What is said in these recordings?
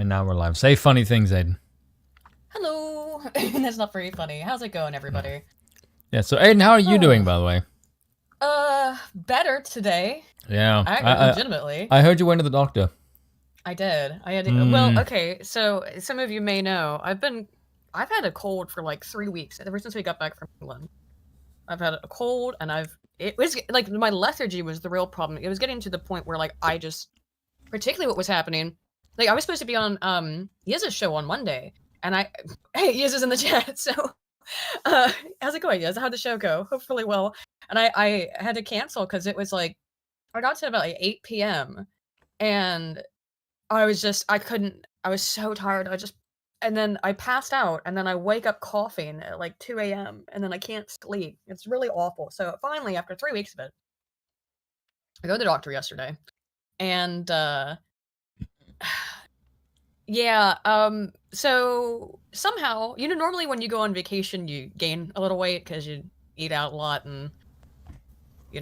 And now we're live. Say funny things, Aiden. Hello. That's not very funny. How's it going, everybody? Yeah, so Aiden, how are you doing, by the way? Better today. Yeah. Legitimately. I heard you went to the doctor. I did. I had to, well, okay, so some of you may know, I've had a cold for like 3 weeks, ever since we got back from England. I've had a cold, and it was, like, my lethargy was the real problem. It was getting to the point where, like, particularly what was happening, like, I was supposed to be on, Yiz's show on Monday, and hey, Yiz is in the chat, so, how's it going, Yiz? How'd the show go? Hopefully well. And I had to cancel, because it was, like, I got to about, like, 8 p.m., and I was so tired, and then I passed out, and then I wake up coughing at, like, 2 a.m., and then I can't sleep. It's really awful. So, finally, after 3 weeks of it, I go to the doctor yesterday, and, yeah, so somehow, normally when you go on vacation, you gain a little weight because you eat out a lot and,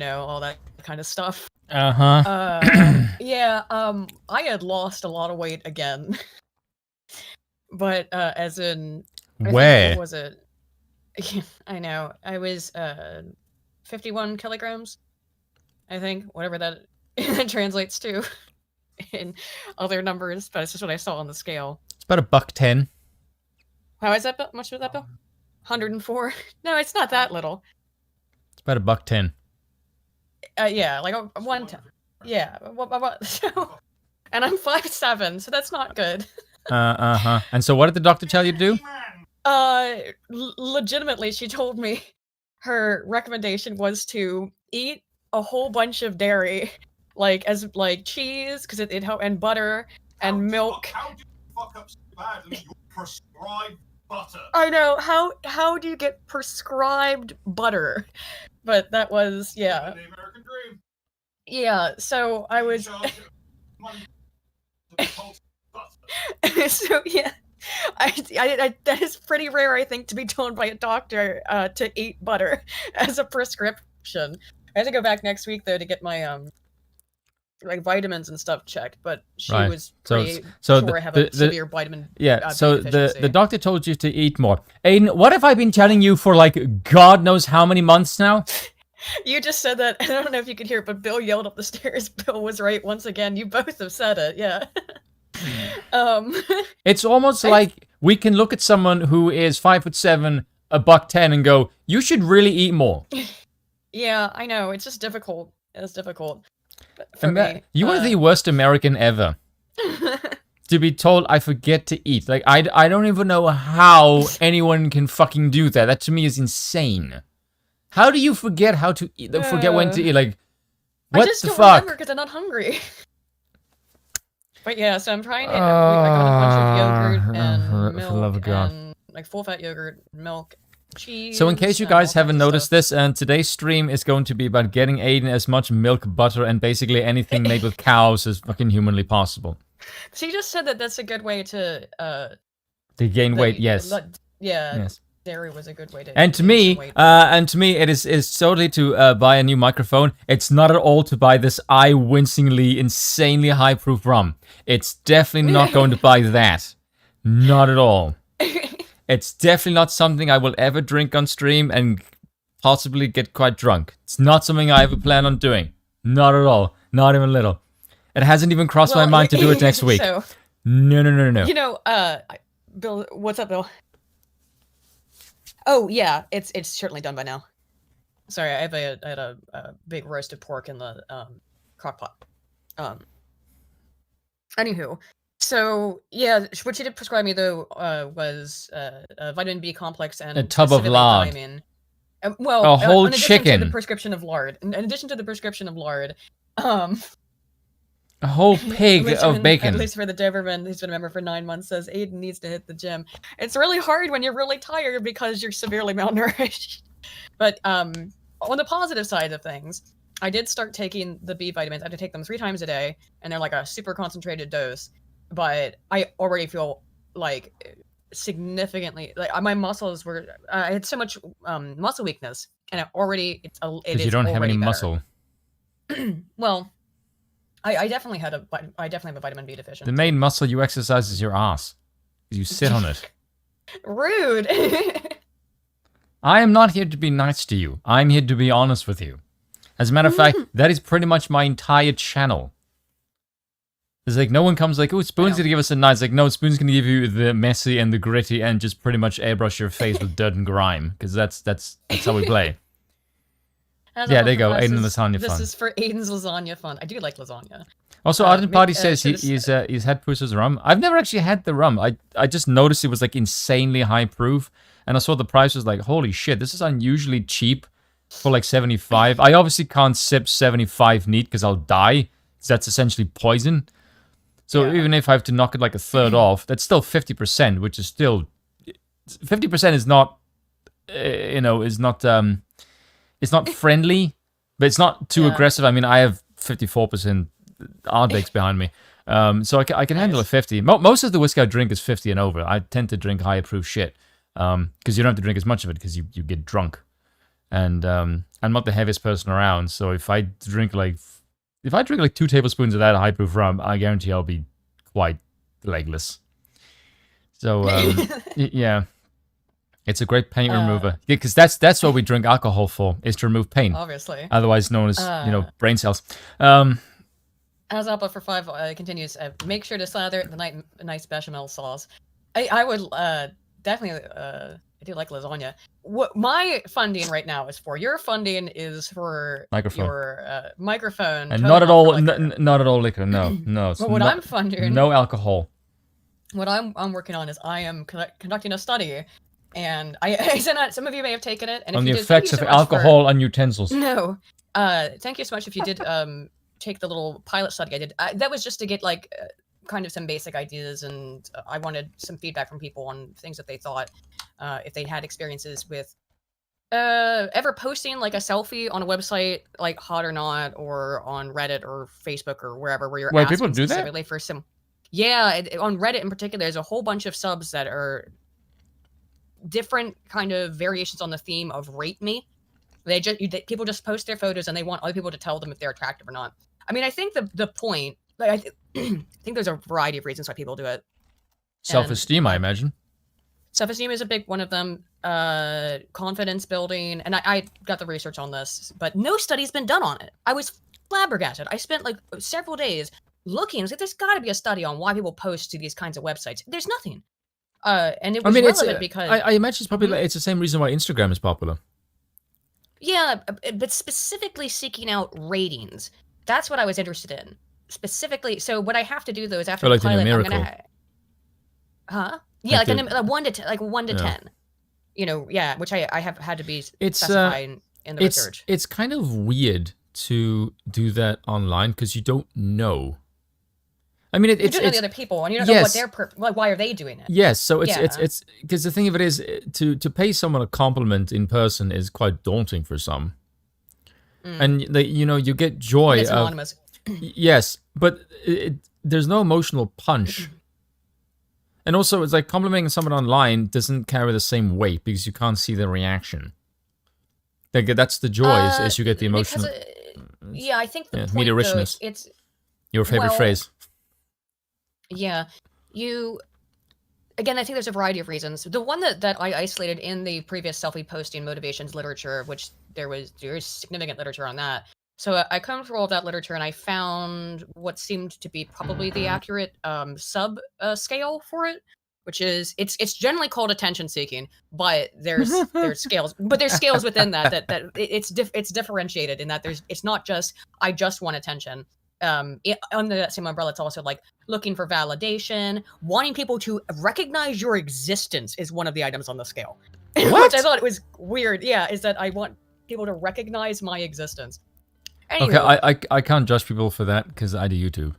all that kind of stuff. Yeah, I had lost a lot of weight again. But, as in... Where? What was it? I know. I was, 51 kilograms, I think. Whatever that translates to in other numbers, but it's just what I saw on the scale. It's about $110. How is that, Bill? How much was that, Bill? 104? No, it's not that little. It's about $110. Yeah, like 110. Yeah, so, and I'm 5'7", so that's not good. And so what did the doctor tell you to do? Legitimately, she told me her recommendation was to eat a whole bunch of dairy, like cheese, because it helped, and butter and milk. How do you fuck up so badly? You prescribed butter. I know. How do you get prescribed butter? But that was, yeah. The American dream. Yeah. So I was. So yeah. That is pretty rare, I think, to be told by a doctor to eat butter as a prescription. I have to go back next week though to get my like vitamins and stuff checked, but she was pretty sure I have a severe vitamin. Yeah. So the doctor told you to eat more. Aiden, what have I been telling you for like God knows how many months now? You just said that. I don't know if you could hear it, but Bill yelled up the stairs. Bill was right once again. You both have said it. Yeah. It's almost like we can look at someone who is 5'7", $110, and go, "You should really eat more." Yeah, I know. It's just difficult. It's difficult for me. You are the worst American ever. To be told I forget to eat. Like I don't even know how anyone can fucking do that. That to me is insane. How do you forget how to eat? Forget when to eat? Like, what the fuck? I just don't remember because I'm not hungry. But yeah, so I'm trying to. I got a bunch of yogurt and milk and like full-fat yogurt, milk, cheese. So in case you guys haven't noticed this, and today's stream is going to be about getting Aiden as much milk, butter, and basically anything made with cows as fucking humanly possible. She just said that that's a good way to gain weight. Yes. Yeah. Yes. Dairy was a good way to. And to me, it is totally to buy a new microphone. It's not at all to buy this eye-wincingly, insanely high-proof rum. It's definitely not going to buy that. Not at all. It's definitely not something I will ever drink on stream and possibly get quite drunk. It's not something I ever plan on doing. Not at all. Not even a little. It hasn't even crossed my mind to do it next week. So, No. Bill, what's up, Bill? Oh yeah, it's certainly done by now. Sorry, I had a big roasted pork in the crock pot. Anywho, so yeah, what she did prescribe me though was a vitamin B complex and a tub of lard. Well, a whole in chicken. To the prescription of lard. In addition to the prescription of lard, a whole pig of bacon. At least for the Doberman, who's been a member for 9 months, says Aiden needs to hit the gym. It's really hard when you're really tired because you're severely malnourished. But on the positive side of things, I did start taking the B vitamins. I had to take them 3 times a day, and they're like a super concentrated dose. But I already feel like significantly, like my muscles were. I had so much muscle weakness, and it is. Because you don't have any muscle. Well. I definitely have a vitamin B deficiency. The main muscle you exercise is your ass. You sit on it. Rude. I am not here to be nice to you. I'm here to be honest with you. As a matter of fact, that is pretty much my entire channel. It's like no one comes like, oh, Spoon's gonna give us a nice. Like, no, Spoon's gonna give you the messy and the gritty and just pretty much airbrush your face with dirt and grime, because that's how we play. Yeah, there you go. Aiden lasagna fun. This is for Aiden's lasagna fun. I do like lasagna. Also, Ardent Party says he's had Pusser's rum. I've never actually had the rum. I just noticed it was like insanely high proof, and I saw the price was like, holy shit, this is unusually cheap for like 75. I obviously can't sip 75 neat because I'll die, because that's essentially poison. So even if I have to knock it like a third off, that's still 50%, which is still 50% is not, is not it's not friendly, but it's not too aggressive. I mean, I have 54% Ardbegs behind me, so I can handle a 50. Most of the whiskey I drink is 50 and over. I tend to drink higher proof shit because you don't have to drink as much of it because you get drunk, and I'm not the heaviest person around. So if I drink like 2 tablespoons of that high proof rum, I guarantee I'll be quite legless. So yeah. It's a great pain remover. Because that's what we drink alcohol for, is to remove pain. Obviously. Otherwise known as, brain cells. As Alpha for 5 continues, make sure to slather the nice bechamel sauce. I would definitely, I do like lasagna. What my funding right now is for, your funding is for microphone. Your microphone. And not at all, not at all liquor, no. But what I'm funding... No alcohol. What I'm working on is I am conducting a study. And I sent out, some of you may have taken it. And on if the you did, effects of alcohol on utensils. No. Thank you so much if you did take the little pilot study I did. That was just to get like kind of some basic ideas, and I wanted some feedback from people on things that they thought, if they had experiences with ever posting like a selfie on a website like Hot or Not, or on Reddit or Facebook or wherever, where you're asking people do specifically that? for some... Yeah, on Reddit in particular, there's a whole bunch of subs that are different kind of variations on the theme of rate me. People just post their photos and they want other people to tell them if they're attractive or not. I mean, I think the point, like, I think there's a variety of reasons why people do it. Self-esteem, I imagine. Self-esteem is a big one of them. Confidence building, and I got the research on this, but no study's been done on it. I was flabbergasted. I spent like several days looking. I was like, there's got to be a study on why people post to these kinds of websites. There's nothing. And it was relevant because... I imagine it's probably it's the same reason why Instagram is popular. Yeah, but specifically seeking out ratings. That's what I was interested in. Specifically, so what I have to do, though, is after like the pilot, Miracle. I'm gonna... Huh? Yeah, like a 1 to 10, like 1 to 10. Which I have had to be specified in the research. It's kind of weird to do that online because you don't know. I mean, you don't know the other people, and you don't know what they're why are they doing it? Yes, so it's because the thing of it is to pay someone a compliment in person is quite daunting for some, and you get joy. It's anonymous. Yes, but there's no emotional punch, and also it's like complimenting someone online doesn't carry the same weight because you can't see the reaction. Like that's the joy is you get the emotional. I think the point, media though, richness. it's your favorite phrase. Yeah, again, I think there's a variety of reasons. The one that I isolated in the previous selfie posting motivations literature, which there's significant literature on that. So I combed through all of that literature and I found what seemed to be probably the accurate sub scale for it, which is it's generally called attention seeking, but there's scales, but there's scales within that it's differentiated in that it's not just I just want attention. Under that same umbrella, it's also like looking for validation, wanting people to recognize your existence is one of the items on the scale. What? Which I thought it was weird. Yeah, is that I want people to recognize my existence. Anyway, okay, I can't judge people for that because I do YouTube.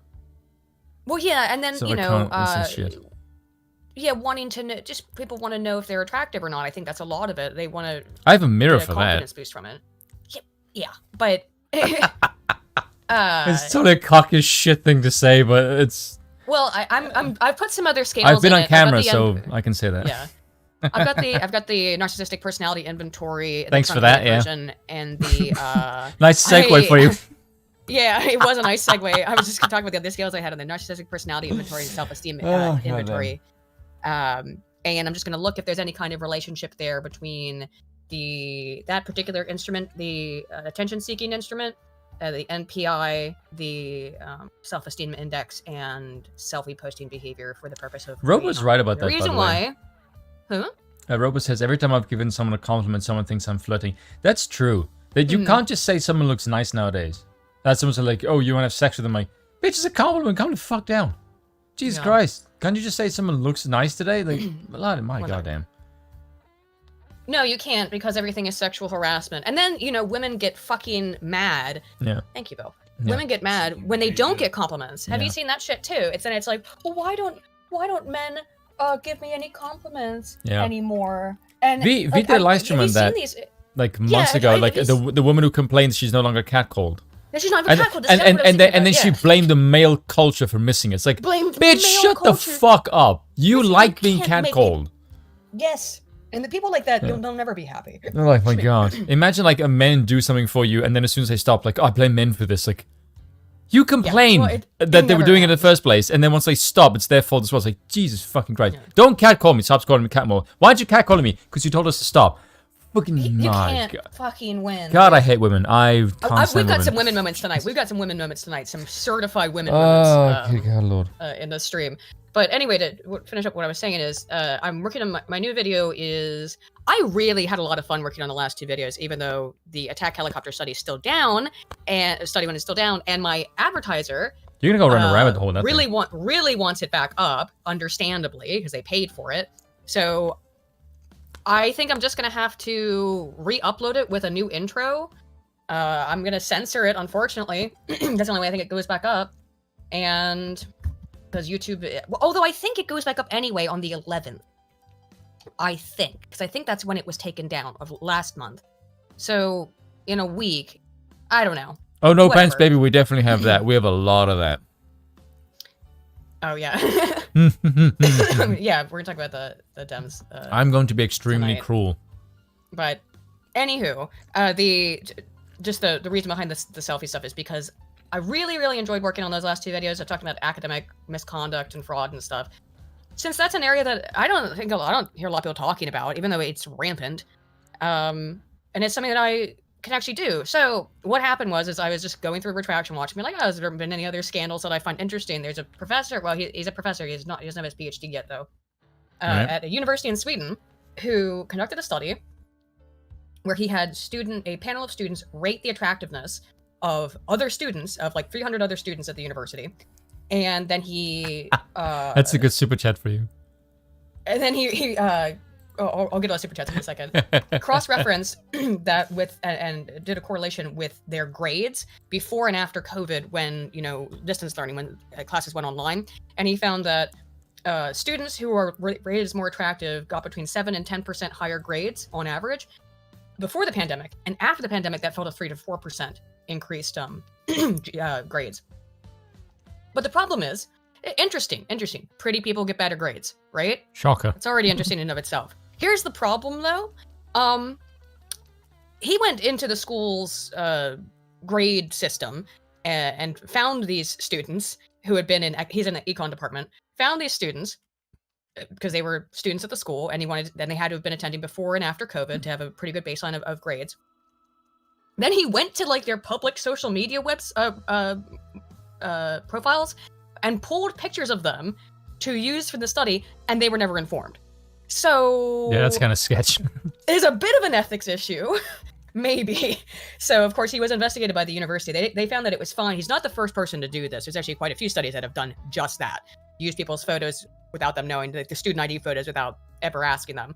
Well, yeah, and then so shit. Yeah, wanting to know, just people want to know if they're attractive or not. I think that's a lot of it. They want to. I have a mirror get a for confidence that. Boost from it. Yeah, but. It's totally a cocky shit thing to say, but it's. Well, I've put some other scales. I've been in on camera, so I can say that. Yeah, I've got the narcissistic personality inventory. Thanks for that. Version, and the nice segue for you. Yeah, it was a nice segue. I was just going to talk about the other scales I had on the narcissistic personality inventory and self-esteem inventory. And I'm just going to look if there's any kind of relationship there between that particular instrument, the attention-seeking instrument, the NPI, the self-esteem index, and selfie posting behavior for the purpose of. Rob was right about that. The reason why. Huh? Robo says, every time I've given someone a compliment, someone thinks I'm flirting. That's true. That you can't just say someone looks nice nowadays. That's someone's like, oh, you want to have sex with them? Like, bitch, it's a compliment. Calm the fuck down. Jesus Christ. Can't you just say someone looks nice today? Like, my goddamn. No, you can't, because everything is sexual harassment. And then, women get fucking mad. Yeah. Thank you, Bill. Yeah. Women get mad when they don't get compliments. Have you seen that shit too? It's like, well, why don't men give me any compliments anymore? And we did a live stream on that like months ago. Like the woman who complains she's no longer catcalled. No, she's not even catcalled. And then she blamed the male culture for missing it. It's like, bitch, shut the fuck up. You like being catcalled. Yes. And the people like that, they'll never be happy. They're like, my God. Imagine like a man do something for you, and then as soon as they stop, like, oh, I blame men for this. Like, you complained that they were doing it in the first place, and then once they stop, it's their fault as well. It's like, Jesus fucking Christ. Yeah. Don't catcall me. Stop calling me catmore. Why'd you catcalling me? Because you told us to stop. Fucking you can't fucking win. God, I hate women. We've got some women moments tonight. Some certified women moments. Oh, God, Lord. In the stream. But anyway, to finish up what I was saying is, I'm working on my new video is, I really had a lot of fun working on the last two videos, even though the attack helicopter study is still down, and study one is still down, and my advertiser... You're going to go run a rabbit hole. Really wants it back up, understandably, because they paid for it. So I think I'm just going to have to re-upload it with a new intro. I'm going to censor it, unfortunately. That's the only way I think it goes back up. And... because YouTube, although I think it goes back up anyway on the 11th. I think, because I think that's when it was taken down of last month. So in a week, I don't know. Oh no, pants, baby, we definitely have that. We have a lot of that. Oh yeah, yeah. We're gonna talk about the Dems. I'm going to be extremely tonight. Cruel. But anywho, the reason behind the selfie stuff is because I really enjoyed working on those last two videos. I talked about academic misconduct and fraud and stuff. Since that's an area that I don't hear a lot of people talking about, even though it's rampant. And it's something that I can actually do. So what happened was I was just going through retraction watch, being like, oh, has there been any other scandals that I find interesting? There's a professor, well, he's a professor, he doesn't have his PhD yet though, at a university in Sweden, who conducted a study where he had a panel of students rate the attractiveness of other students, of like 300 other students at the university. And then he... That's a good super chat for you. And then I'll get to super chats in a second. Cross-referenced that with, and did a correlation with their grades before and after COVID, when, distance learning, when classes went online. And he found that students who are rated as more attractive got between 7 and 10% higher grades on average before the pandemic. And after the pandemic, that fell to 3 to 4% increased grades. But the problem is, interesting. Pretty people get better grades, right? Shocker. It's already interesting in and of itself. Here's the problem, though. He went into the school's grade system and found these students who had been he's in the econ department, found these students because they were students at the school, and they had to have been attending before and after COVID to have a pretty good baseline of grades. Then he went to like their public social media profiles and pulled pictures of them to use for the study, and they were never informed. So yeah, that's kind of sketch. There's a bit of an ethics issue, maybe. So of course he was investigated by the university. They found that it was fine. He's not the first person to do this. There's actually quite a few studies that have done just that. Use people's photos without them knowing, the student ID photos without ever asking them.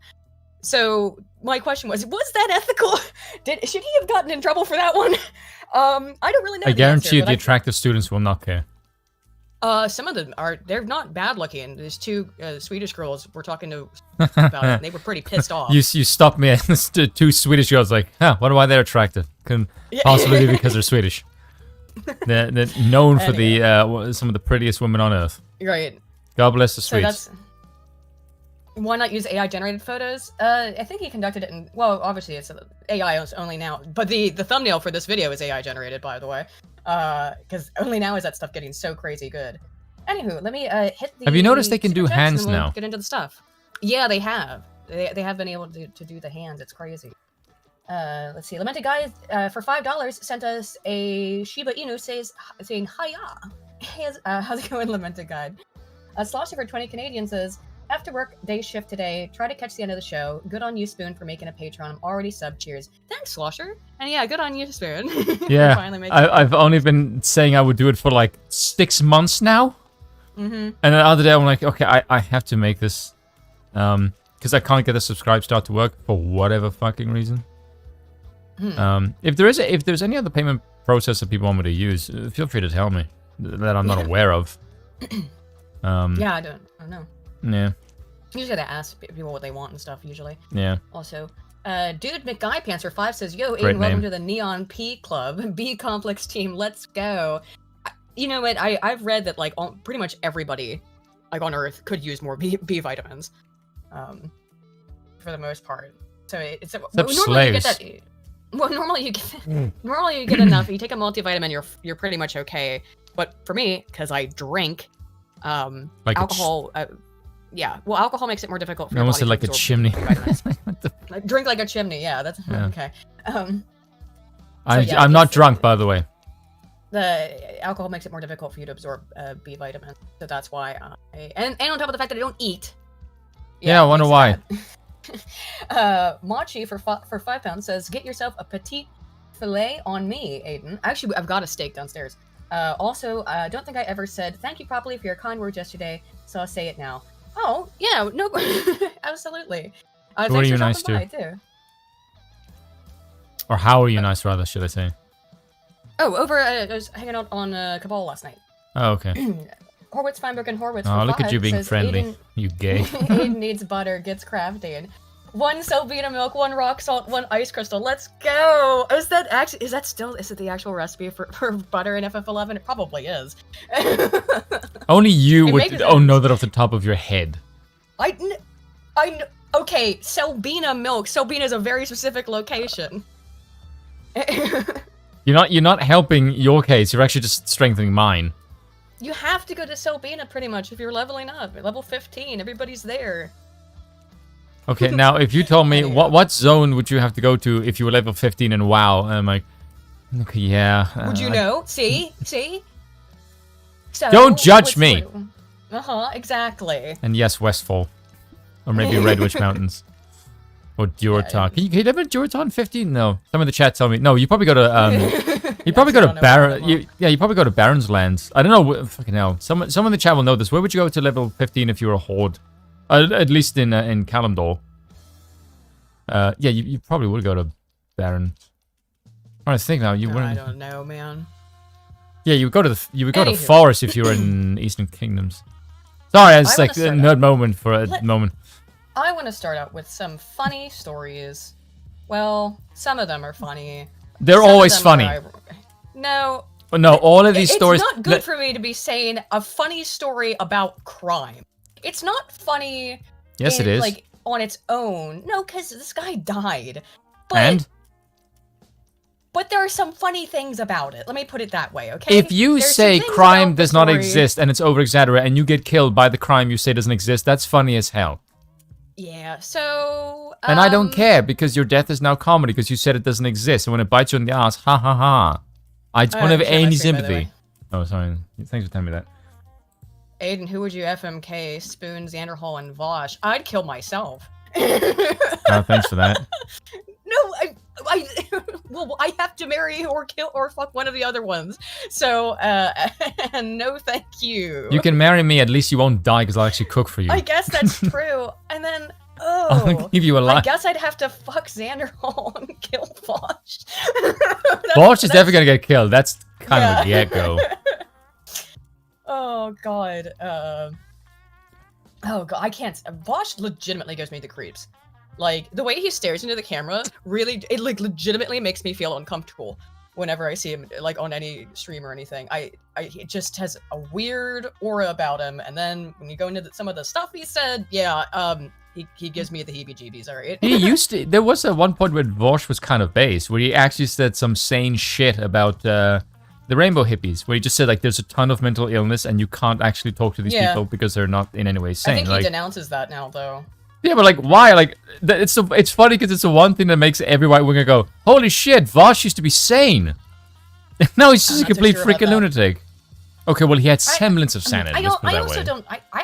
So my question was that ethical? Should he have gotten in trouble for that one? I don't really know. I guarantee you the attractive students will not care. Some of them they're not bad looking. There's two Swedish girls we're talking to about it, and they were pretty pissed off. You stopped me at two Swedish girls like, wonder why they're attractive. Couldn't possibly be because they're Swedish. They're known for the some of the prettiest women on earth. Right. God bless the Swedes. Why not use AI generated photos? I think he conducted it in, well, obviously it's AI only now, but the thumbnail for this video is AI generated, by the way. Because only now is that stuff getting so crazy good. Anywho, let me hit the. Have you noticed they can do super chats hands and we'll now? Get into the stuff. Yeah, they have. They have been able to do the hands. It's crazy. Let's see. Lamented Guy for $5 sent us a Shiba Inu saying hiya. How's it going, Lamented Guy? Sloshy for 20 Canadian says, have to work day shift today. Try to catch the end of the show. Good on you, Spoon, for making a Patreon. I'm already sub. Cheers. Thanks, Slosher. And yeah, good on you, Spoon. Yeah, finally I've only been saying I would do it for like 6 months now. Mm-hmm. And the other day I'm like, okay, I have to make this. Because I can't get the subscribe start to work for whatever fucking reason. If there's any other payment processor people want me to use, feel free to tell me that I'm not aware of. Yeah, I don't know. Yeah. Usually they ask people what they want and stuff, usually. Yeah. Also, Dude McGuy Pants for 5 says, yo, Great Aiden, welcome name. to the Neon P Club. B Complex team, let's go. You know what, I've read that, like, pretty much everybody, like, on Earth could use more B vitamins. For the most part. So it's normally you get that. Well, normally you get enough. You take a multivitamin, you're pretty much okay. But for me, because I drink, like alcohol. Yeah, well, alcohol makes it more difficult for I your almost body said to like a absorb chimney. vitamins. What the- Like, drink like a chimney. Yeah, that's okay. I'm not drunk, by the way. The alcohol makes it more difficult for you to absorb B vitamins, so that's why. And on top of the fact that I don't eat. Yeah, I wonder why. Machi for £5 says, get yourself a petite filet on me, Aiden. Actually, I've got a steak downstairs. Also, I don't think I ever said thank you properly for your kind words yesterday, so I'll say it now. Oh, yeah, no, absolutely. Who are you nice to? Too. Or how are you nice, rather, should I say? Oh, I was hanging out on Cabal last night. Oh, okay. Horwitz, Feinberg, and Horwitz. Oh, for look at you 5 being says, friendly. Aiden, You gay. Aiden needs butter, gets crafted. 1 Selvena milk, 1 rock salt, 1 ice crystal. Let's go! Is it the actual recipe for butter in FF11? It probably is. Only you It would makes know that off the top of your head. Okay, Selbina milk. Selbina is a very specific location. You're not helping your case, you're actually just strengthening mine. You have to go to Selbina pretty much if you're leveling up. At level 15, everybody's there. Okay, now if you told me what zone would you have to go to if you were level 15 in WoW, and I'm like, okay, yeah. Would you know? See? So, Don't judge me. Exactly. And yes, Westfall. Or maybe Redwich Mountains. Or Durotar. Can you live in Durotar 15? No. Some of the chat tell me. No, you probably go to you probably go to Baron. You probably go to Baron's Lands. I don't know. Fucking hell. Some of the chat will know this. Where would you go to level 15 if you were a horde? At least in Kalimdor. Yeah, you probably would go to Baron. I'm trying to think now. You wouldn't. I don't know, man. Yeah, you would go to Forest if you were in Eastern Kingdoms. Sorry, it's like a nerd moment for a moment. I want to start out with some funny stories. Well, some of them are funny. They're always funny. No. But no, all of these stories. It's not good for me to be saying a funny story about crime. It's not funny. Yes, it is. Like on its own. No, because this guy died. But there are some funny things about it. Let me put it that way, okay? If you say crime does not exist and it's over-exaggerated and you get killed by the crime you say doesn't exist, that's funny as hell. Yeah, so... and I don't care because your death is now comedy because you said it doesn't exist. And when it bites you in the ass, ha ha ha. I don't have any sympathy. Oh, sorry. Thanks for telling me that. Aiden, who would you FMK? Spoon, Xanderhall, and Vosh. I'd kill myself. Oh, thanks for that. No, well, I have to marry or kill or fuck one of the other ones. So, no thank you. You can marry me, at least you won't die because I'll actually cook for you. I guess that's true. And then, I'll give you a life. I guess I'd have to fuck Xanderhall and kill Bosch. Bosch is definitely gonna get killed. That's kind of a get-go. Oh, God. Oh, God, I can't. Bosch legitimately gives me the creeps. Like, the way he stares into the camera, really, it, like, legitimately makes me feel uncomfortable whenever I see him, like, on any stream or anything. It just has a weird aura about him, and then when you go into some of the stuff he said, yeah, he gives me the heebie-jeebies, alright? He used to, there was one point where Vosh was kind of based, where he actually said some sane shit about, the rainbow hippies, where he just said like there's a ton of mental illness and you can't actually talk to these people because they're not in any way sane. I think he like, denounces that now, though. Yeah, but like, why? Like, it's funny because it's the one thing that makes every white winger go, "Holy shit, Vosh used to be sane." No, he's just a complete freaking lunatic. Okay, well, he had semblance of sanity. I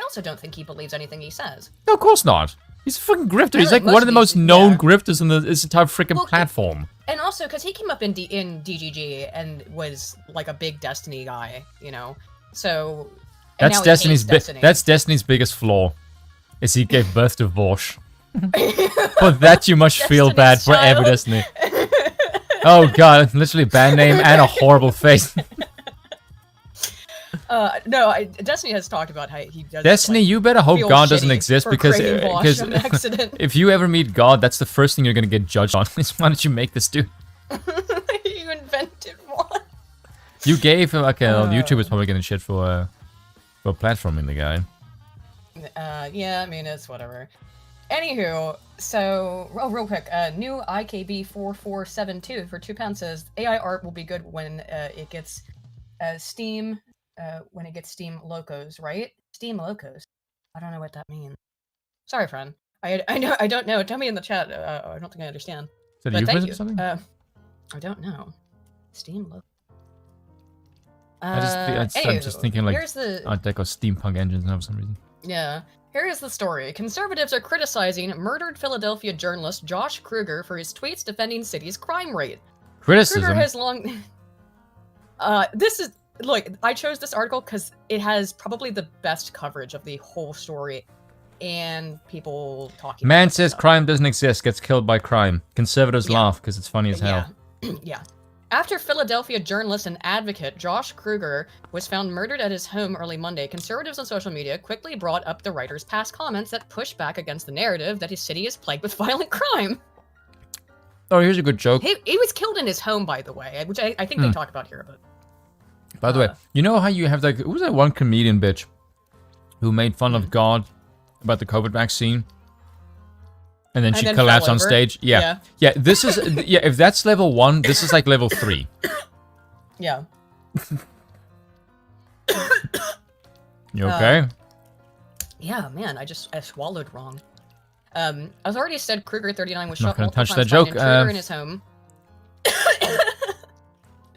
also don't think he believes anything he says. No, of course not. He's a fucking grifter. He's like one of the most known grifters on this entire freaking platform. And also, because he came up in DGG and was like a big Destiny guy, you know. So that's Destiny's biggest flaw, is he gave birth to Vosh. For that, you must feel bad for every Destiny. Oh god, literally a bad name and a horrible face. No, Destiny has talked about how he does. Destiny, like, you better hope God doesn't exist because if you ever meet God, that's the first thing you're gonna get judged on. Is why don't you make this dude? You invented one. You gave him YouTube is probably getting shit for platforming the guy. Yeah, I mean it's whatever. Anywho, so real quick, new IKB4472 for £2 says AI art will be good when it gets Steam. When it gets Steam locos, right? Steam locos. I don't know what that means. Sorry, friend. I don't know. Tell me in the chat. I don't think I understand. Is that a euphemism or something? I don't know. Steam loco. I'm just thinking like Art Deco steampunk engines now for some reason. Yeah. Here is the story. Conservatives are criticizing murdered Philadelphia journalist Josh Kruger for his tweets defending city's crime rate. Criticism? Kruger has long... this is... Look, I chose this article because it has probably the best coverage of the whole story and people talking Man about says stuff. Crime doesn't exist, gets killed by crime. Conservatives laugh because it's funny as hell. Yeah. After Philadelphia journalist and advocate Josh Kruger was found murdered at his home early Monday, conservatives on social media quickly brought up the writer's past comments that push back against the narrative that his city is plagued with violent crime. Oh, here's a good joke. He was killed in his home, by the way, which I think they talk about here a bit. By the way, you know how you have like, who was that one comedian bitch who made fun of God about the COVID vaccine? And then she collapsed on stage? Yeah. This is, if that's level 1, this is like level 3. Yeah. You okay? Yeah, man, I swallowed wrong. As already said, Kruger 39 was shot multiple times by an intruder in his home.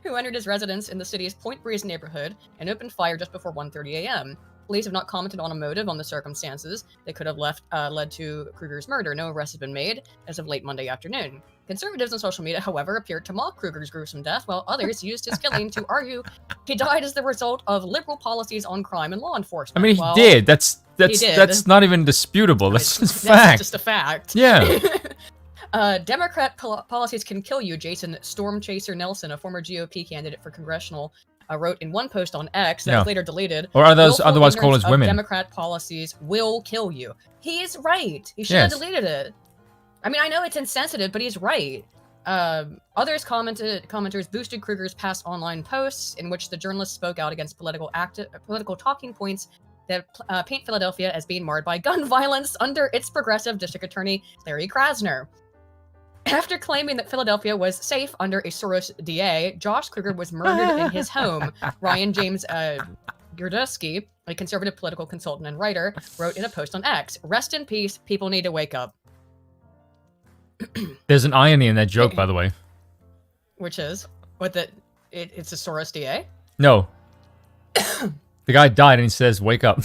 Who entered his residence in the city's Point Breeze neighborhood and opened fire just before 1:30 a.m. Police have not commented on a motive on the circumstances that could have led to Kruger's murder. No arrests have been made as of late Monday afternoon. Conservatives on social media, however, appeared to mock Kruger's gruesome death, while others used his killing to argue he died as the result of liberal policies on crime and law enforcement. I mean, he did. That's not even disputable. That's just fact. That's just a fact. Yeah. Democrat policies can kill you, Jason Storm Chaser Nelson, a former GOP candidate for congressional, wrote in one post on X that was later deleted. Or are those otherwise called as women? Democrat policies will kill you. He is right. He should have deleted it. I mean, I know it's insensitive, but he's right. Others commenters boosted Kruger's past online posts in which the journalist spoke out against political talking points that paint Philadelphia as being marred by gun violence under its progressive district attorney, Larry Krasner. After claiming that Philadelphia was safe under a Soros DA, Josh Kruger was murdered in his home. Ryan James Gerdusky, a conservative political consultant and writer, wrote in a post on X, "Rest in peace, people need to wake up." There's an irony in that joke, by the way. Which is? It's a Soros DA? No. The guy died and he says, "Wake up."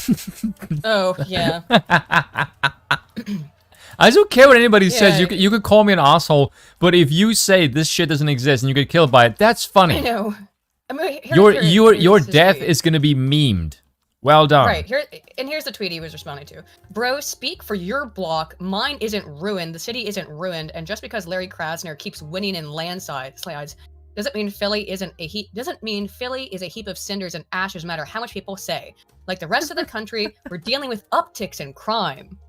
Oh, yeah. I don't care what anybody says. You could call me an asshole, but if you say this shit doesn't exist and you get killed by it, that's funny. I know. I mean, your death is gonna be memed. Well done. Right, here's the tweet he was responding to. Bro, speak for your block. Mine isn't ruined. The city isn't ruined. And just because Larry Krasner keeps winning in landslides doesn't mean Philly is a heap of cinders and ashes, no matter how much people say. Like the rest of the country, we're dealing with upticks in crime.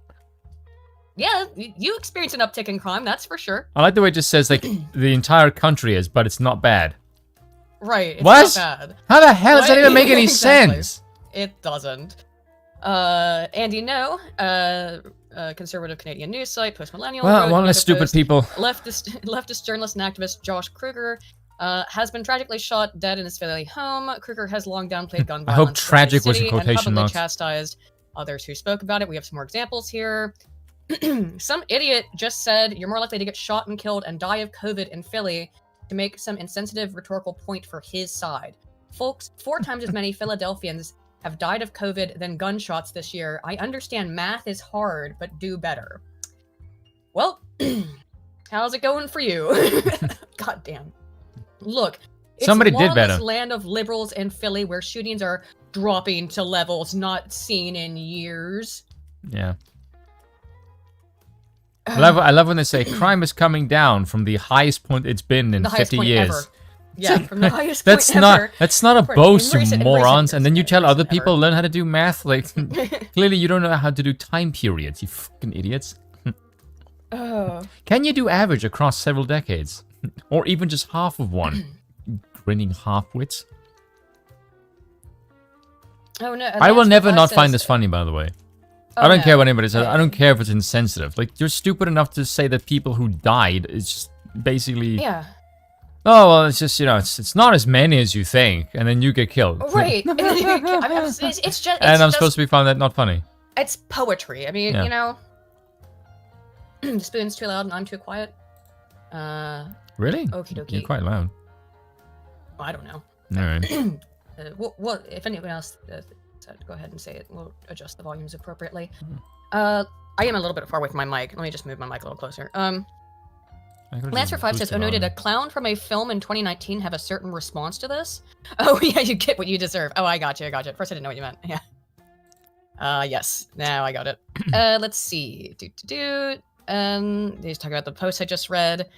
Yeah, you experience an uptick in crime, that's for sure. I like the way it just says, like, the entire country is, but it's not bad. Right, it's what? not bad. How the hell does that even make any sense? It doesn't. Andy No, conservative Canadian news site, Post Millennial. Well, one less stupid people. Leftist journalist and activist Josh Kruger has been tragically shot dead in his Philly home. Kruger has long downplayed gun violence. I hope in tragic the was in city quotation and publicly marks. chastised others who spoke about it. We have some more examples here. Some idiot just said you're more likely to get shot and killed and die of COVID in Philly to make some insensitive rhetorical point for his side. Folks, 4 times as many Philadelphians have died of COVID than gunshots this year. I understand math is hard, but do better. Well, how's it going for you? God damn. Look, it's Somebody did better. lawless land of liberals in Philly where shootings are dropping to levels not seen in years. Yeah. I love when they say crime is coming down from the highest point it's been in The highest 50 point years. ever. Yeah, from the highest That's point not ever. that's not a For- boast, in you recent- in morons. recent And then you years, tell yeah, other recent people ever. learn how to do math. Like clearly you don't know how to do time periods. You fucking idiots. Oh. Can you do average across several decades, or even just half of one? Grinning half-wits. Oh no! I will Lance never Revive not says- find this funny, by the way. Oh, I don't no. care what anybody says. I No. don't care if it's insensitive. Like, you're stupid enough to say that people who died is just basically... Yeah. Oh, well, it's just, it's not as many as you think, and then you get killed. Right. And then you get killed. I mean, it's just. It's And I'm just, supposed to be found that not funny. It's poetry. I mean, Yeah. you know. The spoon's too loud and I'm too quiet. Really? Okie dokie. You're quite loud. I don't know. Alright. Well, if anyone else said, go ahead and say it. We'll adjust the volumes appropriately. Mm-hmm. I am a little bit far away from my mic. Let me just move my mic a little closer. Lancer 5 says, noted a clown from a film in 2019 have a certain response to this. Oh, yeah, you get what you deserve. Oh, I got you. At first, I didn't know what you meant. Yeah. Yes. Now I got it. Let's see. He's talking about the post I just read.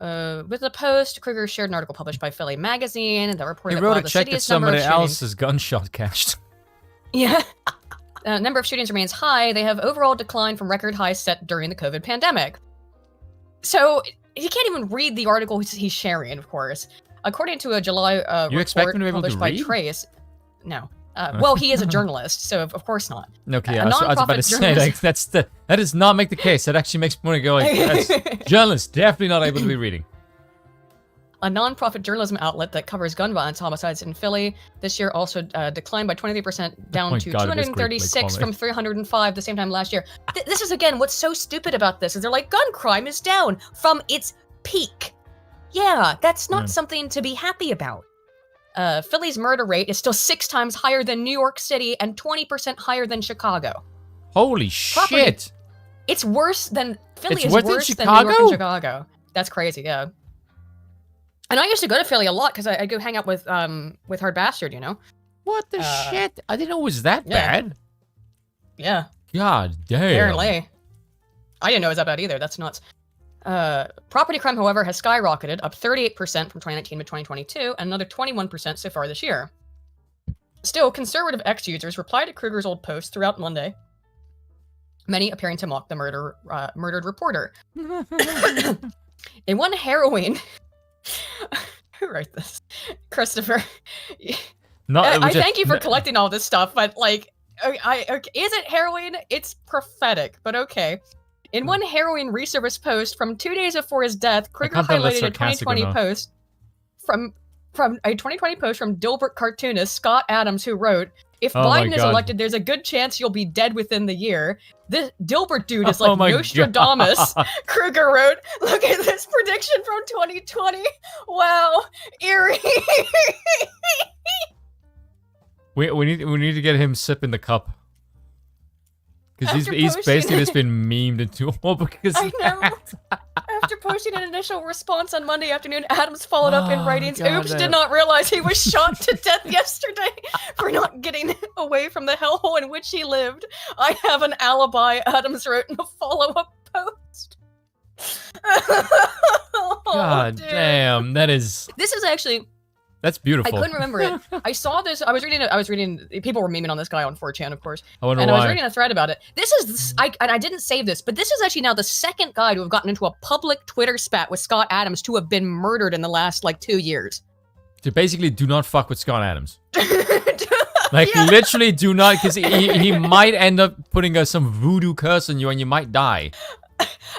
With the post, Kruger shared an article published by Philly Magazine that reported He that wrote while a the check that city's number of somebody shootings... else's gunshot cashed. Yeah. Number of shootings remains high. They have overall declined from record highs set during the COVID pandemic. So he can't even read the article he's sharing, of course. According to a July You expect report him to be able to published by read? Trace. No. Well, he is a journalist, so of course not. Okay, A I was about to non-profit say, like, that does not make the case. That actually makes me want to go, like, that's journalists definitely not able to be reading. A non-profit journalism outlet that covers gun violence homicides in Philly this year also declined by 23%, down my to God, it is great, 236 like, from 305 the same time last year. This is, again, what's so stupid about this is they're like, gun crime is down from its peak. Yeah, that's not something to be happy about. Philly's murder rate is still 6 times higher than New York City and 20% higher than Chicago. Holy shit! It's worse than... Philly It's is worse than worse than New York and Chicago? Chicago. That's crazy, yeah. And I used to go to Philly a lot because I go hang out with Hard Bastard, you know? What the shit? I didn't know it was that yeah. bad. Yeah. God damn. Apparently. I didn't know it was that bad either. That's nuts. Property crime, however, has skyrocketed, up 38% from 2019 to 2022, and another 21% so far this year. Still, conservative X-users replied to Kruger's old posts throughout Monday, many appearing to mock the murdered reporter. In one harrowing... Who wrote this? Christopher. I thank you for collecting all this stuff, but, like, is it harrowing? It's prophetic, but okay. In one harrowing resurface post from 2 days before his death, Kruger highlighted a 2020 post from a 2020 post from Dilbert cartoonist Scott Adams, who wrote, "If Biden is elected, there's a good chance you'll be dead within the year. This Dilbert dude is like Nostradamus." Kruger wrote, "Look at this prediction from 2020. Wow, eerie." We need to get him sipping the cup. Because he's basically just been memed into all because I know. After posting an initial response on Monday afternoon, Adams followed up in writings. Oops, did not realize he was shot to death yesterday for not getting away from the hellhole in which he lived. I have an alibi, Adams wrote in a follow-up post. God damn, This is actually... That's beautiful. I couldn't remember it. I saw this. I was reading. People were memeing on this guy on 4chan, of course. I wonder and why. I was reading a thread about it. This is. I didn't save this, but this is actually now the second guy to have gotten into a public Twitter spat with Scott Adams to have been murdered in the last, 2 years. To basically do not fuck with Scott Adams. Literally do not, because he might end up putting some voodoo curse on you and you might die.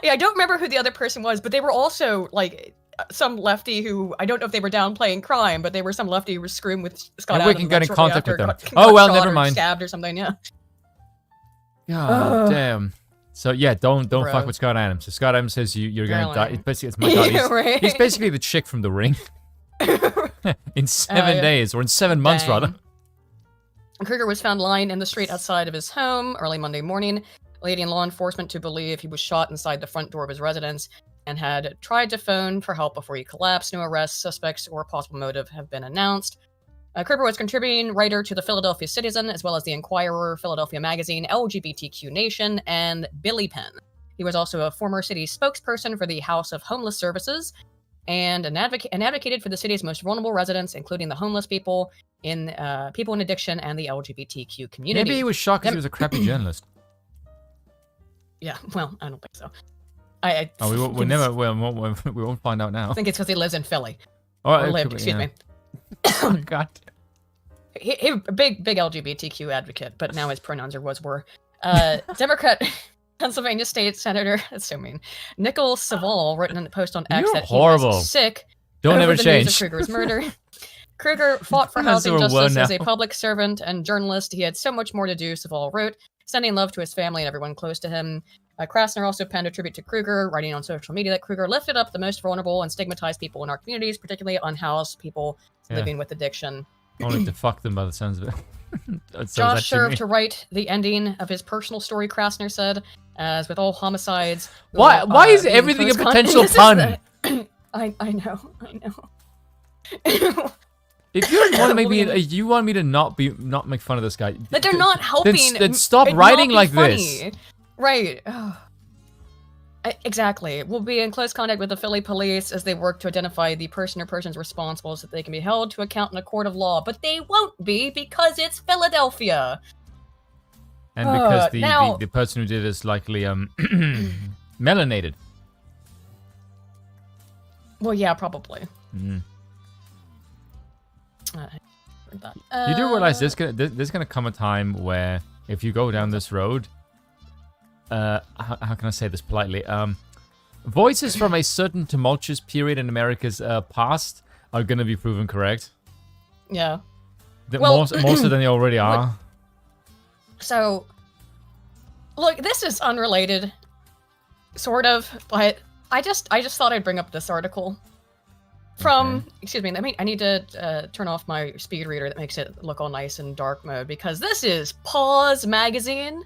Yeah, I don't remember who the other person was, but they were also, some lefty who, I don't know if they were downplaying crime, but they were some lefty who was screwing with Scott Yeah, we Adams. can get in shortly contact after with them. got Oh, well, shot never or mind. Stabbed or something, yeah. God damn. So yeah, don't fuck Gross. with Scott Adams. So Scott Adams says you're gonna die. Apparently. It's my god. Yeah, right. He's basically the chick from The Ring. In 7 yeah. days, or in 7 months Dang. rather. Kruger was found lying in the street outside of his home early Monday morning, leading law enforcement to believe he was shot inside the front door of his residence and had tried to phone for help before he collapsed. No arrests, suspects, or possible motive have been announced. Kruger was contributing writer to the Philadelphia Citizen, as well as the Inquirer, Philadelphia Magazine, LGBTQ Nation, and Billy Penn. He was also a former city spokesperson for the House of Homeless Services and advocated for the city's most vulnerable residents, including the homeless people in addiction and the LGBTQ community. Maybe he was shocked because he was a crappy journalist. Yeah, well, I don't think so. We won't find out now. I think it's because he lives in Philly. Oh, Or it lived, could be, excuse yeah. me. Oh, God. He a big LGBTQ advocate, but now his pronouns are was/were. Democrat, Pennsylvania State Senator. That's so mean. Nicole Savall wrote in a post on X You're that horrible. he was sick. Don't over ever the change. News of Kruger's murder. Kruger fought for That's housing so justice well as a now. public servant and journalist. He had so much more to do, Savall wrote, sending love to his family and everyone close to him. Krasner also penned a tribute to Kruger, writing on social media that Kruger lifted up the most vulnerable and stigmatized people in our communities, particularly unhoused people living with addiction. Only to fuck them by the sounds of it. That sounds Josh like served me. to write the ending of his personal story, Krasner said, as with all homicides. Why is being everything a close potential This is pun? I know. If you want me to not make fun of this guy, But they're not helping. Then stop it writing not be like funny. this. Right. Exactly. We'll be in close contact with the Philly police as they work to identify the person or persons responsible so that they can be held to account in a court of law. But they won't be because it's Philadelphia. And because now- the person who did it is likely melanated. Well, yeah, probably. Mm. Heard that. You do realize there's gonna come a time where if you go down this road, how can I say this politely? Voices from a certain tumultuous period in America's past are gonna be proven correct. Yeah. More so than they already are. So, look, this is unrelated, sort of, but I just thought I'd bring up this article from. Excuse me. I need to turn off my speed reader that makes it look all nice in dark mode because this is Pause magazine,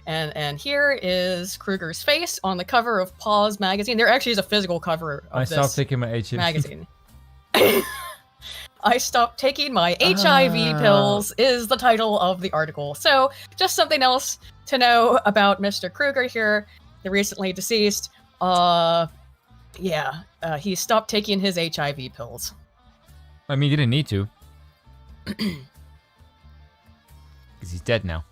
and here is Kruger's face on the cover of Pause magazine. There actually is a physical cover of I this stopped taking my HIV. magazine. I stopped taking my HIV pills is the title of the article. So, just something else to know about Mr. Kruger here, the recently deceased. He stopped taking his HIV pills. I mean, you didn't need to. Because he's dead now.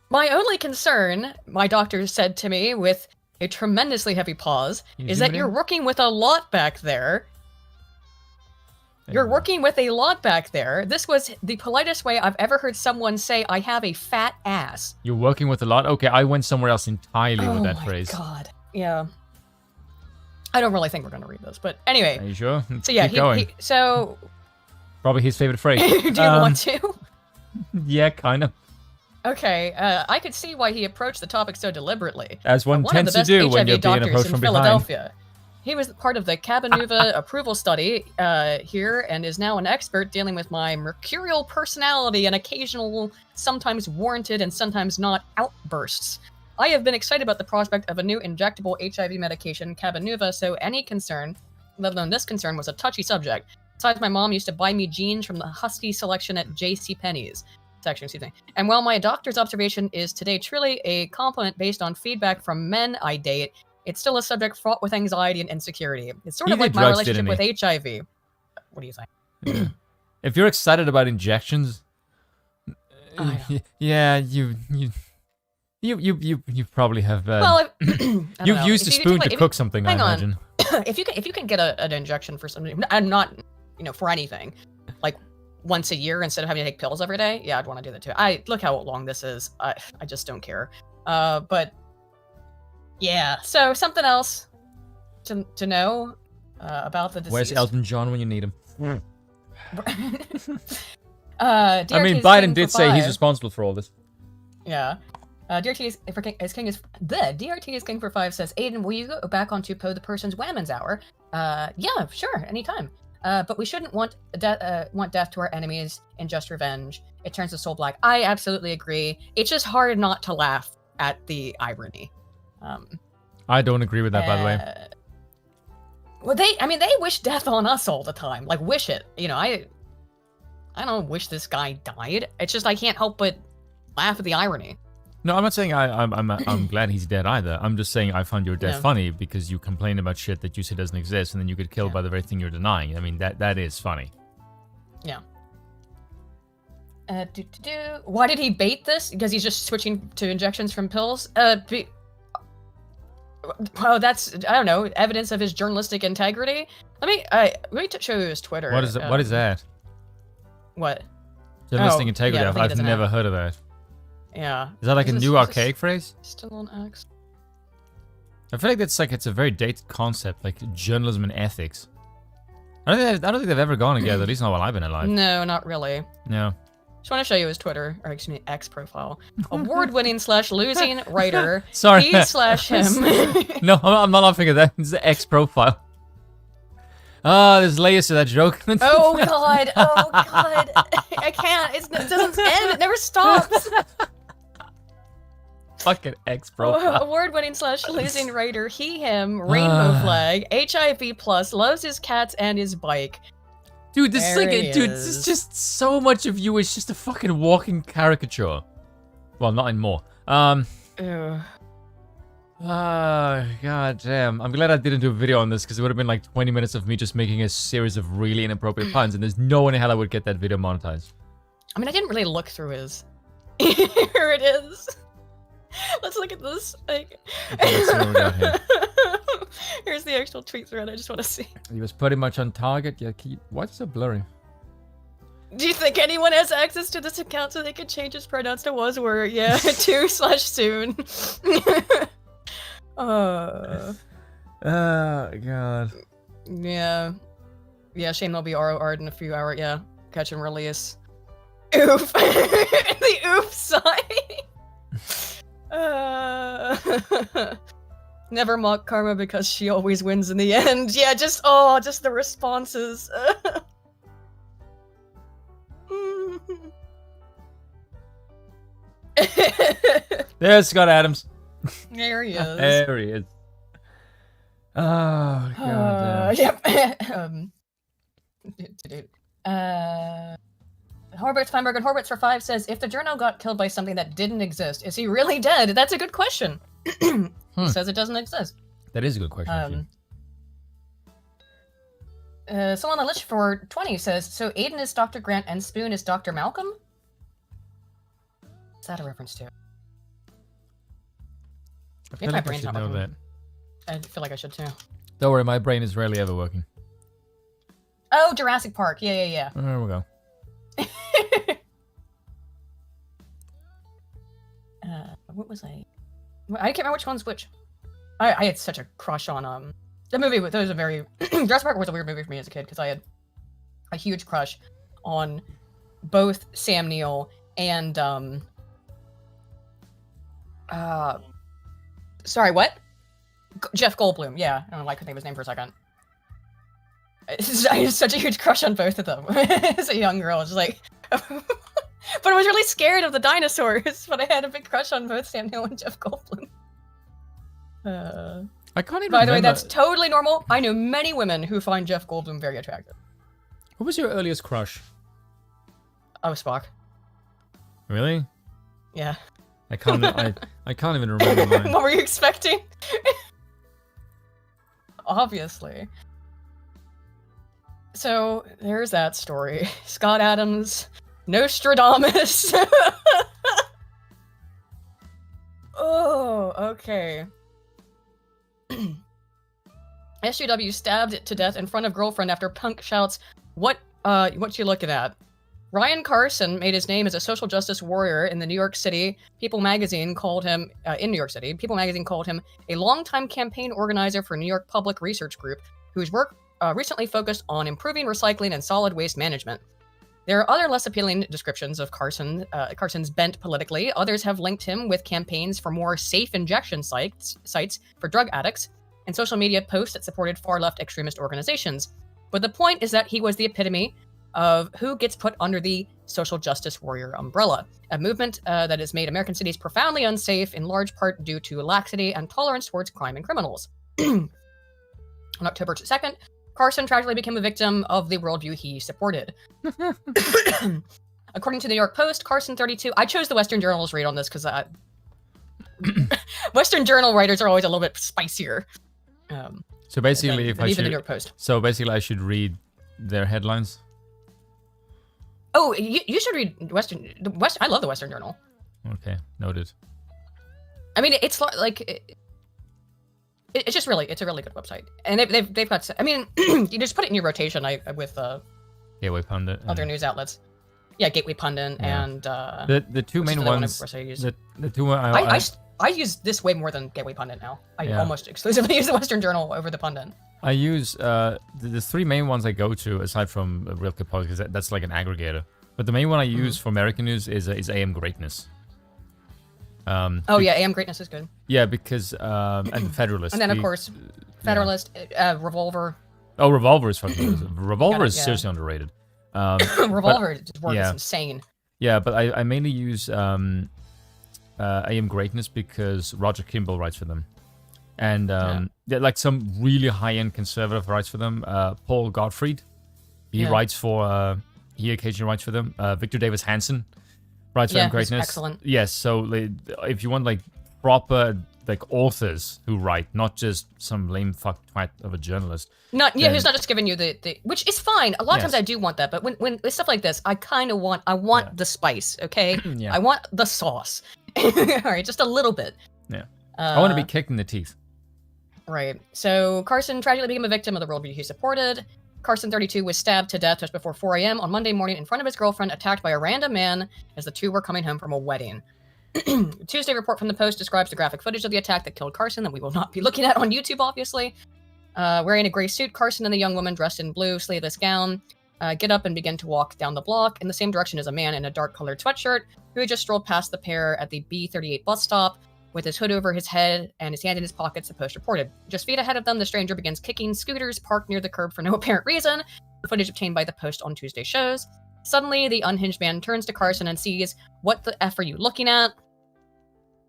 My only concern, my doctor said to me with a tremendously heavy pause, is that you're working with a lot back there. You're working with a lot back there. This was the politest way I've ever heard someone say, I have a fat ass. You're working with a lot? Okay, I went somewhere else entirely with that Oh my phrase. God. Yeah. I don't really think we're going to read those, but anyway. Are you sure? So yeah, Keep going. So Probably his favorite phrase. do you want to? Yeah, kind of. Okay, I could see why he approached the topic so deliberately. As one One of the tends to best do when HIV you're being doctors approached in from behind. Philadelphia. He was part of the Cabenuva approval study here and is now an expert dealing with my mercurial personality and occasional, sometimes warranted and sometimes not, outbursts. I have been excited about the prospect of a new injectable HIV medication, Cabenuva, so any concern, let alone this concern, was a touchy subject. Besides, my mom used to buy me jeans from the Husky selection at JCPenney's. Section, excuse me. And while my doctor's observation is today truly a compliment based on feedback from men I date, it's still a subject fraught with anxiety and insecurity. It's sort of like my relationship with HIV. What do you think? Yeah. If you're excited about injections, yeah, you probably have. Well, you've used a spoon to cook something, I imagine. if you can get an injection for something, and not for anything, like once a year instead of having to take pills every day, yeah, I'd want to do that too. Look how long this is. I just don't care. But yeah, so something else to know. about the deceased. Where's Elton John when you need him? DRT I mean, is Biden king did for say he's 5. responsible for all this. Yeah. DRT is king for 5 says, Aiden, will you go back onto Poe the Person's Whammons Hour? Yeah, sure, anytime. But we shouldn't want death to our enemies in just revenge. It turns the soul black. I absolutely agree. It's just hard not to laugh at the irony. I don't agree with that, by the way. Well, they wish death on us all the time. Like, wish it. You know, I don't wish this guy died. It's just I can't help but laugh at the irony. No, I'm not saying I'm glad he's dead either. I'm just saying I find your death Yeah. funny because you complain about shit that you say doesn't exist, and then you get killed by the very thing you're denying. I mean, that is funny. Yeah. Why did he bait this? Because he's just switching to injections from pills? Well, that's, I don't know, evidence of his journalistic integrity. Let me show you his Twitter. What is it? What is that? What? Journalistic Oh, integrity. yeah, I think he I've doesn't never have- heard of that. Yeah. Is that like a Is new this archaic phrase? Still on X? I feel like it's a very dated concept, like journalism and ethics. I don't think they've ever gone together. At least not while I've been alive. No, not really. No. Just want to show you his Twitter, or excuse me, X profile. Award-winning / losing writer. Sorry. He / him. No, I'm not laughing at that. It's the X profile. Ah, there's layers to that joke. Oh god! Oh god! I can't. It doesn't end. It never stops. Fucking X profile. Award-winning / losing writer. He, him. Rainbow flag. HIV+. Loves his cats and his bike. Dude, this is There like, he dude, this is. is just so much of you is just a fucking walking caricature. Well, not anymore. Ew. God damn. I'm glad I didn't do a video on this because it would have been like 20 minutes of me just making a series of really inappropriate puns, and there's no way in hell I would get that video monetized. I mean, I didn't really look through his. Here it is. Let's look at this. Like... Okay, let's see what we got here. Here's the actual tweet thread. I just want to see. He was pretty much on target. Yeah, why is it so blurry? Do you think anyone has access to this account so they could change his pronouns to was were? Yeah, /soon. God. Yeah. Yeah, Shane will be ROR'd in a few hours. Yeah, catch and release. Oof. The oof sign. Never mock Karma because she always wins in the end. Yeah, just the responses. There's Scott Adams. There he is. There he is. Oh, God damn. Yep. Horvitz, Feinberg, and Horvitz for 5 says, if the journal got killed by something that didn't exist, is he really dead? That's a good question. He says it doesn't exist. That is a good question. actually. Someone on the list for 20 says, so Aiden is Dr. Grant and Spoon is Dr. Malcolm? What's that a reference to? I Maybe feel my like I brain's should not know that. working. I feel like I should too. Don't worry, my brain is rarely ever working. Oh, Jurassic Park. Yeah. There we go. What was I can't remember which one's which. I had such a crush on the movie. That was a very Jurassic Park was a weird movie for me as a kid because I had a huge crush on both Sam Neill and sorry, what? Jeff Goldblum. Yeah, I don't know, I couldn't think of his name for a second. I had such a huge crush on both of them as a young girl. Just like, but I was really scared of the dinosaurs. But I had a big crush on both Sam Neill and Jeff Goldblum. I can't even By the way, remember. that's totally normal. I know many women who find Jeff Goldblum very attractive. What was your earliest crush? Oh, Spock. Really? Yeah. I can't. I can't even remember mine. What were you expecting? Obviously. So there's that story. Scott Adams, Nostradamus. Oh, okay. SUW stabbed to death in front of girlfriend after punk shouts, what you looking at? Ryan Carson made his name as a social justice warrior in the New York City. People magazine called him, in New York City, People magazine called him a longtime campaign organizer for New York Public Research Group, whose work recently focused on improving recycling and solid waste management. There are other less appealing descriptions of Carson's bent politically. Others have linked him with campaigns for more safe injection sites for drug addicts and social media posts that supported far-left extremist organizations. But the point is that he was the epitome of who gets put under the social justice warrior umbrella, a movement that has made American cities profoundly unsafe, in large part due to laxity and tolerance towards crime and criminals. On October 2nd, Carson tragically became a victim of the worldview he supported. According to the New York Post, Carson 32... I chose the Western Journal's read on this because Western Journal writers are always a little bit spicier. So basically, than even the New York Post. So basically, I should read their headlines. Oh, you should read I love the Western Journal. Okay, noted. I mean, it's like it's just really, it's a really good website, and they've got. I mean, you just put it in your rotation with Gateway Pundit. Other news outlets. Yeah, Gateway Pundit and the two main ones. The two I use this way more than Gateway Pundit now. I almost exclusively use the Western Journal over the Pundit. I use the three main ones I go to, aside from Real Capone, because that's like an aggregator. But the main one I use for American news is AM Greatness. AM Greatness is good. Yeah, because and Federalist. And then of course, Federalist, Revolver. Oh, Revolver is fucking good. Revolver is seriously underrated. Revolver work is insane. Yeah, but I mainly use AM Greatness because Roger Kimball writes for them. And like some really high-end conservative writes for them. Paul Gottfried, he writes for, he occasionally writes for them. Victor Davis Hanson writes for AM Greatness. Excellent. Yes, so if you want like proper like authors who write, not just some lame fuck twat of a journalist. Who's not just giving you the which is fine. A lot of times I do want that, but when with stuff like this, I kind of want the spice, okay? I want the sauce. All right, just a little bit. Yeah. I want to be kicked in the teeth. Right. So Carson tragically became a victim of the worldview he supported. Carson 32 was stabbed to death just before 4 a.m. on Monday morning in front of his girlfriend, attacked by a random man as the two were coming home from a wedding. Tuesday report from the Post describes the graphic footage of the attack that killed Carson that we will not be looking at on YouTube, obviously. Wearing a gray suit, Carson and the young woman dressed in blue sleeveless gown get up and begin to walk down the block in the same direction as a man in a dark-colored sweatshirt who had just strolled past the pair at the B38 bus stop with his hood over his head and his hand in his pockets, the Post reported. Just feet ahead of them, the stranger begins kicking scooters parked near the curb for no apparent reason. The footage obtained by the Post on Tuesday shows. Suddenly, the unhinged man turns to Carson and sees, "What the F are you looking at?"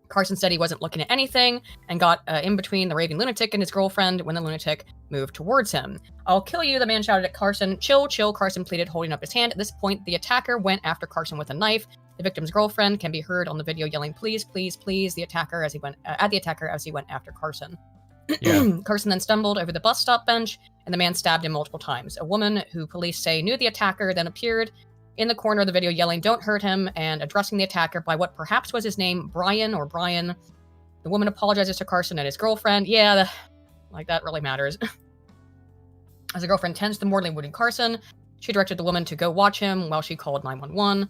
Carson said he wasn't looking at anything and got in between the raving lunatic and his girlfriend when the lunatic moved towards him. "I'll kill you," the man shouted at Carson. "Chill, chill," Carson pleaded, holding up his hand. At this point, the attacker went after Carson with a knife. The victim's girlfriend can be heard on the video yelling, "Please, please, please," the attacker as he went at the attacker as he went after Carson. Yeah. Carson then stumbled over the bus stop bench, and the man stabbed him multiple times. A woman who police say knew the attacker then appeared in the corner of the video yelling, "Don't hurt him," and addressing the attacker by what perhaps was his name, Brian. The woman apologizes to Carson and his girlfriend. Yeah, that really matters. As the girlfriend tends to mortally wounded Carson, she directed the woman to go watch him while she called 911.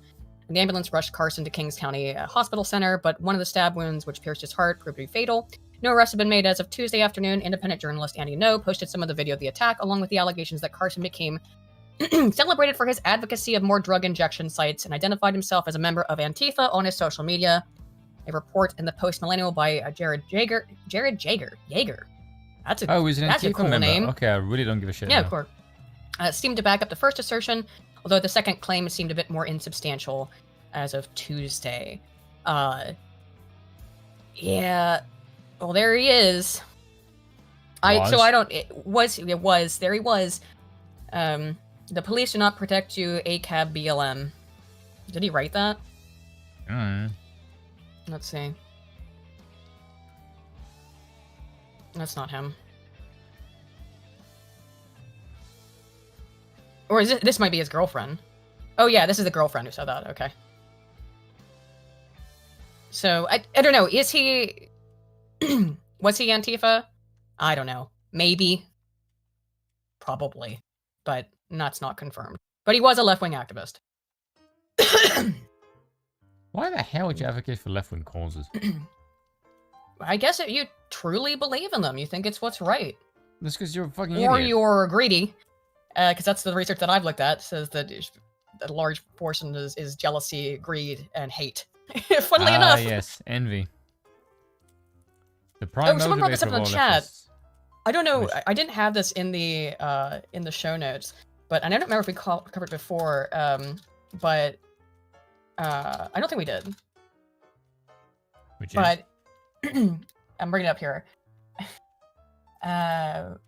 And the ambulance rushed Carson to Kings County Hospital Center, but one of the stab wounds, which pierced his heart, proved to be fatal. No arrests have been made as of Tuesday afternoon. Independent journalist Andy No posted some of the video of the attack, along with the allegations that Carson became celebrated for his advocacy of more drug injection sites and identified himself as a member of Antifa on his social media. A report in the Post Millennial by Jared Jaeger. That's a cool member. Name. Okay, I really don't give a shit. Yeah, of course. Seemed to back up the first assertion, although the second claim seemed a bit more insubstantial as of Tuesday. Yeah. Well, there he is. There he was. The police do not protect you, ACAB BLM. Did he write that? Let's see. That's not him. Or is this might be his girlfriend. Oh yeah, this is the girlfriend who said that, okay. So, I don't know, is he... was he Antifa? I don't know. Maybe. Probably. But that's not confirmed. But he was a left-wing activist. Why the hell would you advocate for left-wing causes? I guess if you truly believe in them, you think it's what's right. That's because you're a fucking or idiot. you're greedy, because that's the research that I've looked at. Says that a large portion is jealousy, greed, and hate. Funnily enough. Yes, envy. The prime someone brought this motivator up of in all the chat. efforts. I don't know. Which- I didn't have this in the show notes, but and I don't remember if we covered it before. But I don't think we did. Which is? But I'm bringing it up here. Where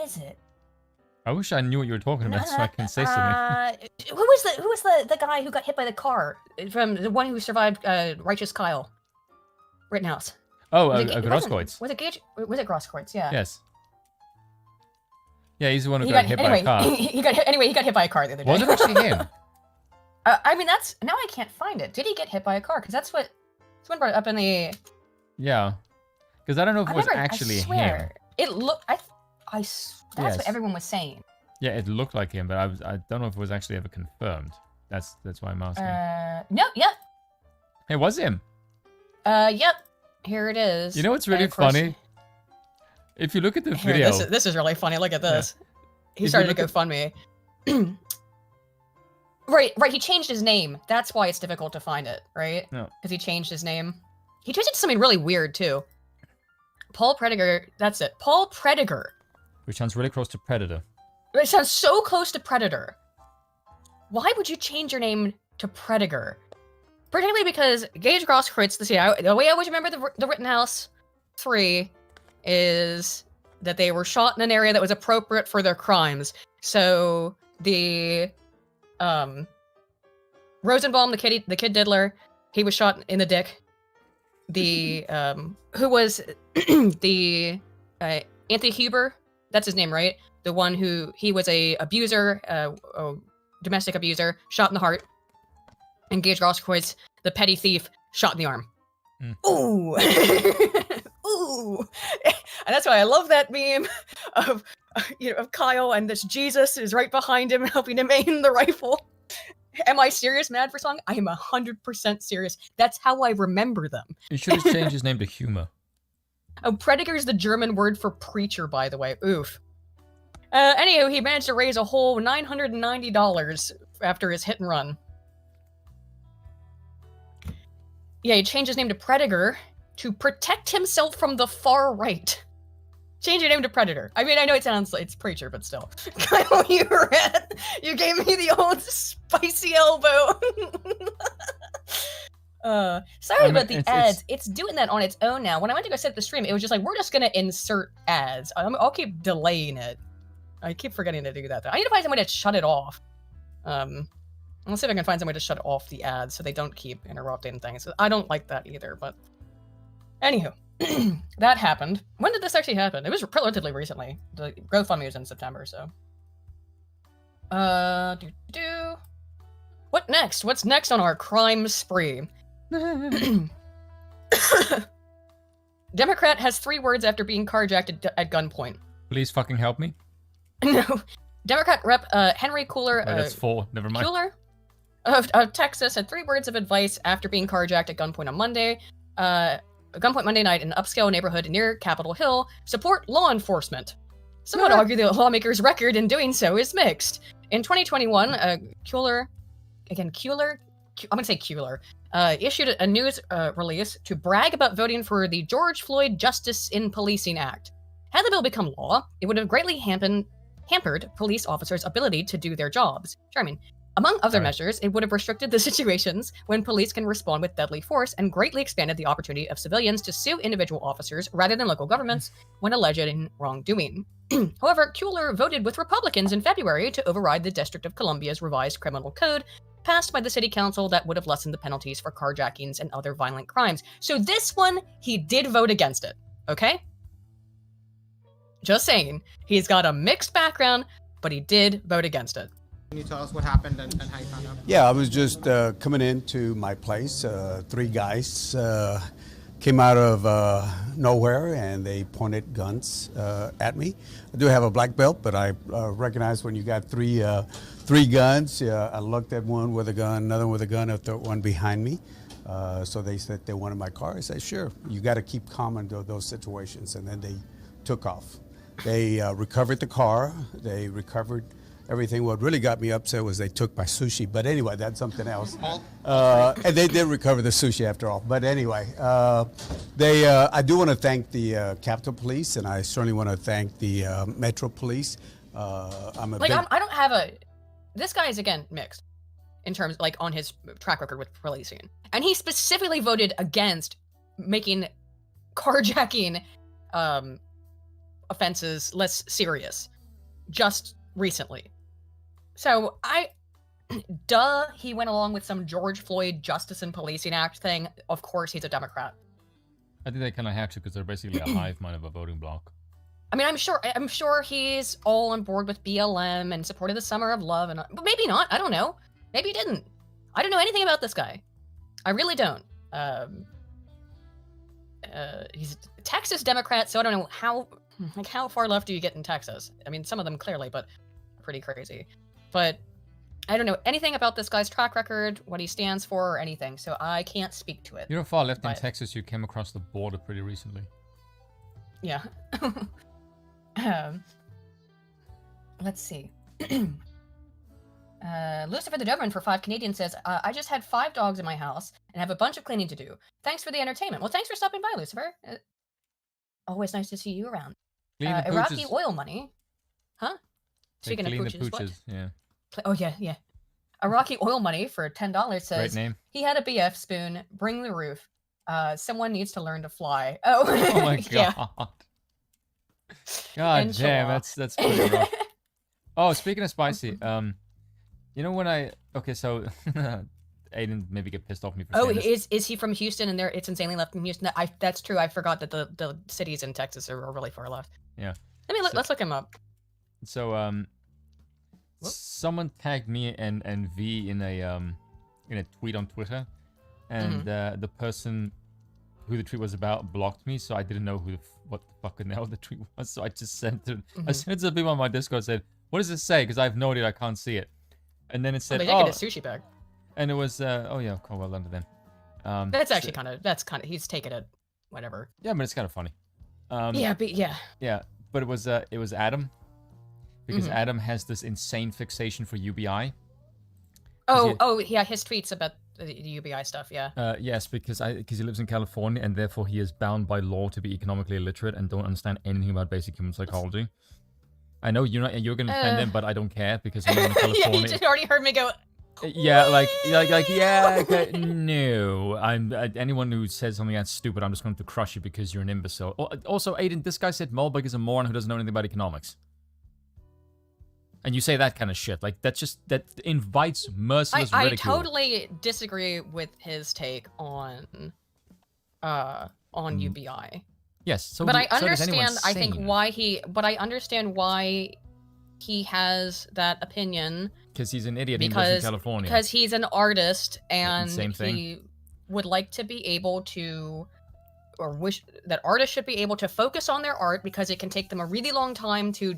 is it? I wish I knew what you were talking about so I can say something. Who was the guy who got hit by the car from the one who survived Righteous Kyle Rittenhouse? Oh, Was it Grosskreutz. Was it Gage? Was it Grosskreutz? Yeah. Yes. Yeah, he's the one who got hit by a car. He got hit by a car the other day. Was it actually him? I mean, that's now I can't find it. Did he get hit by a car? Because that's what someone brought it up in the. Yeah, because I don't know if it was actually I swear, him. It looked. That's what everyone was saying. Yeah, it looked like him, but I don't know if it was actually ever confirmed. That's why I'm asking. No, yep. It was him. Yep. Here it is. You know what's really funny? If you look at the video, this is really funny. Look at this. Yeah. He started to GoFundMe. Right. He changed his name. That's why it's difficult to find it, right? No. Because he changed his name. He changed it to something really weird too. Paul Prediger. That's it. Paul Prediger. Which sounds really close to Predator. It sounds so close to Predator. Why would you change your name to Prediger? Particularly because Gage Grosskreutz, the way I always remember the Rittenhouse 3 is that they were shot in an area that was appropriate for their crimes. So the Rosenbaum, the kid diddler, he was shot in the dick. The who was the Anthony Huber, that's his name, right? The one he was a abuser, a domestic abuser, shot in the heart. And Gage Grosskreutz, the petty thief, shot in the arm. Ooh. Ooh. And that's why I love that meme of Kyle and this Jesus is right behind him helping him aim the rifle. Am I serious, Mad for Song? I am 100% serious. That's how I remember them. He should have changed his name to Humor. Oh, Prediger is the German word for preacher, by the way. Oof. Anywho, he managed to raise a whole $990 after his hit and run. Yeah, he changed his name to Prediger to protect himself from the far right. Change your name to Predator. I mean, I know it sounds like it's preacher, but still. Kyle, you rat. You gave me the old spicy elbow. Sorry about the ads. It's doing that on its own now. When I went to go set the stream, it was just like, we're just going to insert ads. I'll keep delaying it. I keep forgetting to do that, though. I need to find some way to shut it off. Let's see if I can find some way to shut off the ads so they don't keep interrupting things. I don't like that either, but... Anywho, that happened. When did this actually happen? It was relatively recently. The GoFundMe was in September, so... What next? What's next on our crime spree? Democrat has 3 words after being carjacked at gunpoint. Please fucking help me. No. Democrat Rep Henry Cooler... that's 4. Never mind. Cooler of Texas had 3 words of advice after being carjacked at gunpoint on Monday. Gunpoint Monday night in an upscale neighborhood near Capitol Hill. Support law enforcement. Some would argue the lawmaker's record in doing so is mixed. In 2021, Cooler, I'm gonna say Cooler, issued a news release to brag about voting for the George Floyd Justice in Policing Act. Had the bill become law, it would have greatly hampered police officers' ability to do their jobs. Charming. Among other measures, it would have restricted the situations when police can respond with deadly force and greatly expanded the opportunity of civilians to sue individual officers rather than local governments when alleging wrongdoing. However, Cooler voted with Republicans in February to override the District of Columbia's revised criminal code passed by the city council that would have lessened the penalties for carjackings and other violent crimes. So this one, he did vote against it, okay? Just saying. He's got a mixed background, but he did vote against it. Can you tell us what happened and how you found out? Yeah, I was just coming into my place. 3 guys came out of nowhere and they pointed guns at me. I do have a black belt, but I recognize when you got three guns. I looked at one with a gun, another with a gun, a third one behind me. So they said they wanted my car. I said, sure, you got to keep calm under those situations. And then they took off. They recovered the car. They recovered everything. What really got me upset was they took my sushi. But anyway, that's something else. And they did recover the sushi after all. But anyway, I do want to thank the Capitol Police, and I certainly want to thank the Metro Police. I don't have a. This guy is again mixed in terms on his track record with policing, and he specifically voted against making carjacking offenses less serious just recently. So he went along with some George Floyd Justice and Policing Act thing. Of course, he's a Democrat. I think they kind of have to because they're basically a hive mind of a voting bloc. I mean, I'm sure he's all on board with BLM and supported the Summer of Love, but maybe not. I don't know. Maybe he didn't. I don't know anything about this guy. I really don't. He's a Texas Democrat, so I don't know how far left do you get in Texas? I mean, some of them clearly, but pretty crazy. But I don't know anything about this guy's track record, what he stands for, or anything, so I can't speak to it. You're far left in Texas. You came across the border pretty recently. Yeah. Let's see. Lucifer the Doberman for 5 Canadian says, I just had 5 dogs in my house and have a bunch of cleaning to do. Thanks for the entertainment. Well, thanks for stopping by, Lucifer. Always nice to see you around. Iraqi oil money. Huh? Speaking of pooches, what? Yeah. Oh, yeah. Iraqi oil money for $10 says, Great name. He had a BF spoon, bring the roof. Someone needs to learn to fly. Oh, oh my god. Yeah. God damn, that's pretty rough. Oh, speaking of spicy, you know when so Aiden maybe get pissed off at me for saying this. Is he from Houston and it's insanely left in Houston? That's true. I forgot that the cities in Texas are really far left. Yeah. Let's look him up. So someone tagged me and V in a tweet on Twitter, and the person who the tweet was about blocked me, so I didn't know what the fucking hell the tweet was. So I just sent it. I sent it to the people on my Discord. Said, "What does it say?" Because I have no idea. I can't see it. And then it said, they did get a sushi bag. And it was, oh yeah, cool, well done to them. That's actually kind of, he's taken it, whatever. Yeah, but it's kind of funny. Yeah, but it was Adam, because Adam has this insane fixation for UBI. Yeah, his tweets about the UBI stuff, yeah. Yes, because he lives in California, and therefore he is bound by law to be economically illiterate and don't understand anything about basic human psychology. I know you're going to defend him, but I don't care because I'm in California. Yeah, you just already heard me go. Yeah, okay, no. Anyone who says something that's stupid, I'm just going to crush you because you're an imbecile. Also, Aiden, this guy said Mulberg is a moron who doesn't know anything about economics. And you say that kind of shit. Like, that invites merciless ridicule. I totally disagree with his take on UBI. Yes, but I understand. I think I understand why he has that opinion. Because he's an idiot. He lives in California. Because he's an artist, and same thing. He would like to be able to, or wish that artists should be able to focus on their art because it can take them a really long time to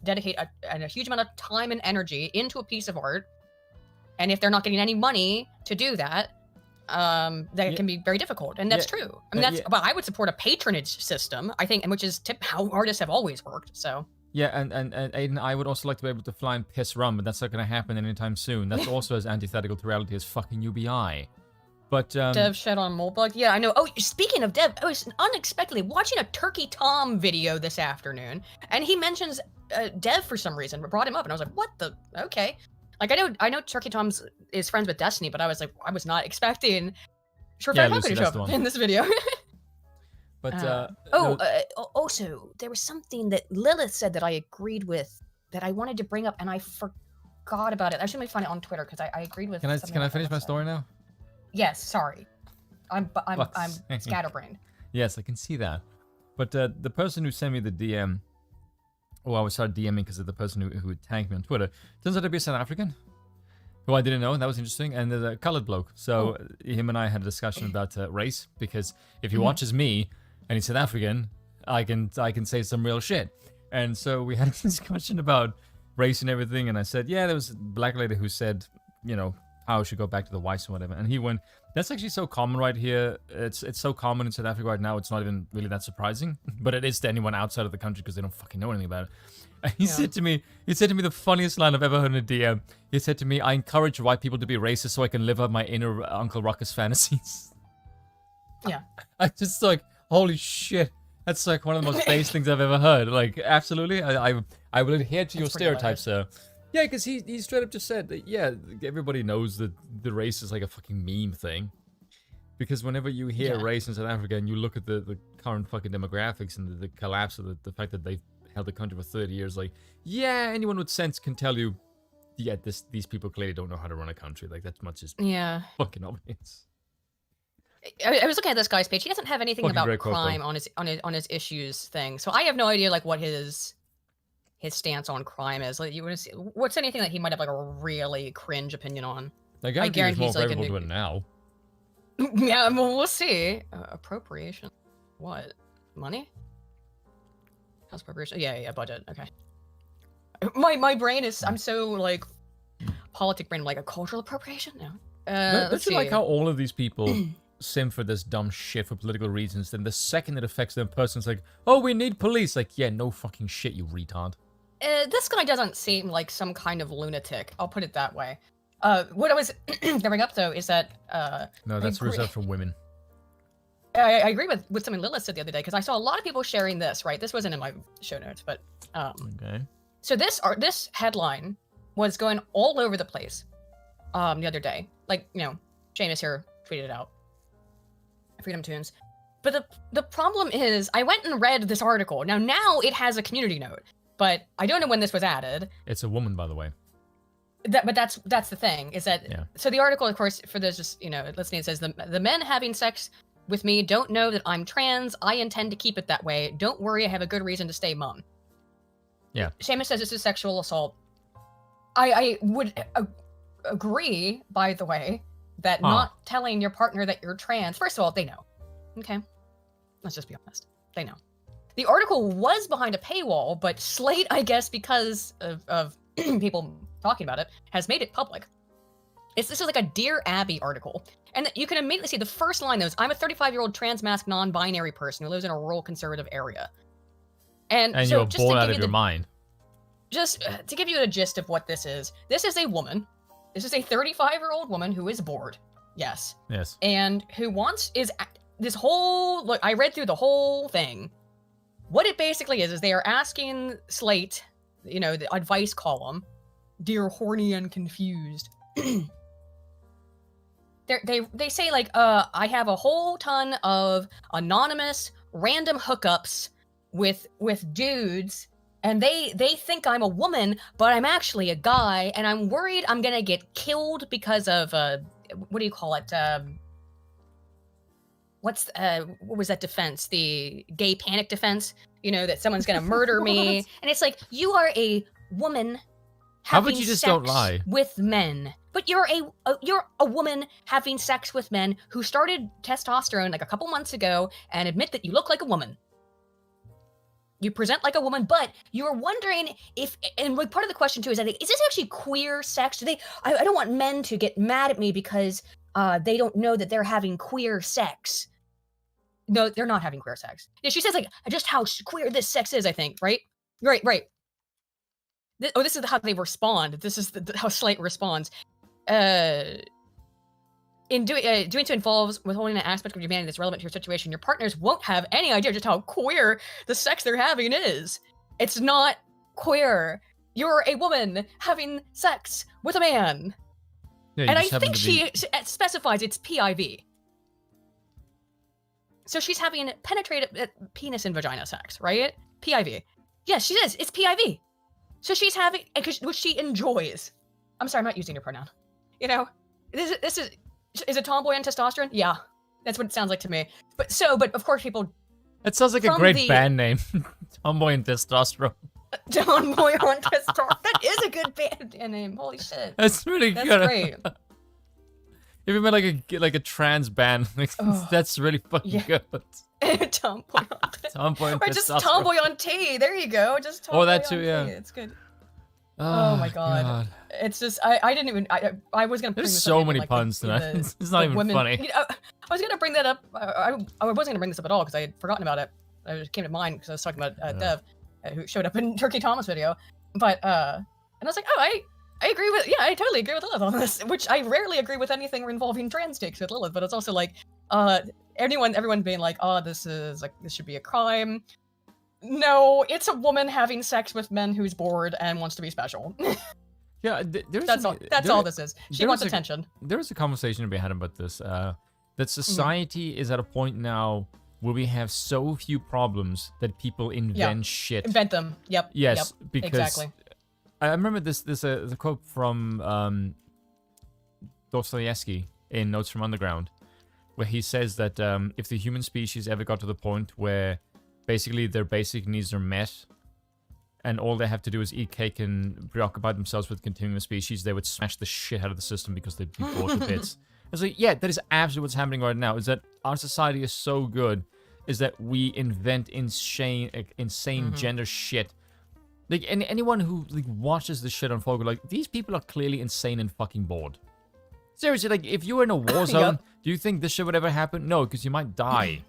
dedicate a huge amount of time and energy into a piece of art, and if they're not getting any money to do that. That can be very difficult, and that's true. I mean, but I would support a patronage system, I think, which is how artists have always worked. So yeah, and Aiden, I would also like to be able to fly and piss rum, but that's not going to happen anytime soon. That's also as antithetical to reality as fucking UBI. But Dev shed on Molebug. Yeah, I know. Oh, speaking of Dev, I was unexpectedly watching a Turkey Tom video this afternoon, and he mentions Dev for some reason. Brought him up, and I was like, "What the? Okay." Like I know Turkey Tom's is friends with Destiny, but I was not expecting Short Fat Falcon to show up in this video. But also there was something that Lilith said that I agreed with that I wanted to bring up, and I forgot about it. I should maybe find it on Twitter because I agreed with. Can I finish my story now? Yes, sorry, I'm scatterbrained. Yes, I can see that. But the person who sent me the DM. I was started DMing because of the person who tagged me on Twitter. Turns out to be a South African, who I didn't know, and that was interesting. And a colored bloke. So him and I had a discussion about race, because if he watches me and he's South African, I can say some real shit. And so we had a discussion about race and everything. And I said, yeah, there was a black lady who said, how I should go back to the whites or whatever. And he went, That's actually so common right here. It's so common in South Africa right now. It's not even really that surprising, but it is to anyone outside of the country because they don't fucking know anything about it. And he said to me the funniest line I've ever heard in a DM. He said to me, "I encourage white people to be racist so I can live out my inner Uncle Ruckus fantasies." Yeah. I just like, holy shit. That's like one of the most base things I've ever heard. Like, absolutely, I will adhere to your stereotypes, sir. Yeah, because he straight up just said that, yeah, everybody knows that the race is like a fucking meme thing. Because whenever you hear race in South Africa and you look at the current fucking demographics and the collapse of the fact that they've held the country for 30 years, like, yeah, anyone with sense can tell you, yeah, these people clearly don't know how to run a country. Like, that's much just fucking obvious. I was looking at this guy's page. He doesn't have anything Fucking about crime on his issues thing. So I have no idea like what his stance on crime is. Like, you want to see what's anything that he might have like a really cringe opinion on? I guarantee he's more like favorable to it now. Yeah, well, we'll see. Appropriation. What? Money? House appropriation? Yeah, budget. Okay. My brain is. I'm so like politic brain. Like a cultural appropriation. No. Don't you like how all of these people sim for this dumb shit for political reasons? Then the second it affects them, person's like, "Oh, we need police." Like, yeah, no fucking shit, you retard. This guy doesn't seem like some kind of lunatic. I'll put it that way. What I was gonna bring up though is that no, that's reserved for women. I agree with something Lilith said the other day because I saw a lot of people sharing this. Right, this wasn't in my show notes, but okay. So this headline was going all over the place the other day. Like, you know, Seamus here tweeted it out. Freedom Tunes. But the problem is I went and read this article. Now it has a community note, but I don't know when this was added. It's a woman, by the way. But that's the thing is that so the article, of course, for those just listening, it says the men having sex with me don't know that I'm trans. I intend to keep it that way. Don't worry, I have a good reason to stay mum. Yeah. Seamus says this is sexual assault. I would agree, by the way, that not telling your partner that you're trans. First of all, they know. Okay, let's just be honest. They know. The article was behind a paywall, but Slate, I guess, because of people talking about it, has made it public. This is like a Dear Abby article. And you can immediately see the first line though is, I'm a 35-year-old trans-masked non-binary person who lives in a rural conservative area. And so you're born out of your mind. Just to give you a gist of what this is a woman. This is a 35-year-old woman who is bored. Yes. Yes. And who this whole, look, I read through the whole thing. What it basically is they are asking Slate, the advice column, dear horny and confused. They say like, I have a whole ton of anonymous random hookups with dudes, and they think I'm a woman, but I'm actually a guy, and I'm worried I'm gonna get killed because of what do you call it? What was that defense? The gay panic defense? That someone's gonna murder me, and it's like, you are a woman. How about you just don't lie? With men, but you're a woman having sex with men who started testosterone like a couple months ago, and admit that you look like a woman. You present like a woman, but you're wondering if, and like part of the question too is, I think, is this actually queer sex? I don't want men to get mad at me because they don't know that they're having queer sex. No, they're not having queer sex. Yeah, she says like just how queer this sex is. I think, right. This is how they respond. This is how Slate responds. In doing so involves withholding an aspect of humanity that's relevant to your situation. Your partners won't have any idea just how queer the sex they're having is. It's not queer. You're a woman having sex with a man. Yeah, and I think she specifies it's PIV. So she's having penetrated penis and vagina sex, right? PIV. Yes, she is. It's PIV. So she's having, which she enjoys. I'm sorry, I'm not using your pronoun. This is it tomboy and testosterone? Yeah, that's what it sounds like to me. But of course people. It sounds like a great band name. Tomboy and testosterone. Tomboy and testosterone. That is a good band name. Holy shit. That's really good. That's great. If you meant like a trans band, that's really fucking good. Tomboy on Tomboy and or just tomboy on tea. There you go. Just tomboy that too, on yeah. tea. It's good. Oh my god. It's just I didn't even I was gonna bring There's this so up many like puns tonight. It's not even funny. You know, I was gonna bring that up. I wasn't gonna bring this up at all because I had forgotten about it. It just came to mind because I was talking about Dev, who showed up in Turkey Thomas video. But and I was like, oh, I agree with I totally agree with Lilith on this, which I rarely agree with anything involving trans chicks with Lilith. But it's also like everyone being like, oh, this should be a crime. No, it's a woman having sex with men who's bored and wants to be special. Yeah, that's all this is. She wants attention. There was a conversation we had about this. That society is at a point now where we have so few problems that people invent shit. Invent them. Yep. Yes, yep, because exactly. I remember this a quote from Dostoevsky in Notes from Underground, where he says that if the human species ever got to the point where basically their basic needs are met, and all they have to do is eat cake and preoccupy themselves with continuing the species, they would smash the shit out of the system because they'd be bored to bits. It's like, yeah, that is absolutely what's happening right now, is that our society is so good, is that we invent insane gender shit. Like, anyone who watches this shit unfold, like, these people are clearly insane and fucking bored. Seriously, like, if you were in a war zone, do you think this shit would ever happen? No, because you might die.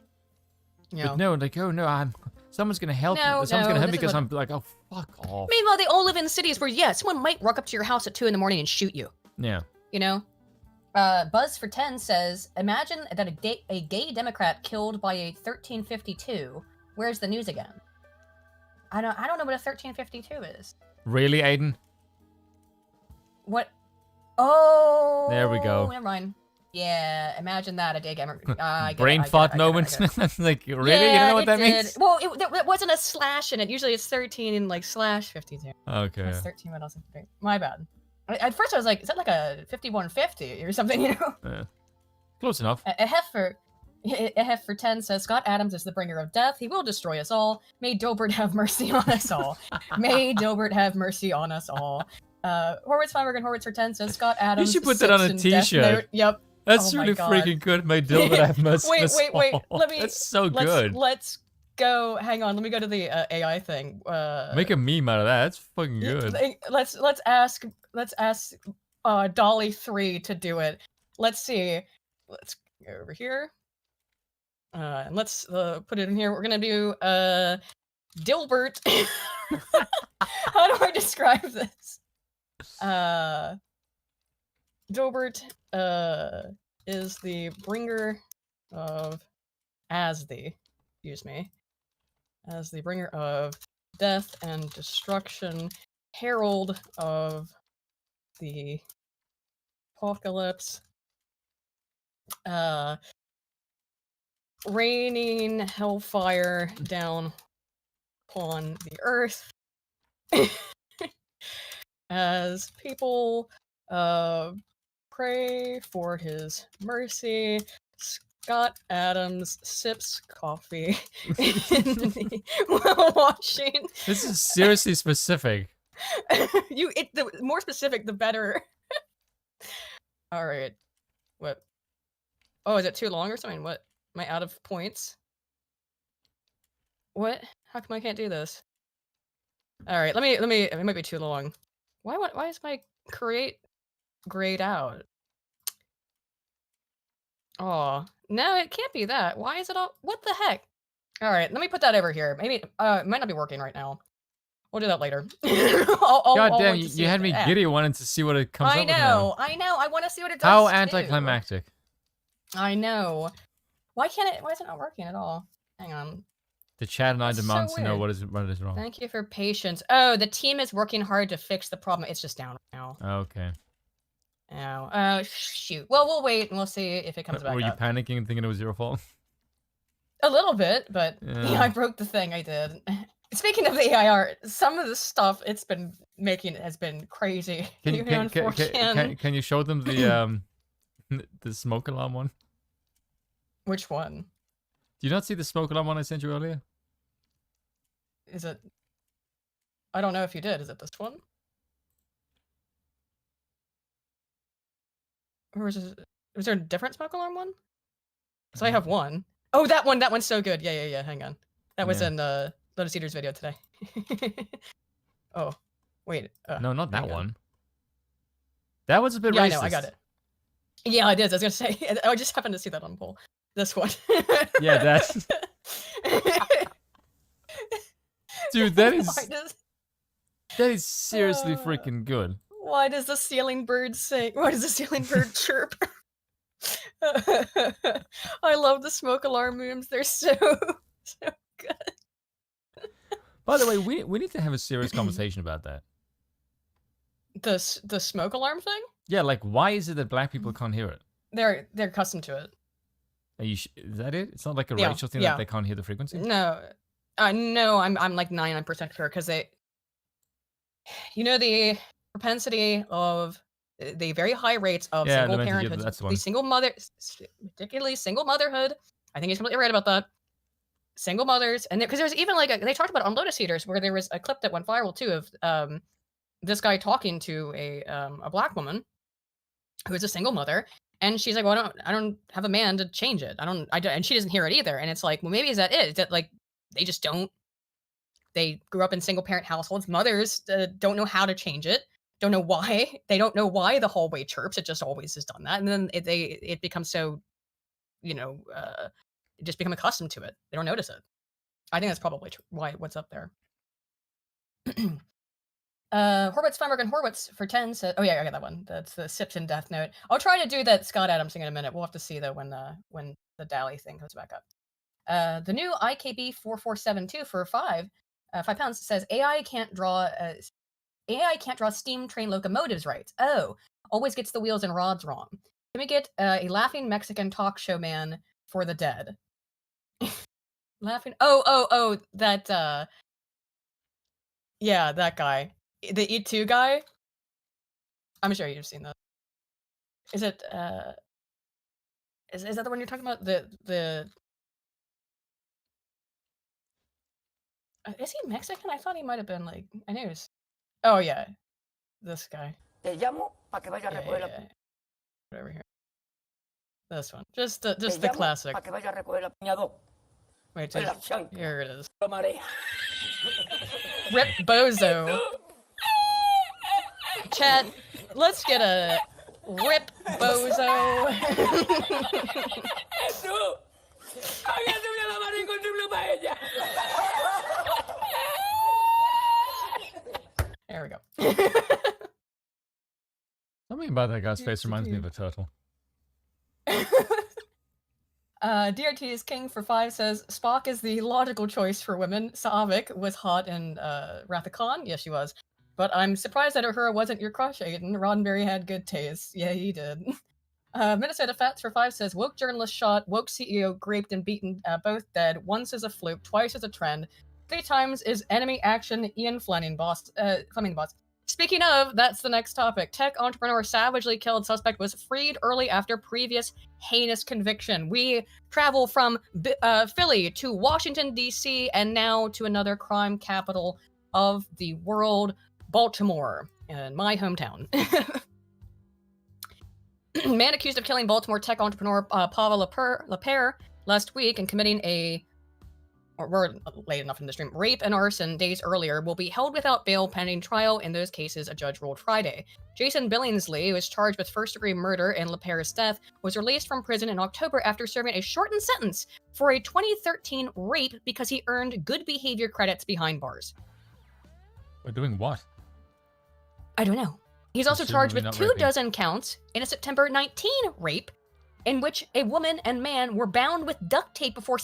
But no, like, oh no, someone's gonna help me. Someone's gonna help me because I'm like, oh, fuck off. Meanwhile, they all live in cities where, someone might walk up to your house at 2 in the morning and shoot you. Yeah. You know? Buzz for 10 says, imagine that a gay Democrat killed by a 1352. Where's the news again? I don't know what a 1352 is. Really, Aiden? What? Oh. There we go. Never mind. Yeah, imagine that, a gay Democrat. Brain fart moment. Like, really? Yeah, you don't know what that means? Well, it wasn't a slash in it. Usually it's 13 and like slash 52. Okay. It's 13 what else? My bad. At first I was like, is that like a 5150 or something, you know? Yeah. Close enough. A Heifer 10 says, Scott Adams is the bringer of death. He will destroy us all. May Dilbert have mercy on us all. May Dilbert have mercy on us all. Horwitz Feinberg and Horwitz for 10 says, Scott Adams. You should put that on a t-shirt. Yep. That's really freaking good. May Dilbert have mercy on us Wait. all. Let me. That's so good. Let's go. Hang on. Let me go to the AI thing. Make a meme out of that. That's fucking good. Let's ask Dolly 3 to do it. Let's see. Let's go over here. And let's put it in here. We're gonna do Dilbert. How do I describe this? Dilbert is the bringer of as the bringer of death and destruction, herald of the apocalypse, raining hellfire down upon the earth as people pray for his mercy. Scott Adams sips coffee while watching. This is seriously specific. The more specific, the better. All right. What? Oh, is it too long or something? What? Am I out of points? What? How come I can't do this? All right. Let me. It might be too long. Why is my create grayed out? Oh, no, it can't be that. Why is it all? What the heck? All right, let me put that over here. Maybe it might not be working right now. We'll do that later. God damn, you had me giddy wanting to see what it comes up with now. I know. I want to see what it does. How anticlimactic. I know. Why is it not working at all? Hang on. The chat and I demand to know what is wrong. Thank you for patience. Oh, the team is working hard to fix the problem. It's just down right now. Okay. Oh, shoot. Well, we'll wait and we'll see if it comes back up. Were you panicking and thinking it was your fault? A little bit, but yeah, I broke the thing. I did. Speaking of the AIR, some of the stuff it's been making has been crazy. Can you show them the the smoke alarm one? Which one? Do you not see the smoke alarm one I sent you earlier? Is it? I don't know if you did. Is it this one? Or was there a different smoke alarm one? So I have one. Oh, that one. That one's so good. Yeah. Hang on. That was in Lotus Eater's video today. Oh, Wait. No, not that hang on. one. That was a bit Yeah, racist. I know. I got it. Yeah, it is. I was gonna say. I just happened to see that on the poll. This one. Yeah, that's... Dude, that is seriously freaking good. Why does the ceiling bird sing? Why does the ceiling bird chirp? I love the smoke alarm memes. They're so good. By the way, we need to have a serious conversation about that. The smoke alarm thing? Yeah, like, why is it that black people can't hear it? They're accustomed to it. Are you is that it? It's not like a Yeah, racial thing yeah. that they can't hear the frequency? No, no, I'm like 99% sure because the propensity of the very high rates of Yeah, single demented, yeah, parenthood, that's the one. particularly single motherhood. I think he's completely right about that. Single mothers, and because there's even like they talked about it on Lotus Eaters where there was a clip that went viral too of this guy talking to a black woman who is a single mother, and she's like, "Well, I don't have a man to change it. I don't," and she doesn't hear it either. And it's like, well, maybe is that it? Is that like they just don't? They grew up in single parent households. Mothers don't know how to change it. Don't know why. They don't know why the hallway chirps. It just always has done that, and then it becomes so, just become accustomed to it. They don't notice it. I think that's probably why what's up there. Horwitz, Feinberg, and Horwitz for 10 said, oh yeah, I got that one. That's the Sips in Death Note. I'll try to do that Scott Adams thing in a minute. We'll have to see though when the Dally thing comes back up. The new IKB 4472 for £5 says AI can't draw steam train locomotives right. Oh, always gets the wheels and rods wrong. Can we get a laughing Mexican talk show man for the dead? Laughing. Oh, that. Yeah, that guy. The E2 guy. I'm sure you've seen that. Is it? Is that the one you're talking about? The. Is he Mexican? I thought he might have been like. I knew he was. Oh yeah, this guy. Te llamo para que vaya a recoger la... Whatever here. This one. Just the classic. Para que vaya a recoger la piñado. Wait, En la chancla. here it is. Lo mareja. Rip Bozo. Chat, let's get a Rip Bozo. ¡Tú! ¡Cállate una lavada y encontré para ella! There we go. Something about that guy's face reminds me of a turtle. DRT is king for 5 says Spock is the logical choice for women. Saavik was hot in Wrath of Khan. Yes, she was. But I'm surprised that Uhura wasn't your crush, Aiden. Roddenberry had good taste. Yeah, he did. Minnesota Fats for 5 says woke journalist shot, woke CEO graped and beaten, both dead. Once is a fluke, twice is a trend. 3 times is enemy action. Ian Fleming boss. Speaking of, that's the next topic. Tech entrepreneur savagely killed suspect was freed early after previous heinous conviction. We travel from Philly to Washington, D.C., and now to another crime capital of the world, Baltimore, in my hometown. Man accused of killing Baltimore tech entrepreneur Pavel Lapierre last week and committing we're late enough in the stream, rape and arson days earlier will be held without bail pending trial in those cases, a judge ruled Friday. Jason Billingsley, who was charged with first-degree murder in Lapierre's death, was released from prison in October after serving a shortened sentence for a 2013 rape because he earned good behavior credits behind bars. We're doing what? I don't know. He's also charged with Presumably 2 not dozen counts in a September 19 rape in which a woman and man were bound with duct tape before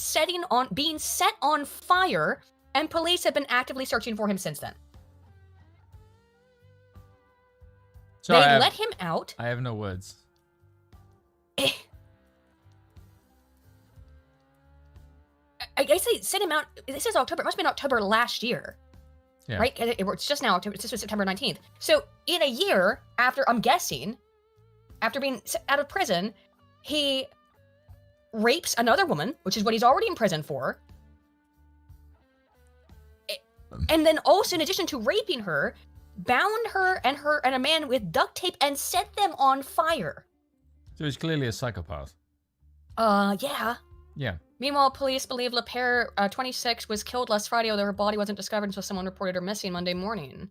being set on fire, and police have been actively searching for him since then. Sorry, They let him out. I have no words. I guess they sent him out. This is October. It must have been October last year. Yeah. Right? It's just now October. It's just September 19th. So in a year after, I'm guessing, after being out of prison, he rapes another woman, which is what he's already in prison for. And then also, in addition to raping her, bound her and a man with duct tape and set them on fire. So he's clearly a psychopath. Yeah. Yeah. Meanwhile, police believe Lapierre, 26, was killed last Friday, although her body wasn't discovered until someone reported her missing Monday morning.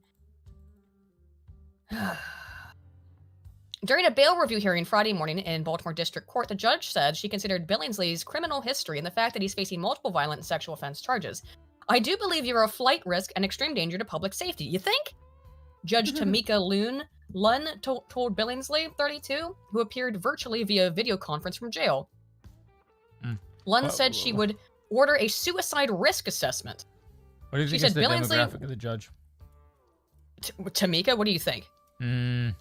During a bail review hearing Friday morning in Baltimore District Court, the judge said she considered Billingsley's criminal history and the fact that he's facing multiple violent and sexual offense charges. I do believe you're a flight risk and extreme danger to public safety. You think? Judge Tamika Lunn told Billingsley, 32, who appeared virtually via video conference from jail. Lunn said she would order a suicide risk assessment. What do you think is the demographic of the judge? Tamika, what do you think? Guessing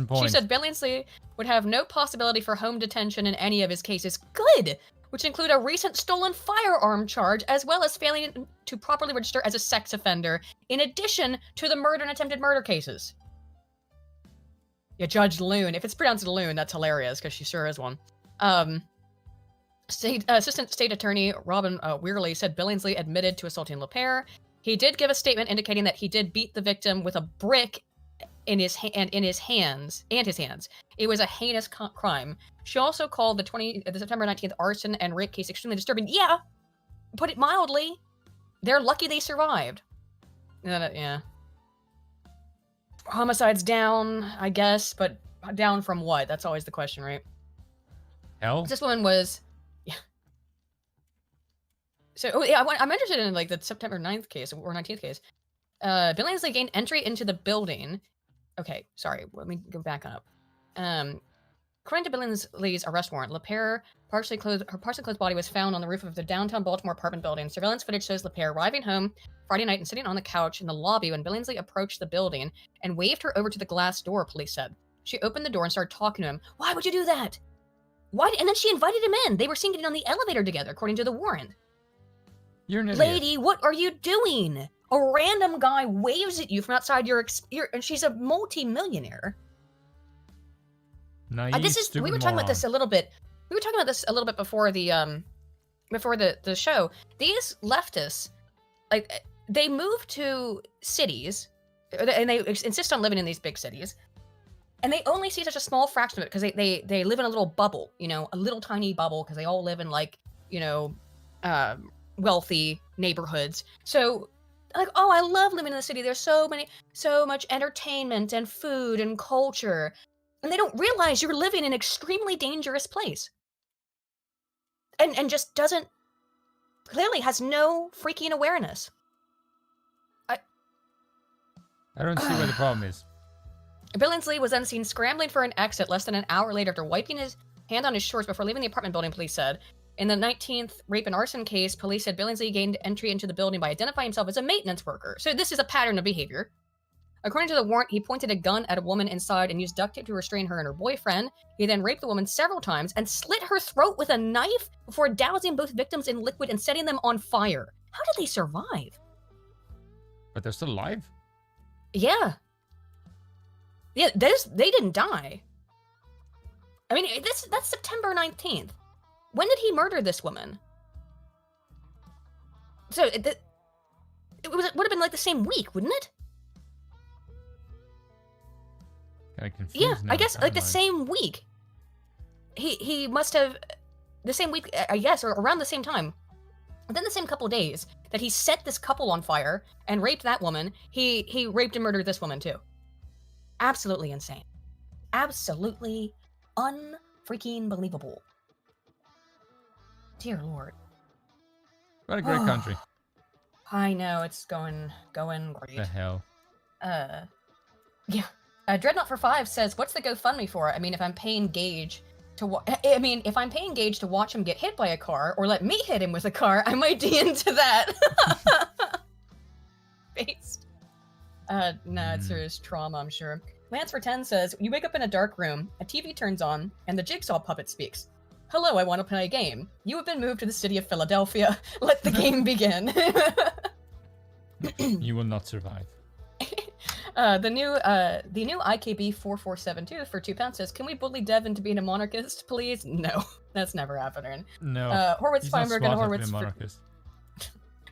point. She said Billingsley would have no possibility for home detention in any of his cases. Good! Which include a recent stolen firearm charge, as well as failing to properly register as a sex offender, in addition to the murder and attempted murder cases. Yeah, Judge Loon. If it's pronounced Loon, that's hilarious, because she sure is one. Assistant State Attorney Robin Weirley said Billingsley admitted to assaulting LePere. He did give a statement indicating that he did beat the victim with a brick in his hands. It was a heinous crime. She also called the September 19th arson and rape case extremely disturbing. Yeah, put it mildly. They're lucky they survived. Yeah. Homicides down, I guess, but down from what? That's always the question, right? Hell? This woman was... Yeah. So, I'm interested in, like, the September 9th case, or 19th case. Billingsley gained entry into the building. Okay, sorry, let me go back up. According to Billingsley's arrest warrant, LePere, her partially clothed body was found on the roof of the downtown Baltimore apartment building. Surveillance footage shows LePere arriving home Friday night and sitting on the couch in the lobby when Billingsley approached the building and waved her over to the glass door, police said. She opened the door and started talking to him. Why would you do that? Why? And then she invited him in. They were seen getting on the elevator together, according to the warrant. You're an idiot. Lady, what are you doing? A random guy waves at you from outside and she's a multi-millionaire. Naive, we were talking about this a little bit. We were talking about this a little bit before the show. These leftists, like, they move to cities, and they insist on living in these big cities, and they only see such a small fraction of it because they live in a little bubble, a little tiny bubble, because they all live in, like, wealthy neighborhoods. So, like, oh, I love living in the city. There's so much entertainment and food and culture. And they don't realize you're living in an extremely dangerous place. And just clearly has no freaking awareness. I don't see where the problem is. Billingsley was then seen scrambling for an exit less than an hour later after wiping his hand on his shorts before leaving the apartment building, police said. In the 19th rape and arson case, police said Billingsley gained entry into the building by identifying himself as a maintenance worker. So this is a pattern of behavior. According to the warrant, he pointed a gun at a woman inside and used duct tape to restrain her and her boyfriend. He then raped the woman several times and slit her throat with a knife before dousing both victims in liquid and setting them on fire. How did they survive? But they're still alive? Yeah. Yeah, they didn't die. I mean, that's September 19th. When did he murder this woman? So, it would have been like the same week, wouldn't it? Kind of confused. Yeah, now, I guess like the same week. He must have the same week, I guess, or around the same time. Within the same couple of days that he set this couple on fire and raped that woman, he raped and murdered this woman too. Absolutely insane. Absolutely unfreaking believable. Dear Lord. What a great country. I know, it's going great. The hell. Yeah. Dreadnought for 5 says, "What's the GoFundMe for?" I mean, if I'm paying Gage to watch him get hit by a car, or let me hit him with a car, I might be into that. Based. No, it's serious trauma, I'm sure. Lance for 10 says, "You wake up in a dark room, a TV turns on, and the jigsaw puppet speaks. Hello, I want to play a game. You have been moved to the city of Philadelphia. Let the game begin." You will not survive. The new IKB 4472 for £2 says, "Can we bully Dev into being a monarchist, please?" No, that's never happening. No. Horwitz He's Feinberg not and smart enough to be Horwitz a monarchist.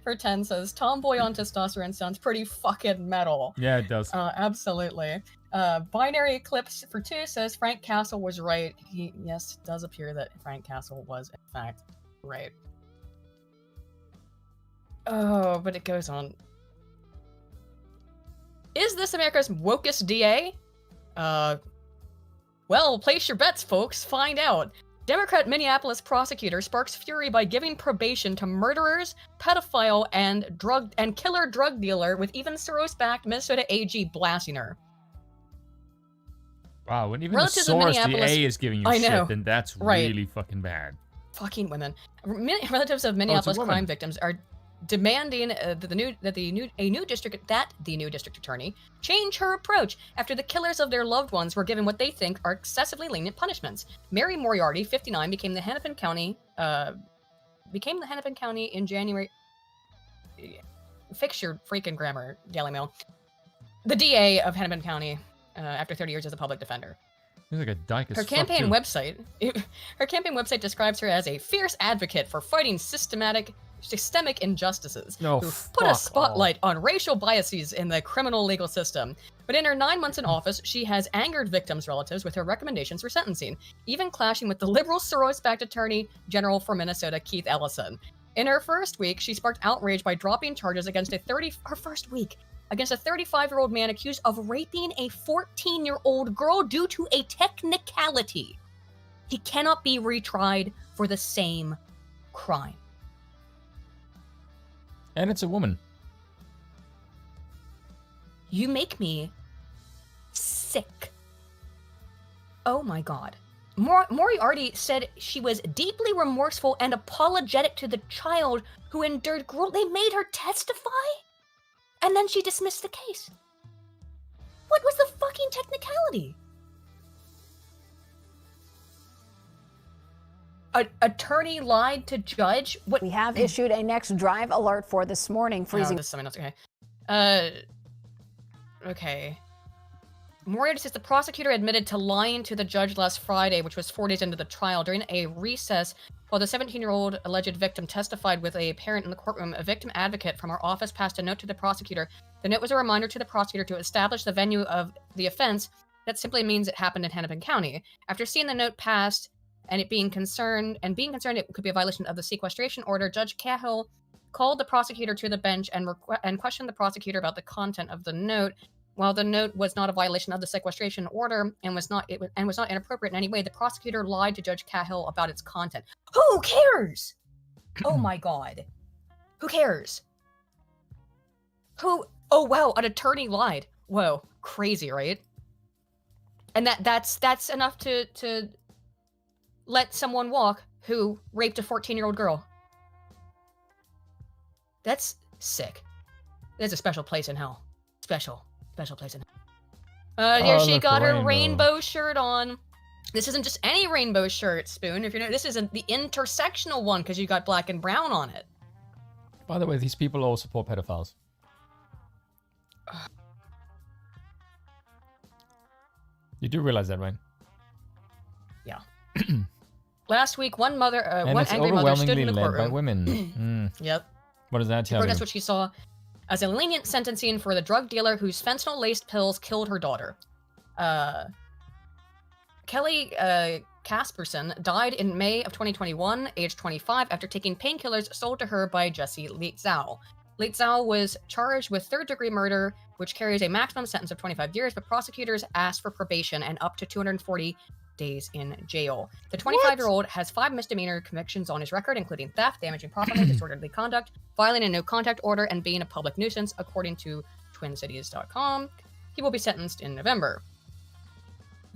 for 10 says, "Tomboy on testosterone sounds pretty fucking metal." Yeah, it does. Absolutely. Binary Eclipse for 2 says, "Frank Castle was right." Yes, it does appear that Frank Castle was in fact right. Oh, but it goes on. Is this America's wokest DA? Well, place your bets, folks. Find out. Democrat Minneapolis prosecutor sparks fury by giving probation to murderers, pedophile, and killer drug dealer, with even Soros-backed Minnesota AG blasting her. Wow, when even Relatives the of source Minneapolis- DA is giving you I know, shit, then that's right. really fucking bad. Fucking women. Relatives of Minneapolis woman. crime victims are demanding that the new district attorney change her approach after the killers of their loved ones were given what they think are excessively lenient punishments. Mary Moriarty, 59, became the Hennepin County in January. Fix your freaking grammar, Daily Mail. The DA of Hennepin County after 30 years as a public defender. He's like a dyke as Her fuck, campaign too. website describes her as a fierce advocate for fighting systemic injustices No, who put a fuck spotlight on racial biases in the criminal legal system. But in her 9 months in office, she has angered victims' relatives with her recommendations for sentencing, even clashing with the liberal Soros-backed Attorney General for Minnesota, Keith Ellison. In her first week, she sparked outrage by dropping charges against a 35-year-old man accused of raping a 14-year-old girl due to a technicality. He cannot be retried for the same crime. And it's a woman. You make me sick. Oh my god. Moriarty said she was deeply remorseful and apologetic to the child who endured cruelty. They made her testify? And then she dismissed the case. What was the fucking technicality? An attorney lied to judge? What? We have issued a next drive alert for this morning, freezing. Oh, this is something else. Okay. Okay. Moriarty says the prosecutor admitted to lying to the judge last Friday, which was 4 days into the trial. During a recess, while the 17-year-old alleged victim testified with a parent in the courtroom, a victim advocate from our office passed a note to the prosecutor. The note was a reminder to the prosecutor to establish the venue of the offense. That simply means it happened in Hennepin County. After seeing the note passed and being concerned it could be a violation of the sequestration order, Judge Cahill called the prosecutor to the bench and questioned the prosecutor about the content of the note. While the note was not a violation of the sequestration order and was not inappropriate in any way, the prosecutor lied to Judge Cahill about its content. Who cares? Oh my god. Who cares? Oh wow, an attorney lied. Whoa, crazy, right? And that's enough to let someone walk who raped a 14-year-old girl. That's sick. There's a special place in hell. Special place in hell. Here she look, got a her rainbow. rainbow shirt on. This isn't just any rainbow shirt, Spoon. If you know, this isn't the intersectional one because you got black and brown on it. By the way, these people all support pedophiles. You do realize that, right? Yeah. Last week, one And it's angry mother stood in overwhelmingly the led by courtroom. women. Yep. What does that tell you? That's what she saw as a lenient sentencing for the drug dealer whose fentanyl-laced pills killed her daughter. Kelly Casperson died in May of 2021, age 25, after taking painkillers sold to her by Jesse Leitzau. Leitzau was charged with third-degree murder, which carries a maximum sentence of 25 years, but prosecutors asked for probation and up to 240 days in jail. The 25-year-old has 5 misdemeanor convictions on his record, including theft, damaging property, disorderly conduct, violating a no-contact order, and being a public nuisance, according to TwinCities.com. He will be sentenced in November.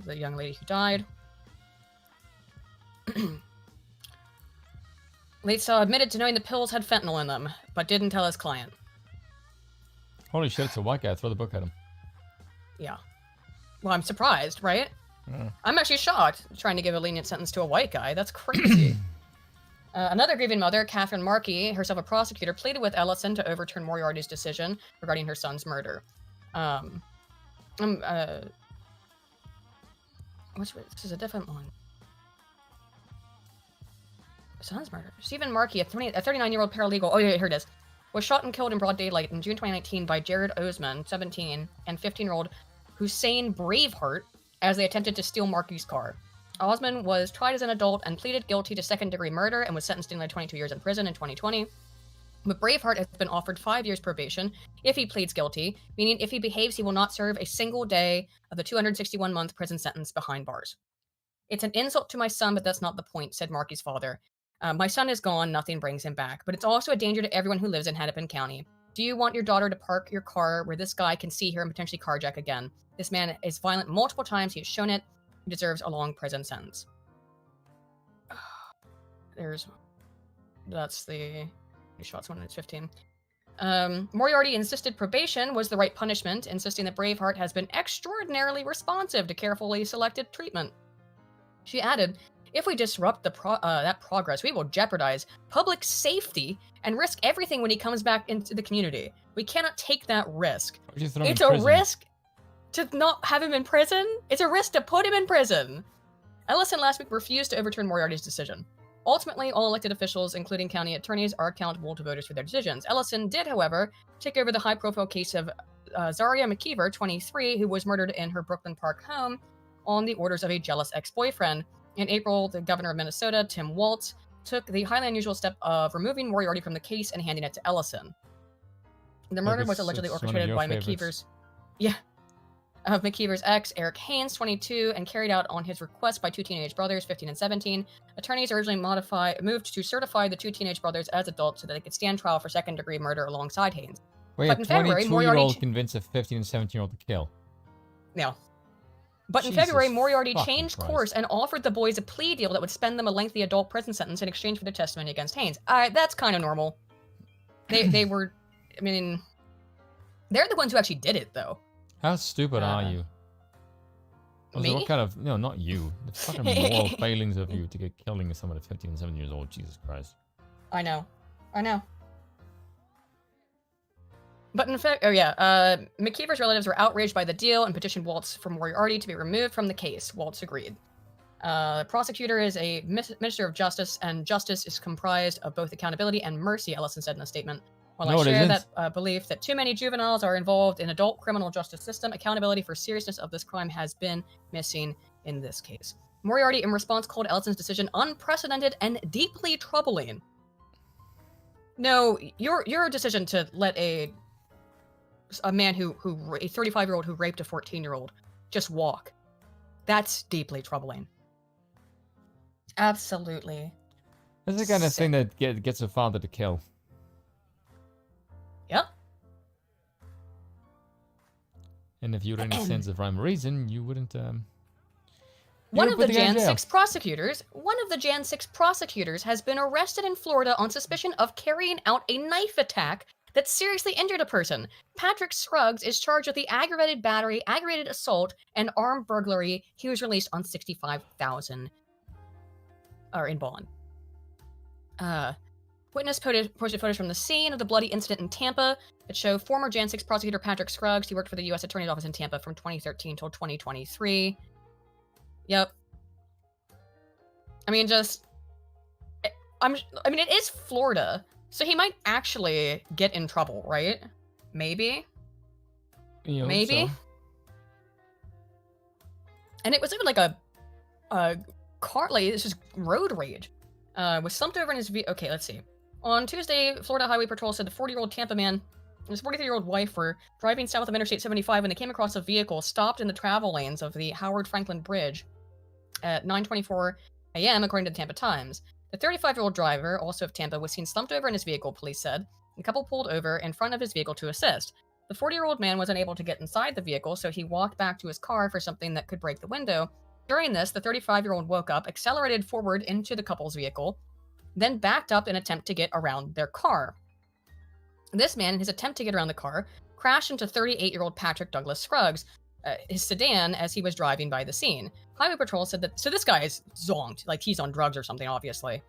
The young lady who died. Leitzau admitted to knowing the pills had fentanyl in them, but didn't tell his client. Holy shit, it's a white guy. Throw the book at him. Yeah. Well, I'm surprised, right? I'm actually shocked trying to give a lenient sentence to a white guy. That's crazy. Another grieving mother, Catherine Markey, herself a prosecutor, pleaded with Ellison to overturn Moriarty's decision regarding her son's murder. This is a different one. Son's murder. Stephen Markey, a 39-year-old paralegal. Oh, yeah, here it is. Was shot and killed in broad daylight in June 2019 by Jared Osman, 17, and 15-year-old Hussein Braveheart as they attempted to steal Markey's car. Osman was tried as an adult and pleaded guilty to second-degree murder and was sentenced to 22 years in prison in 2020. But Braveheart has been offered 5 years probation if he pleads guilty, meaning if he behaves, he will not serve a single day of the 261-month prison sentence behind bars. It's an insult to my son, but that's not the point, said Marky's father. My son is gone, nothing brings him back, but it's also a danger to everyone who lives in Hennepin County. Do you want your daughter to park your car where this guy can see her and potentially carjack again? This man is violent multiple times, he has shown it, he deserves a long prison sentence. That's the shots 1 minute 15. Moriarty insisted probation was the right punishment, insisting that Braveheart has been extraordinarily responsive to carefully selected treatment. She added, if we disrupt that progress, we will jeopardize public safety and risk everything when he comes back into the community. We cannot take that risk. It's a risk to not have him in prison. It's a risk to put him in prison. Ellison last week refused to overturn Moriarty's decision. Ultimately, all elected officials, including county attorneys, are accountable to voters for their decisions. Ellison did, however, take over the high-profile case of Zaria McKeever, 23, who was murdered in her Brooklyn Park home on the orders of a jealous ex-boyfriend. In April, the governor of Minnesota, Tim Walz, took the highly unusual step of removing Moriarty from the case and handing it to Ellison. The murder was allegedly orchestrated by McKeever's ex, Eric Haynes, 22, and carried out on his request by 2 teenage brothers, 15 and 17. Attorneys originally moved to certify the 2 teenage brothers as adults so that they could stand trial for second-degree murder alongside Haynes. Wait, but a in February, 22-year-old convinced a 15 and 17-year-old to kill. Yeah. But in February, Moriarty changed course and offered the boys a plea deal that would spend them a lengthy adult prison sentence in exchange for their testimony against Haynes. That's kind of normal. They were, I mean, they're the ones who actually did it, though. How stupid are you? Me? What kind of... No, not you. The fucking moral failings of you to get killing someone at 15 and 17 years old. Jesus Christ. I know. But in fact, McKeever's relatives were outraged by the deal and petitioned Waltz for Moriarty to be removed from the case. Waltz agreed. The prosecutor is a minister of justice, and justice is comprised of both accountability and mercy, Ellison said in a statement. While I share that belief that too many juveniles are involved in adult criminal justice system, accountability for seriousness of this crime has been missing in this case. Moriarty, in response, called Ellison's decision unprecedented and deeply troubling. No, your decision to let a man a 35-year-old who raped a 14-year-old just walk, that's deeply troubling. Absolutely. That's the kind of thing that gets a father to kill. Yep. And if you had any sense of rhyme or reason, you wouldn't. One of the Jan 6 prosecutors has been arrested in Florida on suspicion of carrying out a knife attack that seriously injured a person. Patrick Scruggs is charged with the aggravated battery, aggravated assault, and armed burglary. He was released on $65,000 in bond. Witness posted photos from the scene of the bloody incident in Tampa that show former Jan 6 prosecutor Patrick Scruggs. He worked for the U.S. Attorney's Office in Tampa from 2013 till 2023. Yep. I mean, it is Florida, so he might actually get in trouble, right? Maybe. Maybe. So. And it was even like a car, like, it's just road rage. Was slumped over in his vehicle. Okay, let's see. On Tuesday, Florida Highway Patrol said the 40-year-old Tampa man and his 43-year-old wife were driving south of Interstate 75 when they came across a vehicle stopped in the travel lanes of the Howard Franklin Bridge at 9:24 a.m., according to the Tampa Times. The 35-year-old driver, also of Tampa, was seen slumped over in his vehicle, police said. The couple pulled over in front of his vehicle to assist. The 40-year-old man was unable to get inside the vehicle, so he walked back to his car for something that could break the window. During this, the 35-year-old woke up, accelerated forward into the couple's vehicle, then backed up in an attempt to get around their car. This man, in his attempt to get around the car, crashed into 38-year-old Patrick Douglas Scruggs, his sedan, as he was driving by the scene. Highway Patrol said that... So this guy is zonked, like he's on drugs or something, obviously.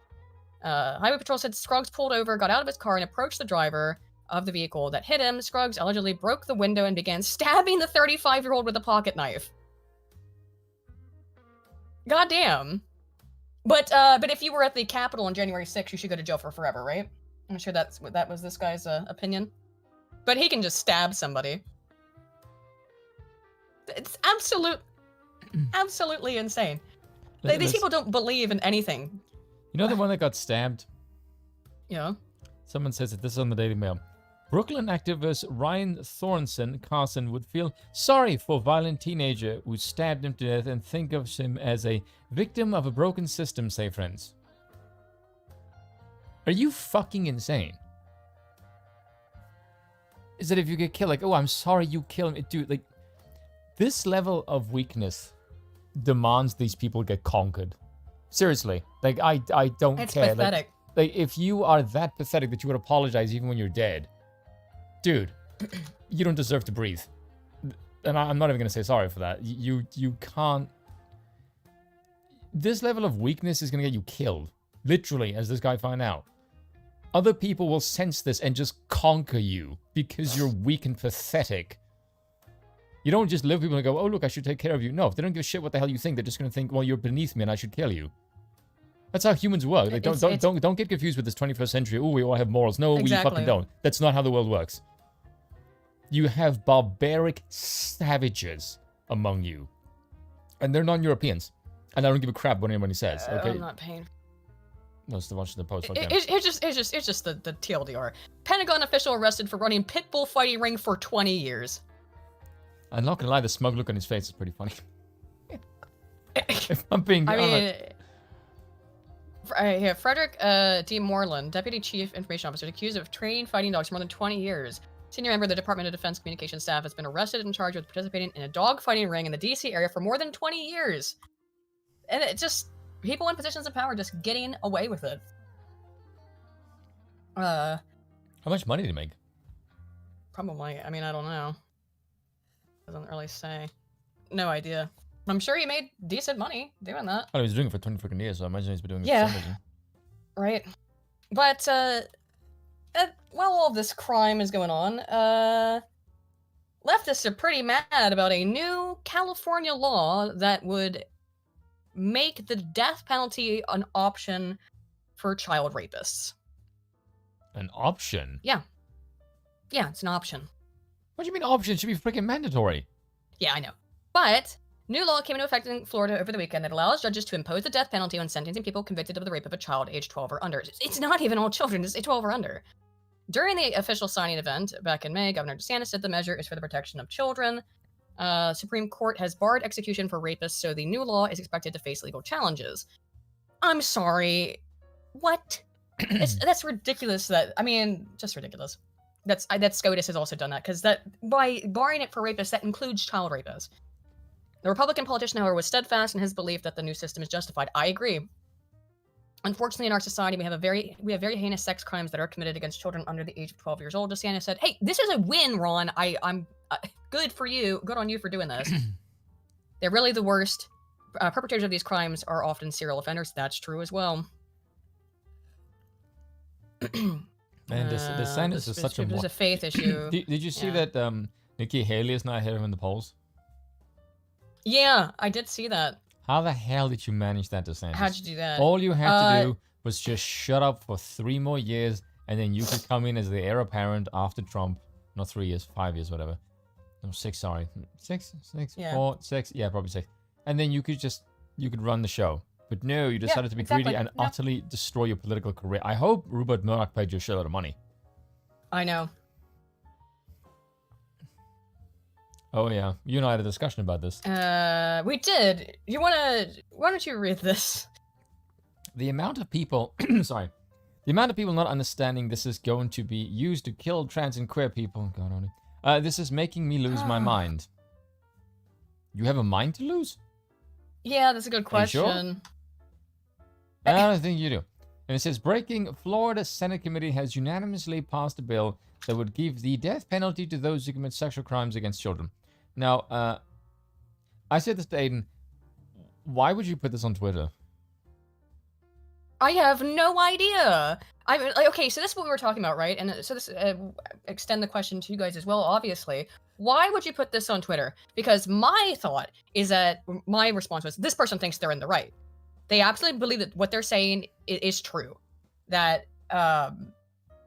Highway Patrol said Scruggs pulled over, got out of his car, and approached the driver of the vehicle that hit him. Scruggs allegedly broke the window and began stabbing the 35-year-old with a pocket knife. Goddamn. But if you were at the Capitol on January 6th, you should go to jail for forever, right? I'm sure that was this guy's opinion. But he can just stab somebody. It's absolutely insane. These people don't believe in anything. You know the one that got stabbed? Yeah. Someone says that this is on the Daily Mail. Brooklyn activist Ryan Carson would feel sorry for violent teenager who stabbed him to death and think of him as a victim of a broken system, say friends. Are you fucking insane? Is that if you get killed, like, oh, I'm sorry you killed me. Dude, like, this level of weakness demands these people get conquered. Seriously. Like, I don't It's care. pathetic. Like, if you are that pathetic that you would apologize even when you're dead, dude, you don't deserve to breathe. And I'm not even going to say sorry for that. You can't... This level of weakness is going to get you killed. Literally, as this guy found out. Other people will sense this and just conquer you because you're weak and pathetic. You don't just live people and go, oh, look, I should take care of you. No, if they don't give a shit what the hell you think, they're just going to think, well, you're beneath me and I should kill you. That's how humans work. Like, don't get confused with this 21st century. Oh, we all have morals. No, we fucking don't. That's not how the world works. You have barbaric savages among you. And they're non-Europeans. And I don't give a crap what anybody says, okay? I'm not paying. No, it's to watch the post. It's just the TLDR. Pentagon official arrested for running pit bull fighting ring for 20 years. I'm not gonna lie, the smug look on his face is pretty funny. If I'm being honest. Here, Frederick D. Moreland, Deputy Chief Information Officer, accused of training fighting dogs for more than 20 years. Senior member of the Department of Defense Communications staff has been arrested and charged with participating in a dog fighting ring in the D.C. area for more than 20 years. And it just... People in positions of power just getting away with it. How much money did he make? Probably. I mean, I don't know. Doesn't really say. No idea. I'm sure he made decent money doing that. Oh, he was doing it for 20 freaking years, so I imagine he's been doing it for some reason. Right. But, while all this crime is going on, leftists are pretty mad about a new California law that would make the death penalty an option for child rapists. An option? Yeah. Yeah, it's an option. What do you mean option? It should be freaking mandatory. Yeah, I know. But new law came into effect in Florida over the weekend that allows judges to impose the death penalty when sentencing people convicted of the rape of a child aged 12 or under. It's not even all children, it's 12 or under. During the official signing event back in May, Governor DeSantis said the measure is for the protection of children. Supreme Court has barred execution for rapists, so the new law is expected to face legal challenges. I'm sorry. What? That's ridiculous. Just ridiculous. That SCOTUS has also done that, because that by barring it for rapists, that includes child rapists. The Republican politician, however, was steadfast in his belief that the new system is justified. I agree. Unfortunately, in our society, we have very heinous sex crimes that are committed against children under the age of 12 years old. DeSantis said, "Hey, this is a win, Ron. I'm good for you. Good on you for doing this." They're really the worst. Perpetrators of these crimes are often serial offenders. That's true as well. Man, DeSantis is such a... There's a faith issue. Did you see that Nikki Haley is now ahead of him in the polls? Yeah, I did see that. How the hell did you manage that, DeSantis? How'd you do that? All you had to do was just shut up for 3 more years, and then you could come in as the heir apparent after Trump. Not 3 years, 5 years, whatever. No, 6, sorry. 6, Yeah. 4, 6. Yeah, probably 6. And then you could run the show. But no, you decided to be greedy and utterly destroy your political career. I hope Rupert Murdoch paid you a shitload of money. I know. Oh yeah, you and I had a discussion about this. We did. Why don't you read this? The amount of people, sorry, the amount of people not understanding this is going to be used to kill trans and queer people. God only. This is making me lose my mind. You have a mind to lose? Yeah, that's a good question. Are you sure? I don't think you do. And it says, breaking Florida Senate committee has unanimously passed a bill that would give the death penalty to those who commit sexual crimes against children. Now, I said this to Aiden. Why would you put this on Twitter? I have no idea. I mean, okay, so this is what we were talking about, right? And so this extend the question to you guys as well, obviously. Why would you put this on Twitter? Because my thought is that my response was, this person thinks they're in the right. They absolutely believe that what they're saying is true. That,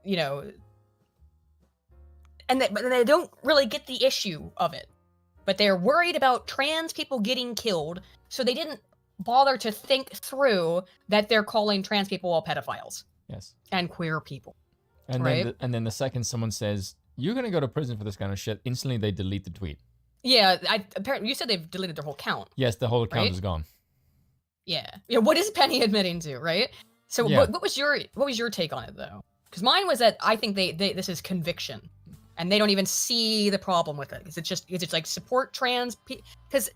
you know, and they don't really get the issue of it. But they're worried about trans people getting killed, so they didn't bother to think through that they're calling trans people all pedophiles. Yes. And queer people. And Right. then and then the second someone says, you're going to go to prison for this kind of shit, instantly they delete the tweet. Yeah, apparently you said they've deleted their whole count. Yes, the whole account Right? is gone. Yeah. Yeah. What is Penny admitting to, right? So Yeah. what was your take on it though? Because mine was that I think they this is conviction, and they don't even see the problem with it. It's just like support trans because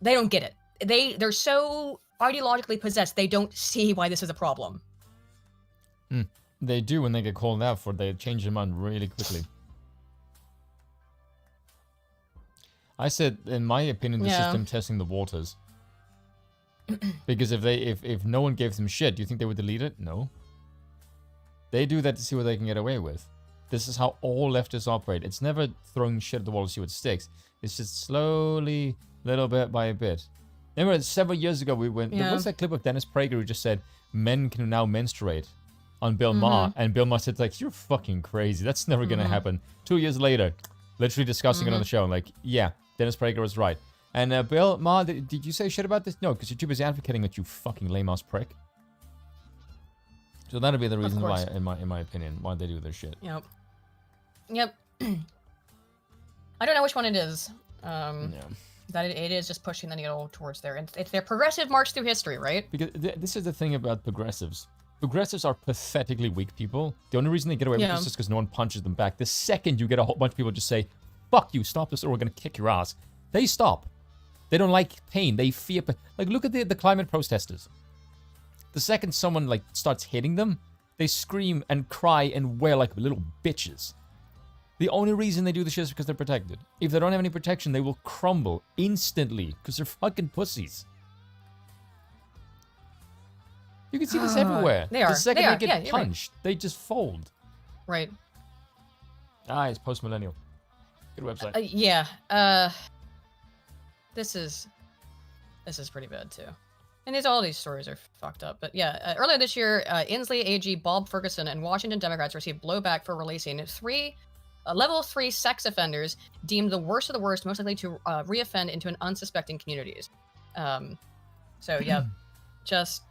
they don't get it. They're so ideologically possessed they don't see why this is a problem. They do when they get called out for it. They change their mind really quickly. I said, in my opinion, this is them testing the waters. Because if no one gave them shit, do you think they would delete it? No. They do that to see what they can get away with. This is how all leftists operate. It's never throwing shit at the wall to see what sticks. It's just slowly, little bit by bit. Remember, several years ago, there was that clip of Dennis Prager who just said, men can now menstruate on Bill Maher. And Bill Maher said, like, you're fucking crazy. That's never going to happen. 2 years later, literally discussing it on the show. Like, yeah, Dennis Prager was right. And Bill Maher, did you say shit about this? No, because you're too busy advocating it, you fucking lame-ass prick. So that'd be the reason why, in my opinion, why they do this shit. Yep. I don't know which one it is. Yeah. That it is just pushing the needle towards there. It's their progressive march through history, right? Because this is the thing about progressives. Progressives are pathetically weak people. The only reason they get away with this is because no one punches them back. The second you get a whole bunch of people just say, fuck you, stop this or we're going to kick your ass, they stop. They don't like pain. They fear pain. Like, look at the climate protesters. The second someone, like, starts hitting them, they scream and cry and wail like little bitches. The only reason they do this shit is because they're protected. If they don't have any protection, they will crumble instantly because they're fucking pussies. You can see this everywhere. They are. The second they get you're punched, they just fold. Right. It's post-millennial. Good website. This is pretty bad too. And all these stories are fucked up. But yeah, earlier this year, Inslee AG Bob Ferguson and Washington Democrats received blowback for releasing three level 3 sex offenders deemed the worst of the worst, most likely to reoffend into an unsuspecting communities. So yeah, just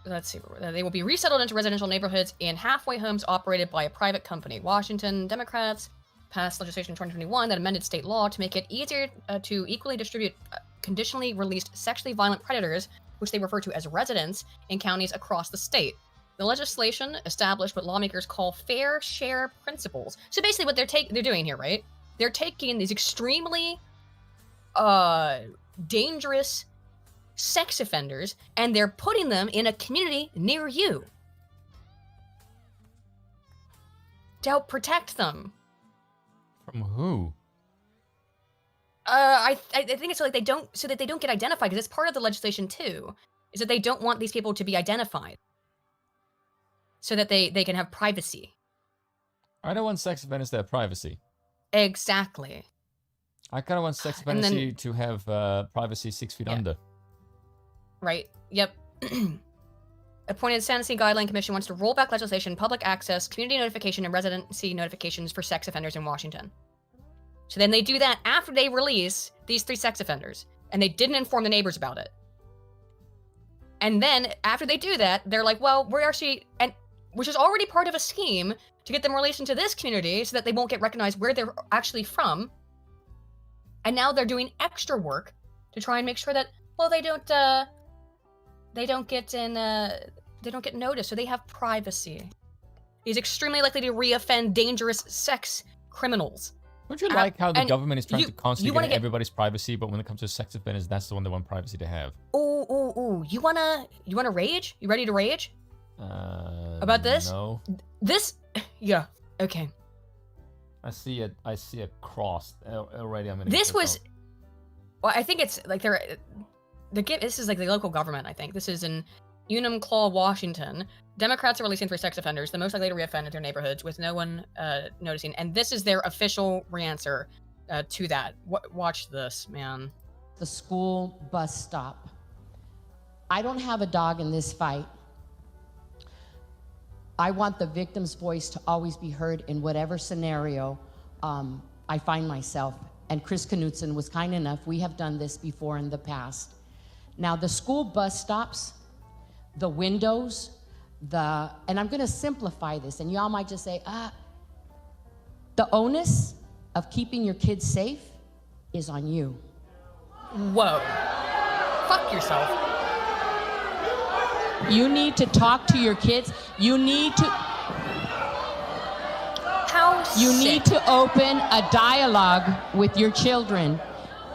let's see. They will be resettled into residential neighborhoods in halfway homes operated by a private company. Washington Democrats passed legislation in 2021 that amended state law to make it easier to equally distribute conditionally released sexually violent predators, which they refer to as residents, in counties across the state. The legislation established what lawmakers call fair share principles. So basically what they're doing here, right? They're taking these extremely dangerous sex offenders and they're putting them in a community near you to help protect them. From who? I think it's so that they don't get identified, because it's part of the legislation too, is that they don't want these people to be identified so that they can have privacy. I don't want sex offenders to have privacy. Exactly. I kind of want sex offenders to have privacy 6 feet under. Right. Yep. Appointed Sentencing Guideline Commission wants to roll back legislation, public access, community notification, and residency notifications for sex offenders in Washington. So then they do that after they release these 3 sex offenders, and they didn't inform the neighbors about it. And then after they do that, they're like, well, we're actually, and which is already part of a scheme to get them released into this community so that they won't get recognized where they're actually from. And now they're doing extra work to try and make sure that, well, they don't get noticed, so they have privacy. These extremely likely to reoffend dangerous sex criminals. Don't you like how the government is trying to constantly get everybody's privacy, but when it comes to sex offenders, that's the one they want privacy to have? Ooh. You wanna rage? You ready to rage? About this? No. This? Yeah. Okay. I see a cross already. This was. Well, I think it's like this is like the local government. I think this is in Enumclaw, Washington. Democrats are releasing 3 sex offenders, the most likely to reoffend in their neighborhoods, with no one noticing. And this is their official answer to that. Watch this, man. The school bus stop. I don't have a dog in this fight. I want the victim's voice to always be heard in whatever scenario I find myself. And Chris Knutson was kind enough, we have done this before in the past, Now, the school bus stops, the windows, and I'm going to simplify this, and y'all might just say, the onus of keeping your kids safe is on you. Whoa. Fuck yourself. You need to talk to your kids. You need to open a dialogue with your children.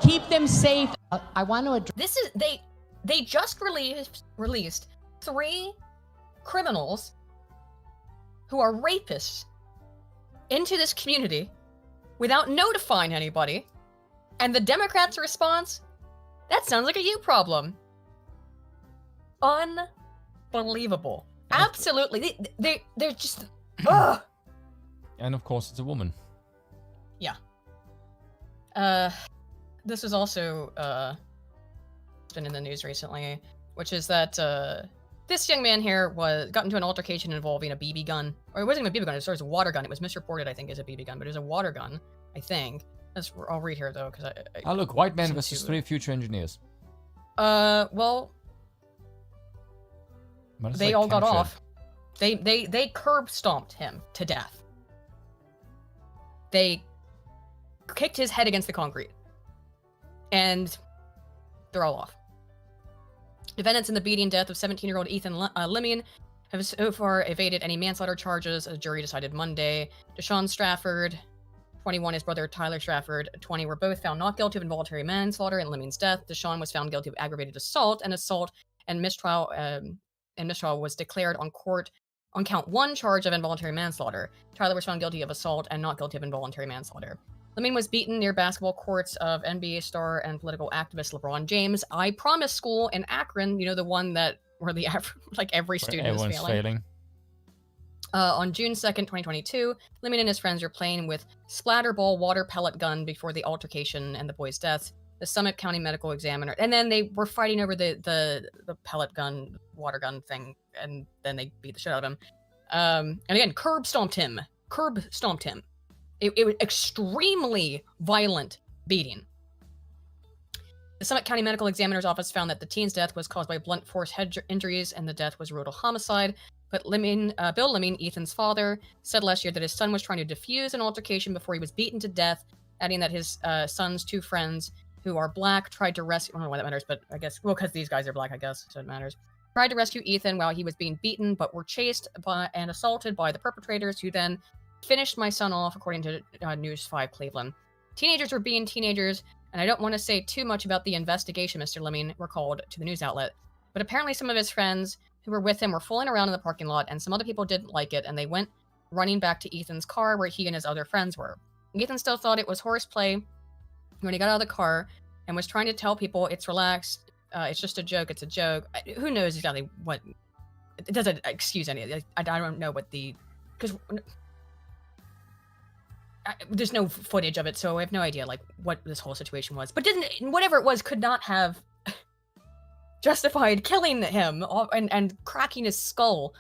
Keep them safe. I want to address. They just released 3 criminals who are rapists into this community without notifying anybody, and the Democrats' response, that sounds like a you problem. Unbelievable. Absolutely. They're just ugh. And of course, it's a woman. Yeah. This was also been in the news recently, which is that this young man here got into an altercation involving a BB gun, or it wasn't even a BB gun. It was a water gun. It was misreported, I think, as a BB gun, but it was a water gun, I think. I'll read here though, because Oh look, white man versus 3 future engineers. Well, they all got off. They curb stomped him to death. They kicked his head against the concrete, and they're all off. Defendants in the beating death of 17-year-old Ethan Leming have so far evaded any manslaughter charges. A jury decided Monday. Deshaun Strafford, 21, his brother Tyler Strafford, 20, were both found not guilty of involuntary manslaughter in Leming's death. Deshaun was found guilty of aggravated assault, and mistrial was declared on count 1 charge of involuntary manslaughter. Tyler was found guilty of assault and not guilty of involuntary manslaughter. Leming was beaten near basketball courts of NBA star and political activist LeBron James. I Promise School in Akron, you know, the one that where the every student is failing. On June 2nd, 2022, Leming and his friends were playing with splatterball water pellet gun before the altercation and the boy's death. The Summit County medical examiner, and then they were fighting over the pellet gun, water gun thing, and then they beat the shit out of him. And again, curb stomped him. It was extremely violent beating. The Summit County Medical Examiner's Office found that the teen's death was caused by blunt force head injuries, and the death was a brutal homicide. But Bill Leming, Ethan's father, said last year that his son was trying to defuse an altercation before he was beaten to death, adding that his son's 2 friends, who are black, tried to rescue. I don't know why that matters, but I guess, well, because these guys are black, I guess, so it matters. Tried to rescue Ethan while he was being beaten, but were chased and assaulted by the perpetrators, who then finished my son off, according to News 5 Cleveland. Teenagers were being teenagers, and I don't want to say too much about the investigation, Mr. Leming recalled to the news outlet, but apparently some of his friends who were with him were fooling around in the parking lot, and some other people didn't like it, and they went running back to Ethan's car where he and his other friends were. Ethan still thought it was horseplay when he got out of the car and was trying to tell people it's relaxed, it's just a joke, it's a joke. Who knows exactly what... It doesn't excuse any... I don't know what the... Because... there's no footage of it, so I have no idea, like, what this whole situation was. But whatever it was could not have justified killing him and cracking his skull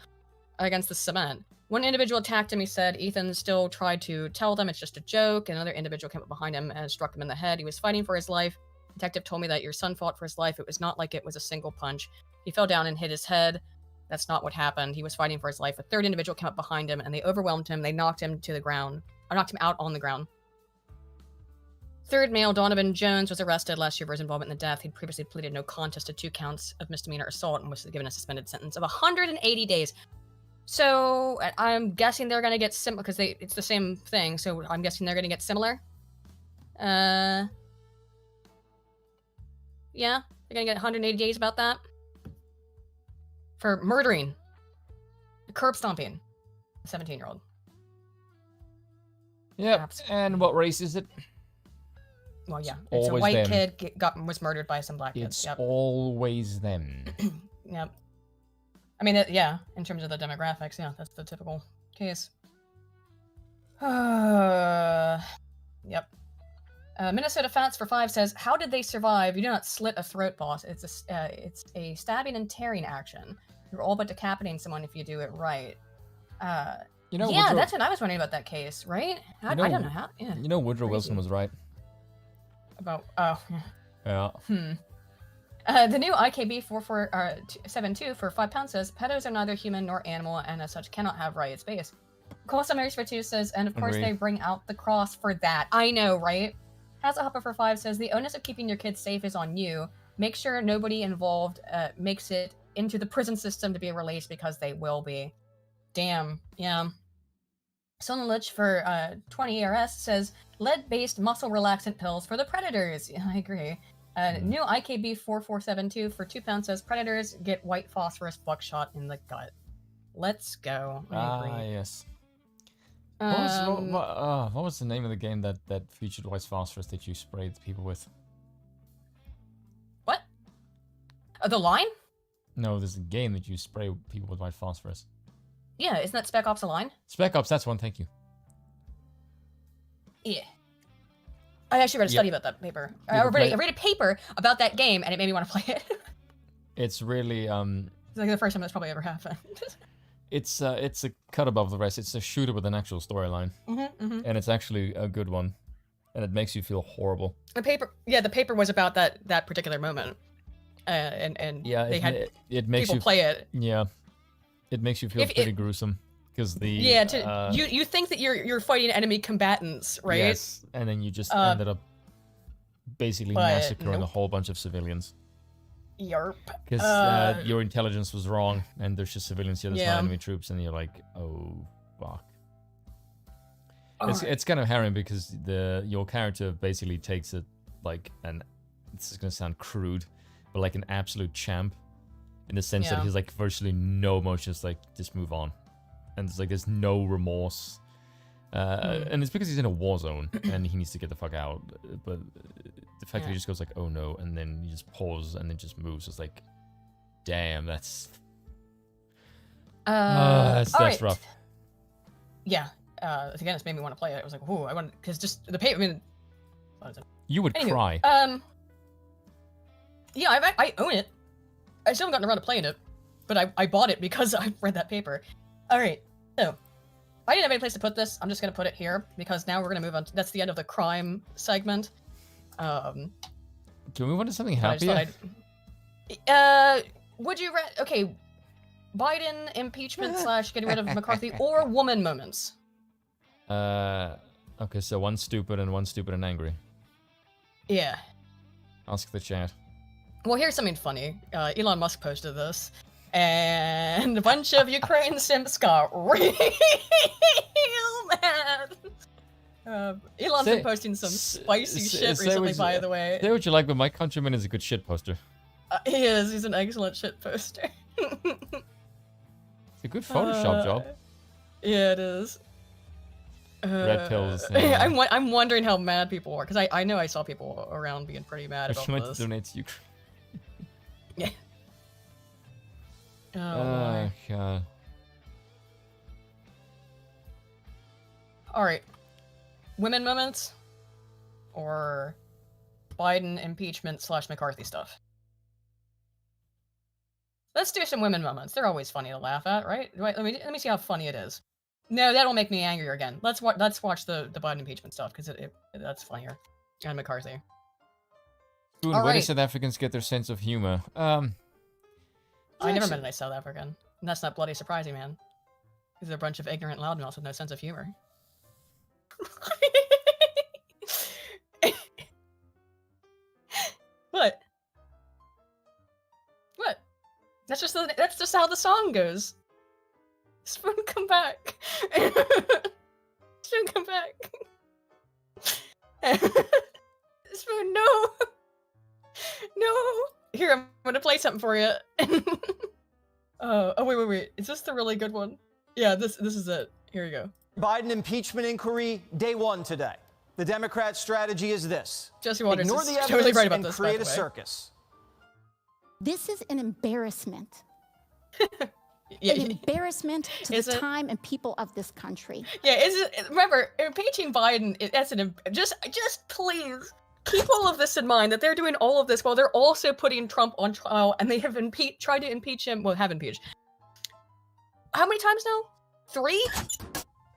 against the cement. One individual attacked him, he said. Ethan still tried to tell them it's just a joke. Another individual came up behind him and struck him in the head. He was fighting for his life. Detective told me that your son fought for his life. It was not like it was a single punch. He fell down and hit his head. That's not what happened. He was fighting for his life. A third individual came up behind him and they overwhelmed him. They knocked him to the ground. Or knocked him out on the ground. Third male, Donovan Jones, was arrested last year for his involvement in the death. He'd previously pleaded no contest to 2 counts of misdemeanor assault and was given a suspended sentence of 180 days. So I'm guessing they're going to get similar, because it's the same thing, so I'm guessing they're going to get similar. Yeah, they're going to get 180 days about that. For murdering, curb stomping a 17-year-old. Yep, Absolutely. and what race is it? Well, yeah, it's a white kid was murdered by some black kids. It's yep. always them. Yep. I mean, yeah, in terms of the demographics, yeah, that's the typical case. Yep. Minnesota Fats for 5 says, "How did they survive? You do not slit a throat, boss. It's a stabbing and tearing action. You're all but decapitating someone if you do it right." You know, yeah, that's what I was wondering about that case, right? I don't know how. Yeah. You know, Woodrow Wilson was right. About Yeah. The new IKB 4472 for £5 says pedos are neither human nor animal and as such cannot have rights base. Costa Marys for 2 says, and of course Agreed. they bring out the cross for that. I know, right? Hazza Hopper for 5 says the onus of keeping your kids safe is on you. Make sure nobody involved makes it into the prison system to be released because they will be. Damn, yeah. Sona Lich for 20 ERS says lead-based muscle relaxant pills for the predators. Yeah, I agree. New IKB 4472 for £2 says predators get white phosphorus buckshot in the gut. Let's go. I agree. Yes. What was the name of the game that featured white phosphorus that you sprayed people with? What? The line? No, there's a game that you spray people with white phosphorus. Yeah, isn't that Spec Ops: The Line? Spec Ops, that's one. Thank you. Yeah. I actually read a study about that paper. I read a paper about that game, and it made me want to play it. It's really It's like the first time that's probably ever happened. It's a cut above the rest. It's a shooter with an actual storyline, and it's actually a good one, and it makes you feel horrible. The paper was about that particular moment, and Yeah, they had it makes people you play it. Yeah, it makes you feel pretty gruesome because you think that you're fighting enemy combatants, right? Yes, and then you just ended up basically massacring a nope. whole bunch of civilians. Yarp. Because your intelligence was wrong, and there's just civilians here, there's no Yeah. enemy troops, and you're like, oh, fuck. Alright. It's kind of harrowing because your character basically takes it like this is gonna sound crude, but like an absolute champ, in the sense that Yeah. he's like virtually no emotions, like just move on, and it's like there's no remorse, and it's because he's in a war zone and he needs to get the fuck out. But the fact that he just goes like, oh no, and then he just pauses and then just moves, it's like, damn, that's alright. rough. Yeah. Again, it's made me want to play it. I was like, "Ooh, I want," because just the paper. I mean, what is it? You would Anyway, cry. Yeah, I own it. I still haven't gotten around to playing it, but I bought it because I read that paper. All right, so I didn't have any place to put this. I'm just gonna put it here because now we're gonna move on. That's the end of the crime segment. Can we move on to something I just happier? thought would you okay, Biden impeachment / getting rid of McCarthy or woman moments? Okay, so one stupid and angry. Yeah. Ask the chat. Well, here's something funny. Elon Musk posted this, and a bunch of Ukraine simps got real mad. Elon's been posting some spicy shit recently, by the way. Say what you like, but my countryman is a good shit poster. He is. He's an excellent shit poster. It's a good Photoshop job. Yeah, it is. Red pills. I'm wondering how mad people are, because I know I saw people around being pretty mad about She went this. to donate to Ukraine. Yeah. Oh, Oh, my. God. All right. Women moments or Biden impeachment / McCarthy stuff? Let's do some women moments. They're always funny to laugh at, right? Let me see how funny it is. No, that'll make me angrier again. Let's watch the Biden impeachment stuff because that's funnier. And McCarthy. Boone, All where do right. South Africans get their sense of humor? I never met a nice South African. And that's not bloody surprising, man. Because they're a bunch of ignorant loudmouths with no sense of humor. What? What? That's just how the song goes. Spoon, come back. Spoon, come back. Spoon, no. No. Here, I'm gonna play something for you. Oh, wait. Is this the really good one? Yeah, this is it. Here we go. Biden impeachment inquiry, day one today. The Democrat strategy is this. Jesse Waters Ignore is the totally evidence right about and this, by create the a way. circus. This is an embarrassment. Yeah, An embarrassment to Is the it? time and people of this country. yeah. Remember, impeaching Biden? That's just please keep all of this in mind, that they're doing all of this while they're also putting Trump on trial, and they have tried to impeach him. Well, have impeached. How many times now? 3?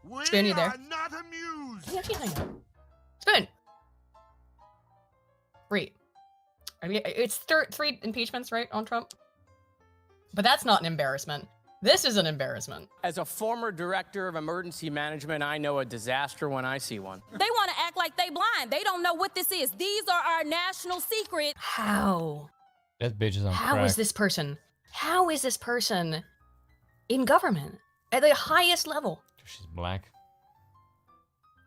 We Spoon, you there? are not amused. Yeah, hang on. Spoon. 3. I mean, it's 3 impeachments, right, on Trump? But that's not an embarrassment. This is an embarrassment. As a former director of emergency management, I know a disaster when I see one. They want to act like they blind. They don't know what this is. These are our national secret. How? That bitch is on How crack. is this person? How is this person in government at the highest level? She's black.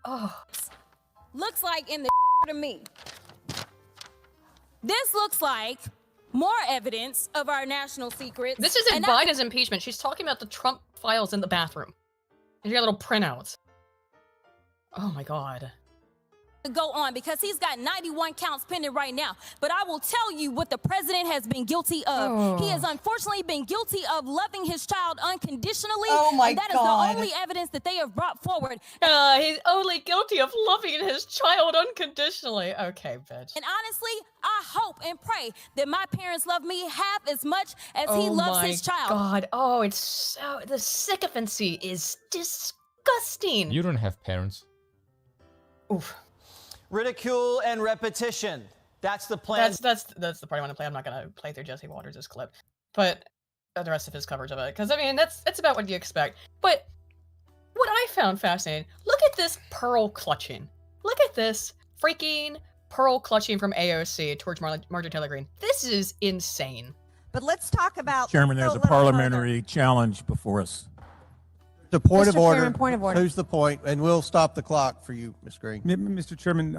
Oh. Looks like in the to me. This looks like more evidence of our national secrets. This isn't Biden's impeachment. She's talking about the Trump files in the bathroom. And you got little printouts. Oh my God. Go on because he's got 91 counts pending right now. But I will tell you what the president has been guilty of. Oh. He has unfortunately been guilty of loving his child unconditionally. Oh my and that God. is the only evidence that they have brought forward. He's only guilty of loving his child unconditionally. Okay, bitch. And honestly, I hope and pray that my parents love me half as much as he Oh loves my his child. God. Oh, it's so... The sycophancy is disgusting. You don't have parents. Oof. Ridicule and repetition. That's the plan. That's the part I want to play. I'm not gonna play through Jesse Waters' clip, but the rest of his coverage of it, because I mean that's about what you expect. But what I found fascinating, look at this pearl clutching. Look at this freaking pearl clutching from AOC towards Marjorie Taylor Greene. This is insane. But let's talk about... Chairman, there's a parliamentary challenge before us. The point Mr. of order. Chairman, point of order. Who's the point? And we'll stop the clock for you, Ms. Green. Mr. Chairman,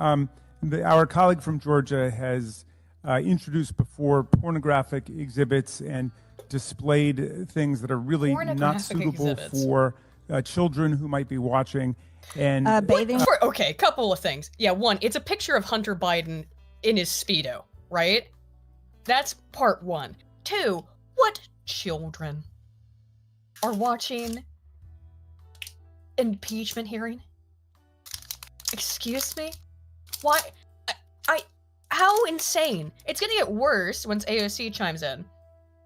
our colleague from Georgia has introduced before pornographic exhibits and displayed things that are really not Pornographic suitable exhibits. for children who might be watching. And bathing. Okay, couple of things. Yeah, one, it's a picture of Hunter Biden in his Speedo, right? That's part one. Two, what children are watching impeachment hearing? Excuse me? Why? How insane. It's gonna get worse once AOC chimes in.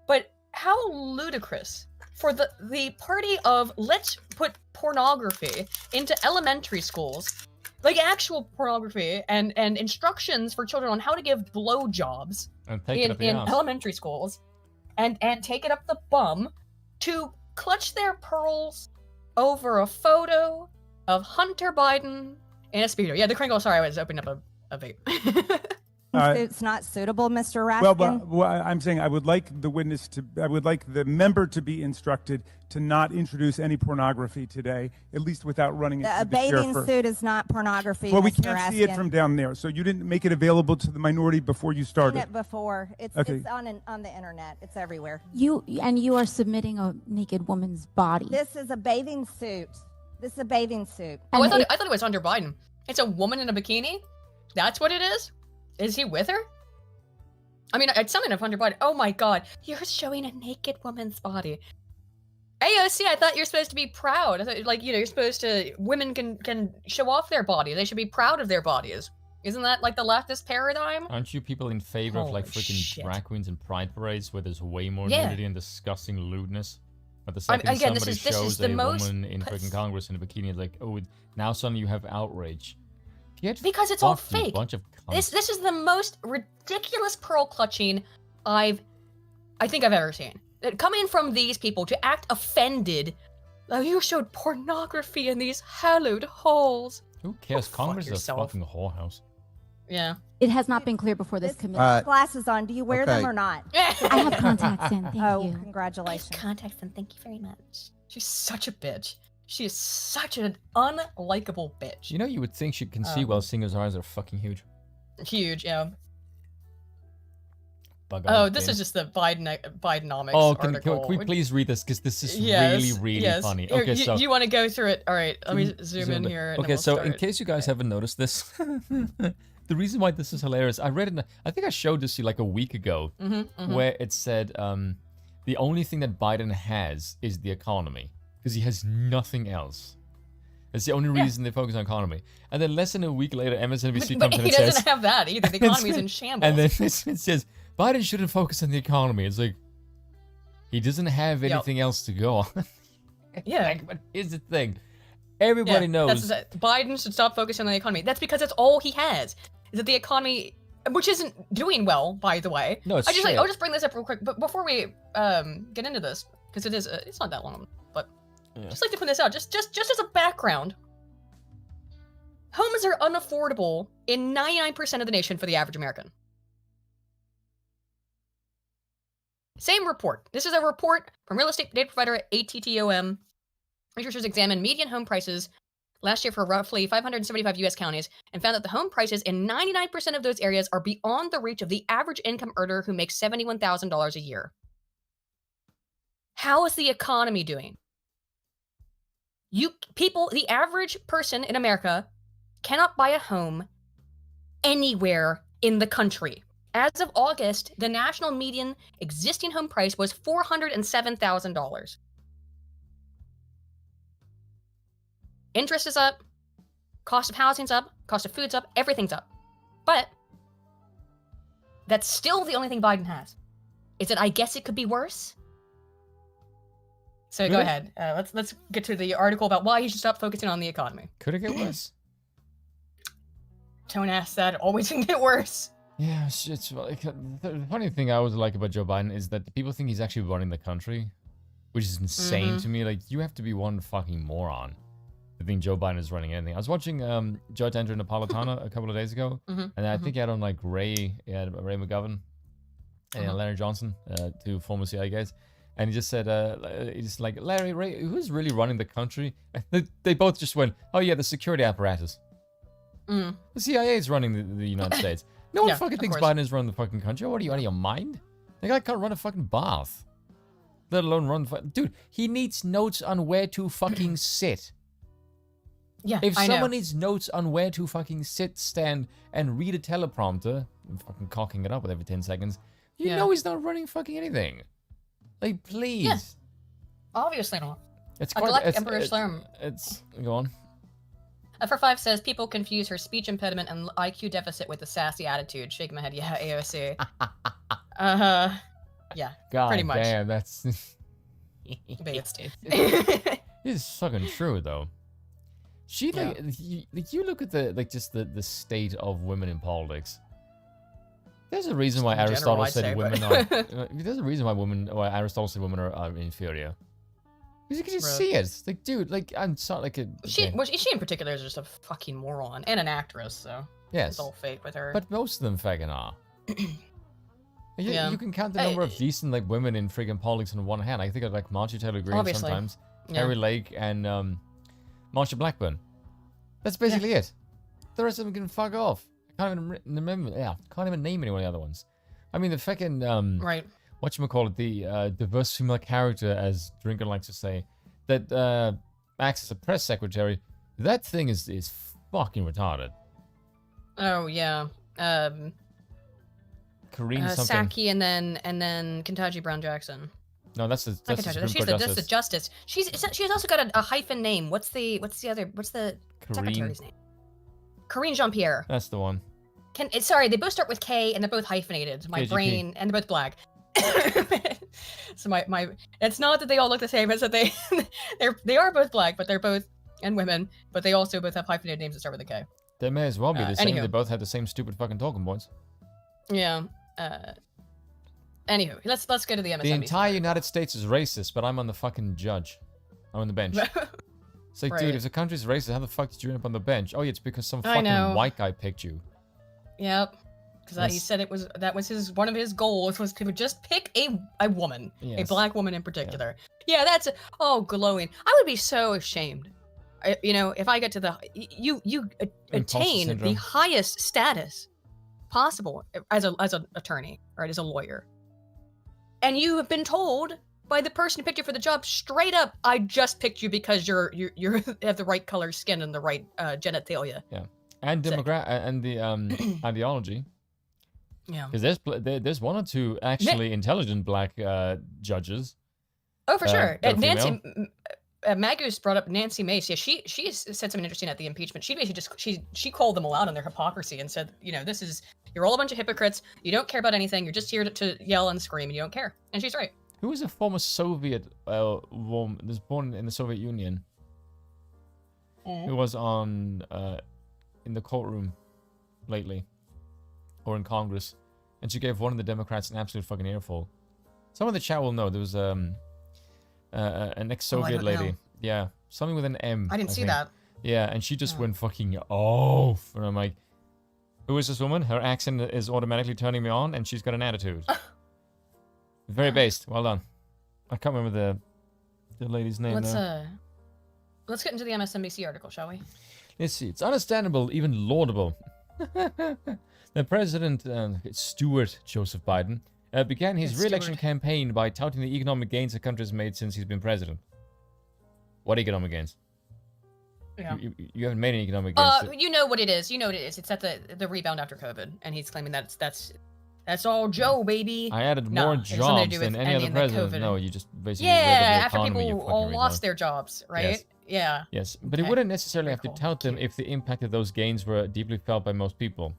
But how ludicrous for the party of let's put pornography into elementary schools, like actual pornography and instructions for children on how to give blowjobs in elementary schools, and take it up the bum to clutch their pearls over a photo of Hunter Biden in a Speedo. Yeah, the Kringle, sorry, I was opening up a vape. It's not suitable, Mr. Raskin. well, I'm saying I would like the member to be instructed to not introduce any pornography today, at least without running it A through the chair bathing first. suit is not pornography, Well, we Mr. can't see it Raskin. from down there, so you didn't make it available to the minority before you I've started. seen it before. It's Okay. it's on the internet. It's everywhere. You are submitting a naked woman's body. This is a bathing suit. This is a bathing suit. Oh, I thought it was Hunter Biden. It's a woman in a bikini? That's what it is? Is he with her? I mean, it's something of Hunter Biden. Oh my God, you're showing a naked woman's body. AOC, I thought you're supposed to be proud. I thought, you're supposed to, women can show off their body. They should be proud of their bodies. Isn't that like the leftist paradigm? Aren't you people in favor of like Holy freaking shit. drag queens and pride parades where there's way more Yeah. nudity and disgusting lewdness? But the I mean, second again, somebody this is shows the a most woman in freaking Congress in a bikini, it's like, oh, now suddenly you have outrage. Get Because it's all fucked, you fake. bunch of This is the most ridiculous pearl clutching I think I've ever seen. Coming from these people to act offended. Oh, you showed pornography in these hallowed halls. Who cares? fuck Congress is a yourself. fucking whorehouse. Yeah. It has not been clear before this committee. Glasses on. Do you wear them okay. or not? I have contacts in. Thank Oh, you. congratulations. Contacts and thank you very much. She's such a bitch. She is such an unlikable bitch. You know, you would think she can see while seeing his eyes are fucking huge. Huge, yeah. Bug Oh, eyes, this bitch. is just the Bidenomics Oh, article. can we please read this? Because this is Yes, really, really yes. funny. Here, Okay, so... you want to go through it? All right, let me zoom in in. here. And Okay, then we'll so in start. case you guys haven't noticed this, the reason why this is hilarious, I read it, I think I showed this to you like a week ago, where it said the only thing that Biden has is the economy, because he has nothing else. That's the only reason they focus on economy. And then less than a week later, MSNBC But comes and he it says... doesn't have that either. The economy's in shambles. And then it says, Biden shouldn't focus on the economy. It's like, he doesn't have anything else to go on. Yeah. Like, but here's the thing. Everybody knows... Biden should stop focusing on the economy. That's because that's all he has. Is that the economy which isn't doing well, by the way. No, it's shit. I'll just bring this up real quick, but before we get into this, because it's not that long, but just like to put this out, just as a background. Homes are unaffordable in 99% of the nation for the average American. Same report. This is a report from real estate data provider ATTOM. Researchers examined median home prices last year for roughly 575 U.S. counties and found that the home prices in 99% of those areas are beyond the reach of the average income earner who makes $71,000 a year. How is the economy doing? The average person in America cannot buy a home anywhere in the country. As of August, the national median existing home price was $407,000. Interest is up, cost of housing's up, cost of food's up, everything's up. But that's still the only thing Biden has. Is it, I guess it could be worse? So go ahead. Let's get to the article about why he should stop focusing on the economy. Could it get worse? Don't ask that. It always can get worse. Yeah, it's like the funny thing I always like about Joe Biden is that people think he's actually running the country, which is insane to me. Like, you have to be one fucking moron to think Joe Biden is running anything. I was watching Judge Andrew Napolitano a couple of days ago, and I think he had on like Ray McGovern and Larry Johnson, two former CIA guys, and he just said, he's like, Ray, who's really running the country? They both just went, oh yeah, the security apparatus. The CIA is running the United States. No one fucking thinks Biden is running the fucking country. What are you, out of your mind? The guy can't run a fucking bath. Let alone run the dude, he needs notes on where to fucking sit. Yeah, if someone needs notes on where to fucking sit, stand, and read a teleprompter, fucking cocking it up with every 10 seconds, you know he's not running fucking anything. Like, please. Yeah. Obviously not. It's quite... Go on. For 5 says, people confuse her speech impediment and IQ deficit with a sassy attitude. Shaking my head, yeah, AOC. Yeah, God pretty much. Damn, that's... It's fucking true, though. She, like, you look at the state of women in politics. There's a reason why Aristotle said women are... There's a reason why Aristotle said women are inferior. Because you can just see it. It's like, dude, like, I'm sorry, like a... She in particular is just a fucking moron. And an actress, so... Yes. It's all fake with her. But most of them fucking are. You can count the number of decent, like, women in friggin' politics on one hand. I think of, like, Marjorie Taylor Greene sometimes. Carrie Lake and Marsha Blackburn. That's basically it. The rest of them can fuck off. I can't even remember... Yeah, can't even name any of the other ones. I mean, the fucking... right. Whatchamacallit, the diverse female character, as Drinker likes to say, that acts as a press secretary, that thing is fucking retarded. Oh, yeah. Karine something. Saki and then Ketanji Brown Jackson. No, that's the Supreme Court That's the justice. She's also got a hyphen name. What's the secretary's name? Karine Jean-Pierre. That's the one. Sorry, they both start with K and they're both hyphenated. My brain, and they're both black. So my it's not that they all look the same, it's that they are both black, but they're both and women, but they also both have hyphenated names that start with a K. They may as well be the same. They both have the same stupid fucking talking points. Yeah. Anywho, let's go to the MSNBC. The entire United States is racist, but I'm on the fucking judge. I'm on the bench. It's like, dude, if the country's racist, how the fuck did you end up on the bench? Oh, yeah, it's because some fucking white guy picked you. Yep. Because he said that was one of his goals was to just pick a woman, a black woman in particular. Yeah, that's glowing. I would be so ashamed, if I get to the you attain the highest status possible as an attorney, right, as a lawyer, and you have been told by the person who picked you for the job straight up, I just picked you because you have the right color skin and the right genitalia. Yeah, and and the ideology. Yeah, because there's one or two actually intelligent black judges. Oh, for sure. Nancy Magus brought up Nancy Mace. Yeah, she said something interesting at the impeachment. She basically she called them all out on their hypocrisy and said, you're all a bunch of hypocrites. You don't care about anything. You're just here to yell and scream, and you don't care. And she's right. Who was a former Soviet woman? Was born in the Soviet Union. Who was on in the courtroom lately? or in Congress, and she gave one of the Democrats an absolute fucking earful. Someone in the chat will know. There was an ex-Soviet lady. know. Yeah, something with an M. I didn't see think. that. Yeah, and she just went fucking off. And I'm like, who is this woman? Her accent is automatically turning me on, and she's got an attitude. Very based. Well done. I can't remember the lady's name. Let's get into the MSNBC article, shall we? Let's see. It's understandable, even laudable. The President, Stuart Joseph Biden, began his re-election campaign by touting the economic gains the country has made since he's been president. What economic gains? Yeah. You haven't made any economic gains. You know what it is. You know what it is. It's at the rebound after COVID, and he's claiming that's all Joe, baby. I added more jobs than any other president. No, you just basically after people all lost their jobs, right? Yes. Yeah. Yes, but he wouldn't necessarily have to tout them if the impact of those gains were deeply felt by most people.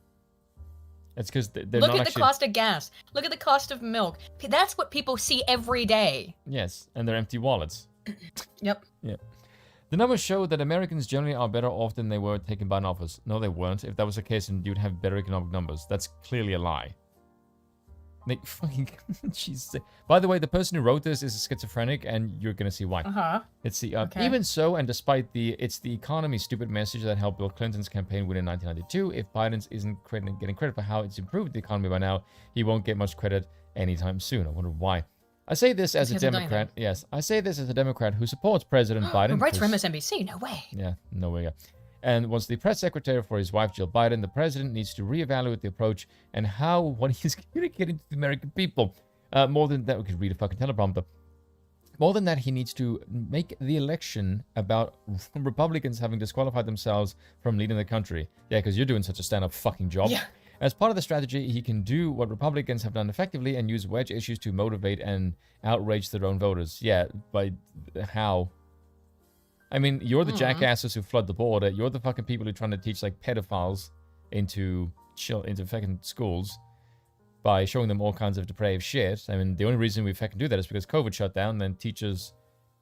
It's because they're not Look at actually... the cost of gas. Look at the cost of milk. That's what people see every day. Yes, and their empty wallets. Yep. Yeah. The numbers show that Americans generally are better off than they were taking Biden office. No, they weren't. If that was the case, then you'd have better economic numbers. That's clearly a lie. They fucking... Jesus. By the way, the person who wrote this is a schizophrenic, and you're gonna see why. It's the... Even so, and despite it's the economy stupid message that helped Bill Clinton's campaign win in 1992, if Biden isn't getting credit for how it's improved the economy by now, he won't get much credit anytime soon. I wonder why. I say this as a Democrat. Yes, I say this as a Democrat who supports President Biden. Writes for MSNBC. No way. Yeah, no way. Yeah. And was the press secretary for his wife, Jill Biden. The president needs to reevaluate the approach and what he's communicating to the American people. More than that, we could read a fucking teleprompter. More than that, he needs to make the election about Republicans having disqualified themselves from leading the country. Yeah, because you're doing such a stand-up fucking job. Yeah. As part of the strategy, he can do what Republicans have done effectively and use wedge issues to motivate and outrage their own voters. Yeah, by how? I mean, you're the jackasses who flood the border. You're the fucking people who are trying to teach, like, pedophiles into fucking schools by showing them all kinds of depraved shit. I mean, the only reason we fucking do that is because COVID shut down, then teachers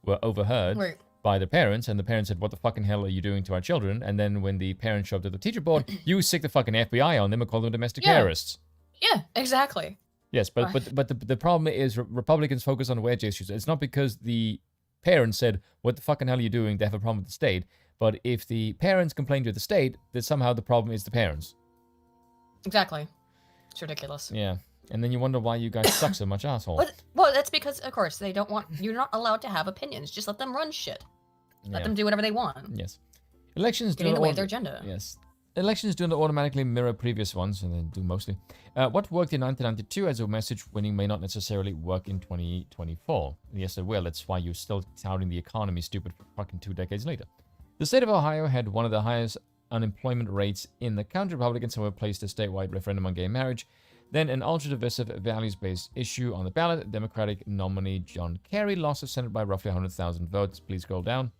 were overheard by their parents, and the parents said, what the fucking hell are you doing to our children? And then when the parents showed up at the teacher board, you sick the fucking FBI on them and call them domestic terrorists. Yeah, exactly. Yes, but the problem is Republicans focus on wedge issues. It's not because the parents said, what the fucking hell are you doing? They have a problem with the state. But if the parents complain to the state, then somehow the problem is the parents. Exactly. It's ridiculous. Yeah. And then you wonder why you guys suck so much, asshole. Well, that's because, of course, they don't want... You're not allowed to have opinions. Just let them run shit. Let them do whatever they want. Yes. Elections Getting in the way of their agenda. Yes. Elections do not automatically mirror previous ones, and they do mostly. What worked in 1992 as a message winning may not necessarily work in 2024. Yes, it will. That's why you're still touting the economy stupid fucking 2 decades later. The state of Ohio had one of the highest unemployment rates in the country. Republicans, however, placed a statewide referendum on gay marriage. Then an ultra-divisive, values-based issue on the ballot. Democratic nominee John Kerry lost the Senate by roughly 100,000 votes. Please scroll down.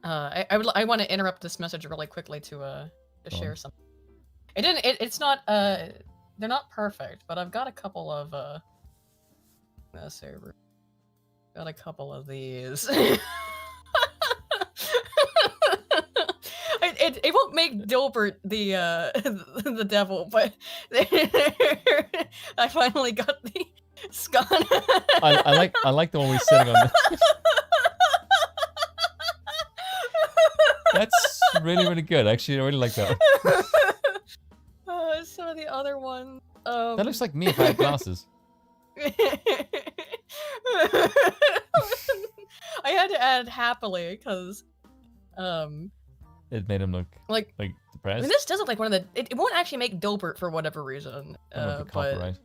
I want to interrupt this message really quickly to share something. It's not they're not perfect, but I've got a couple of got a couple of these. It won't make Dilbert the devil, but I finally got the scone. I like the one we're sitting on. That's really, really good. Actually, I really like that. Some of the other ones. That looks like me if I had glasses. I had to add happily because it made him look like depressed. I mean, this does look like one of the. It won't actually make Dilbert for whatever reason. But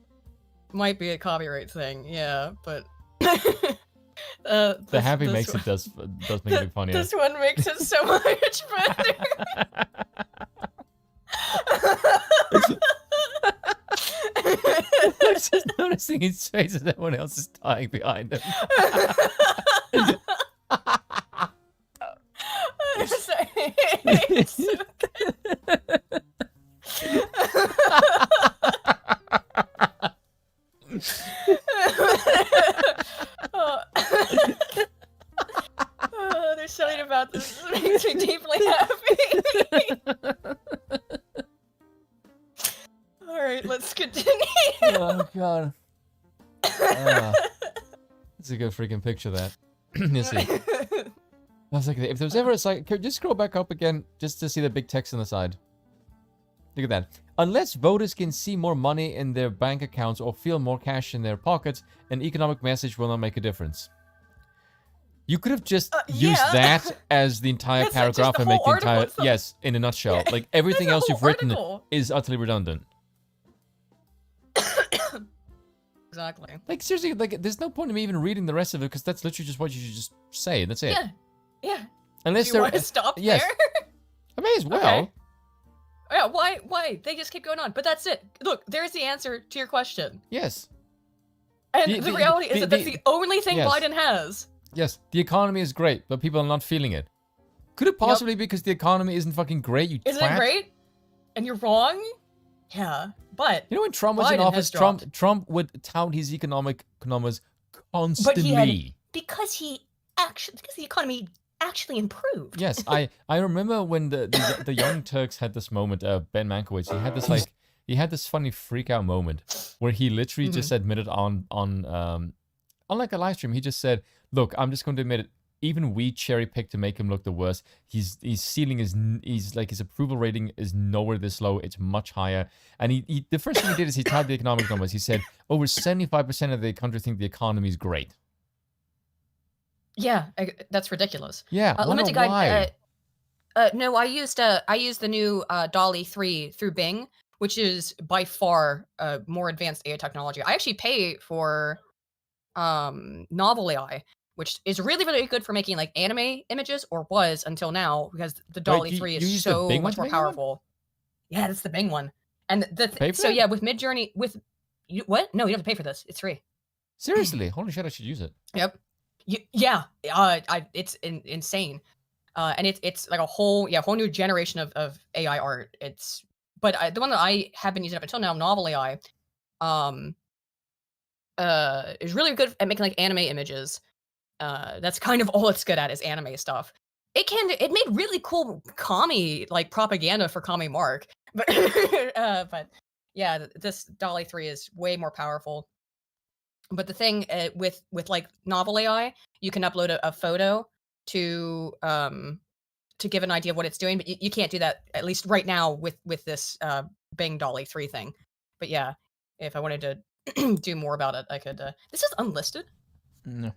might be a copyright thing. Yeah, but. The happy makes it does make it look funny. This one makes it so much better. I'm just noticing his face as everyone else is dying behind him. It's so good. There's something about this that makes me deeply happy. god. That's a good freaking picture, that. You see. I was like, if there's ever a site, just scroll back up again, just to see the big text on the side. Look at that. Unless voters can see more money in their bank accounts or feel more cash in their pockets, an economic message will not make a difference. You could have just used that as the entire paragraph and make the entire... Yes, in a nutshell. Yeah, like, everything else you've written is utterly redundant. Exactly. Like, seriously, like, there's no point in me even reading the rest of it, because that's literally just what you should just say, and that's it. Yeah. Yeah. Unless Do you want to stop there? I may as well. Okay. Yeah, why? They just keep going on. But that's it. Look, there's the answer to your question. Yes. And the reality is that that's the only thing Biden has. Yes, the economy is great, but people are not feeling it. Could it possibly be because the economy isn't fucking great, you Isn't twat? it great? And you're wrong? Yeah, but... You know, when Trump was in office, Trump would tout his economic numbers constantly. Because the economy actually improved. Yes, I remember when the Young Turks had this moment, Ben Mankiewicz, he had this funny freak out moment where he literally just admitted on like a live stream, he just said, look, I'm just going to admit it, even we cherry picked to make him look the worst. His ceiling is, his approval rating is nowhere this low. It's much higher. And he the first thing he did is he touted the economic numbers. He said over 75% of the country think the economy is great. Yeah, that's ridiculous. Yeah, limited guide. No, I used the new DALL-E 3 through Bing, which is by far more advanced AI technology. I actually pay for Novel AI, which is really, really good for making like anime images, or was until now, because the DALL-E 3 is so much more powerful. Yeah, that's the Bing one. And so yeah, with Midjourney, what? No, you don't have to pay for this. It's free. Seriously, holy shit, I should use it. Yep. Yeah. It's insane. And it's like a whole new generation of AI art. But the one that I have been using up until now, Novel AI, is really good at making like anime images. That's kind of all it's good at, is anime stuff. It made really cool commie like propaganda for Commie Mark, but but yeah, this DALL-E 3 is way more powerful. But the thing with like Novel AI, you can upload a photo to give an idea of what it's doing, but you can't do that, at least right now, with this Bing DALL-E 3 thing. But yeah, if I wanted to do more about it, I could. This is unlisted. No,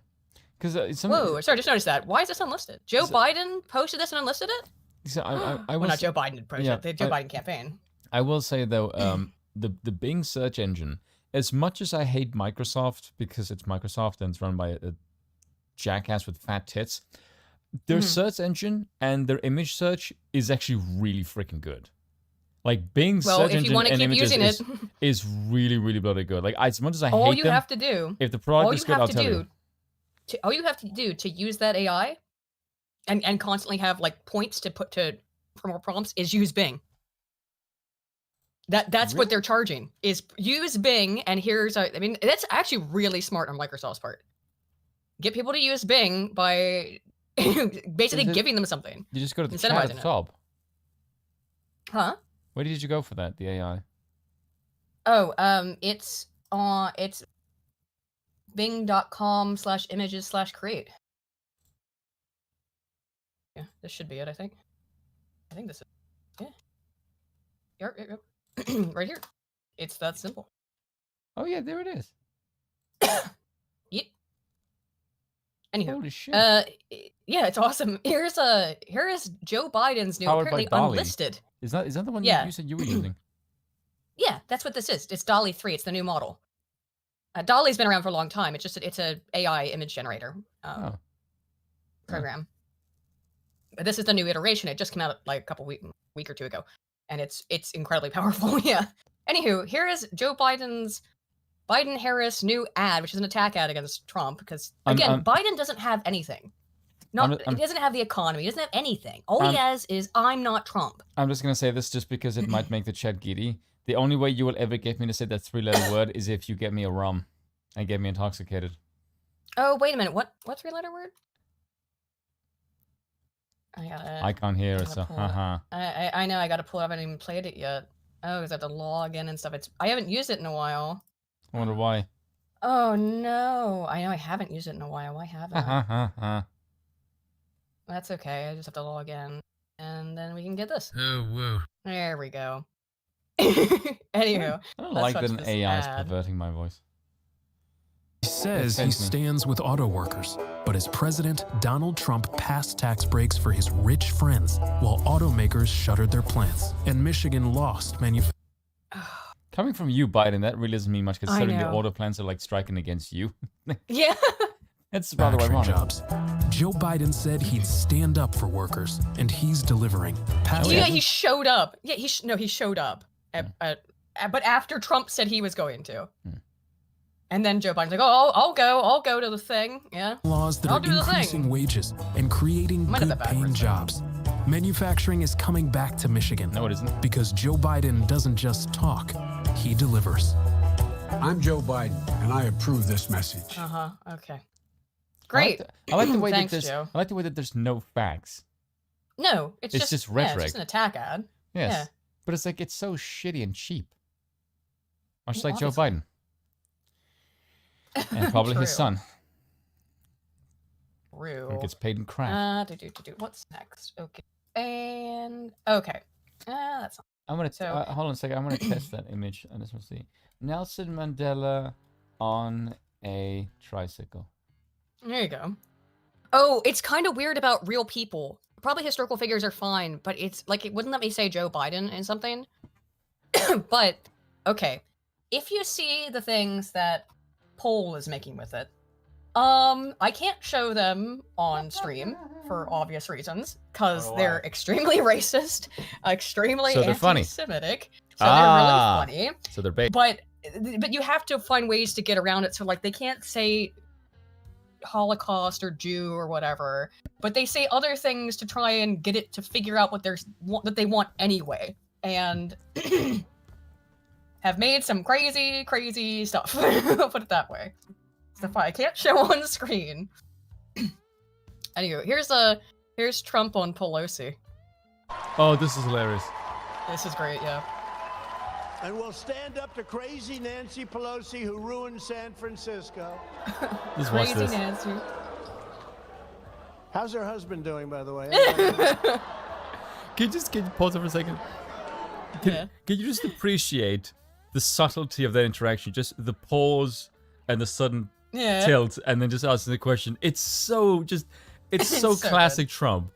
because whoa, sorry, just noticed that. Why is this unlisted? Joe Biden posted this and unlisted it. So I well, not Joe Biden posted it. The Joe Biden campaign. I will say though, the Bing search engine, as much as I hate Microsoft because it's Microsoft and it's run by a jackass with fat tits, their search engine and their image search is actually really freaking good. Like Bing's search engine and images is really, really bloody good. Like as much as I hate them, all you have to do, if the product is good, I'll tell you. All you have to do to use that AI and constantly have like points to put for more prompts is use Bing. That's what they're charging, is use Bing, and I mean, that's actually really smart on Microsoft's part. Get people to use Bing by basically giving them something. You just go to the chat at the top. Huh? Where did you go for that, the AI? Oh, it's bing.com/images/create. Yeah, this should be it, I think. I think this is, yeah. Yep. Right here. It's that simple. Oh yeah, there it is. Yep. Anywho, holy shit. Yeah, it's awesome. Here is Joe Biden's new, apparently unlisted. Is that the one you said you were using? Yeah, that's what this is. It's DALL-E 3. It's the new model. DALL-E's been around for a long time. It's a AI image generator program. But this is the new iteration. It just came out like a couple week or two ago, and it's incredibly powerful. Yeah. Anywho, here is Joe Biden's Biden-Harris new ad, which is an attack ad against Trump, because again, Biden doesn't have anything. He doesn't have the economy. He doesn't have anything. All he has is "I'm not Trump." I'm just gonna say this just because it might make the chat giddy. The only way you will ever get me to say that 3-letter word is if you get me a rum and get me intoxicated. Oh, wait a minute. What 3-letter word? I can't hear it, so haha. I know. I gotta pull it up. I haven't even played it yet. Oh, because I have to log in and stuff. I haven't used it in a while. I wonder why. Oh no! I know I haven't used it in a while. I haven't. That's okay. I just have to log in, and then we can get this. Oh whoa! There we go. Anywho, I don't let's like that watch an this AI is ad. perverting my voice. He says he offends me. stands with auto workers, but as president, Donald Trump passed tax breaks for his rich friends while automakers shuttered their plants, and Michigan lost manufacturing. Coming from you, Biden, that really doesn't mean much considering the know. auto plants are like striking against you. Yeah. It's rather ironic. Jobs. Joe Biden said he'd stand up for workers, and he's delivering. Yeah, he showed up. Yeah, he showed up. But after Trump said he was going to. And then Joe Biden's like, "Oh, I'll go to the thing." Yeah. Laws that I'll are do the increasing thing. wages and creating Might have been good-paying backwards, jobs. Manufacturing is coming back to Michigan. No, it isn't. Because Joe Biden doesn't just talk, he delivers. I'm Joe Biden, and I approve this message. Okay. Great. I like the way Thanks, that there's. Joe. I like the way that there's no facts. No, it's It's just rhetoric. Yeah, it's just an attack ad. Yes. Yeah. But it's like it's so shitty and cheap. Much like Obviously. Joe Biden. And probably his True. son. True. Who gets paid in crack. What's next? Okay. And okay. That's not. I'm gonna So- hold on a second. I'm gonna test that image. I just want to see Nelson Mandela on a tricycle. There you go. Oh, it's kind of weird about real people. Probably historical figures are fine, but it's like it wouldn't let me say Joe Biden and something. But okay, if you see the things that Poll is making with it, I can't show them on stream for obvious reasons because they're extremely racist, extremely So they're funny. anti-Semitic. So they're really funny. So they're bait. But you have to find ways to get around it. So like they can't say Holocaust or Jew or whatever, but they say other things to try and get it to figure out what they want anyway, and have made some crazy stuff. I'll put it that way. Stuff I can't show on screen. Anyway, here's Trump on Pelosi. Oh, this is hilarious. This is great, yeah. And we'll stand up to crazy Nancy Pelosi who ruined San Francisco. Just watch Crazy this. Nancy. How's her husband doing, by the way? Can you pause it for a second? Can you just appreciate the subtlety of that interaction? Just the pause and the sudden tilt, and then just asking the question. It's so so classic Trump.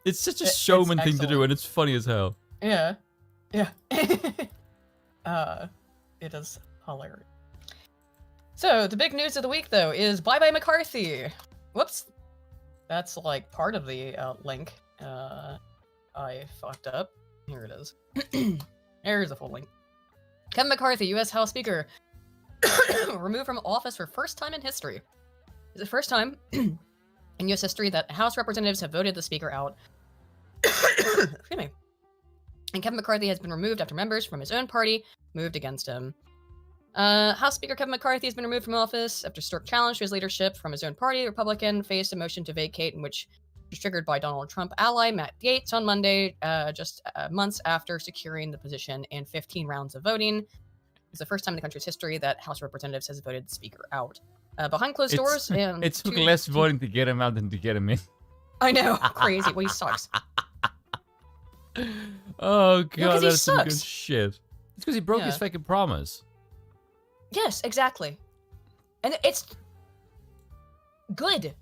It's such a showman thing to do, and it's funny as hell. Yeah. It is hilarious. So, the big news of the week, though, is bye-bye McCarthy. Whoops. That's, like, part of the link. I fucked up. Here it is. There's the full link. Kevin McCarthy, U.S. House Speaker, removed from office for first time in history. It's the first time in U.S. history that House representatives have voted the Speaker out. Excuse me. And Kevin McCarthy has been removed after members from his own party moved against him. House Speaker Kevin McCarthy has been removed from office after Stork challenged his leadership from his own party. The Republican faced a motion to vacate, in which was triggered by Donald Trump ally Matt Gaetz on Monday, just months after securing the position in 15 rounds of voting. It's the first time in the country's history that House Representatives has voted the Speaker out. Behind closed doors. And it took less voting to get him out than to get him in. I know, crazy. Well, he sucks. Oh god, No, 'cause he that's some good sucks. shit. It's because he broke his Yeah. fucking promise. Yes, exactly. And it's good.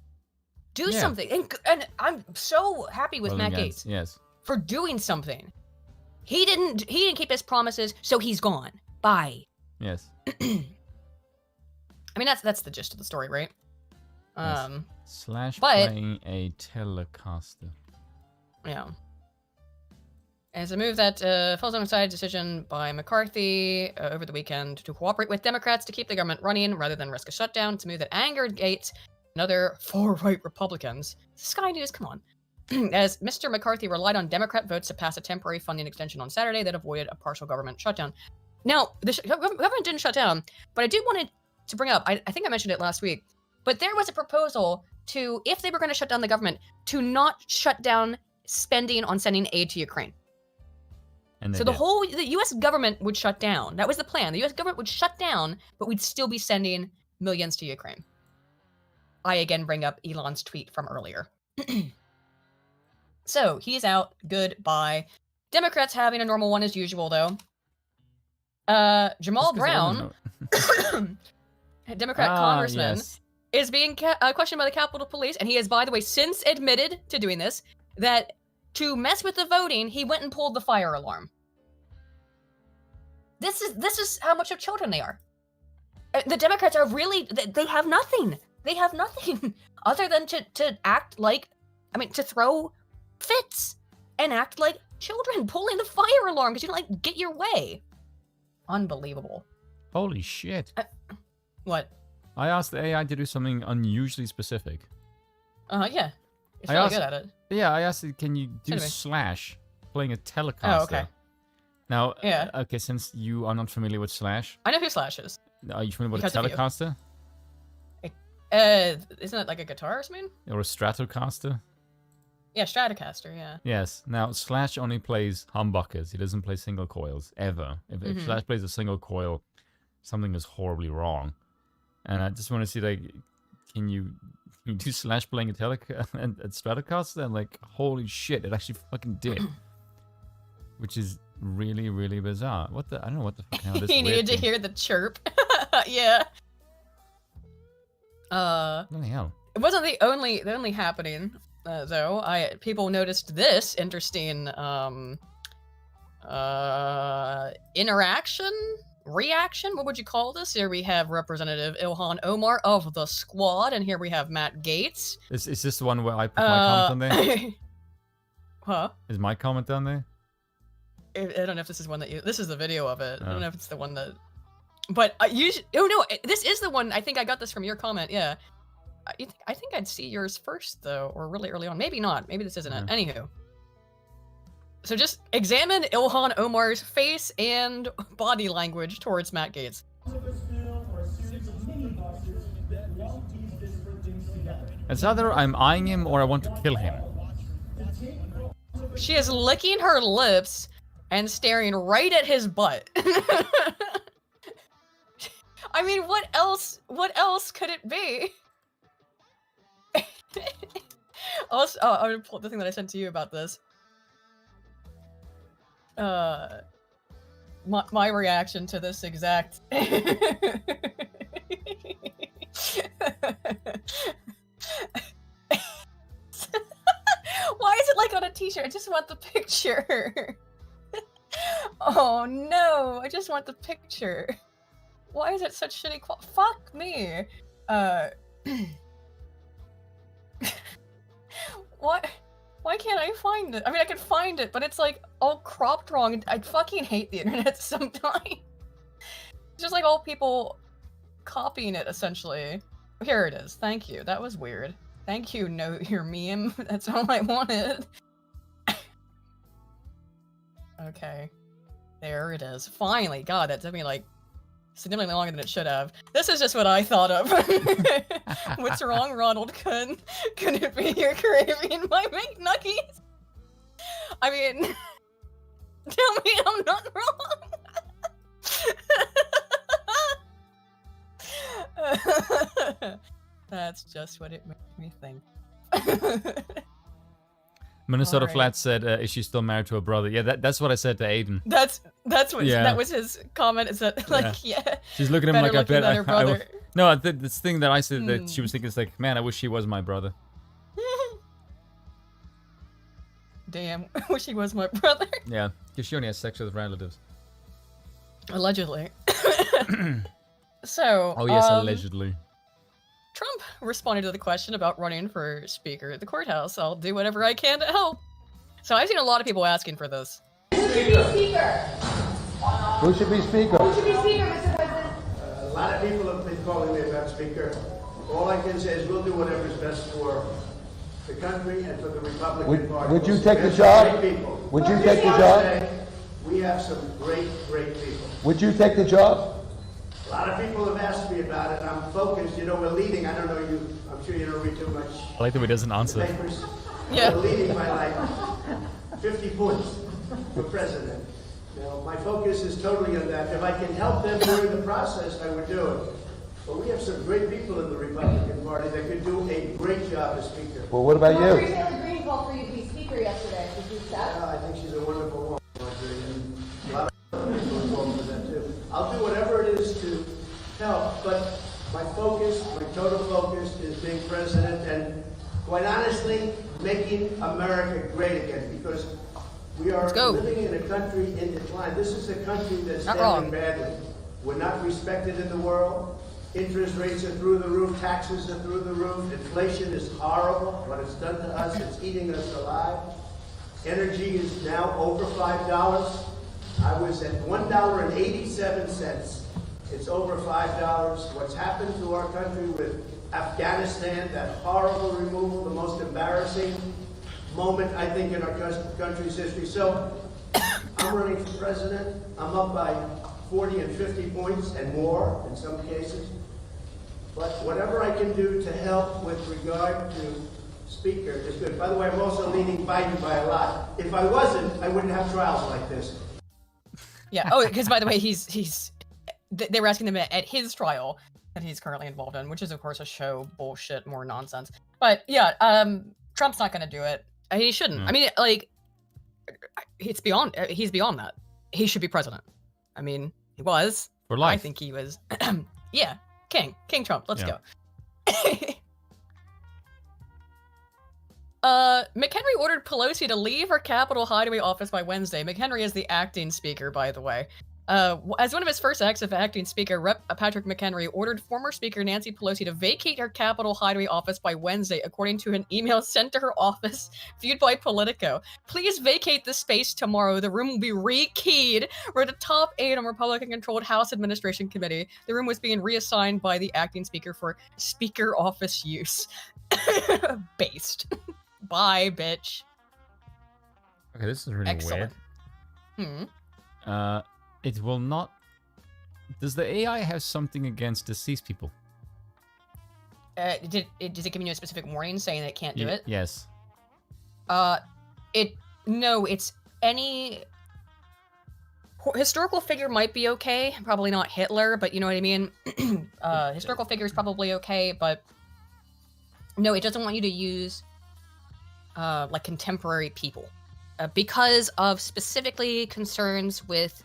Do Yeah. something. And I'm so happy with Matt Gaetz Yes. for doing something. He didn't keep his promises, so he's gone. Bye. Yes. I mean that's the gist of the story, right? Slash but- playing a Telecaster. Yeah. As a move that falls alongside a decision by McCarthy over the weekend to cooperate with Democrats to keep the government running rather than risk a shutdown. It's a move that angered Gaetz and other far-right Republicans. Sky News, come on. As Mr. McCarthy relied on Democrat votes to pass a temporary funding extension on Saturday that avoided a partial government shutdown. Now, the government didn't shut down, but I did want to bring up, I think I mentioned it last week, but there was a proposal to, if they were going to shut down the government, to not shut down spending on sending aid to Ukraine. And So the U.S. government would shut down. That was the plan. The U.S. government would shut down, but we'd still be sending millions to Ukraine. I again bring up Elon's tweet from earlier. So he's out. Goodbye. Democrats having a normal one as usual, though. Jamal Brown, Democrat congressman, is being questioned by the Capitol Police, and he has, by the way, since admitted to doing this, that to mess with the voting, he went and pulled the fire alarm. This is how much of children they are. The Democrats are really, they have nothing. They have nothing other than to act like, to throw fits and act like children pulling the fire alarm because you don't like get your way. Unbelievable. Holy shit. What? I asked the AI to do something unusually specific. Yeah. It's really good at it. Yeah, I asked it, can you do Slash playing a Telecaster? Oh, okay. Now, okay, since you are not familiar with Slash. I know who Slash is. Are you familiar with a Telecaster? Isn't it like a guitar or something? Or a Stratocaster? Yeah, Stratocaster, yeah. Yes. Now, Slash only plays humbuckers. He doesn't play single coils, ever. If Slash plays a single coil, something is horribly wrong. And I just want to see, like, can you do Slash playing a Stratocaster? And, like, holy shit, it actually fucking did. Which is really, really bizarre. What the? I don't know what the fuck. This He needed to hear the chirp. Yeah. Bloody hell. It wasn't the only happening. Though people noticed this interesting reaction. What would you call this? Here we have Representative Ilhan Omar of the Squad, and here we have Matt Gaetz. Is this the one where I put my comment on there? Huh? Is my comment on there? I don't know if this is one that you. This is the video of it. I don't know if it's the one that. But oh no, this is the one. I think I got this from your comment. Yeah. I think I'd see yours first, though, or really early on. Maybe not. Maybe this isn't it. Anywho. So just examine Ilhan Omar's face and body language towards Matt Gaetz. It's either I'm eyeing him or I want to kill him. She is licking her lips and staring right at his butt. I mean, what else could it be? Also, I'm gonna pull up the thing that I sent to you about this. My reaction to this exact. Why is it like on a t-shirt? I just want the picture. Oh no, I just want the picture. Why is it such shitty quality? Fuck me. Why can't I find it? I mean, I can find it, but it's like all cropped wrong. I fucking hate the internet sometimes. It's just like all people copying it, essentially. Here it is. Thank you. That was weird. Thank you, Know Your Meme. That's all I wanted. Okay. There it is. Finally. God, that took me like significantly longer than it should have. This is just what I thought of. What's wrong, Ronald Kun? Could it be you're craving my McNuggies? I mean, tell me I'm not wrong. That's just what it made me think. Minnesota Alright. Flat said, "Is she still married to her brother?" Yeah, that's what I said to Aiden. That's what that was his comment. Is that like yeah? She's looking at him like I bet her brother. No, this thing that I said that she was thinking is like, man, I wish he was my brother. Damn, I wish he was my brother. Yeah, because she only has sex with relatives. Allegedly. So. Oh yes, allegedly. Trump responded to the question about running for Speaker at the courthouse. I'll do whatever I can to help. So I've seen a lot of people asking for this. Who should be Speaker? Who should be Speaker? Who should be Speaker, Mr. President? A lot of people have been calling me about Speaker. All I can say is we'll do whatever is best for the country and for the Republican Party. Would you take the job? Would you take the job? We have some great people. Would you take the job? A lot of people have asked me about it, and I'm focused. You know, we're leading. I don't know you. I'm sure you don't read too much. I like that he doesn't answer. Papers. Yeah. We're leading by like 50 points for president. Now, my focus is totally on that. If I can help them during the process, I would do it. But we have some great people in the Republican Party that could do a great job as Speaker. Well, what about Marjorie you? Taylor Greene called for you to be Speaker yesterday. Did you accept? Yeah, I think she's a wonderful woman, Marjorie, and a lot of other people involved with that too. I'll do whatever it is to help, but my focus, my total focus is being president and, quite honestly, making America great again, because we are living in a country in decline. This is a country that's failing badly. We're not respected in the world. Interest rates are through the roof. Taxes are through the roof. Inflation is horrible. What it's done to us, it's eating us alive. Energy is now over $5. I was at $1.87. It's over $5. What's happened to our country with Afghanistan, that horrible removal, the most embarrassing moment, I think, in our country's history. So I'm running for president. I'm up by 40 and 50 points and more in some cases. But whatever I can do to help with regard to Speaker is good. By the way, I'm also leaning Biden by a lot. If I wasn't, I wouldn't have trials like this. Yeah. Oh, because by the way, they were asking him at his trial that he's currently involved in, which is of course a show bullshit, more nonsense. But yeah, Trump's not going to do it. He shouldn't. I mean, like, he's beyond that. He should be president. I mean, he was. For life. I think he was. Yeah, King Trump. Let's go. McHenry ordered Pelosi to leave her Capitol hideaway office by Wednesday. McHenry is the acting speaker, by the way. As one of his first acts of acting speaker, Rep. Patrick McHenry ordered former Speaker Nancy Pelosi to vacate her Capitol hideaway office by Wednesday, according to an email sent to her office, viewed by Politico. Please vacate the space tomorrow. The room will be re-keyed. We're the top 8 on Republican-controlled House Administration Committee. The room was being reassigned by the acting speaker for speaker office use. Based. Bye, bitch. Okay, this is really Excellent. weird. It will not... Does the AI have something against deceased people? Is it giving you a specific warning saying that it can't do it? Yes. No, it's any historical figure might be okay. Probably not Hitler, but you know what I mean? Historical figure is probably okay, but no, it doesn't want you to use like contemporary people because of specifically concerns with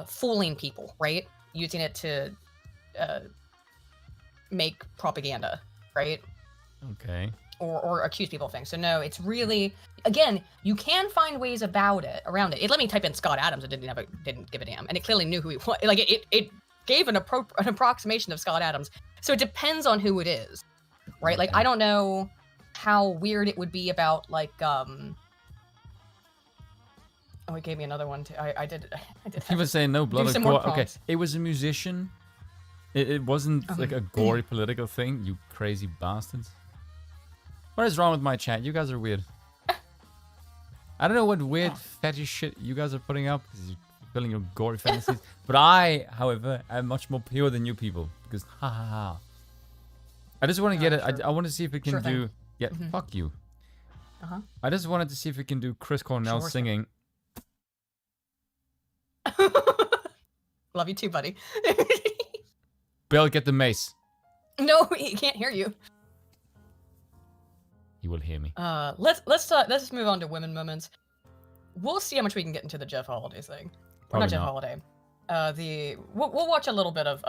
fooling people, right? Using it to make propaganda, right? Okay. Or accuse people of things. So no, it's really, again, you can find ways around it. Let me type in Scott Adams. It didn't give a damn, and it clearly knew who he was. Like it gave an approximation of Scott Adams. So it depends on who it is, right? Like I don't know how weird it would be about like Oh, he gave me another one too. I did. He was saying no blood or gore. Okay, it was a musician. It wasn't like a gory political thing. You crazy bastards. What is wrong with my chat? You guys are weird. I don't know what weird fetish shit you guys are putting up because you're filling your gory fantasies. But I, however, am much more pure than you people because ha ha ha. I just want to get it. Sure. I want to see if we can do. Thing. Yeah, fuck you. Uh-huh. I just wanted to see if we can do Chris Cornell singing. Love you too, buddy. Bill, get the mace. No, he can't hear you. He will hear me. Let's just move on to women moments. We'll see how much we can get into the Jeff Holiday thing. Or not Jeff Holiday. We'll watch a little bit of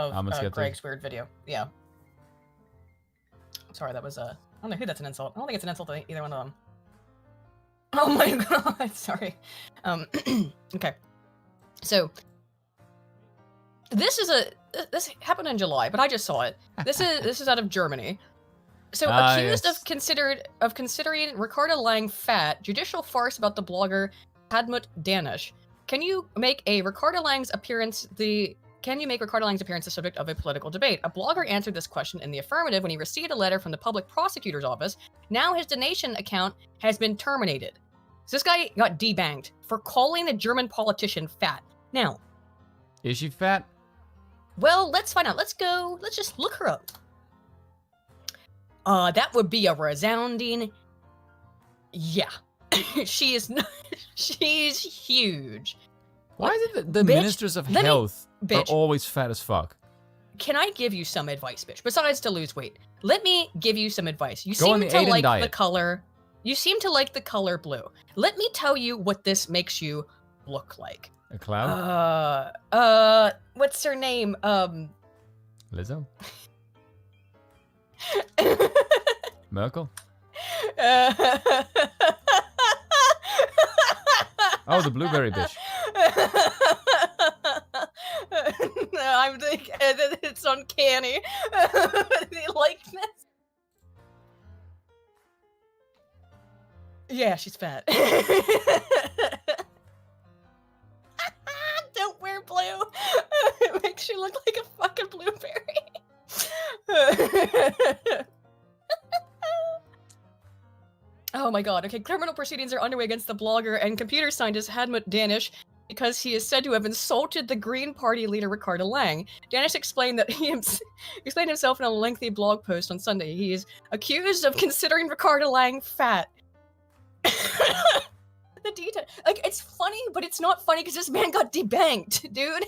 Greg's weird video. Yeah. Sorry, that was I don't know who that's an insult. I don't think it's an insult to either one of them. Oh my god, sorry. Okay. So this happened in July, but I just saw it. This is out of Germany. So accused of considering Ricarda Lang fat, judicial farce about the blogger Hadmut Danish. Can you make Ricarda Lang's appearance the subject of a political debate? A blogger answered this question in the affirmative when he received a letter from the public prosecutor's office. Now his donation account has been terminated. So this guy got debanked for calling a German politician fat. Now, is she fat? Well, let's find out. Let's just look her up. That would be a resounding yeah. She's huge. Why is it the ministers of health are always fat as fuck? Can I give you some advice, bitch? Besides to lose weight, let me give you some advice. You Go on seem the to Aiden like diet. the color. You seem to like the color blue. Let me tell you what this makes you look like. A cloud? What's her name? Lizzo? Merkel? Oh, the blueberry bitch. I'm thinking it's uncanny. The likeness. Yeah, she's fat. Don't wear blue. It makes you look like a fucking blueberry. Oh my god. Okay, criminal proceedings are underway against the blogger and computer scientist Hadmut Danish because he is said to have insulted the Green Party leader Ricardo Lang. Danish explained that he explained himself in a lengthy blog post on Sunday. He is accused of considering Ricardo Lang fat. The detail, like, it's funny, but it's not funny because this man got debanked, dude.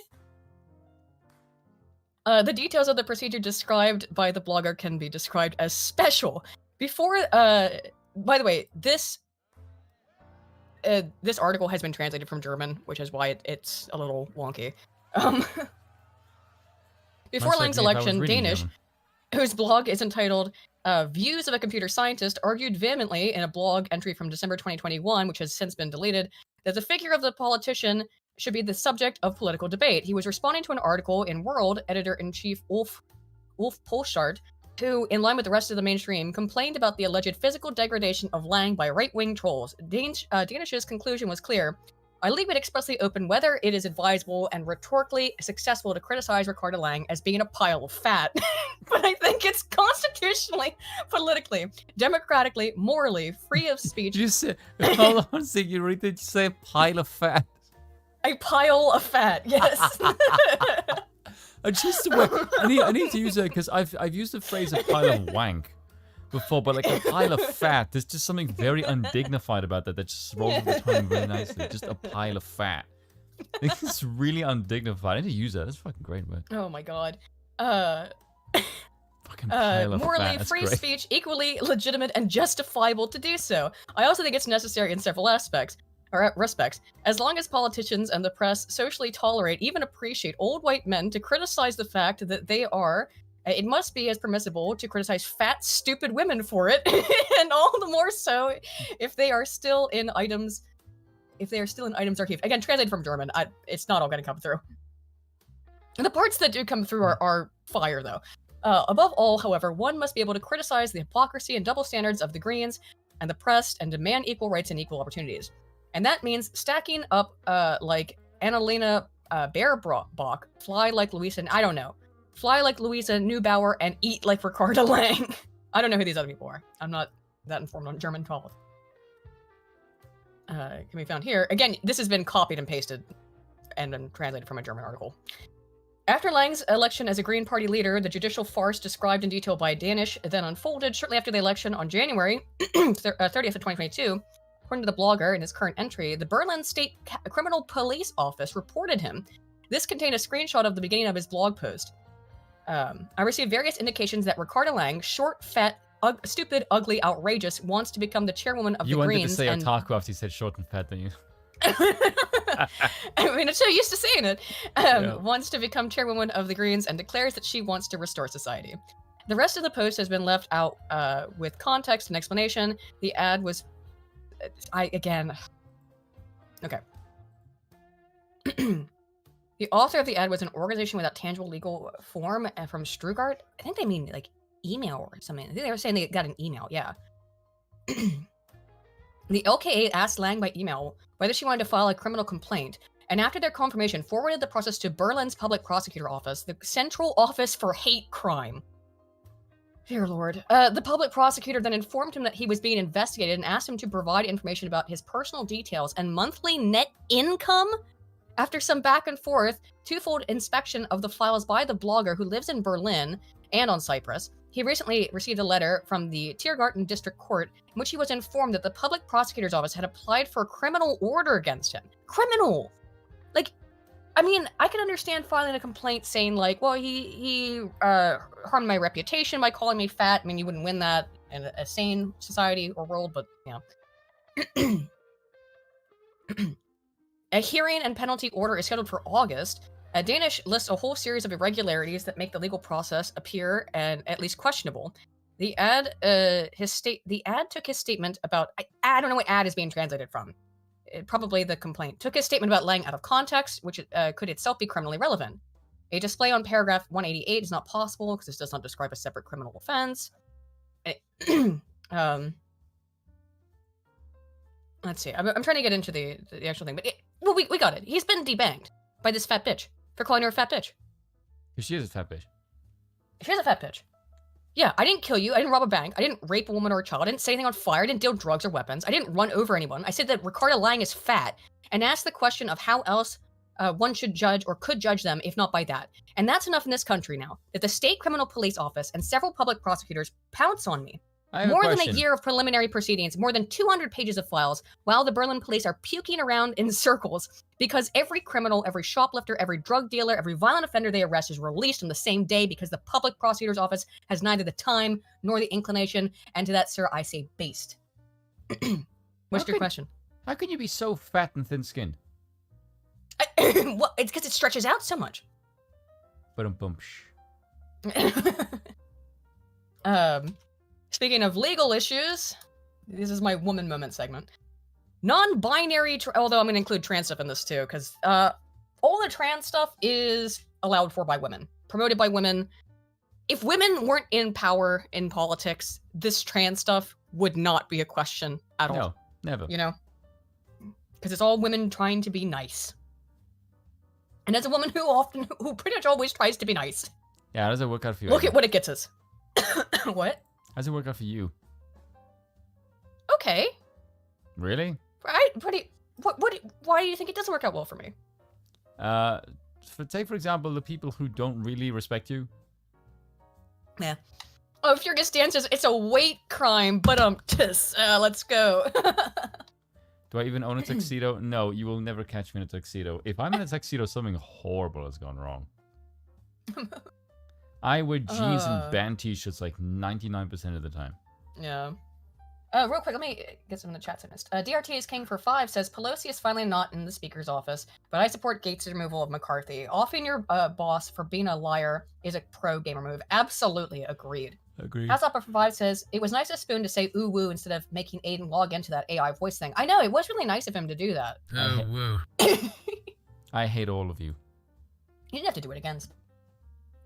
The details of the procedure described by the blogger can be described as special. Before, by the way, this article has been translated from German, which is why it's a little wonky. Before Lang's election, Danish, whose blog is entitled Views of a Computer Scientist, argued vehemently in a blog entry from December 2021, which has since been deleted, that the figure of the politician should be the subject of political debate. He was responding to an article in World editor-in-chief Ulf Polstad, who, in line with the rest of the mainstream, complained about the alleged physical degradation of Lang by right-wing trolls. Danish's conclusion was clear. I leave it expressly open whether it is advisable and rhetorically successful to criticize Ricardo Lang as being a pile of fat. But I think it's constitutionally, politically, democratically, morally, free of speech. You say, hold on a second, you really did say a pile of fat. A pile of fat, yes. I need to use it because I've used the phrase a pile of wank before, but like a pile of fat, there's just something very undignified about that just rolls off the tongue very nicely. Just a pile of fat. It's really undignified. I need to use that. That's a fucking great word. Oh my god. Fucking pile of morally fat. That's free great. speech, equally legitimate and justifiable to do so. I also think it's necessary in several aspects. Or respects, as long as politicians and the press socially tolerate, even appreciate old white men to criticize the fact that they are, it must be as permissible to criticize fat, stupid women for it, and all the more so if they are still in items, archived. Again, translated from German, it's not all going to come through. And the parts that do come through are fire, though. Above all, however, one must be able to criticize the hypocrisy and double standards of the Greens and the press and demand equal rights and equal opportunities. And that means stacking up like Annalena Baerbock, fly like Louisa, I don't know, fly like Louisa Neubauer, and eat like Ricardo Lang. I don't know who these other people are. I'm not that informed on German 12. Can be found here. Again, this has been copied and pasted and then translated from a German article. After Lang's election as a Green Party leader, the judicial farce described in detail by Danish then unfolded shortly after the election on January 30th of 2022. According to the blogger in his current entry, the Berlin State Criminal Police Office reported him. This contained a screenshot of the beginning of his blog post. I received various indications that Ricardo Lang, short, fat, stupid, ugly, outrageous, wants to become the chairwoman of the Greens. You wanted to say otaku after you said short and fat, didn't you? I mean, I'm so used to saying it. Wants to become chairwoman of the Greens and declares that she wants to restore society. The rest of the post has been left out with context and explanation. The ad was... Okay. The author of the ad was an organization without tangible legal form from Stuttgart. I think they mean like email or something. I think they were saying they got an email, yeah. The LKA asked Lang by email whether she wanted to file a criminal complaint, and after their confirmation, forwarded the process to Berlin's public prosecutor office, the Central Office for Hate Crime. Dear Lord. The public prosecutor then informed him that he was being investigated and asked him to provide information about his personal details and monthly net income. After some back and forth, twofold inspection of the files by the blogger who lives in Berlin and on Cyprus, he recently received a letter from the Tiergarten District Court in which he was informed that the public prosecutor's office had applied for a criminal order against him. Criminal! Like, I mean, I can understand filing a complaint saying like, well, he harmed my reputation by calling me fat. I mean, you wouldn't win that in a sane society or world, but you know. A hearing and penalty order is scheduled for August. Danish lists a whole series of irregularities that make the legal process appear and at least questionable. The ad, took his statement about. I don't know what ad is being translated from. Probably the complaint. Took his statement about lying out of context, which could itself be criminally relevant. A display on paragraph 188 is not possible because this does not describe a separate criminal offense. Let's see. I'm trying to get into the actual thing, but we got it. He's been debanked by this fat bitch for calling her a fat bitch. She is a fat bitch. She's a fat bitch. Yeah, I didn't kill you. I didn't rob a bank. I didn't rape a woman or a child. I didn't set anything on fire. I didn't deal drugs or weapons. I didn't run over anyone. I said that Ricardo Lang is fat and asked the question of how else one should judge or could judge them if not by that. And that's enough in this country now that the state criminal police office and several public prosecutors pounce on me. More than a year of preliminary proceedings, more than 200 pages of files, while the Berlin police are puking around in circles because every criminal, every shoplifter, every drug dealer, every violent offender they arrest is released on the same day because the public prosecutor's office has neither the time nor the inclination. And to that, sir, I say based. What's your question? How can you be so fat and thin-skinned? Well, it's because it stretches out so much. Speaking of legal issues, this is my woman moment segment. Non-binary, although I'm going to include trans stuff in this too, because all the trans stuff is allowed for by women, promoted by women. If women weren't in power in politics, this trans stuff would not be a question at all. No, never. You know? Because it's all women trying to be nice. And as a woman who pretty much always tries to be nice. Yeah, how does it work out for you? Look at what it gets us. What? How does it work out for you? Okay. Really? Right? Why do you think it doesn't work out well for me? Take, for example, the people who don't really respect you. Yeah. Oh, Furious Dan says, it's a weight crime, but let's go. Do I even own a tuxedo? No, you will never catch me in a tuxedo. If I'm in a tuxedo, something horrible has gone wrong. I wear jeans and band t-shirts like 99% of the time. Yeah. Real quick, let me get some in the chats I missed. DRT is King for 5 says, Pelosi is finally not in the speaker's office, but I support Gates' removal of McCarthy. Offing your boss for being a liar is a pro-gamer move. Absolutely agreed. Agreed. Hasopper for 5 says, it was nice of Spoon to say ooh woo instead of making Aiden log into that AI voice thing. I know, it was really nice of him to do that. Oh, woo. I hate all of you. You didn't have to do it against.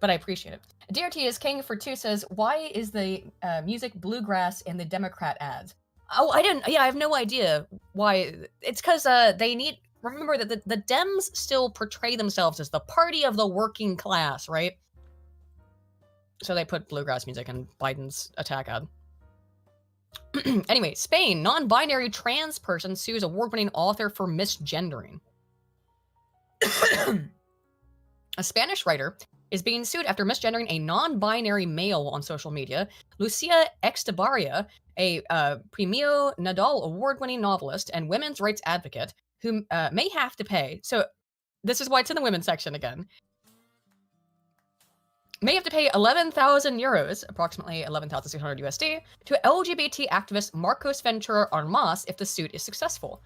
But I appreciate it. DRT is King for 2 says, why is the music bluegrass in the Democrat ads? Oh, I have no idea why. It's because they need, remember that the Dems still portray themselves as the party of the working class, right? So they put bluegrass music in Biden's attack ad. Anyway, Spain, non-binary trans person sues award-winning author for misgendering. A Spanish writer is being sued after misgendering a non-binary male on social media. Lucia Extabarria, a Premio Nadal award-winning novelist and women's rights advocate, who may have to pay. So this is why it's in the women's section again. May have to pay 11,000 euros, approximately 11,600 USD, to LGBT activist Marcos Ventura Armas if the suit is successful.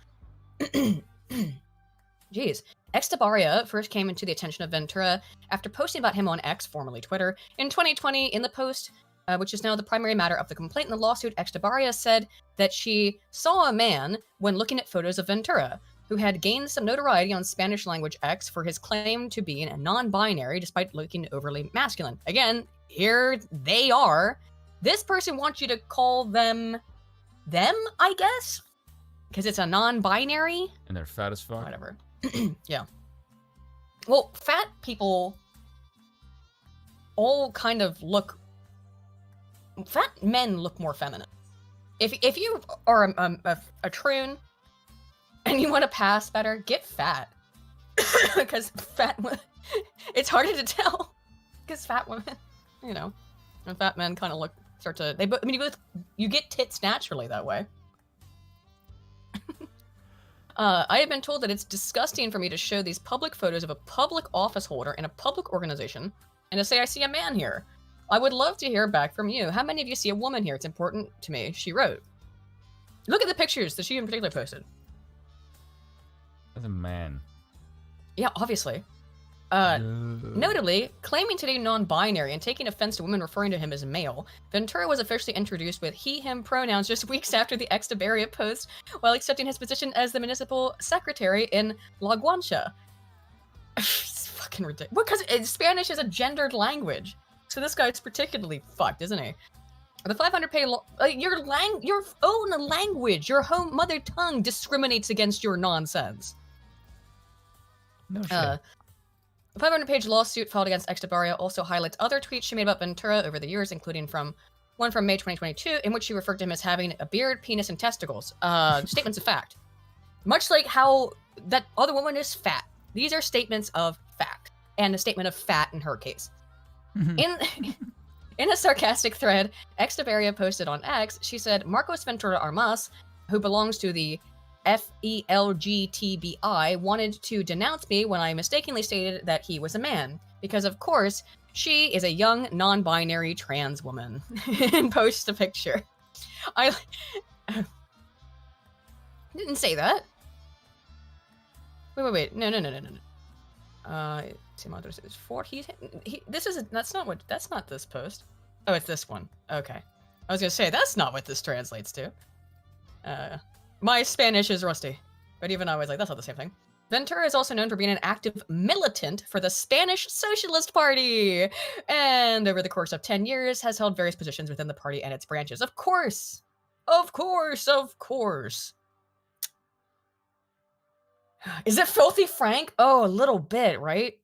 Jeez. Extabarria first came into the attention of Ventura after posting about him on X, formerly Twitter, in 2020. In the post, which is now the primary matter of the complaint in the lawsuit, Extabarria said that she saw a man when looking at photos of Ventura, who had gained some notoriety on Spanish language X for his claim to being a non-binary despite looking overly masculine. Again, here they are. This person wants you to call them, I guess? Because it's a non-binary? And they're fat as fuck? Whatever. Yeah. Well, fat people all kind of look... Fat men look more feminine. If you are a troon and you want to pass better, get fat. Because fat women... It's harder to tell. Because fat women, you know, and fat men kind of start to... you get tits naturally that way. I have been told that it's disgusting for me to show these public photos of a public office holder in a public organization and to say I see a man here. I would love to hear back from you. How many of you see a woman here? It's important to me, she wrote. Look at the pictures that she in particular posted. That's a man. Yeah, obviously. Notably, claiming to be non-binary and taking offense to women referring to him as male, Ventura was officially introduced with he/him pronouns just weeks after the Echevarria post while accepting his position as the municipal secretary in La Guancha. It's fucking ridiculous. Because Spanish is a gendered language. So this guy's particularly fucked, isn't he? The 500-page your own language, your home mother tongue discriminates against your nonsense. No shit. The 500-page lawsuit filed against Echevarria also highlights other tweets she made about Ventura over the years, including one from May 2022, in which she referred to him as having a beard, penis, and testicles. Statements of fact. Much like how that other woman is fat. These are statements of fact, and a statement of fat in her case. In a sarcastic thread, Echevarria posted on X, she said, Marcos Ventura Armas, who belongs to the FELGTBI, wanted to denounce me when I mistakenly stated that he was a man, because of course, she is a young, non-binary trans woman, and posts a picture. I didn't say that. Wait. No. That's not this post. Oh, it's this one. Okay. I was gonna say, that's not what this translates to. My Spanish is rusty, but even I was like, that's not the same thing. Ventura is also known for being an active militant for the Spanish Socialist Party, and over the course of 10 years has held various positions within the party and its branches. Of course! Is it Filthy Frank? Oh, a little bit, right?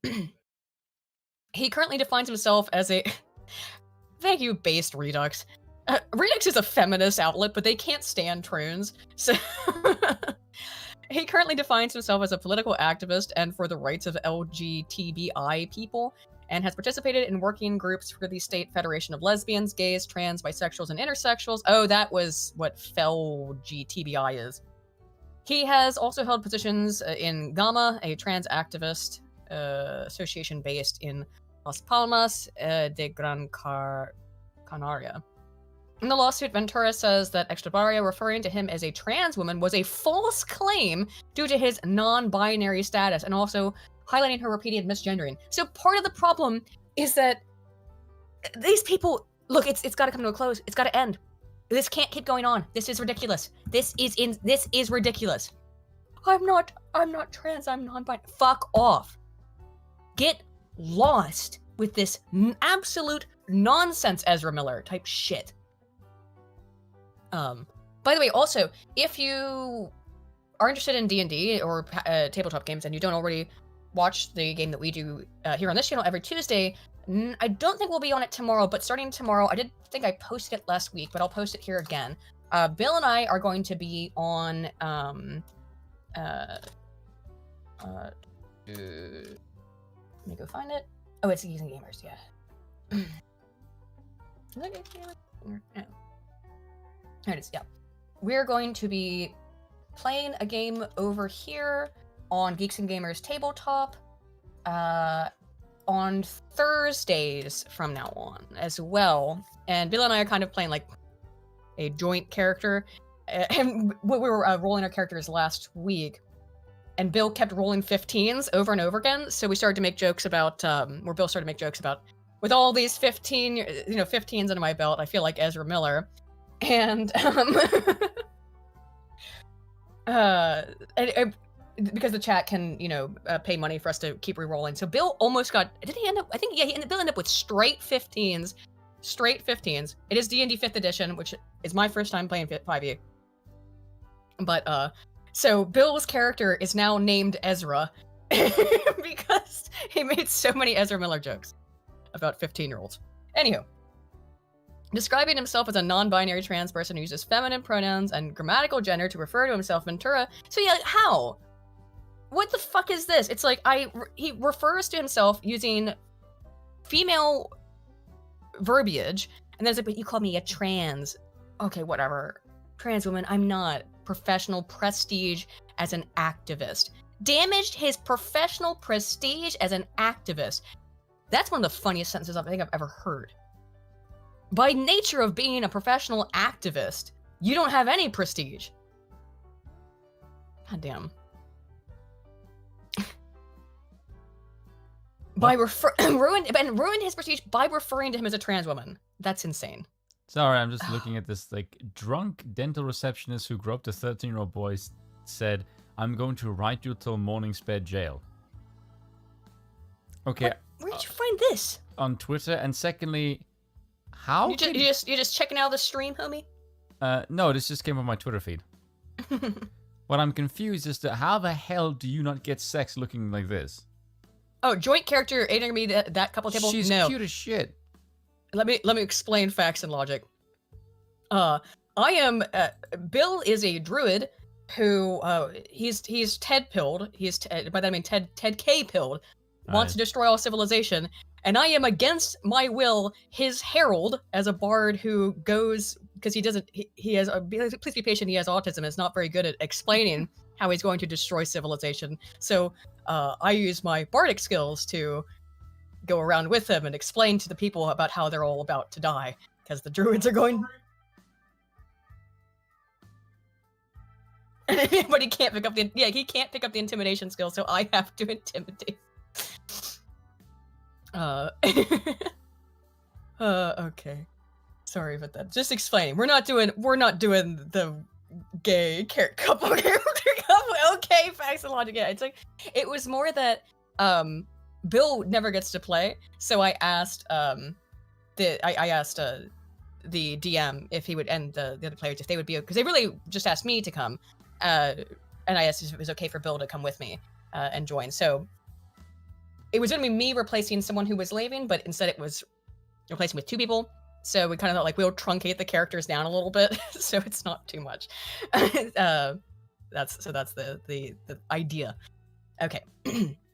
He currently defines himself as a... Thank you, Based Redux. Redux is a feminist outlet, but they can't stand troons, so... He currently defines himself as a political activist and for the rights of LGBTI people, and has participated in working groups for the State Federation of Lesbians, Gays, Trans, Bisexuals, and Intersexuals. Oh, that was what FELGTBI is. He has also held positions in Gamma, a trans activist association based in Las Palmas de Gran Canaria. In the lawsuit, Ventura says that Echevarria referring to him as a trans woman was a false claim due to his non-binary status, and also highlighting her repeated misgendering. So part of the problem is that these people, look, it's got to come to a close. It's got to end. This can't keep going on. This is ridiculous. This is ridiculous. I'm not trans. I'm non-binary. Fuck off. Get lost with this absolute nonsense Ezra Miller type shit. By the way, also, if you are interested in D&D or tabletop games and you don't already watch the game that we do here on this channel every Tuesday, I don't think we'll be on it tomorrow, but starting tomorrow, I did think I posted it last week, but I'll post it here again. Bill and I are going to be on, let me go find it. Oh, it's Geeks and Gamers, yeah. Is that Geeks and Gamers? No. There it is, yeah. We're going to be playing a game over here on Geeks and Gamers Tabletop on Thursdays from now on as well. And Bill and I are kind of playing like a joint character. And we were rolling our characters last week. And Bill kept rolling 15s over and over again. So we started to make jokes about, Bill started to make jokes about, with all these 15s under my belt, I feel like Ezra Miller. And because the chat can, pay money for us to keep re-rolling. So Bill almost got, Bill ended up with straight 15s. It is D&D 5th edition, which is my first time playing 5e. But, so Bill's character is now named Ezra because he made so many Ezra Miller jokes about 15-year-olds. Anywho. Describing himself as a non-binary trans person who uses feminine pronouns and grammatical gender to refer to himself, Ventura. So yeah, how? What the fuck is this? It's like, he refers to himself using female verbiage, and then it's like, but you called me a trans. Okay, whatever. Trans woman, I'm not. Professional prestige as an activist. Damaged his professional prestige as an activist. That's one of the funniest sentences I think I've ever heard. By nature of being a professional activist, you don't have any prestige. God damn. ruined his prestige by referring to him as a trans woman. That's insane. Sorry, I'm just looking at this, like, drunk dental receptionist who groped a 13-year-old boy said, "I'm going to write you till morning sped jail." Okay. Where did you find this? On Twitter, and secondly, how you just checking out the stream, homie? No, this just came on my Twitter feed. What I'm confused is that how the hell do you not get sex looking like this? Oh, joint character aiding me that couple table? She's no. cute as shit. Let me explain facts and logic. I am Bill is a druid who he's Ted pilled. By that I mean Ted K pilled. Wants to destroy all civilization, and I am against my will his herald as a bard who goes because he has please be patient. He has autism and is not very good at explaining how he's going to destroy civilization. So I use my bardic skills to go around with him and explain to the people about how they're all about to die because the druids are going. But he can't pick up he can't pick up the intimidation skill, so I have to intimidate. Okay. Sorry about that. Just explaining. We're not doing the gay couple character couple. Okay, facts and logic. Yeah, it's like it was more that Bill never gets to play, so I asked the DM if he would, and the other players if they would be, because they really just asked me to come, and I asked if it was okay for Bill to come with me and join. So it was going to be me replacing someone who was leaving, but instead it was replacing with two people. So we kind of thought like we'll truncate the characters down a little bit, so it's not too much. That's the idea. Okay.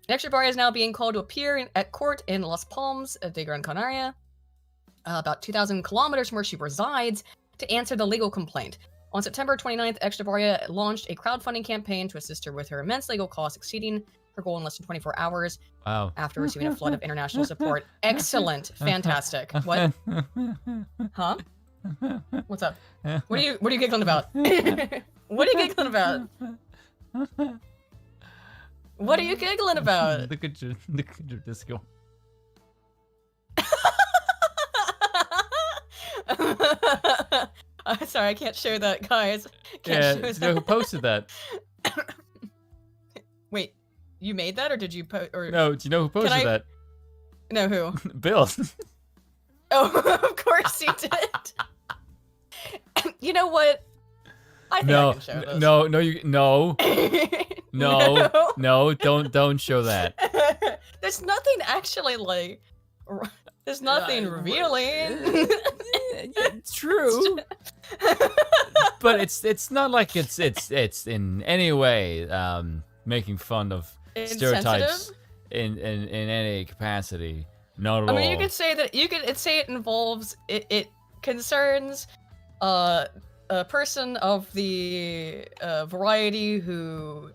Extra Barria is now being called to appear at court in Las Palmas de Gran Canaria, about 2,000 kilometers from where she resides, to answer the legal complaint. On September 29th, Extra Barria launched a crowdfunding campaign to assist her with her immense legal costs, exceeding her goal in less than 24 hours. Wow. After receiving a flood of international support. Excellent. Fantastic. What? Huh? What's up? What are you giggling about? What are you giggling about? What are you giggling about? Look at your disco. Sorry, I can't show that, guys. Do you know who posted that? Wait, you made that, or did you post? Or No, do you know who posted that? No, who? Bill. Oh, of course he did. You know what? I think I can show this. No, don't show that. There's nothing actually like. There's nothing revealing. It's true. But it's not like it's in any way making fun of stereotypes in any capacity. Not at all. I mean, you could say that it involves it concerns a person of the variety who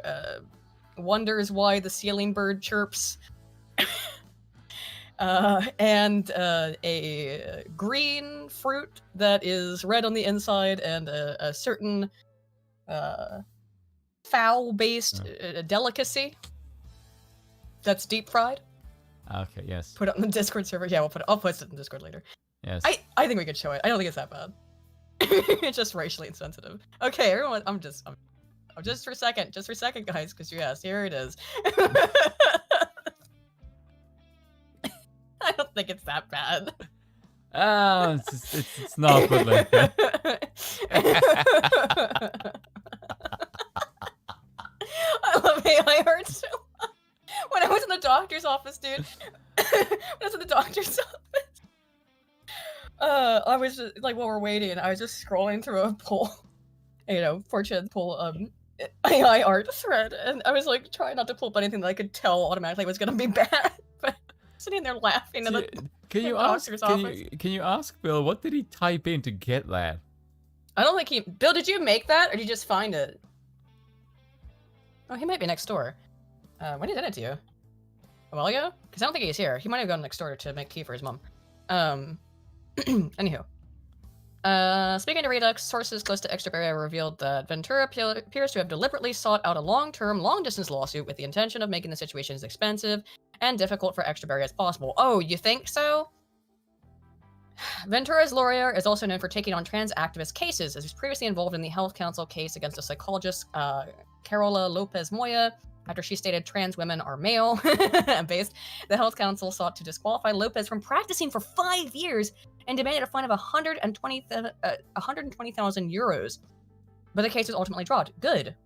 wonders why the ceiling bird chirps. And a green fruit that is red on the inside, and a certain fowl-based delicacy that's deep fried. Okay, yes. Put it on the Discord server. Yeah, I'll post it in Discord later. Yes. I think we could show it. I don't think it's that bad. It's just racially insensitive. Okay, everyone. I'm just for a second, guys, because you asked. Here it is. I don't think it's that bad. Oh, it's not good like that. I love AI art so much. When I was in the doctor's office, dude. I was just, like, while we're waiting, I was just scrolling through a poll, fortune poll, AI art thread, and I was like trying not to pull up anything that I could tell automatically was gonna be bad, but sitting there laughing at the doctor's office. Can you ask Bill what did he type in to get that? I don't think Bill, did you make that or did you just find it? Oh, he might be next door. When did he send it to you? A while ago? Because I don't think he's here. He might have gone next door to make tea for his mom. Anywho. Speaking to Redux, sources close to Extrabarria revealed that Ventura appears to have deliberately sought out a long-term, long-distance lawsuit with the intention of making the situation as expensive and difficult for Extrabarria as possible. Oh, you think so? Ventura's lawyer is also known for taking on trans activist cases, as he was previously involved in the Health Council case against a psychologist, Carola Lopez Moya, after she stated trans women are male based. The Health Council sought to disqualify Lopez from practicing for 5 years and demanded a fine of 120,000 euros. But the case was ultimately dropped. Good.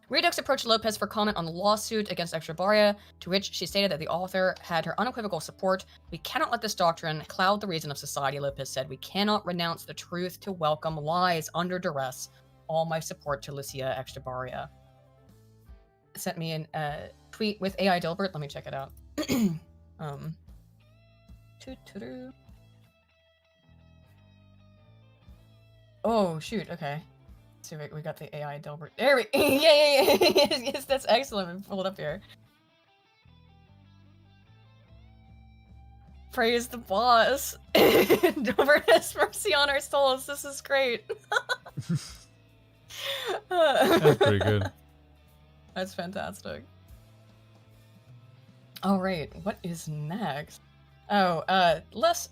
Redux approached Lopez for comment on the lawsuit against Extrabarria, to which she stated that the author had her unequivocal support. We cannot let this doctrine cloud the reason of society, Lopez said. We cannot renounce the truth to welcome lies under duress. All my support to Lucia Extrabarria. Sent me a tweet with AI Dilbert. Let me check it out. Oh, shoot. Okay. So we got the AI Dilbert. There we yeah. Yes, that's excellent. Pull it up here. Praise the boss. Dilbert has mercy on our souls. This is great. That's pretty good. That's fantastic. All right, what is next? Oh, less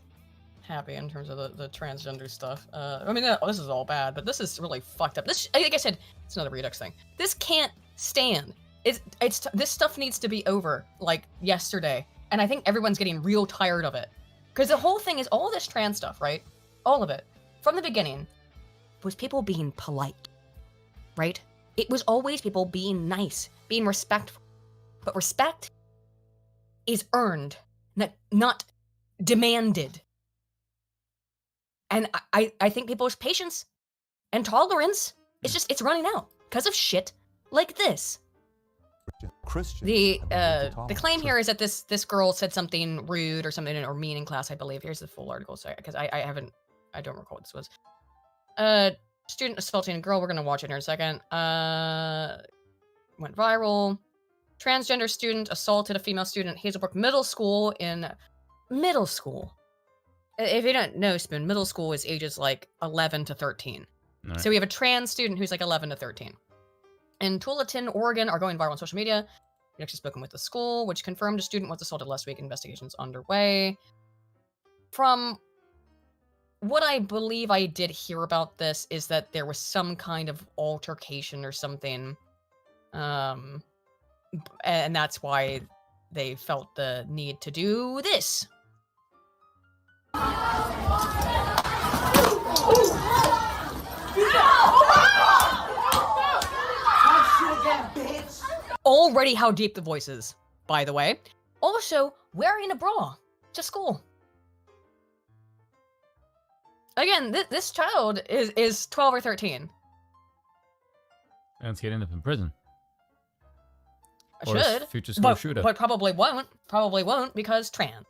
happy in terms of the transgender stuff. I mean, this is all bad, but this is really fucked up. This, like I said, it's another Redux thing. This can't stand. This stuff needs to be over, like, yesterday. And I think everyone's getting real tired of it. Because the whole thing is all this trans stuff, right? All of it, from the beginning, was people being polite, right? It was always people being nice, being respectful. But respect is earned, not demanded. And I think people's patience and tolerance, it's running out because of shit like this. The claim here is that this girl said something rude or something or mean in class, I believe. Here's the full article, sorry, because I don't recall what this was. Student assaulting a girl, we're gonna watch it here in a second. Went viral. Transgender student assaulted a female student at Hazelbrook Middle School in middle school. If you don't know, Spoon, middle school is ages like 11 to 13. Right. So we have a trans student who's like 11 to 13. In Tualatin, Oregon, are going viral on social media. We actually spoken with the school, which confirmed a student was assaulted last week. Investigations underway. From what I believe I did hear about this is that there was some kind of altercation or something. And that's why they felt the need to do this. Already how deep the voice is, by the way. Also, wearing a bra to school. Again, this child is 12 or 13. And it's getting up in prison. Or should. Future school shooter. But probably won't. Probably won't because trans.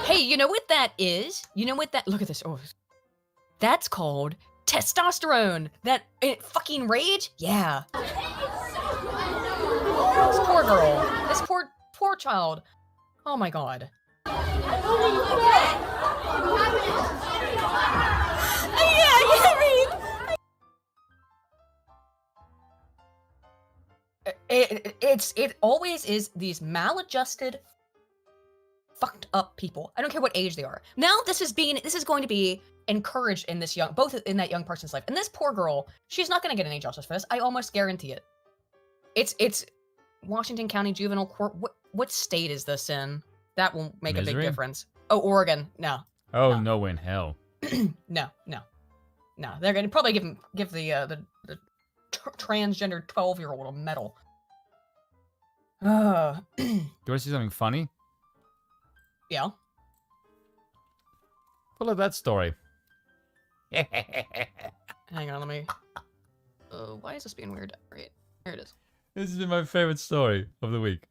Hey, you know what that is? You know what that... Look at this. Oh, that's called testosterone. That fucking rage? Yeah. This poor girl. This poor child. Oh my god. It always is these maladjusted, fucked up people. I don't care what age they are. Now this is going to be encouraged in this both in that young person's life. And this poor girl, she's not going to get any justice for this. I almost guarantee it. It's Washington County Juvenile Court. What state is this in? That will make a big difference. Oh, Oregon. No. Oh, no in hell. No. They're going to probably give the transgender 12-year-old a medal. Do you want to see something funny? Yeah. Pull up that story. Hang on, let me... why is this being weird? Right, here it is. This has been my favorite story of the week.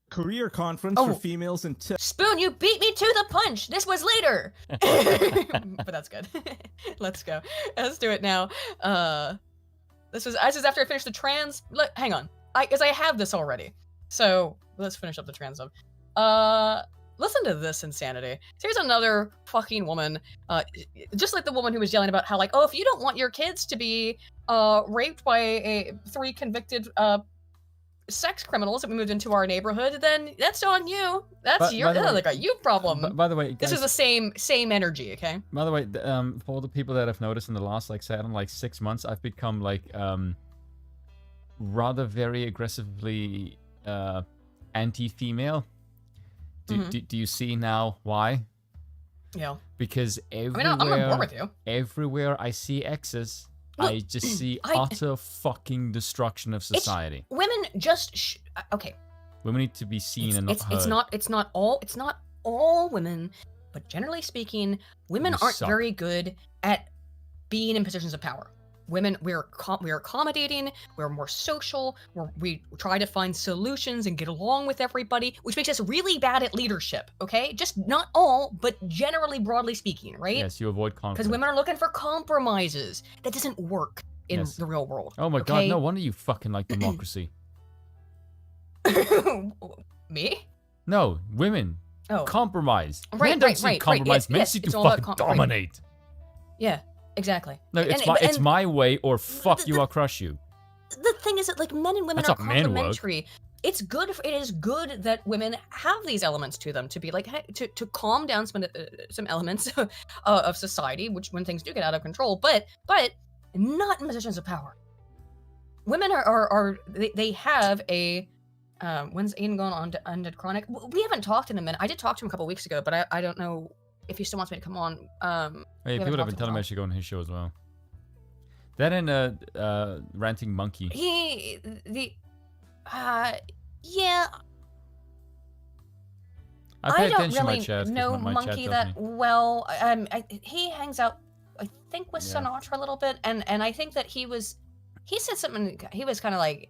career conference for females in tech. Spoon, you beat me to the punch. This was later. But that's good. Let's go. Let's do it now. This is after I finish the trans. Hang on. Because I have this already. So let's finish up the trans stuff. Listen to this insanity. So here's another fucking woman, just like the woman who was yelling about how, like, oh, if you don't want your kids to be raped by 3 convicted sex criminals that we moved into our neighborhood, then that's on you. That's like a you problem. By the way, guys, this is the same energy, okay? By the way, for all the people that I've noticed in the last, like, 6 months, I've become, like, rather very aggressively anti-female. Do you see now why? Yeah. Because everywhere, I'm on board with you. Everywhere I see exes, I just see utter fucking destruction of society. Women just okay. Women need to be seen and not heard. It's not all women, but generally speaking, women aren't very good at being in positions of power. Women, we're accommodating, we're more social, we try to find solutions and get along with everybody, which makes us really bad at leadership, okay? Just not all, but generally, broadly speaking, right? Yes, you avoid conflict. Because women are looking for compromises. That doesn't work in the real world. Oh my god, no wonder you fucking like democracy. Me? No, women. Oh. Compromise. Right, Men don't see compromise. Men see to fucking dominate. Yeah. Exactly. No, it's my way or fuck you, I'll crush you. The thing is that, like, men and women are complementary. It is good that women have these elements to them to be like, hey, to calm down some elements of society, which when things do get out of control, but not in positions of power. Women they have a when's Aiden going on to Undead Chronic? We haven't talked in a minute. I did talk to him a couple weeks ago, but I don't know if he still wants me to come on. Hey, people have been telling me I should go on his show as well. That and Ranting Monkey. Yeah. I don't really know Monkey that well. He hangs out, I think, with Sinatra a little bit, and I think that he said something. He was kind of like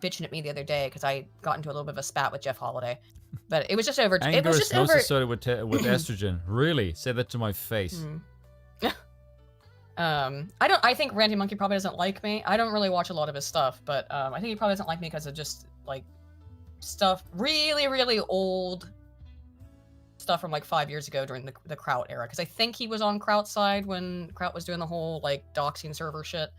bitching at me the other day because I got into a little bit of a spat with Jeff Holiday, but it was just over. Anger is most associated with estrogen. Really? Say that to my face. I think Randy Monkey probably doesn't like me. I don't really watch a lot of his stuff, but I think he probably doesn't like me because of just like stuff, really, really old stuff from like 5 years ago during the Kraut era. Because I think he was on Kraut's side when Kraut was doing the whole like doxing server shit,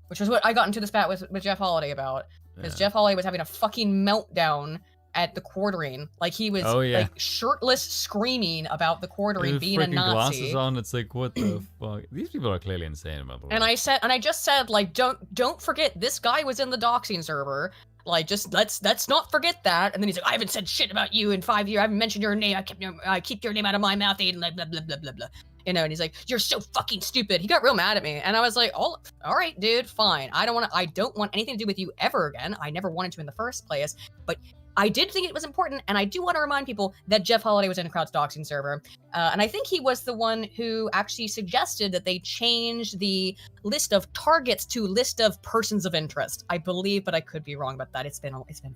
which was what I got into the spat with Jeff Holiday about. Because Jeff Holiday was having a fucking meltdown at the quartering, like he was like shirtless, screaming about the quartering being a Nazi. Glasses on, it's like, what the fuck? These people are clearly insane, by the way. And I just said, like, don't forget this guy was in the doxing server. Like, just let's not forget that. And then he's like, I haven't said shit about you in 5 years. I haven't mentioned your name. I keep your name out of my mouth. Blah blah blah blah blah blah. You know, and he's like, you're so fucking stupid. He got real mad at me, and I was like, all right, dude, fine. I don't want anything to do with you ever again. I never wanted to in the first place, but I did think it was important, and I do want to remind people that Jeff Holiday was in a Kraut's doxing server, and I think he was the one who actually suggested that they change the list of targets to list of persons of interest. I believe, but I could be wrong about that. It's been 5 years.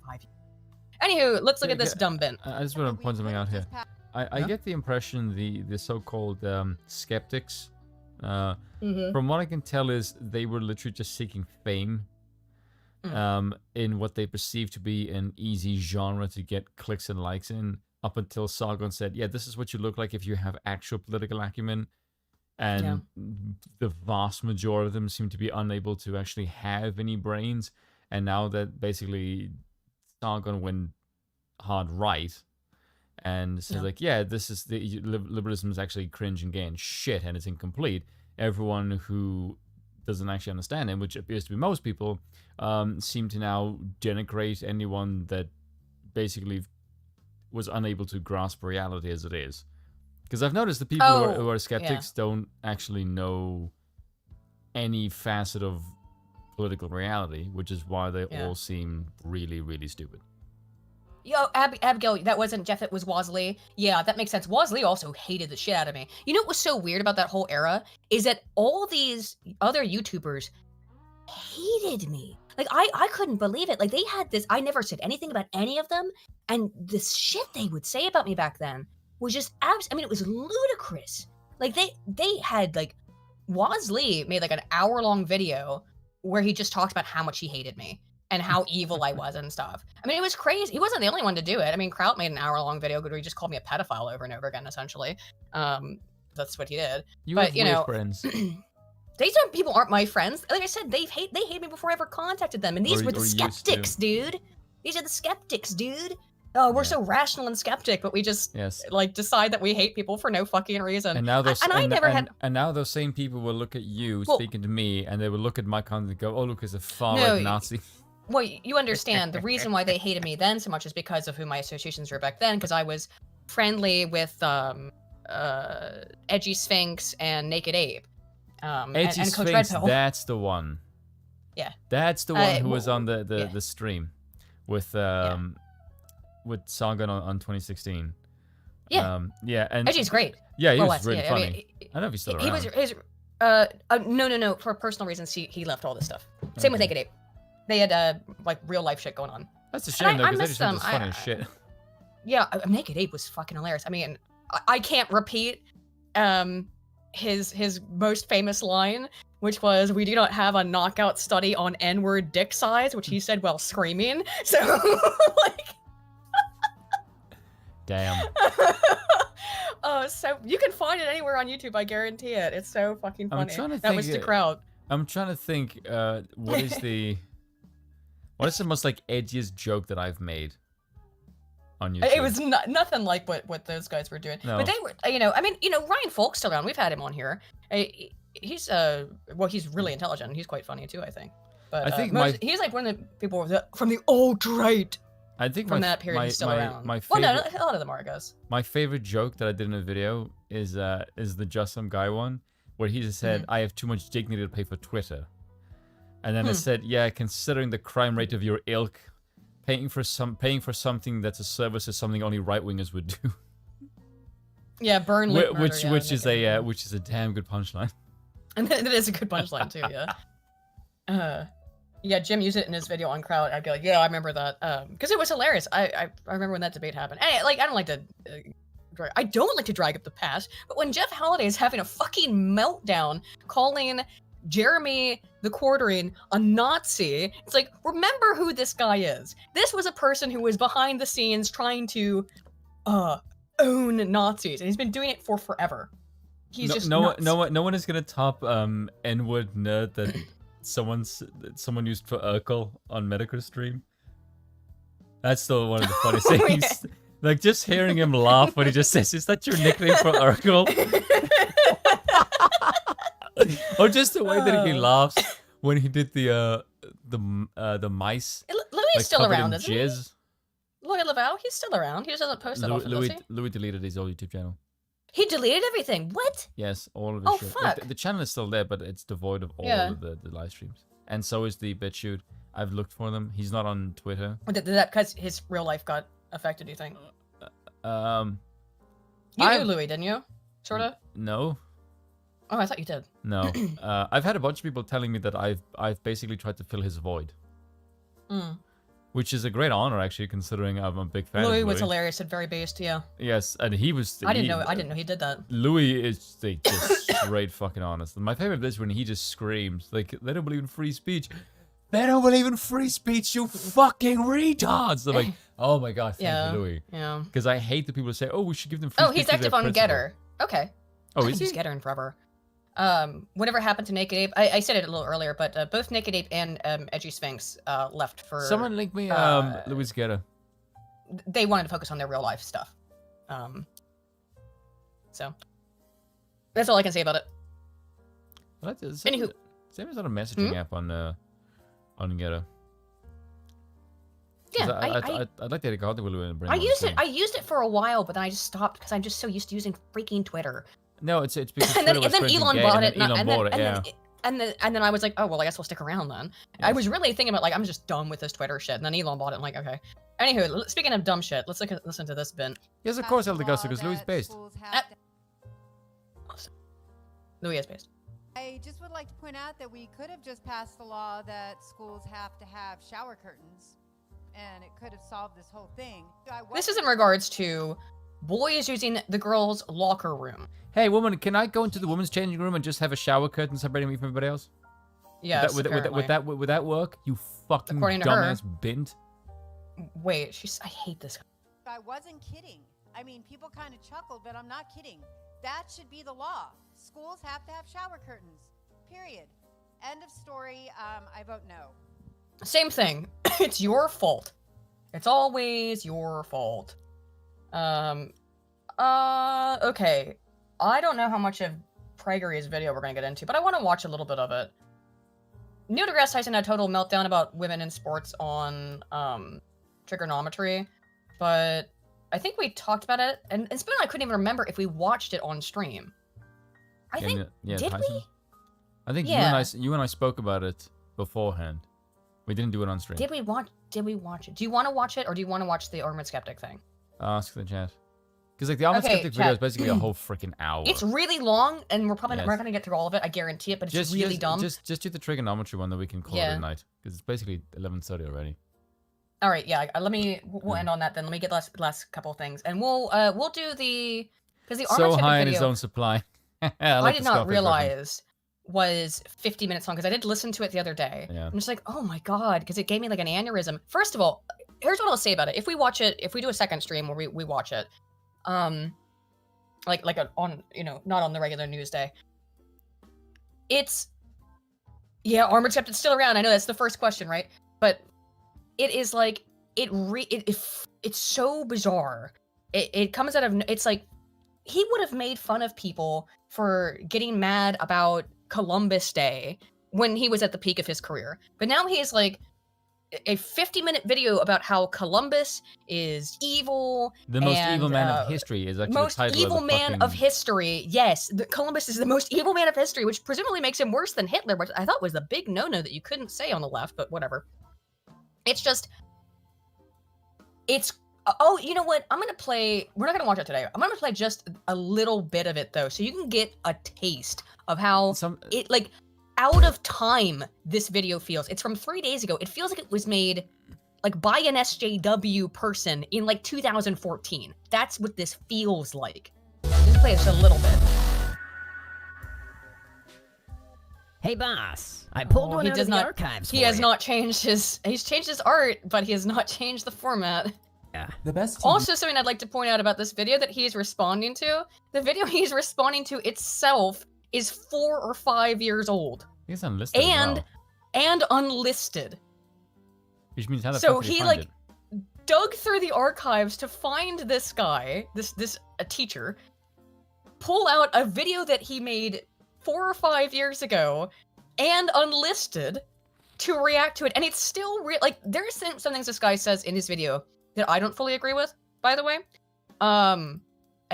Anywho, let's look at this dumb bin. I just want to point something out here. I get the impression the so-called skeptics, from what I can tell, is they were literally just seeking fame. In what they perceive to be an easy genre to get clicks and likes in, up until Sargon said, yeah, this is what you look like if you have actual political acumen. And the vast majority of them seem to be unable to actually have any brains. And now that basically Sargon went hard right and says like, yeah, this is the liberalism is actually cringe and gay and shit and it's incomplete. Everyone who doesn't actually understand him, which appears to be most people, seem to now denigrate anyone that basically was unable to grasp reality as it is. Because I've noticed the people who are skeptics don't actually know any facet of political reality, which is why they all seem really, really stupid. Yo, Abigail, that wasn't Jeff, it was Wozley. Yeah, that makes sense. Wozley also hated the shit out of me. You know what was so weird about that whole era? Is that all these other YouTubers hated me. Like, I couldn't believe it. Like, they had this, I never said anything about any of them, and this shit they would say about me back then was just I mean, it was ludicrous. Like, they had, like, Waz Lee made, like, an hour-long video where he just talked about how much he hated me and how evil I was and stuff. I mean, it was crazy. He wasn't the only one to do it. I mean, Kraut made an hour-long video where he just called me a pedophile over and over again, essentially. That's what he did. But, you know, friends. These people aren't my friends. Like I said, they hate me before I ever contacted them. And these were the skeptics, dude. These are the skeptics, dude. Oh, we're so rational and skeptic, but we just like decide that we hate people for no fucking reason. And now those and now those same people will look at you speaking to me, and they will look at my content and go, "Oh, look, it's a far-right Nazi." Well, you understand the reason why they hated me then so much is because of who my associations were back then. Because I was friendly with Edgy Sphinx and Naked Ape. Edgy and Coach Sphinx, Red Pill. that's the one. Yeah. That's the one who was on the stream with Sagan on 2016 Yeah. Yeah, and Edgy's great. Yeah, he Well, was really yeah, funny. I mean, I don't know if he's still he around. was no, for personal reasons he left all this stuff. Same with Naked Ape. They had like real life shit going on. That's a shame though, I because miss Edgy Sphinx them. is funny as shit. Yeah, Naked Ape was fucking hilarious. I mean, I can't repeat his most famous line, which was, "We do not have a knockout study on N-word dick size," which he said while screaming. So, like... Damn. So you can find it anywhere on YouTube, I guarantee it. It's so fucking funny. That was the crowd. I'm trying to think, what is the most, like, edgiest joke that I've made on YouTube? It was nothing like what those guys were doing. No. But they were, you know, I mean, you know, Ryan Folk's still around. We've had him on here. He's well, he's really intelligent. He's quite funny too, I think. But I think he's like one of the people from the alt-right. I think from that period he's still around. My favorite, well, no, a lot of them are, guys. My favorite joke that I did in a video is the Just Some Guy one, where he just said, "I have too much dignity to pay for Twitter," and then I said, "Yeah, considering the crime rate of your ilk, paying for something that's a service is something only right wingers would do." Yeah, burn loot murder, which is a damn good punchline. And it is a good punchline too. Yeah. Yeah, Jim used it in his video on Crowd. I'd be like, yeah, I remember that, because it was hilarious. I remember when that debate happened. And like, I don't like to drag up the past, but when Jeff Halliday is having a fucking meltdown, calling Jeremy the Quartering a Nazi, it's like, remember who this guy is. This was a person who was behind the scenes trying to own Nazis, and he's been doing it for forever. He's just no nuts. one is gonna top N-word nerd that someone used for Urkel on Medical Stream. That's still one of the funniest things. Yeah. Like, just hearing him laugh when he just says, "Is that your nickname for Urkel?" Or just the way that he laughs when he did the mice. Louis like, still covered around, in isn't jizz. he? Louis Laval, he's still around. He just doesn't post that often, does he? Louis deleted his old YouTube channel. He deleted everything. What? Yes, all of his shit. Fuck. Like, the channel is still there, but it's devoid of all of the live streams. And so is the BitChute. I've looked for them. He's not on Twitter. Did that because his real life got affected, do you think? You knew Louis, didn't you? Sorta? No. Oh, I thought you did. No. I've had a bunch of people telling me that I've basically tried to fill his void. Which is a great honor, actually, considering I'm a big fan of Louis. Was hilarious and very based, yeah. Yes, and he was... I didn't know he did that. Louis is like, just straight fucking honest. And my favorite is when he just screams, like, "They don't believe in free speech. They don't believe in free speech, you fucking retards!" I'm like, oh my god, thank you, Louis. Yeah. Because I hate the people who say, "Oh, we should give them free speech." Oh, he's active on Getter. Okay. Oh, is he? He's Getter forever. Whatever happened to Naked Ape, I said it a little earlier, but both Naked Ape and Edgy Sphinx left for... Someone link me Louis Guerra. They wanted to focus on their real life stuff. So, that's all I can say about it. Anywho. Same as on a messaging app on Guerra. Yeah, I'd like to get contact with Louis and bring I used it for a while, but then I just stopped because I'm just so used to using freaking Twitter. No, it's because and then Elon bought it, and then I was like, oh well, I guess we'll stick around then. Yes. I was really thinking about like I'm just done with this Twitter shit, and then Elon bought it. I'm like, okay. Anywho, speaking of dumb shit, let's listen to this bit. Yes, of course, El Degusto, because Louis is based. Louis is based. I just would like to point out that we could have just passed the law that schools have to have shower curtains, and it could have solved this whole thing. This is in regards to boys using the girls' locker room. Hey, woman, can I go into the women's changing room and just have a shower curtain separating me from everybody else? Yes, would that work? You fucking According to her. dumbass bint. Wait, I hate this. I wasn't kidding. I mean, people kind of chuckled, but I'm not kidding. That should be the law. Schools have to have shower curtains. Period. End of story. I vote no. Same thing. It's your fault. It's always your fault. Okay. I don't know how much of Pragery's video we're gonna get into, but I want to watch a little bit of it. Neil deGrasse Tyson had a total meltdown about women in sports on trigonometry, but I think we talked about it, and Spin and I couldn't even remember if we watched it on stream. I think did Tyson? we? I think Yeah. you and I spoke about it beforehand. We didn't do it on stream. Did we watch it? Do you want to watch it, or do you want to watch the Armored Skeptic thing? Ask the chat. Because like the Armored Skeptic video is basically a whole freaking hour. It's really long, and we're probably Yes. not going to get through all of it. I guarantee it, but it's really dumb. Just do the trigonometry one that we can call it Yeah. at night. Because it's basically 11:30 already. All right, yeah. We'll end on that then. Let me get last couple of things, and we'll do the because the Armored So Skeptic high in video, his own supply. I did not realize was 50 minutes long because I did listen to it the other day. Yeah. I'm just like, oh my god, because it gave me like an aneurysm. First of all, here's what I'll say about it. If we watch it, if we do a second stream where we watch it, on not on the regular news day. It's Armored Skeptic's still around. I know that's the first question, right? But it is like it's so bizarre. It comes out of it's like he would have made fun of people for getting mad about Columbus Day when he was at the peak of his career. But now he is like a 50-minute video about how Columbus is evil. The most and, evil man of history is actually the most title evil of the man fucking... of history. Yes, Columbus is the most evil man of history, which presumably makes him worse than Hitler, which I thought was the big no-no that you couldn't say on the left, but whatever. It's just, oh, you know what? I'm gonna play. We're not gonna watch it today. I'm gonna play just a little bit of it though, so you can get a taste of how it like out of time this video feels. It's from 3 days ago. It feels like it was made like by an SJW person in like 2014. That's what this feels like. Just play just a little bit. Hey boss, I pulled one out of the archives. He has not changed his. He's changed his art, but he has not changed the format. Yeah. The best. Also, something I'd like to point out about this video that he's responding to. The video he's responding to itself is 4 or 5 years old. He's unlisted. And unlisted. Which means how the So fuck did he find like it? dug through the archives to find this guy, a teacher, pull out a video that he made 4 or 5 years ago and unlisted to react to it. And it's still like there's some things this guy says in his video that I don't fully agree with, by the way. I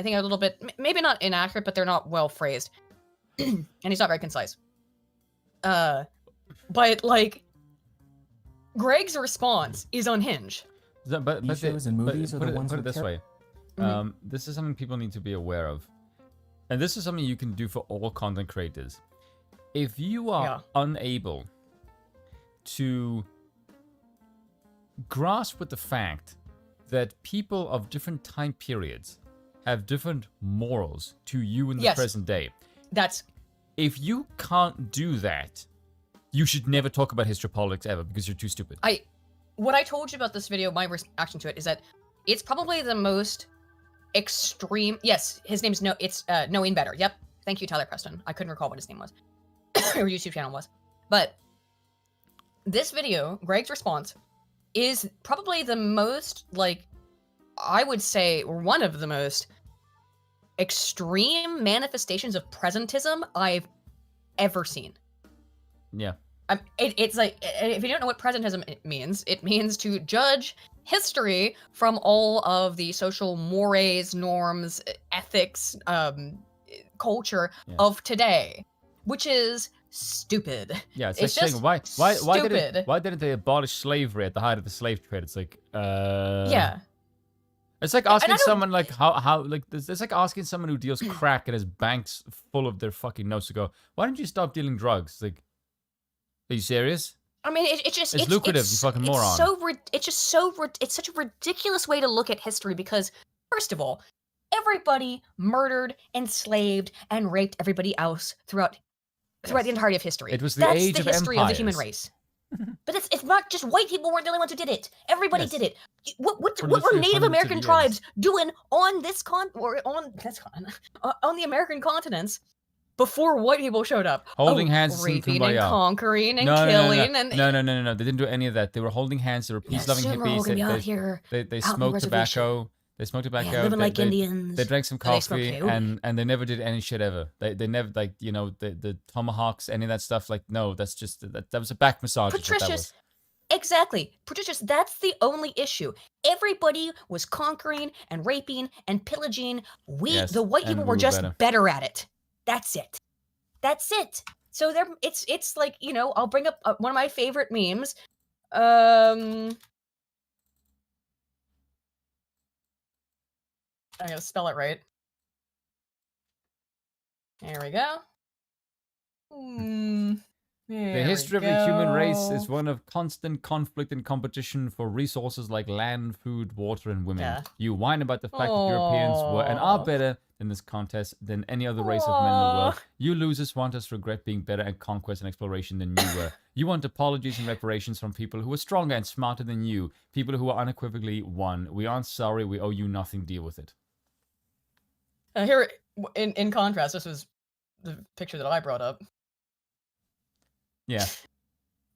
think a little bit, maybe not inaccurate, but they're not well phrased. And he's not very concise. But like, Greg's response is unhinged. But shows and movies are the ones put it with this way. This is something people need to be aware of. And this is something you can do for all content creators. If you are unable to grasp with the fact that people of different time periods have different morals to you in the present day. If you can't do that, you should never talk about history politics ever because you're too stupid. What I told you about this video, my reaction to it, is that it's probably the most extreme. Yes, his name's Knowing Better. Yep. Thank you, Tyler Preston. I couldn't recall what his name was. Or YouTube channel was. But this video, Greg's response, is probably the most, like, I would say one of the most extreme manifestations of presentism I've ever seen. Yeah. It's like, if you don't know what presentism means, it means to judge history from all of the social mores, norms, ethics, culture of today, which is stupid. Yeah, it's just like saying why stupid. didn't they abolish slavery at the height of the slave trade? It's like Yeah. It's like asking someone like how like it's like asking someone who deals crack and has banks full of their fucking notes to go, why don't you stop dealing drugs? Like, are you serious? I mean, it's lucrative, you fucking moron. It's such a ridiculous way to look at history because, first of all, everybody murdered, enslaved, and raped everybody else throughout the entirety of history. It was the age of history of the empires. human race. But it's not just white people weren't the only ones who did it. Everybody did it. What were Native American tribes doing on on the American continents before white people showed up? Holding hands, raping and conquering and killing and no. They didn't do any of that. They were holding hands. They were peace-loving hippies. They smoked tobacco. They smoked tobacco. Living like Indians. They drank some coffee, and they never did any shit ever. They never like the tomahawks, any of that stuff. Like no, that's just that was a back massage. Patricius, exactly. Patricius, that's the only issue. Everybody was conquering and raping and pillaging. The white people were just better at it. That's it. So it's like, I'll bring up one of my favorite memes. I gotta spell it right. There we go. The history of the human race is one of constant conflict and competition for resources like land, food, water, and women. Yeah. You whine about the fact that Europeans were and are better in this contest than any other race of men in the world. You losers want us to regret being better at conquest and exploration than you were. You want apologies and reparations from people who are stronger and smarter than you, people who are unequivocally won. We aren't sorry, we owe you nothing, deal with it. Here, in contrast, this was the picture that I brought up. Yeah.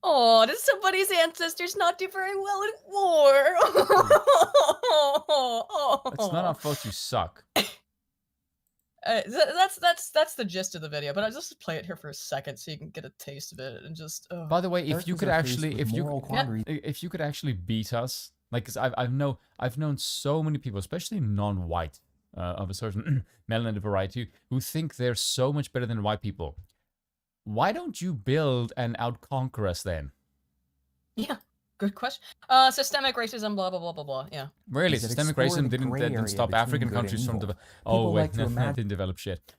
Oh, did somebody's ancestors not do very well in war? It's not our fault you suck. That's the gist of the video, but I'll just play it here for a second so you can get a taste of it and just. By the way, if you could actually beat us, like, 'cause I've known so many people, especially non-white, of a certain melanated variety, who think they're so much better than white people. Why don't you build and outconquer us then? Yeah, good question. Systemic racism, blah blah blah blah blah. Yeah. Really, systemic racism didn't stop African countries from didn't develop shit.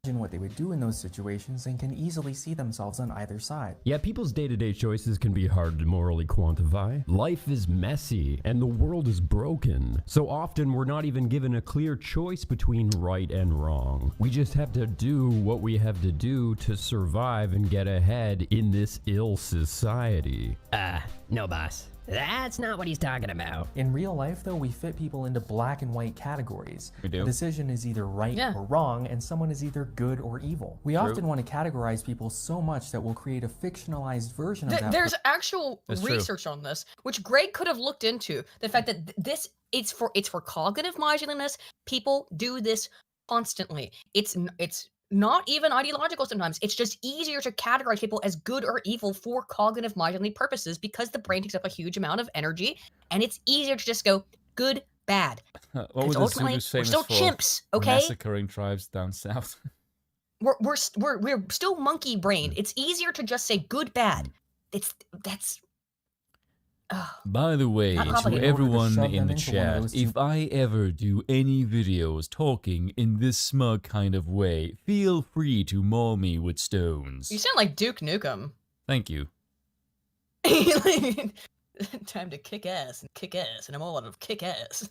Imagine what they would do in those situations and can easily see themselves on either side. Yeah, people's day-to-day choices can be hard to morally quantify. Life is messy, and the world is broken. So often, we're not even given a clear choice between right and wrong. We just have to do what we have to do to survive and get ahead in this ill society. No, boss. That's not what he's talking about. In real life, though, we fit people into black and white categories. We do. The decision is either right or wrong, and someone is either good or evil. We often want to categorize people so much that we'll create a fictionalized version of that. There's actual research on this, which Greg could have looked into. The fact that it's for cognitive moduliness. People do this constantly. It's not even ideological sometimes. It's just easier to categorize people as good or evil for cognitive modeling purposes because the brain takes up a huge amount of energy, and it's easier to just go good, bad. What were the Zulus famous still for? Chimps, okay? Massacring tribes down south. We're still monkey brained. It's easier to just say good, bad. That's. By the way, to everyone in the chat, if I ever do any videos talking in this smug kind of way, feel free to maul me with stones. You sound like Duke Nukem. Thank you. Time to kick ass, and I'm all out of kick ass.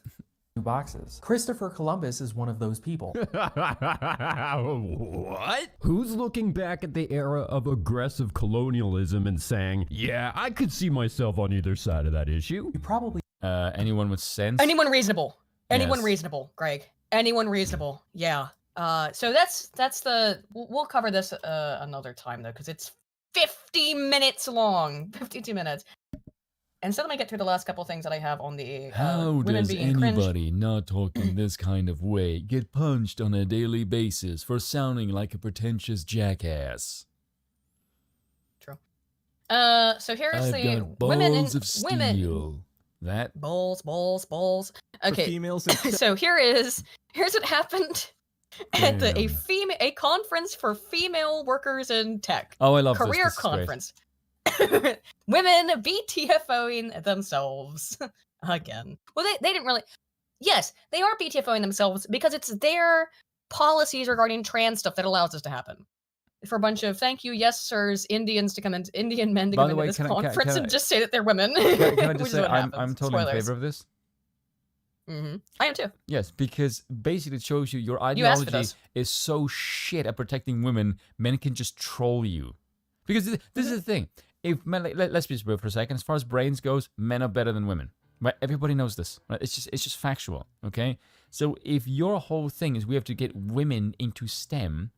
Boxes. Christopher Columbus is one of those people. What? Who's looking back at the era of aggressive colonialism and saying, yeah, I could see myself on either side of that issue? You probably... anyone with sense? Anyone reasonable. Anyone Yes. reasonable, Greg. Anyone reasonable. Yeah. So that's the... We'll cover this another time, though, because it's 50 minutes long. 52 minutes. And so let me get through the last couple things that I have on the How women does being cringe. anybody not talking this kind of way get punched on a daily basis for sounding like a pretentious jackass? True. So here's I've the got women balls and of steel. women. That Balls. Okay. females So here's what happened at a conference for female workers in tech. Oh, I love this. Career This is great. conference. Women BTFOing themselves. again. Well, they didn't really. Yes, they are BTFOing themselves because it's their policies regarding trans stuff that allows this to happen. For a bunch of thank you, yes, sirs, Indian men to By come the into way, this can I- conference can I- and just say that they're women. Can I which just is say what I'm happens. totally in Spoilers. favor of this? I am too. Yes, because basically it shows you your You asked for ideology this. is so shit at protecting women, men can just troll you. Because this is the thing. If men, let's be real for a second. As far as brains goes, men are better than women. Right? Everybody knows this. Right? It's just factual. Okay. So if your whole thing is we have to get women into STEM,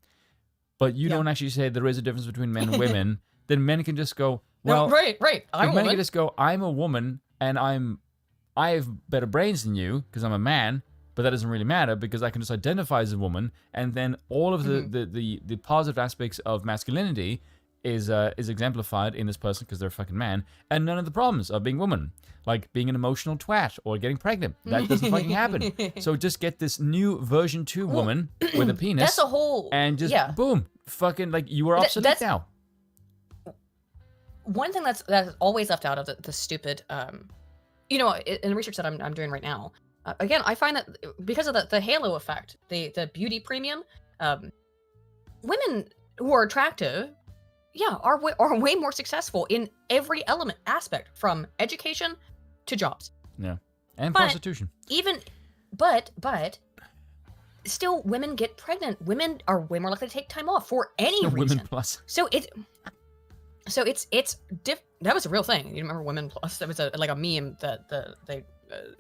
but you don't actually say there is a difference between men and women, then men can just go, well, No, right. I'm a men woman. can just go, I'm a woman and I have better brains than you because I'm a man, but that doesn't really matter because I can just identify as a woman, and then all of the positive aspects of masculinity is exemplified in this person because they're a fucking man, and none of the problems of being woman, like being an emotional twat or getting pregnant, that doesn't fucking happen. So just get this new version 2 woman with a penis. That's a whole and just boom, fucking like you are obsolete now. One thing that's always left out of the stupid, in the research that I'm doing right now, again, I find that because of the halo effect, the beauty premium, women who are attractive, are way more successful in every aspect, from education to jobs. Yeah, and But prostitution. But still, women get pregnant. Women are way more likely to take time off for any reason. Women plus. So it's that was a real thing. You remember Women Plus? That was a meme that they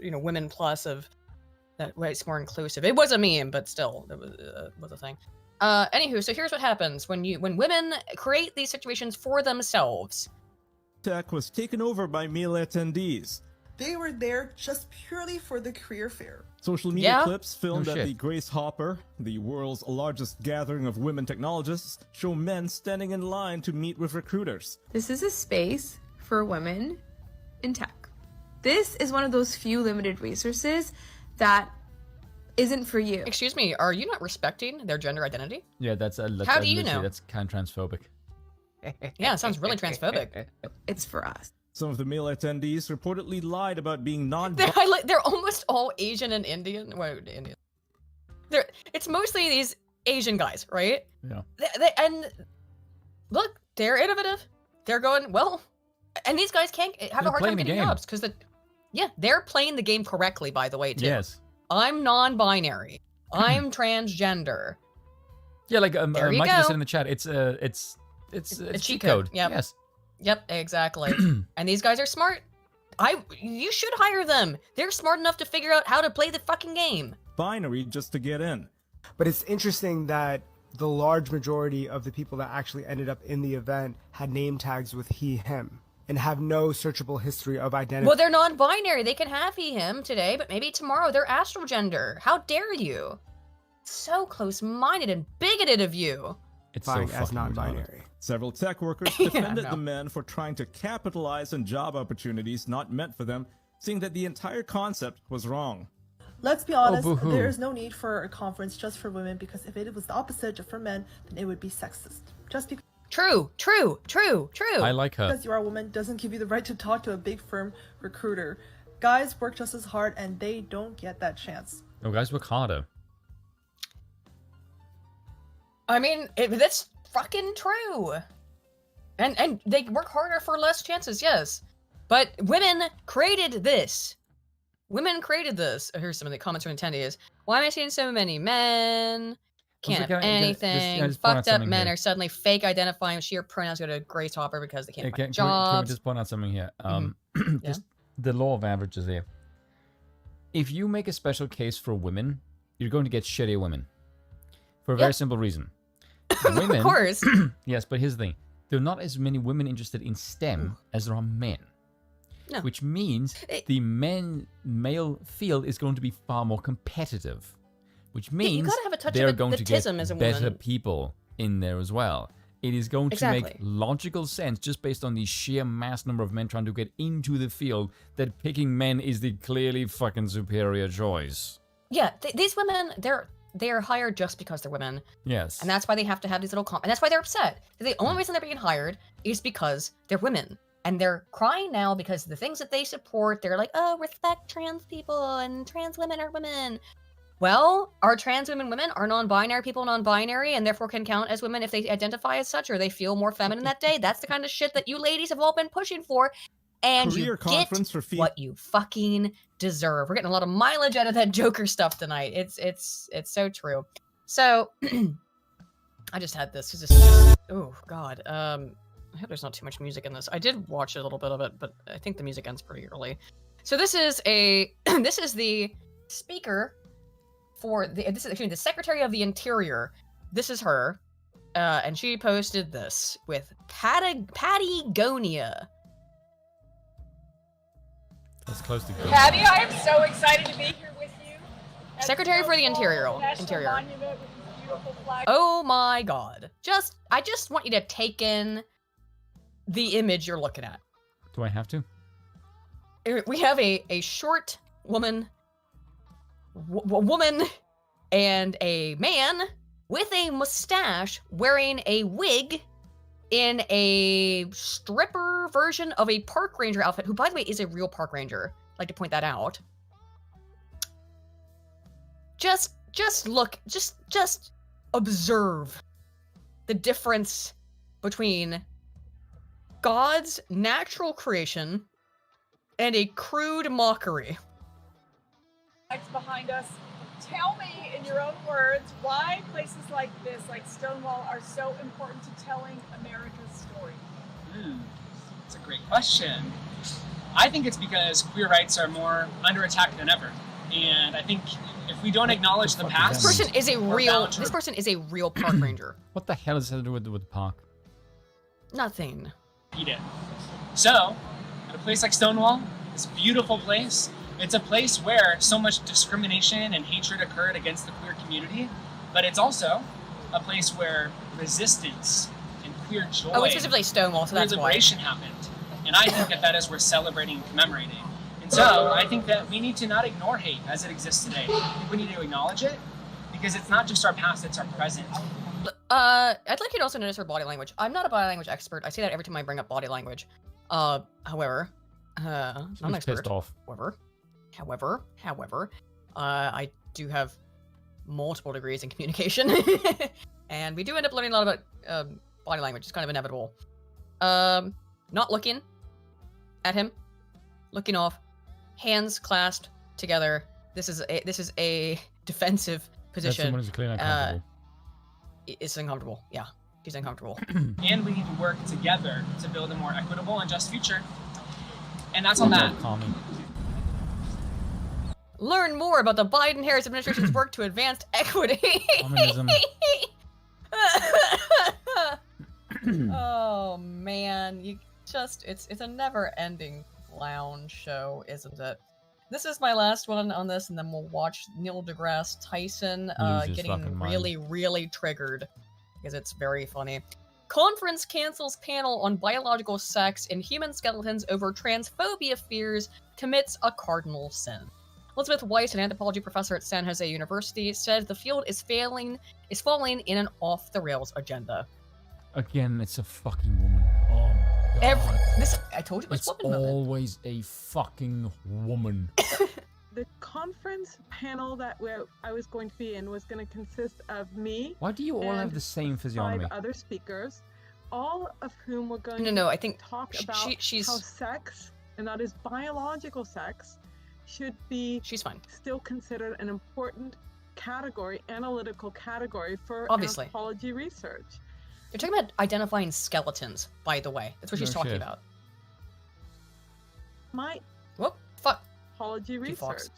Women Plus of that way it's more inclusive. It was a meme, but still it was a thing. Anywho, so here's what happens when women create these situations for themselves. Tech was taken over by male attendees. They were there just purely for the career fair. Social media Yeah? clips filmed No at shit. the Grace Hopper, the world's largest gathering of women technologists, show men standing in line to meet with recruiters. This is a space for women in tech. This is one of those few limited resources that isn't for you. Excuse me, are you not respecting their gender identity? Yeah, that's How do you literally- know? That's kind of transphobic. Yeah, it sounds really transphobic. It's for us. Some of the male attendees reportedly lied about being They're almost all Asian and Indian. Wait, Indian. It's mostly these Asian guys, right? Yeah. And look, they're innovative. They're going well, and these guys can't have a They're hard playing time the getting game. jobs because they're playing the game correctly. By the way, too. Yes. I'm non-binary. I'm transgender. Yeah, like There you Mike just go. said in the chat, it's A cheat code. Yep. Yes. Yep, exactly. And these guys are smart. You should hire them. They're smart enough to figure out how to play the fucking game. binary just to get in. But it's interesting that the large majority of the people that actually ended up in the event had name tags with he, him, and have no searchable history of identity. Well, they're non-binary. They can have he, him today, but maybe tomorrow they're astrogender. How dare you? So close-minded and bigoted of you. It's Fine, so as fucking non-binary. Several tech workers Yeah, defended no. the men for trying to capitalize on job opportunities not meant for them, saying that the entire concept was wrong. Let's be honest, boo-hoo. there is no need for a conference just for women, because if it was the opposite, just for men, then it would be sexist. Just because True. I like her. you are a woman doesn't give you the right to talk to a big firm recruiter. Guys work just as hard and they don't get that chance. Oh, guys work harder. I mean, that's fucking true. And they work harder for less chances, yes. But women created this. Women created this. Oh, here's some of the comments from attendees. Why am I seeing so many men? Can't can have I anything. just point out Fucked up something men here? are suddenly fake identifying with sheer pronouns go to Grace Hopper because they can't Yeah, find can we jobs. just point out something here? Yeah. Just the law of averages here. If you make a special case for women, you're going to get shittier women. For a very simple reason. Women, Of course. Yes, but here's the thing. There are not as many women interested in STEM as there are men. No. Which means the male field is going to be far more competitive. Which you means gotta have a touch they're of going to get egotism as a better woman. people in there as well. It is going to Exactly. make logical sense just based on the sheer mass number of men trying to get into the field that picking men is the clearly fucking superior choice. Yeah, these women, they're hired just because they're women. Yes. And that's why they have to have these little and that's why they're upset. The only reason they're being hired is because they're women. And they're crying now because the things that they support, they're like, oh, respect trans people and trans women are women. Well, are trans women? Are non-binary people non-binary and therefore can count as women if they identify as such or they feel more feminine that day? That's the kind of shit that you ladies have all been pushing for. And Career you conference get for what you fucking deserve. We're getting a lot of mileage out of that Joker stuff tonight. It's so true. So I just had this. Oh God. I hope there's not too much music in this. I did watch a little bit of it, but I think the music ends pretty early. So this is a this is the speaker for the Secretary of the Interior. This is her, and she posted this with Patagonia. That's close to good. Patty, I am so excited to be here with you. Secretary for the Interior. Oh my God! I just want you to take in the image you're looking at. Do I have to? We have a short woman, woman, and a man with a mustache wearing a wig in a stripper version of a park ranger outfit, who, by the way, is a real park ranger. I'd like to point that out. Just look, just observe the difference between God's natural creation and a crude mockery. Behind us. Tell me in your own words why places like this, like Stonewall, are so important to telling America's story. That's a great question. I think it's because queer rights are more under attack than ever. And I think if we don't acknowledge the past, This person is a real park ranger. What the hell does that do with the park? Nothing. Eat it. So, at a place like Stonewall, this beautiful place, it's a place where so much discrimination and hatred occurred against the queer community, but it's also a place where resistance and queer joy, Oh, it's specifically Stonewall, so queer that's why. liberation happened. And I think that is worth celebrating and commemorating. And so, I think that we need to not ignore hate as it exists today. I think we need to acknowledge it, because it's not just our past, it's our present. I'd like you to also notice her body language. I'm not a body language expert. I say that every time I bring up body language. However, I'm an expert. Pissed off. However, I do have multiple degrees in communication, and we do end up learning a lot about body language. It's kind of inevitable. Not looking at him, looking off, hands clasped together. This is a defensive position. Someone who's clearly uncomfortable. It's uncomfortable. Yeah, he's uncomfortable. And we need to work together to build a more equitable and just future. And that's on that. Learn more about the Biden-Harris administration's work to advance equity. Communism. Oh man, it's a never-ending clown show, isn't it? This is my last one on this, and then we'll watch Neil deGrasse Tyson getting really triggered because it's very funny. Conference cancels panel on biological sex in human skeletons over transphobia fears, commits a cardinal sin. Elizabeth Weiss, an anthropology professor at San Jose University, said the field is falling in an off-the-rails agenda. Again, it's a fucking woman. Oh my god. I told you it was it's woman. always a fucking woman. The conference panel that I was going to be in was going to consist of me. Why do you all have the same physiognomy? 5 other speakers, all of whom were going I think to talk about she's how sex, and that is biological sex, should be still considered an important category, analytical category for Obviously. anthropology research. You're talking about identifying skeletons, by the way. That's what she's talking about. Anthropology research.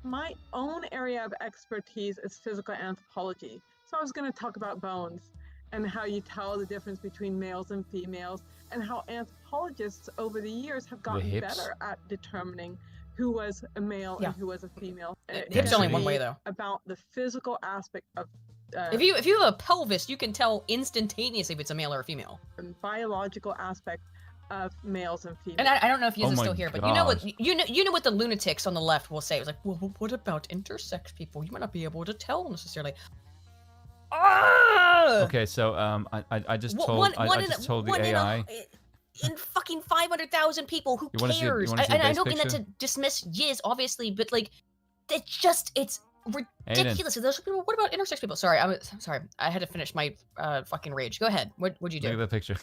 My own area of expertise is physical anthropology. So I was going to talk about bones and how you tell the difference between males and females, and how anthropologists over the years have gotten better at determining who was a male and who was a female. Hips only one way, though. About the physical aspect of if you have a pelvis, you can tell instantaneously if it's a male or a female. Biological aspect of males and females. And I don't know if Yiz is still here, but you know what the lunatics on the left will say. It was like, well, what about intersex people? You might not be able to tell necessarily. Okay, so I just told the AI. in fucking 500,000 people. Who You wanna see a- you cares? wanna see a And I base don't mean that picture? to dismiss Yiz, obviously, but like, it's ridiculous. And those people, what about intersex people? Sorry, sorry. I had to finish my fucking rage. Go ahead. What'd you do? Look at that picture.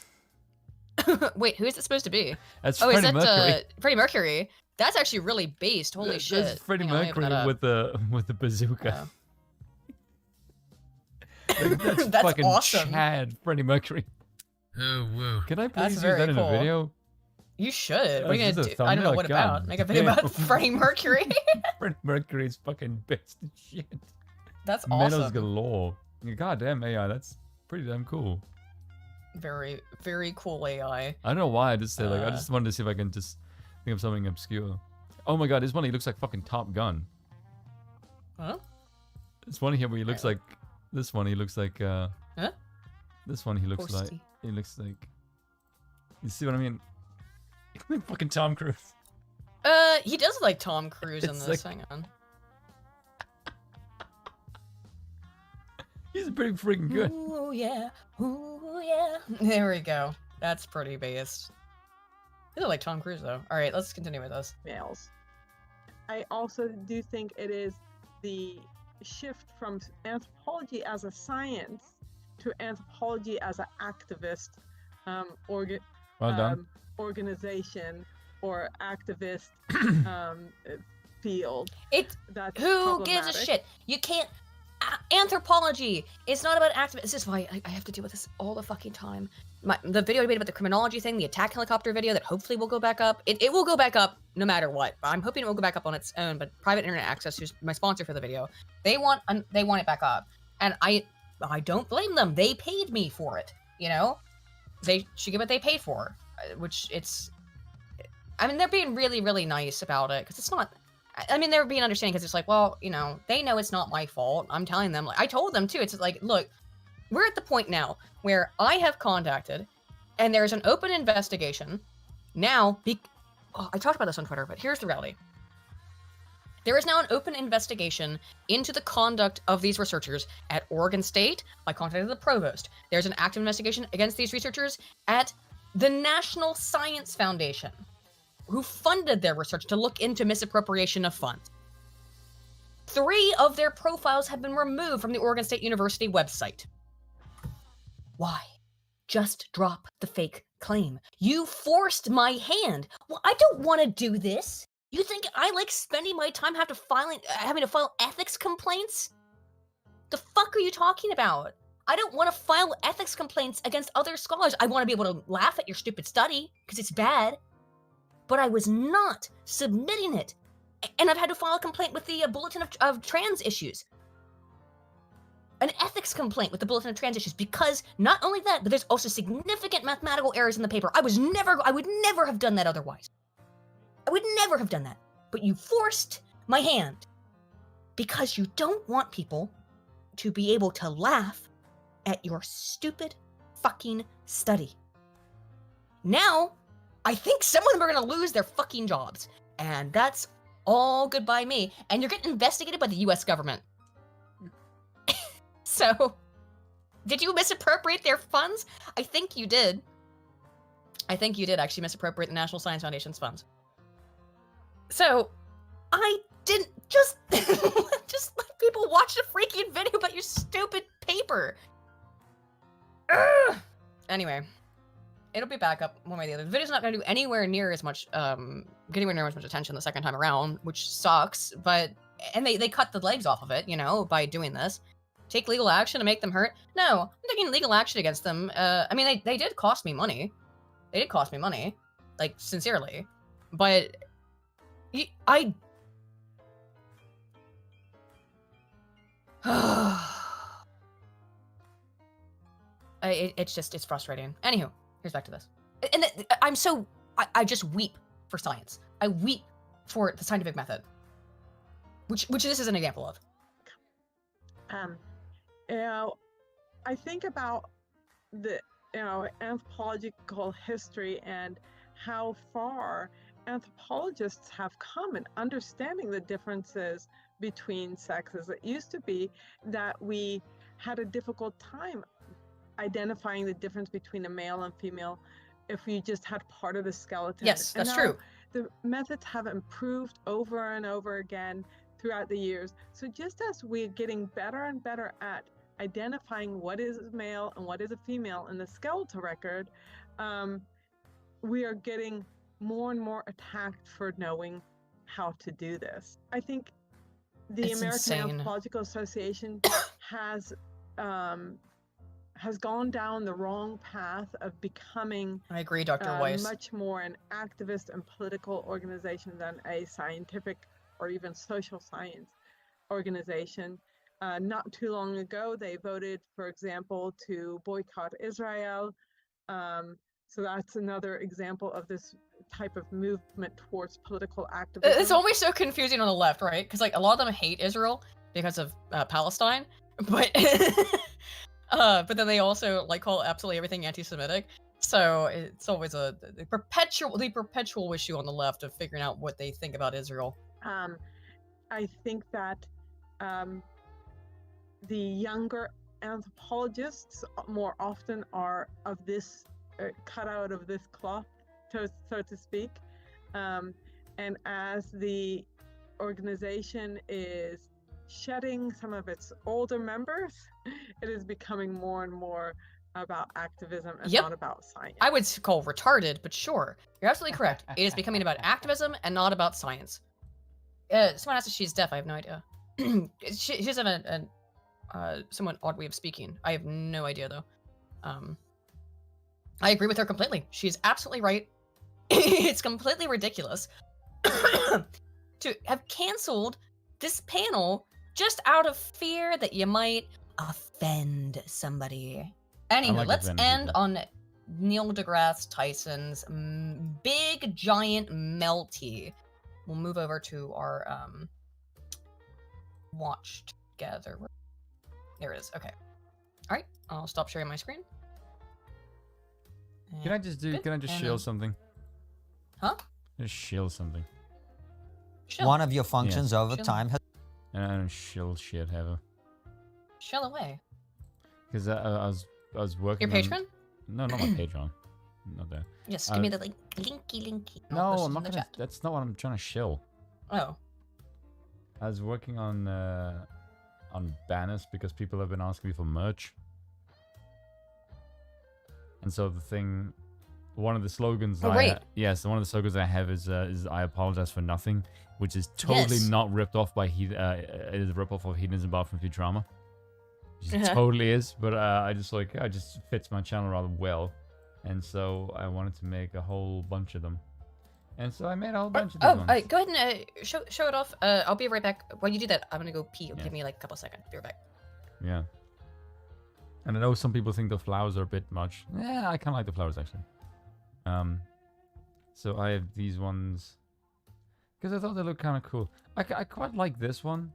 Wait, who is it supposed to be? That's oh, is Freddie that Mercury. Freddie Mercury? That's actually really based. Holy shit. That's Freddie Hang on, let me open Mercury that up. with the bazooka. That's, That's fucking awesome. Chad, Freddie Mercury. Oh, whoa. Can I please That's use very that in cool. a video? You should. What are you That's gonna just do? a I don't know thumbnail. what about. God Make a video damn. about Freddie Mercury. Freddie Mercury's fucking best shit. That's Medals awesome. galore. Goddamn AI, that's pretty damn cool. Very, very cool AI. I don't know why I just said like I just wanted to see if I can just think of something obscure. Oh my god, this one he looks like fucking Top Gun. Huh? This one here where he looks like this one he looks like Huh? This one he looks like Posty. he looks like you see what I mean? Fucking Tom Cruise. He does look like Tom Cruise in It's this. like- Hang on. He's pretty freaking good. Ooh yeah, ooh yeah. There we go. That's pretty based. He look like Tom Cruise though. All right, let's continue with this. Males. I also do think it is the shift from anthropology as a science to anthropology as an activist Well done. organization or activist field. That's Who gives a problematic. shit? You can't. Anthropology. It's not about activism. This is why I have to deal with this all the fucking time. The video I made about the criminology thing, the attack helicopter video that hopefully will go back up. It will go back up no matter what. I'm hoping it will go back up on its own. But Private Internet Access, who's my sponsor for the video, they want it back up, and I don't blame them. They paid me for it. You know, they should get what they paid for, which it's. I mean, they're being really, really nice about it because it's not. I mean, they're being understanding because it's like, well, you know, they know it's not my fault. I'm telling them, like, I told them too. It's like, look, we're at the point now where I have contacted, and there's an open investigation. Now, I talked about this on Twitter, but here's the reality. There is now an open investigation into the conduct of these researchers at Oregon State. I contacted the provost. There's an active investigation against these researchers at the National Science Foundation, who funded their research to look into misappropriation of funds. 3 of their profiles have been removed from the Oregon State University website. Why? Just drop the fake claim. You forced my hand. Well, I don't want to do this. You think I like spending my time having to file ethics complaints? The fuck are you talking about? I don't want to file ethics complaints against other scholars. I want to be able to laugh at your stupid study because it's bad. But I was not submitting it. And I've had to file a complaint with the Bulletin of Trans Issues. An ethics complaint with the Bulletin of Trans Issues because not only that, but there's also significant mathematical errors in the paper. I would never have done that otherwise. I would never have done that. But you forced my hand because you don't want people to be able to laugh at your stupid fucking study. Now, I think some of them are going to lose their fucking jobs. And that's all good by me. And you're getting investigated by the US government. So, did you misappropriate their funds? I think you did. I think you did actually misappropriate the National Science Foundation's funds. So, I didn't just let people watch a freaking video about your stupid paper. Ugh. Anyway. It'll be back up one way or the other. The video's not going to do anywhere near as much, attention the second time around, which sucks. And they cut the legs off of it, you know, by doing this. Take legal action to make them hurt? No, I'm taking legal action against them. I mean, they did cost me money. They did cost me money, like sincerely. But it's frustrating. Anywho. Here's back to this. And I just weep for science. I weep for the scientific method. Which this is an example of. You know, I think about the, you know, anthropological history and how far anthropologists have come in understanding the differences between sexes. It used to be that we had a difficult time identifying the difference between a male and female if you just had part of the skeleton. Yes, And that's now true. The methods have improved over and over again throughout the years. So just as we're getting better and better at identifying what is a male and what is a female in the skeletal record, we are getting more and more attacked for knowing how to do this. I think the It's American insane. Anthropological Association has gone down the wrong path of becoming, I agree, Dr. Weiss. much more an activist and political organization than a scientific or even social science organization. Not too long ago, they voted, for example, to boycott Israel. So that's another example of this type of movement towards political activism. It's always so confusing on the left, right? Because like a lot of them hate Israel because of Palestine, but but then they also like call absolutely everything anti-Semitic. So it's always the perpetual issue on the left of figuring out what they think about Israel. I think that the younger anthropologists more often are of this cut out of this cloth, so to speak. And as the organization is shedding some of its older members, it is becoming more and more about activism and not about science. I would call retarded, but sure, you're absolutely correct. It is becoming about activism and not about science. Someone asked if she's deaf. I have no idea. she does have a somewhat odd way of speaking. I have no idea though. I agree with her completely. She's absolutely right. It's completely ridiculous to have canceled this panel just out of fear that you might offend somebody. Anywho, like let's offending end people. on Neil deGrasse Tyson's big giant melty. We'll move over to our watch together. There it is. Okay. All right. I'll stop sharing my screen. Can I just do? Good. Can I just And shield then- something? Huh? Just shield something. Shill. One of your functions Yeah. over Shill. time has. And I don't shield shit ever. Shell away. Because I was working. Your on- patron? No, not my Patreon. Not there. Yes, give me the link. Linky. No, I'll post I'm it not in the gonna. chat. That's not what I'm trying to shill. Oh. I was working on banners because people have been asking me for merch. And so the thing, one of the slogans, Oh, wait. one of the slogans I have is I apologize for nothing, which is totally Yes. not ripped off by it is a rip off of Hedonism Bar from Futurama. Which it Uh-huh. totally is, but I just it just fits my channel rather well, and so I wanted to make a whole bunch of them, and so I made a whole bunch of these ones. Go ahead and show it off. I'll be right back. While you do that, I'm gonna go pee. Give me like a couple seconds. Be right back. Yeah. And I know some people think the flowers are a bit much. Yeah, I kind of like the flowers actually. So I have these ones because I thought they looked kind of cool. I quite like this one,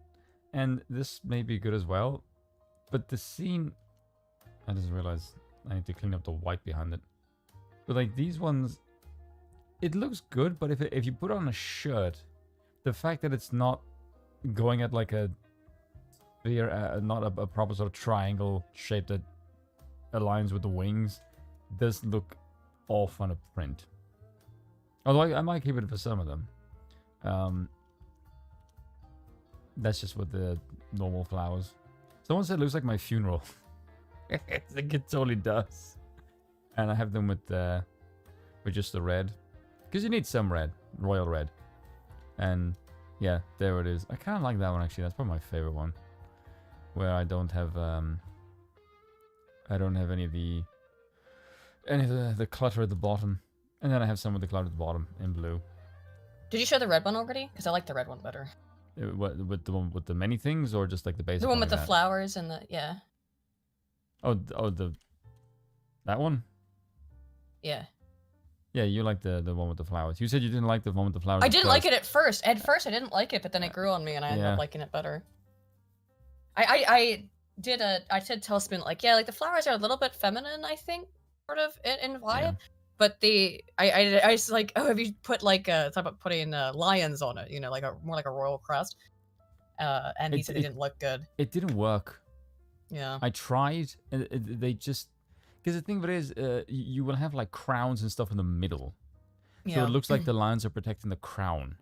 and this may be good as well. But the scene, I just realized I need to clean up the white behind it. But like these ones, it looks good. But if you put on a shirt, the fact that it's not going at like a sphere, not a proper sort of triangle shape that aligns with the wings, does look off on a print. Although I might keep it for some of them. That's just with the normal flowers. Someone said it looks like my funeral. I think it totally does. And I have them with just the red. Because you need some red. Royal red. And yeah, there it is. I kind of like that one actually. That's probably my favorite one. Where I don't have any of the clutter at the bottom. And then I have some with the clutter at the bottom in blue. Did you show the red one already? Because I like the red one better. What, with the one with the many things, or just like the basic The one with the like that? flowers and the That one? Yeah. Yeah, you like the one with the flowers. You said you didn't like the one with the flowers. I didn't like it at first. At first, I didn't like it, but then it grew on me, and I ended Yeah. up liking it better. I did tell Spin like, yeah, like the flowers are a little bit feminine, I think, sort of in vibe. Yeah. But I was like, oh, have you put like talk about putting lions on it? You know, like more like a royal crest. And he said it didn't look good. It didn't work. Yeah. I tried. They just Because the thing of it is, you will have like crowns and stuff in the middle. So Yeah. it looks like the lions are protecting the crown.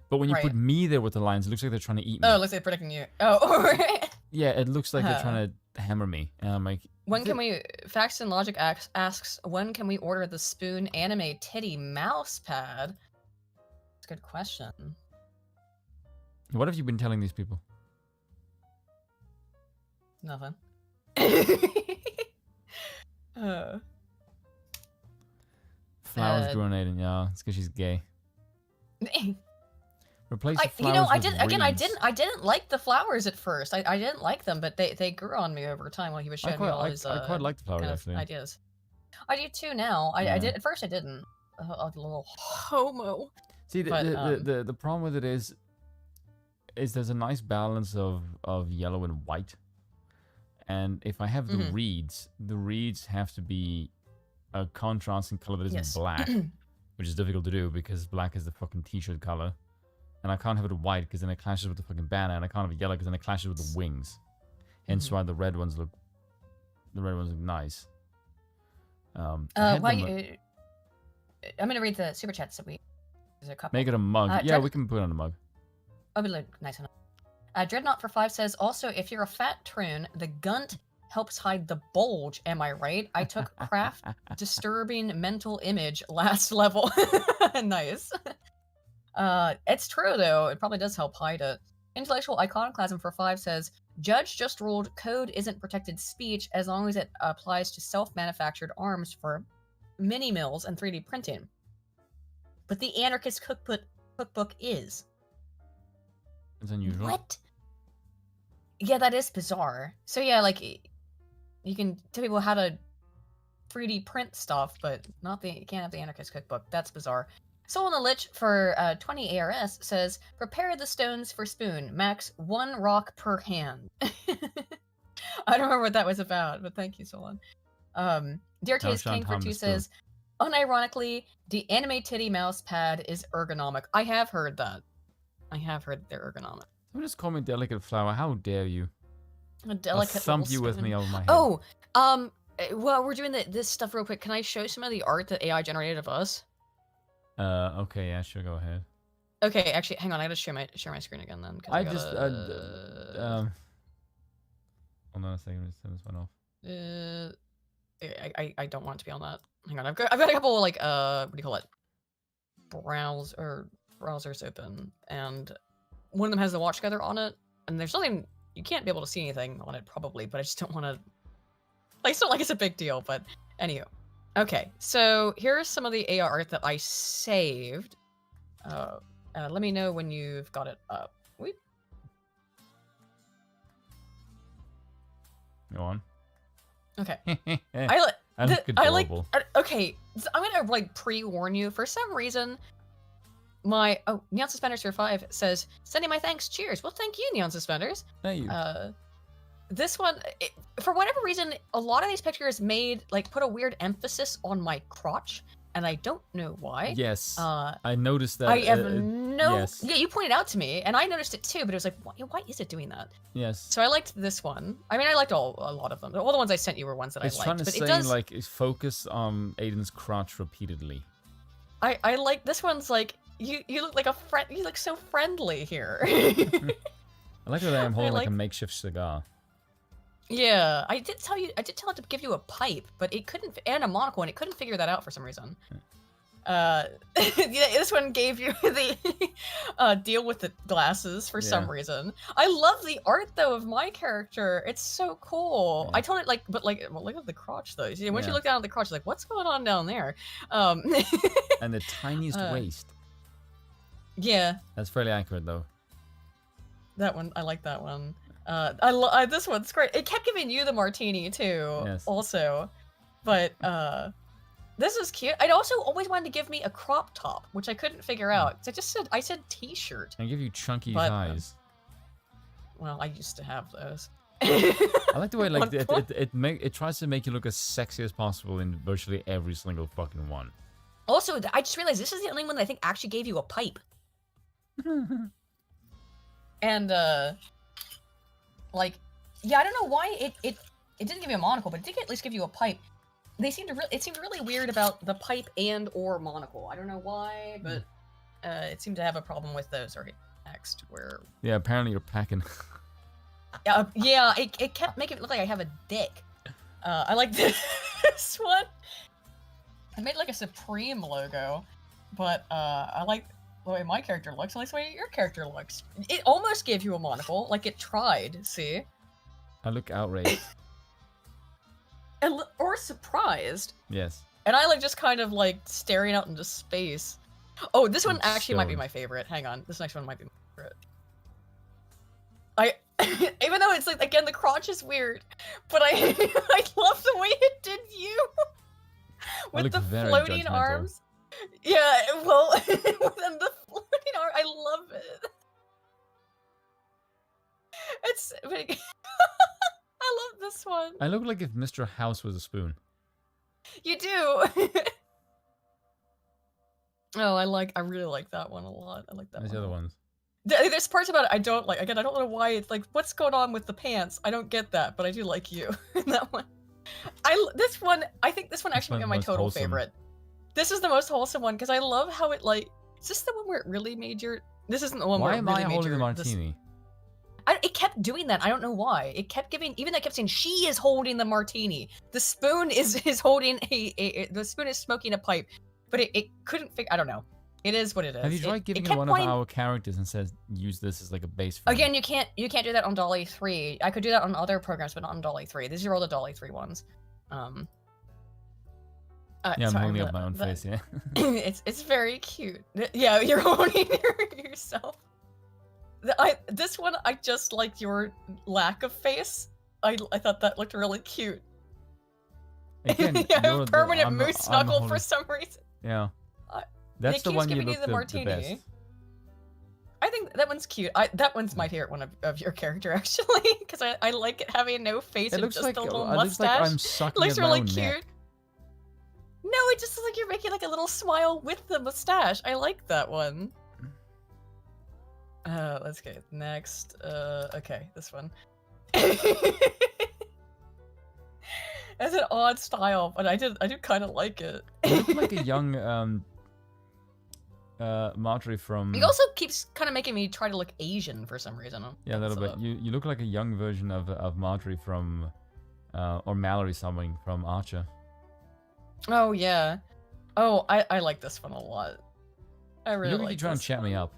But when you Right. put me there with the lions, it looks like they're trying to eat me. Oh, it looks like they're protecting you. Oh, Yeah, it looks like they're trying to hammer me. And I'm like... when can we... Facts and Logic asks, when can we order the Spoon anime titty mouse pad? That's a good question. What have you been telling these people? Nothing. Flowers grenading, yeah. It's because she's gay. Replace the flowers You know, I with didn't. Again, reeds. I didn't like the flowers at first. I didn't like them, but they grew on me over time while he was showing me all his I quite like the flowers, kind of actually. ideas. I do too now. I Yeah. did at first. I didn't. A little homo. See, But, the problem with it is there's a nice balance of yellow and white. And if I have the reeds have to be a contrasting color that isn't Yes. black, which is difficult to do because black is the fucking t-shirt color. And I can't have it white because then it clashes with the fucking banner, and I can't have it yellow because then it clashes with the wings. Hence why the red ones look nice. I had Why? them- I'm gonna read the super chats that we. There's a couple. Make it a mug. Yeah, Dread- we can put it on a mug. Oh, but look, nice enough. Dreadnought for 5 says, also, if you're a fat troon, the gunt helps hide the bulge. Am I right? I took craft disturbing mental image last level. Nice. It's true though. It probably does help hide it. Intellectual iconoclasm for 5 says, Judge just ruled code isn't protected speech as long as it applies to self-manufactured arms for mini mills and 3D printing. But the anarchist cookbook is. It's unusual. What? Yeah, that is bizarre. So yeah, like, you can tell people how to 3D print stuff, but you can't have the anarchist cookbook. That's bizarre. Soul in the Lich for 20 ARS says, prepare the stones for Spoon. Max 1 rock per hand. I don't remember what that was about, but thank you, Solon. Dear Taste King for 2 says, unironically, the anime titty mouse pad is ergonomic. I have heard that. I have heard they're ergonomic. Someone just call me delicate flower. How dare you? A delicate I'll thump little you with spoon. me over my head. Oh, well, we're doing this stuff real quick. Can I show some of the art that AI generated of us? Okay, yeah, sure, go ahead. Okay, actually, hang on. I gotta share my screen again then. 'Cause I gotta, just hold on a second, just turn this one off. I don't want it to be on that. Hang on, I've got a couple like what do you call it? Browsers open, and one of them has the watch together on it, and there's nothing you can't be able to see anything on it probably, but I just don't want to. Like, it's not like it's a big deal, but anywho. Okay, so here's some of the AI art that I saved. Let me know when you've got it up. Go on. Okay. That's adorable. Okay, so I'm gonna like pre-warn you. For some reason, Neon Suspenders for 5 says, sending my thanks, cheers. Well, thank you, Neon Suspenders. Thank you. This one, for whatever reason, a lot of these pictures put a weird emphasis on my crotch, and I don't know why. Yes, I noticed that. I have no. Yes. Yeah, you pointed out to me, and I noticed it too. But it was like, why is it doing that? Yes. So I liked this one. I mean, I liked a lot of them. All the ones I sent you were ones that It's I liked. trying to but say, it does. like, focus on Aiden's crotch repeatedly. I like this one's like you look like a friend. You look so friendly here. I like that I am holding like a like- makeshift cigar. Yeah, I did tell it to give you a pipe, but it couldn't, and a monocle, and it couldn't figure that out for some reason. Yeah, this one gave you the deal with the glasses for some reason. I love the art though of my character. It's so cool. Yeah. I told it well, look at the crotch though. See, once you Yeah. look down at the crotch, like, what's going on down there? And the tiniest waist. Yeah, That's fairly accurate though. that one. I like that one. This one's great. It kept giving you the martini too, Yes. also, but this is cute. I'd also always wanted to give me a crop top, which I couldn't figure out. I said t-shirt. I give you chunky But, thighs. Well, I used to have those. I like the way like One point. it tries to make you look as sexy as possible in virtually every single fucking one. Also, I just realized this is the only one that I think actually gave you a pipe. And like, yeah, I don't know why it didn't give you a monocle, but it did at least give you a pipe. they seemed to it seemed really weird about the pipe and or monocle. I don't know why, but it seemed to have a problem with those. Or next, where Yeah, apparently you're packing. yeah, it kept making it look like I have a dick. I like this one. I made like a Supreme logo, but I like the way my character looks. I like the way your character looks. It almost gave you a monocle, like it tried. See? I look outraged. Or surprised. Yes. And I like just kind of like staring out into space. Oh, this one actually might be stoned. my favorite. Hang on, this next one might be my favorite. Even though it's like, again, the crotch is weird, but I I love the way it did you with the floating judgmental. arms. Yeah, well, and the floating arm, I love it. It's I love this one. I look like if Mr. House was a spoon. You do. Oh, I really like that one a lot. I like that There's one. the other ones. There's parts about it I don't like. Again, I don't know why it's like, what's going on with the pants? I don't get that, but I do like you in that one. I think this one actually might be my most total wholesome. favorite. This is the most wholesome one because I love how it like. Is this the one where it really made your? This isn't the one Why where it am really I made holding your. the martini? It kept doing that. I don't know why. It kept giving. Even though it kept saying she is holding the martini. The spoon is holding the spoon is smoking a pipe, but it couldn't figure. I don't know. It is what it is. Have you tried giving it it kept one pointing- of our characters and says use this as like a base frame? Again, you can't do that on Dolly 3. I could do that on other programs, but not on Dolly 3. These are all the Dolly 3 ones. Yeah, I'm sorry, holding up my own face, yeah. it's very cute. Yeah, you're holding yourself. This one, I just like your lack of face. I thought that looked really cute. Again, yeah, you're permanent I'm moose knuckle for holding- some reason. Yeah. It That's the keeps one you giving look you the the martini. best. I think that one's cute. That one's my favorite one of your character, actually, because I like it having no face It and looks just like a little it looks like mustache. I'm sucking Looks at my really own cute. neck. No, it just looks like you're making like a little smile with the mustache. I like that one. Let's get next. Okay, this one. That's an odd style, but I do kind of like it. You look like a young Marjorie from. He also keeps kind of making me try to look Asian for some reason. Yeah, a little bit. You look like a young version of Marjorie from, or Mallory something from Archer. Oh yeah. Oh, I like this one a lot. I really You look like like you're trying to chat me up.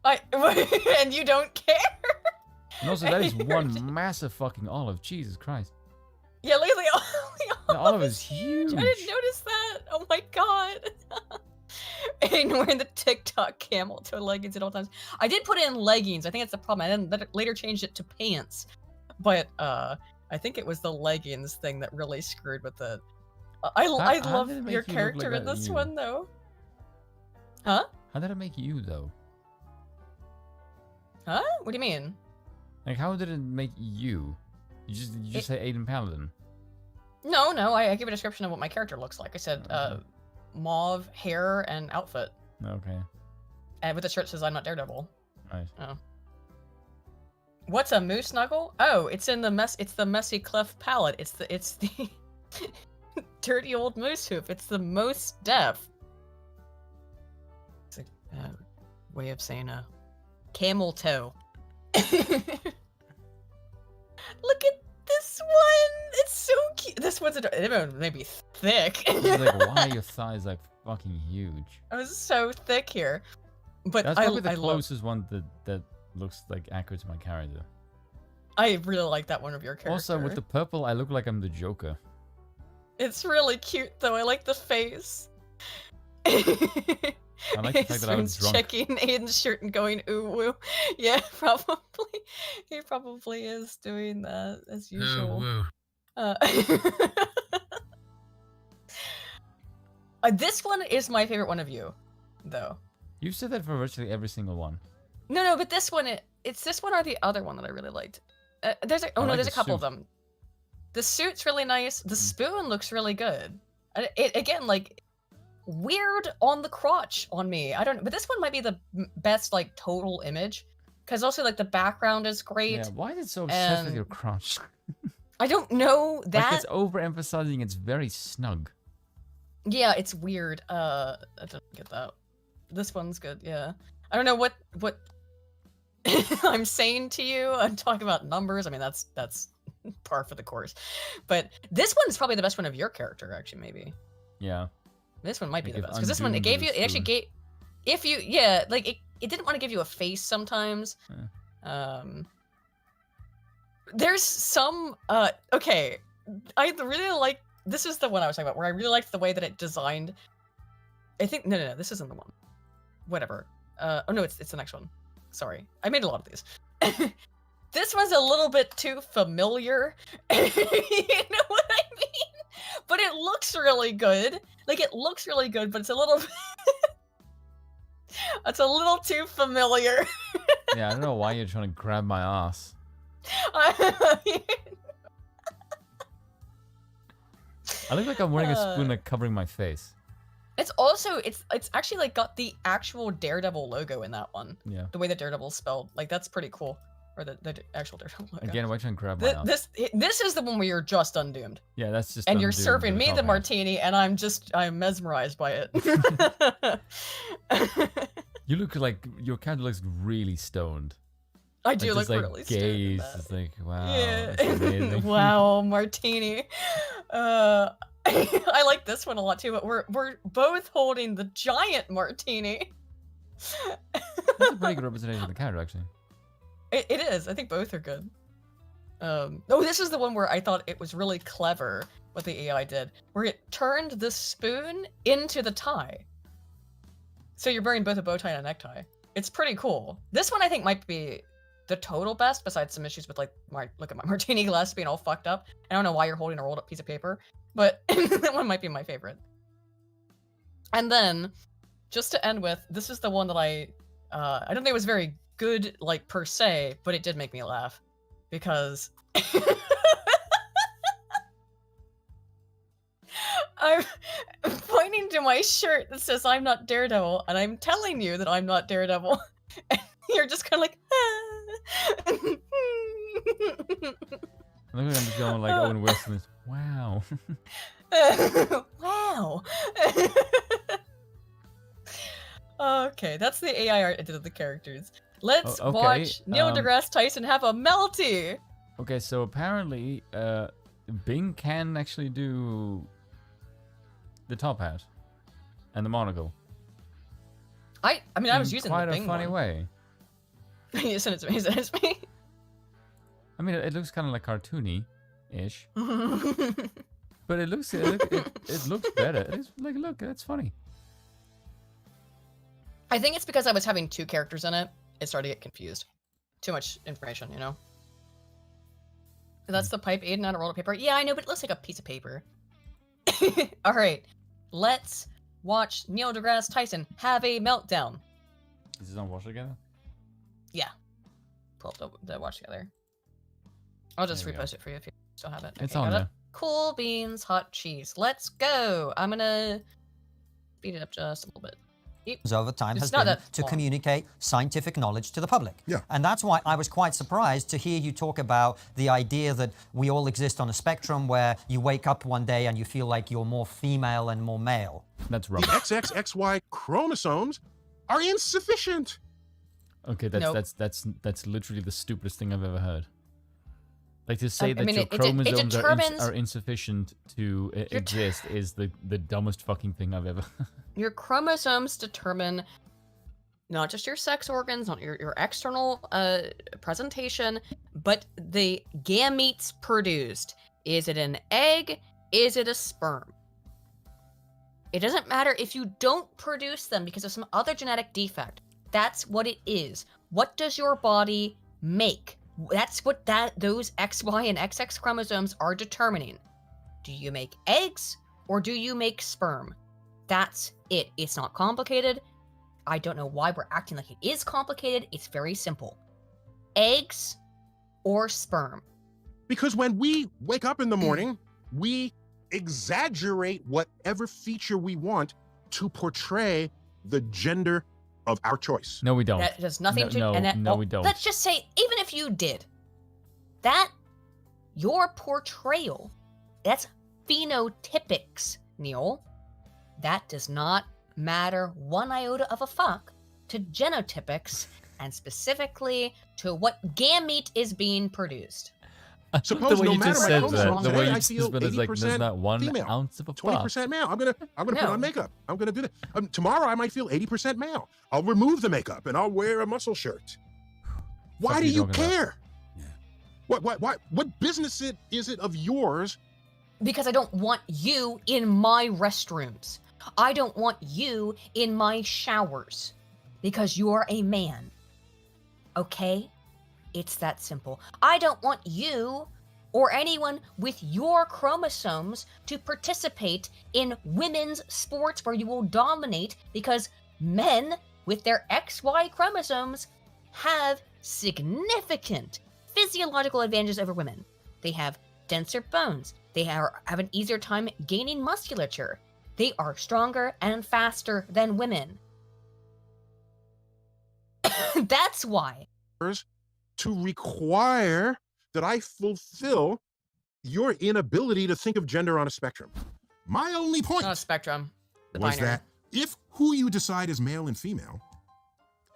And you don't care. And also, that is one massive fucking olive. Jesus Christ. Yeah, look at The olive is huge. I didn't notice that. Oh my god. And wearing the TikTok camel toe leggings at all times. I did put in leggings. I think that's the problem. I then later changed it to pants. But I think it was the leggings thing that really screwed with it. I love did it make your you look character like in that, this you? one though. Huh? How did it make you though? Huh? What do you mean? Like, how did it make you? You just say Aiden Paladin. No, I gave a description of what my character looks like. I said mauve hair and outfit. Okay. And with the shirt says I'm not Daredevil. Right. Oh. What's a moose knuckle? Oh, it's in the messy cleft palate. It's the dirty old moose hoof. It's the most deaf. It's a way of saying camel toe. Look at this one. It's so cute. This one's maybe thick. It's like, why are your thighs like fucking huge? I was so thick here, but That's I probably the love. closest one that looks like accurate to my character. I really like that one of your character. Also, with the purple, I look like I'm the Joker. It's really cute though. I like the face. I like the fact that I was drunk. Checking Aiden's shirt and going ooh woo. Yeah, probably. He probably is doing that as usual. This one is my favorite one of you, though. You've said that for virtually every single one. No, but this one, it's this one or the other one that I really liked. There's a couple of them. The suit's really nice. The spoon looks really good. Again, like, weird on the crotch on me. I don't know, but this one might be the best, like, total image. Because also, like, the background is great. Yeah, why is it so obsessed with your crotch? I don't know that. Like it's overemphasizing. It's very snug. Yeah, it's weird. I don't get that. This one's good. Yeah, I don't know what I'm saying to you. I'm talking about numbers. I mean, that's par for the course. But this one's probably the best one of your character, actually. Maybe. Yeah. This one might be Like the if best because this one it actually gave. If you like it didn't want to give you a face sometimes. There's some okay. I really like this is the one I was talking about where I really liked the way that it designed. I think no, this isn't the one. Whatever. Oh no, it's the next one. Sorry, I made a lot of these. This one's a little bit too familiar. You know what I mean? But it looks really good. Like it looks really good, but it's a little. It's a little too familiar. Yeah, I don't know why you're trying to grab my ass. I look like I'm wearing a spoon like covering my face. It's also it's actually like got the actual Daredevil logo in that one. Yeah. The way that Daredevil's spelled, like that's pretty cool. Or the actual Daredevil logo. Again, why are you trying to grab my ass? This is the one where you're just undoomed. Yeah, that's just. And you're undoomed serving with me top the hat. martini, and I'm mesmerized by it. You look like your character looks really stoned. I do like, look this, really gaze stoned. is like wow. Yeah. It's amazing. Wow, martini. I like this one a lot too, but we're both holding the giant martini. That's a pretty good representation of the character, actually. It is. I think both are good. Oh, this is the one where I thought it was really clever what the AI did, where it turned the spoon into the tie. So you're wearing both a bow tie and a necktie. It's pretty cool. This one I think might be the total best, besides some issues with like look at my martini glass being all fucked up. I don't know why you're holding a rolled up piece of paper, but that one might be my favorite. And then, just to end with, this is the one that I don't think it was very good, like per se, but it did make me laugh because I'm pointing to my shirt that says I'm not Daredevil, and I'm telling you that I'm not Daredevil, and you're just kind of like, I think I'm just going like Owen Wilson. Wow. Wow. Okay, that's the AI art I did of the characters. Let's okay, watch Neil deGrasse Tyson have a melty. Okay, so apparently, Bing can actually do the top hat and the monocle. I mean, I was using quite the Bing a funny one. way. You sent it to me. Sent it to me. I mean, it looks kind of like cartoony-ish, but it looks it looks better. It's like, look, that's funny. I think it's because I was having two characters in it. It started to get confused. Too much information, you know? That's the pipe, Aiden, not a roll of paper. Yeah, I know, but it looks like a piece of paper. Alright, let's watch Neil deGrasse Tyson have a meltdown. Is this on Watch Together? Yeah. Pull up the watch together. I'll just There we repost it for you if you still have it. It's Okay, on got it. there. Cool beans, hot cheese. Let's go. I'm gonna speed it up just a little bit. Over time It's has not been that to long. communicate scientific knowledge to the public. Yeah. And that's why I was quite surprised to hear you talk about the idea that we all exist on a spectrum where you wake up one day and you feel like you're more female and more male. That's The rubbish. XXXY chromosomes are insufficient. Okay, that's literally the stupidest thing I've ever heard. Like to say I that mean, your it chromosomes determines- are insufficient to exist is the dumbest fucking thing I've ever. Your chromosomes determine not just your sex organs, not your external presentation, but the gametes produced. Is it an egg? Is it a sperm? It doesn't matter if you don't produce them because of some other genetic defect. That's what it is. What does your body make? That's what those XY and XX chromosomes are determining. Do you make eggs or do you make sperm? That's it. It's not complicated. I don't know why we're acting like it is complicated. It's very simple. Eggs or sperm. Because when we wake up in the morning, we exaggerate whatever feature we want to portray the gender of our choice. No, we don't. That has nothing to no, and that, no, we don't. Let's just say, even if you did, that your portrayal. That's phenotypics, Neil. That does not matter one iota of a fuck to genotypics, and specifically to what gamete is being produced. Suppose the way no you matter just my said chromosome that, the way today, you I just feel put it is like 80% there's not one female, ounce of a 20% male. I'm gonna put No. on makeup. I'm gonna do that. Tomorrow I might feel 80% male. I'll remove the makeup and I'll wear a muscle shirt. Why Fuck do you you talking about? care? What business is it of yours? Because I don't want you in my restrooms. I don't want you in my showers. Because you're a man. Okay? It's that simple. I don't want you or anyone with your chromosomes to participate in women's sports where you will dominate, because men with their XY chromosomes have significant physiological advantages over women. They have denser bones. They have an easier time gaining musculature. They are stronger and faster than women. That's why. To require that I fulfill your inability to think of gender on a spectrum. My only point Not a spectrum. The was binary. that if who you decide is male and female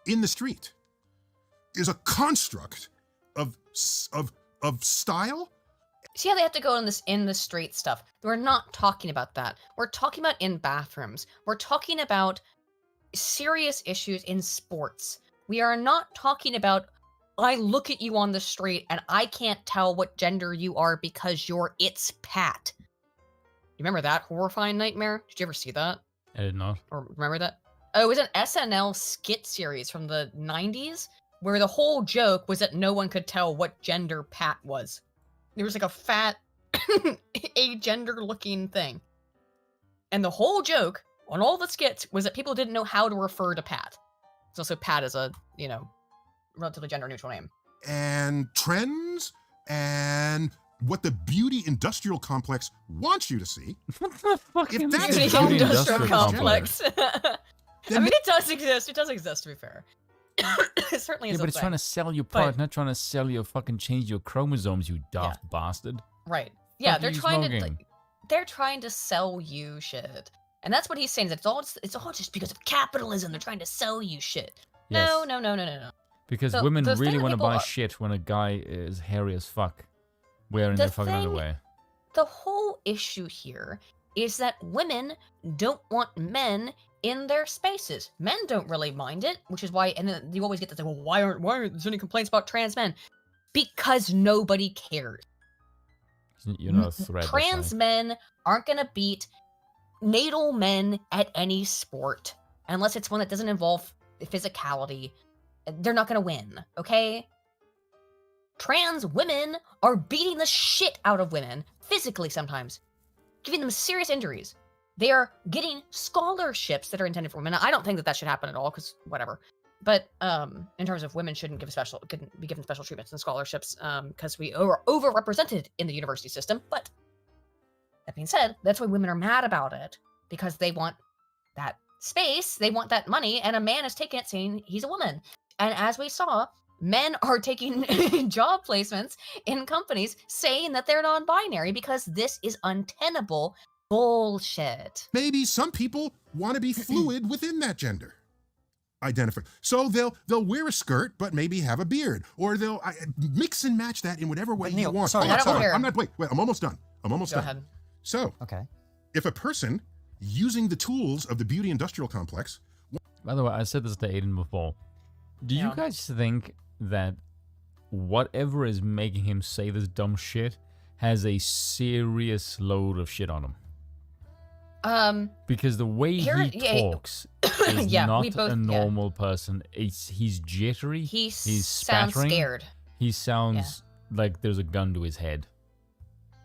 in the street is a construct of style. See how they have to go in the street stuff. We're not talking about that. We're talking about in bathrooms. We're talking about serious issues in sports. We are not talking about, I look at you on the street and I can't tell what gender you are because you're It's Pat. You remember that horrifying nightmare? Did you ever see that? I did not. Or remember that? Oh, it was an SNL skit series from the 90s where the whole joke was that no one could tell what gender Pat was. There was like a fat, agender-looking thing. And the whole joke on all the skits was that people didn't know how to refer to Pat. So also Pat is a, relatively gender-neutral name. And trends and what the beauty industrial complex wants you to see. What the fuck? If that's Beauty how industrial complex. I mean, it does exist. It does exist, to be fair. It certainly is. Yeah, but it's trying to sell you product, not trying to sell you fucking change your chromosomes, you daft bastard. Right. Yeah, Fuck they're are you trying smoking? they're trying to sell you shit. And that's what he's saying. Is it's all just because of capitalism. They're trying to sell you shit. No, Yes. no. Because The- women the thing really that want to people buy are- shit when a guy is hairy as fuck, wearing The their fucking thing- underwear. The whole issue here is that women don't want men in their spaces. Men don't really mind it, which is why, and then you always get this, like, well, why aren't there any complaints about trans men? Because nobody cares. You're not a threat. that's Trans why. men aren't gonna beat natal men at any sport unless it's one that doesn't involve physicality. They're not gonna win, okay? Trans women are beating the shit out of women, physically sometimes, giving them serious injuries. They are getting scholarships that are intended for women. I don't think that should happen at all, because whatever. But in terms of women shouldn't be given special treatments and scholarships, because we are overrepresented in the university system. But that being said, that's why women are mad about it, because they want that space, they want that money, and a man is taking it saying he's a woman. And as we saw, men are taking job placements in companies saying that they're non-binary because this is untenable bullshit. Maybe some people want to be fluid within that gender identify. So they'll wear a skirt, but maybe have a beard, or they'll mix and match that in whatever way Neil, you want. sorry, Hold on, sorry. I'm not. Wait. I'm almost done. I'm almost Go done. ahead. So, okay, if a person using the tools of the beauty industrial complex. By the way, I said this to Aiden before. Do you guys think that whatever is making him say this dumb shit has a serious load of shit on him? Because the way he talks is Yeah, not we both- a yeah. normal person. He's jittery. He he's sounds spattering. scared. He sounds like there's a gun to his head.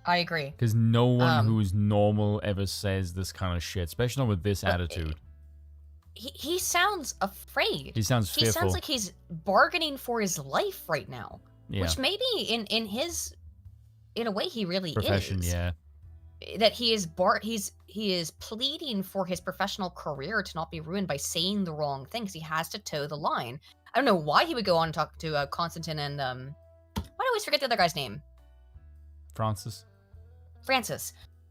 I agree. Because no one who's normal ever says this kind of shit, especially not with this attitude. He sounds afraid. He sounds He fearful. sounds like he's bargaining for his life right now. Yeah. Which maybe in a way he really Profession, is. yeah. That he is he is pleading for his professional career to not be ruined by saying the wrong things. He has to toe the line. I don't know why he would go on and talk to Constantine and why do I always forget the other guy's name? Francis.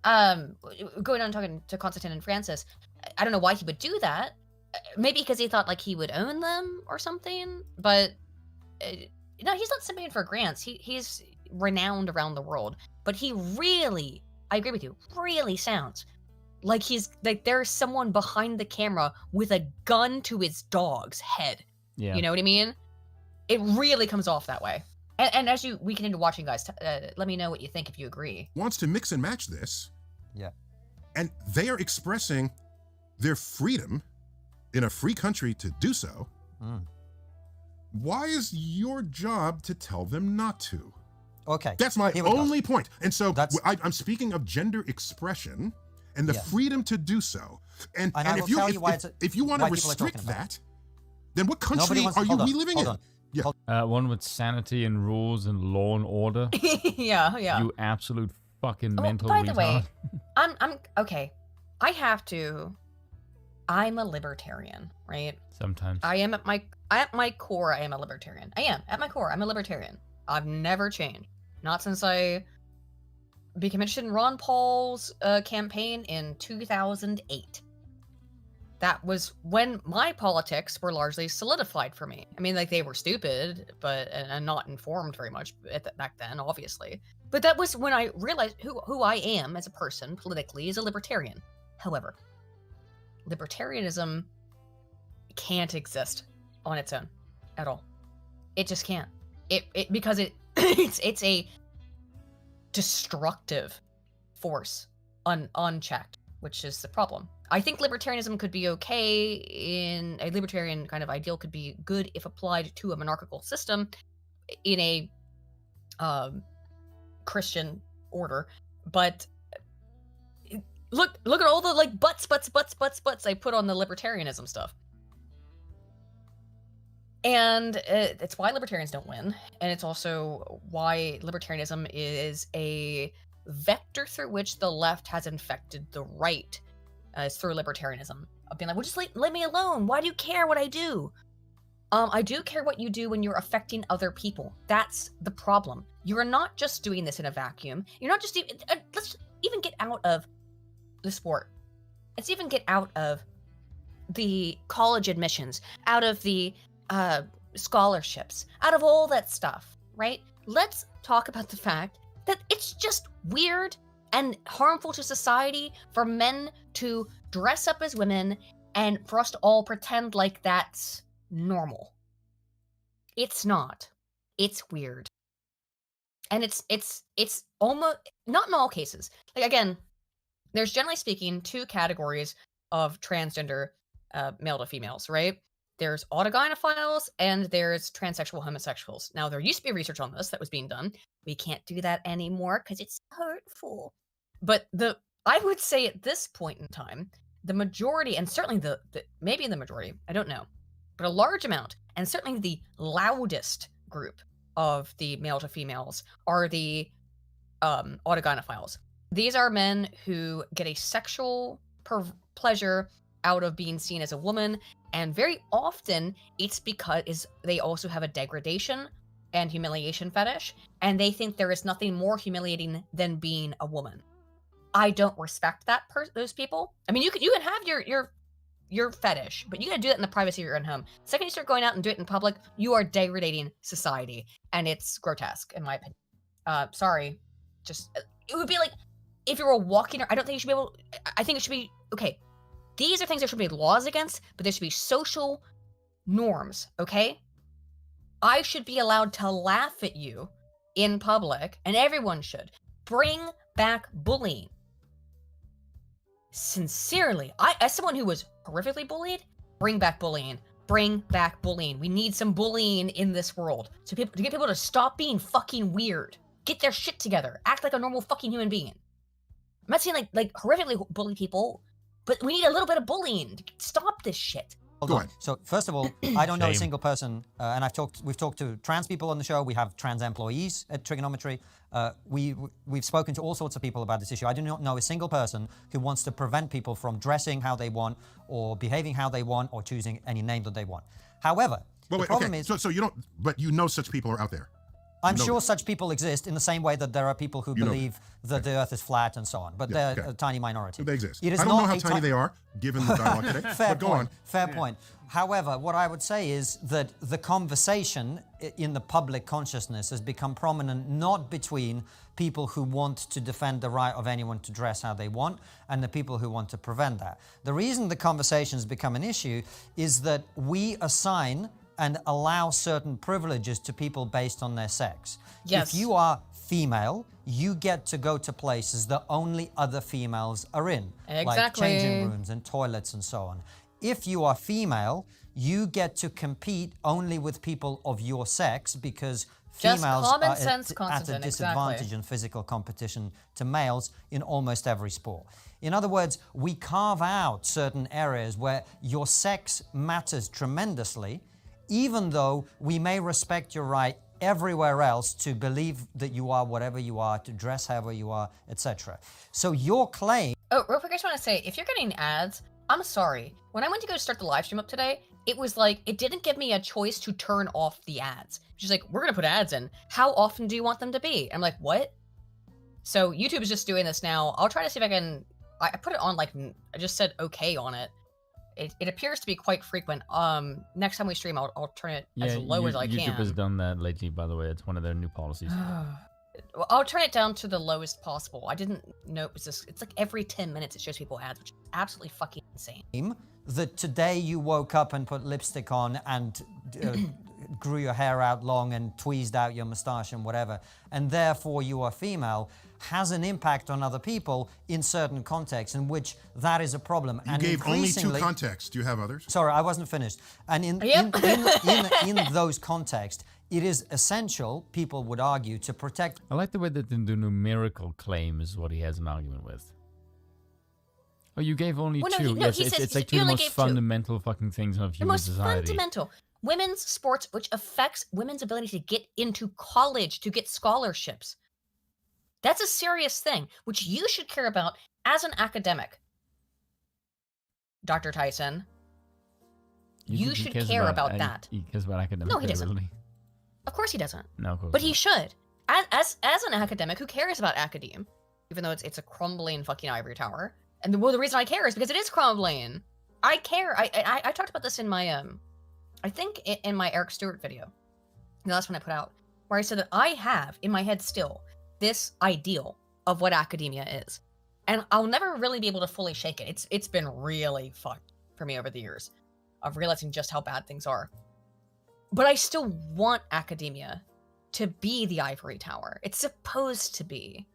Going on talking to Constantine and Francis, I don't know why he would do that. Maybe because he thought like he would own them or something. But no, he's not simping for grants. He's renowned around the world. But he really, I agree with you, really sounds like he's like there's someone behind the camera with a gun to his dog's head. Yeah. You know what I mean? It really comes off that way. And as we continue watching, guys, let me know what you think if you agree. Wants to mix and match this. Yeah. And they are expressing their freedom in a free country to do so. Why is your job to tell them not to? Okay. That's my only point. And so I'm speaking of gender expression and the freedom to do so. And if you want to restrict that, then what country are we living in? Yeah. One with sanity and rules and law and order. Yeah. You absolute fucking mental By retard. the way, I'm okay. I'm a libertarian, right? Sometimes. I am at my core, I am a libertarian. I am at my core, I'm a libertarian. I've never changed. Not since I became interested in Ron Paul's campaign in 2008. That was when my politics were largely solidified for me. I mean, like, they were stupid, but and not informed very much back then, obviously. But that was when I realized who I am as a person politically as a libertarian. However, libertarianism can't exist on its own at all. It just can't. Because it's a destructive force unchecked, which is the problem. I think libertarianism could be okay in a libertarian kind of ideal could be good if applied to a monarchical system in a Christian order, but look at all the like butts I put on the libertarianism stuff. And it's why libertarians don't win, and it's also why libertarianism is a vector through which the left has infected the right. It's through libertarianism. Of being like, well, just let me alone. Why do you care what I do? I do care what you do when you're affecting other people. That's the problem. You are not just doing this in a vacuum. You're not just even, let's even get out of the sport. Let's even get out of the college admissions, out of the scholarships, out of all that stuff, right? Let's talk about the fact that it's just weird and harmful to society for men to dress up as women and for us to all pretend like that's normal. It's not. It's weird. And it's almost, not in all cases. Like, again, there's generally speaking two categories of transgender male to females, right? There's autogynephiles and there's transsexual homosexuals. Now, there used to be research on this that was being done. We can't do that anymore because it's hurtful. But I would say at this point in time, the majority, and certainly maybe the majority, I don't know, but a large amount, and certainly the loudest group of the male to females are the autogynephiles. These are men who get a sexual pleasure out of being seen as a woman, and very often it's because they also have a degradation and humiliation fetish, and they think there is nothing more humiliating than being a woman. I don't respect those people. I mean, you can have your fetish, but you gotta do that in the privacy of your own home. The second you start going out and do it in public, you are degrading society, and it's grotesque, in my opinion. Sorry, it would be like if you were walking. I don't think you should be able. I think it should be okay. These are things there should be laws against, but there should be social norms. Okay, I should be allowed to laugh at you in public, and everyone should. Bring back bullying. Sincerely, as someone who was horrifically bullied, bring back bullying. Bring back bullying. We need some bullying in this world to get people to stop being fucking weird. Get their shit together. Act like a normal fucking human being. I'm not saying like horrifically bully people, but we need a little bit of bullying to stop this shit. Hold on. So first of all, I don't know a single person, and we've talked to trans people on the show. We have trans employees at Trigonometry. We've spoken to all sorts of people about this issue. I do not know a single person who wants to prevent people from dressing how they want, or behaving how they want, or choosing any name that they want. However, the problem is. So you don't, but you know such people are out there. I'm sure such people exist in the same way that there are people who believe that the Earth is flat and so on, but they're a tiny minority. They exist. It is I don't know not how a tiny they are, given the dialogue today. Fair but go point. on. Fair point. However, what I would say is that the conversation in the public consciousness has become prominent not between people who want to defend the right of anyone to dress how they want and the people who want to prevent that. The reason the conversation has become an issue is that we assign and allow certain privileges to people based on their sex. Yes. If you are female, you get to go to places that only other females are in, like changing rooms and toilets and so on. If you are female, you get to compete only with people of your sex because females are at a disadvantage in physical competition to males in almost every sport. In other words, we carve out certain areas where your sex matters tremendously, even though we may respect your right everywhere else to believe that you are whatever you are, to dress however you are, etc. So your claim... Oh, real quick, I just want to say, if you're getting ads, I'm sorry. When I went to go start the live stream up today, it was like, it didn't give me a choice to turn off the ads. She's like, we're going to put ads in. How often do you want them to be? I'm like, what? So YouTube is just doing this now. I'll try to see if I can... I put it on, like, I just said okay on it. It appears to be quite frequent. Next time we stream, I'll turn it as low as I can. YouTube has done that lately, by the way. It's one of their new policies. Well, I'll turn it down to the lowest possible. I didn't know it was this. It's like every 10 minutes it shows people ads, which is absolutely fucking insane. That today you woke up and put lipstick on and grew your hair out long and tweezed out your mustache and whatever, and therefore you are female, has an impact on other people in certain contexts in which that is a problem. You gave only 2 contexts. Do you have others? Sorry, I wasn't finished. And in those contexts, it is essential, people would argue, to protect... I like the way that the numerical claim is what he has an argument with. Oh, you gave only 2. Yes, it's like 2 of the most fundamental fucking things of human society. The most fundamental. Women's sports, which affects women's ability to get into college, to get scholarships. That's a serious thing, which you should care about as an academic. Dr. Tyson, you should care about that. He cares about academic No, he doesn't. ability. Of course he doesn't. No, of course But not. he should. As an academic who cares about academe, even though it's a crumbling fucking ivory tower. And the reason I care is because it is crumbling. I care. I talked about this in my I think in my Eric Stewart video. The last one I put out, where I said that I have in my head still this ideal of what academia is. And I'll never really be able to fully shake it. It's been really fucked for me over the years of realizing just how bad things are. But I still want academia to be the ivory tower. It's supposed to be.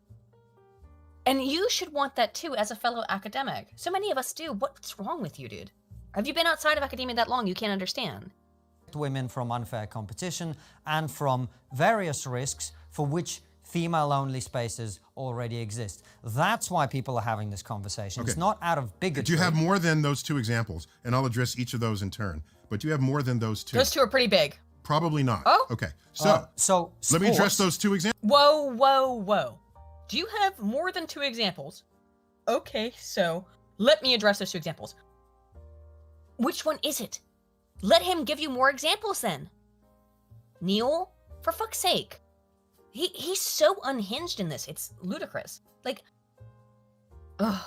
And you should want that too as a fellow academic. So many of us do. What's wrong with you, dude? Have you been outside of academia that long? You can't understand. Women from unfair competition and from various risks for which female-only spaces already exist. That's why people are having this conversation. Okay. It's not out of bigotry. Do you have more than those 2 examples? And I'll address each of those in turn. But do you have more than those 2? Those 2 are pretty big. Probably not. Oh? Okay. So let me address those 2 examples. Whoa. Do you have more than 2 examples? Okay, so let me address those 2 examples. Which one is it? Let him give you more examples then. Neil, for fuck's sake. He's so unhinged in this. It's ludicrous. Like, ugh.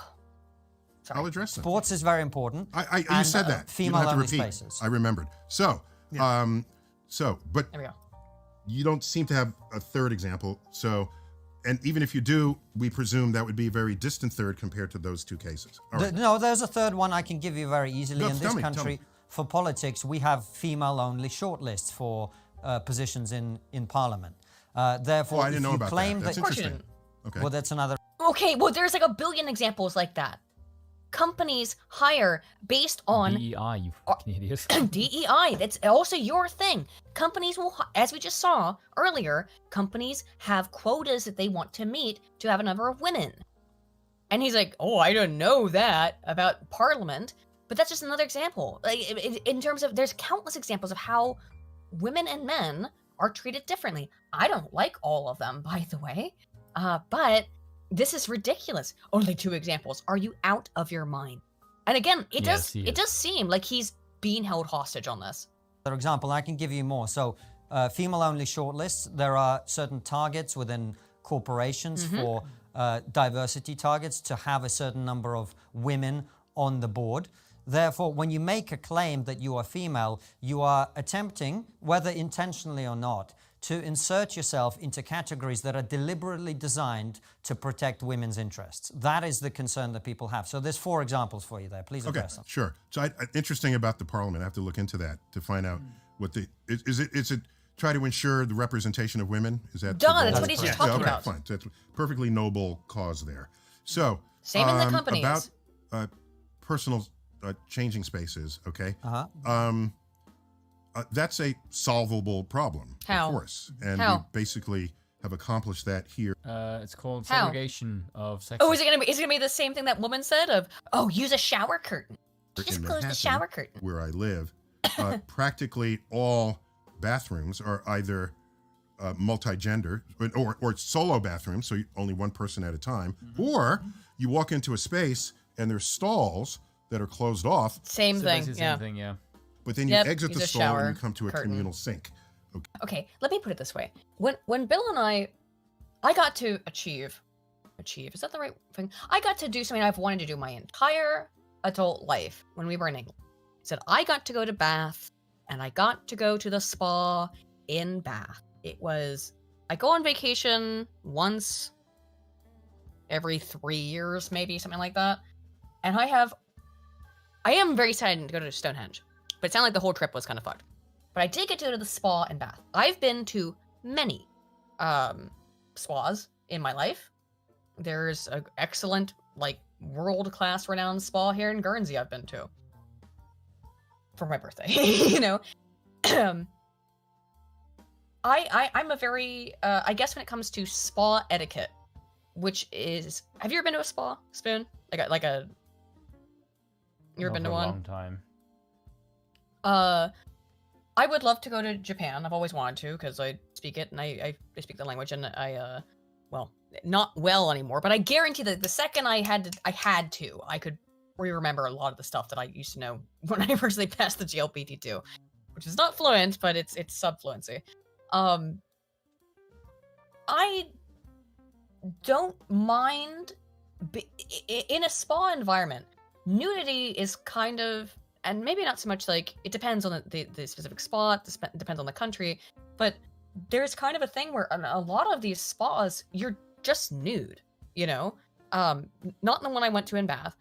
Sorry. I'll address them. Sports is very important. You said that. Female-only spaces. I remembered. So, but there we go. You don't seem to have a third example. So, and even if you do, we presume that would be a very distant third compared to those 2 cases. All right. No, there's a third one I can give you very easily. In this country, for politics, we have female-only shortlists for positions in Parliament. Therefore, I didn't know about that. That's interesting. Okay. Well, that's another... Okay, well, there's like a billion examples like that. Companies hire based on... DEI, you fucking idiots. DEI, that's also your thing. Companies will, as we just saw earlier, companies have quotas that they want to meet to have a number of women. And he's like, oh, I don't know that about Parliament. But that's just another example. Like, in terms of, there's countless examples of how women and men are treated differently. I don't like all of them, by the way. But this is ridiculous. Only 2 examples. Are you out of your mind? And again, it does seem like he's being held hostage on this. For example, I can give you more. So female-only shortlists. There are certain targets within corporations for diversity targets to have a certain number of women on the board. Therefore, when you make a claim that you are female, you are attempting, whether intentionally or not, to insert yourself into categories that are deliberately designed to protect women's interests. That is the concern that people have. So there's 4 examples for you there. Please address them. Sure. So interesting about the parliament. I have to look into that to find out what is it try to ensure the representation of women? Is that that's what he's just talking about. Fine. So it's a perfectly noble cause there. So same in the companies. About personal changing spaces, okay? That's a solvable problem, How? of course. And How? we basically have accomplished that here. It's called How? segregation of sex. Oh, is it gonna be the same thing that woman said of, oh, use a shower curtain. Just In close the Manhattan, shower curtain. where I live, practically all bathrooms are either multi-gender or solo bathrooms, so only one person at a time, or you walk into a space and there's stalls that are closed off. Same thing, yeah. But then you exit use the a stall shower and you come to a curtain. communal sink. Okay, let me put it this way. When Bill and I got to achieve, is that the right thing? I got to do something I've wanted to do my entire adult life when we were in England. I said I got to go to Bath and I got to go to the spa in Bath. I go on vacation once every 3 years, maybe, something like that. And I am very excited to go to Stonehenge, but it sounded like the whole trip was kind of fucked. But I did get to go to the spa in Bath. I've been to many spas in my life. There's an excellent, world-class renowned spa here in Guernsey I've been to. For my birthday, you know? I'm a very, I guess when it comes to spa etiquette, which is, have you ever been to a spa, Spoon? You ever been to one? A long time. I would love to go to Japan. I've always wanted to because I speak it and I speak the language and not well anymore. But I guarantee that the second I could remember a lot of the stuff that I used to know when I originally passed the GLPT2, which is not fluent, but it's sub-fluency. I don't mind in a spa environment. Nudity is kind of, and maybe not so much it depends on the specific spot, depends on the country, but there's kind of a thing where a lot of these spas, you're just nude, you know? Not the one I went to in Bath,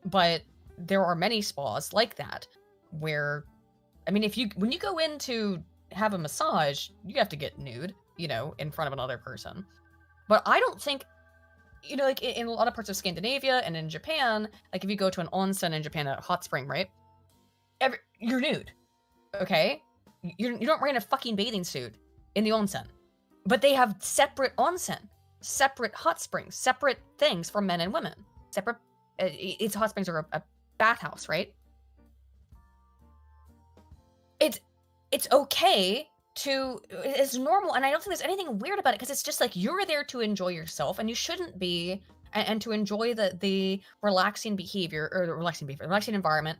but there are many spas like that where, I mean, when you go in to have a massage, you have to get nude, you know, in front of another person. But I don't think, you know, in a lot of parts of Scandinavia and in Japan, if you go to an onsen in Japan, a hot spring, right? You're nude, okay? You're not wearing a fucking bathing suit in the onsen. But they have separate onsen, separate hot springs, separate things for men and women. Separate, it's hot springs or a bathhouse, right? It's okay it's normal, and I don't think there's anything weird about it because it's just you're there to enjoy yourself, and you shouldn't be, and to enjoy the relaxing behavior or the relaxing environment,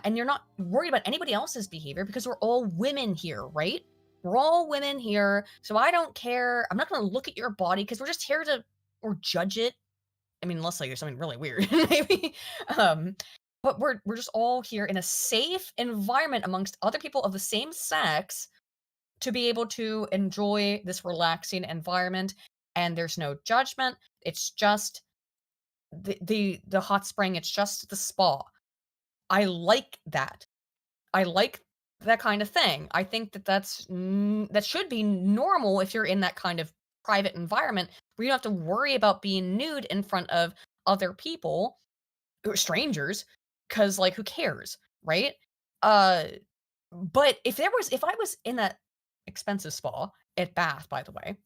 and you're not worried about anybody else's behavior because we're all women here, right? We're all women here, so I don't care. I'm not going to look at your body because we're just here to judge it. I mean, unless there's something really weird, maybe. But we're just all here in a safe environment amongst other people of the same sex to be able to enjoy this relaxing environment, and there's no judgment. It's just the hot spring. It's just the spa. I like that. I like that kind of thing. I think that should be normal if you're in that kind of private environment where you don't have to worry about being nude in front of other people or strangers, because who cares, right? But if I was in that expensive spa at Bath, by the way,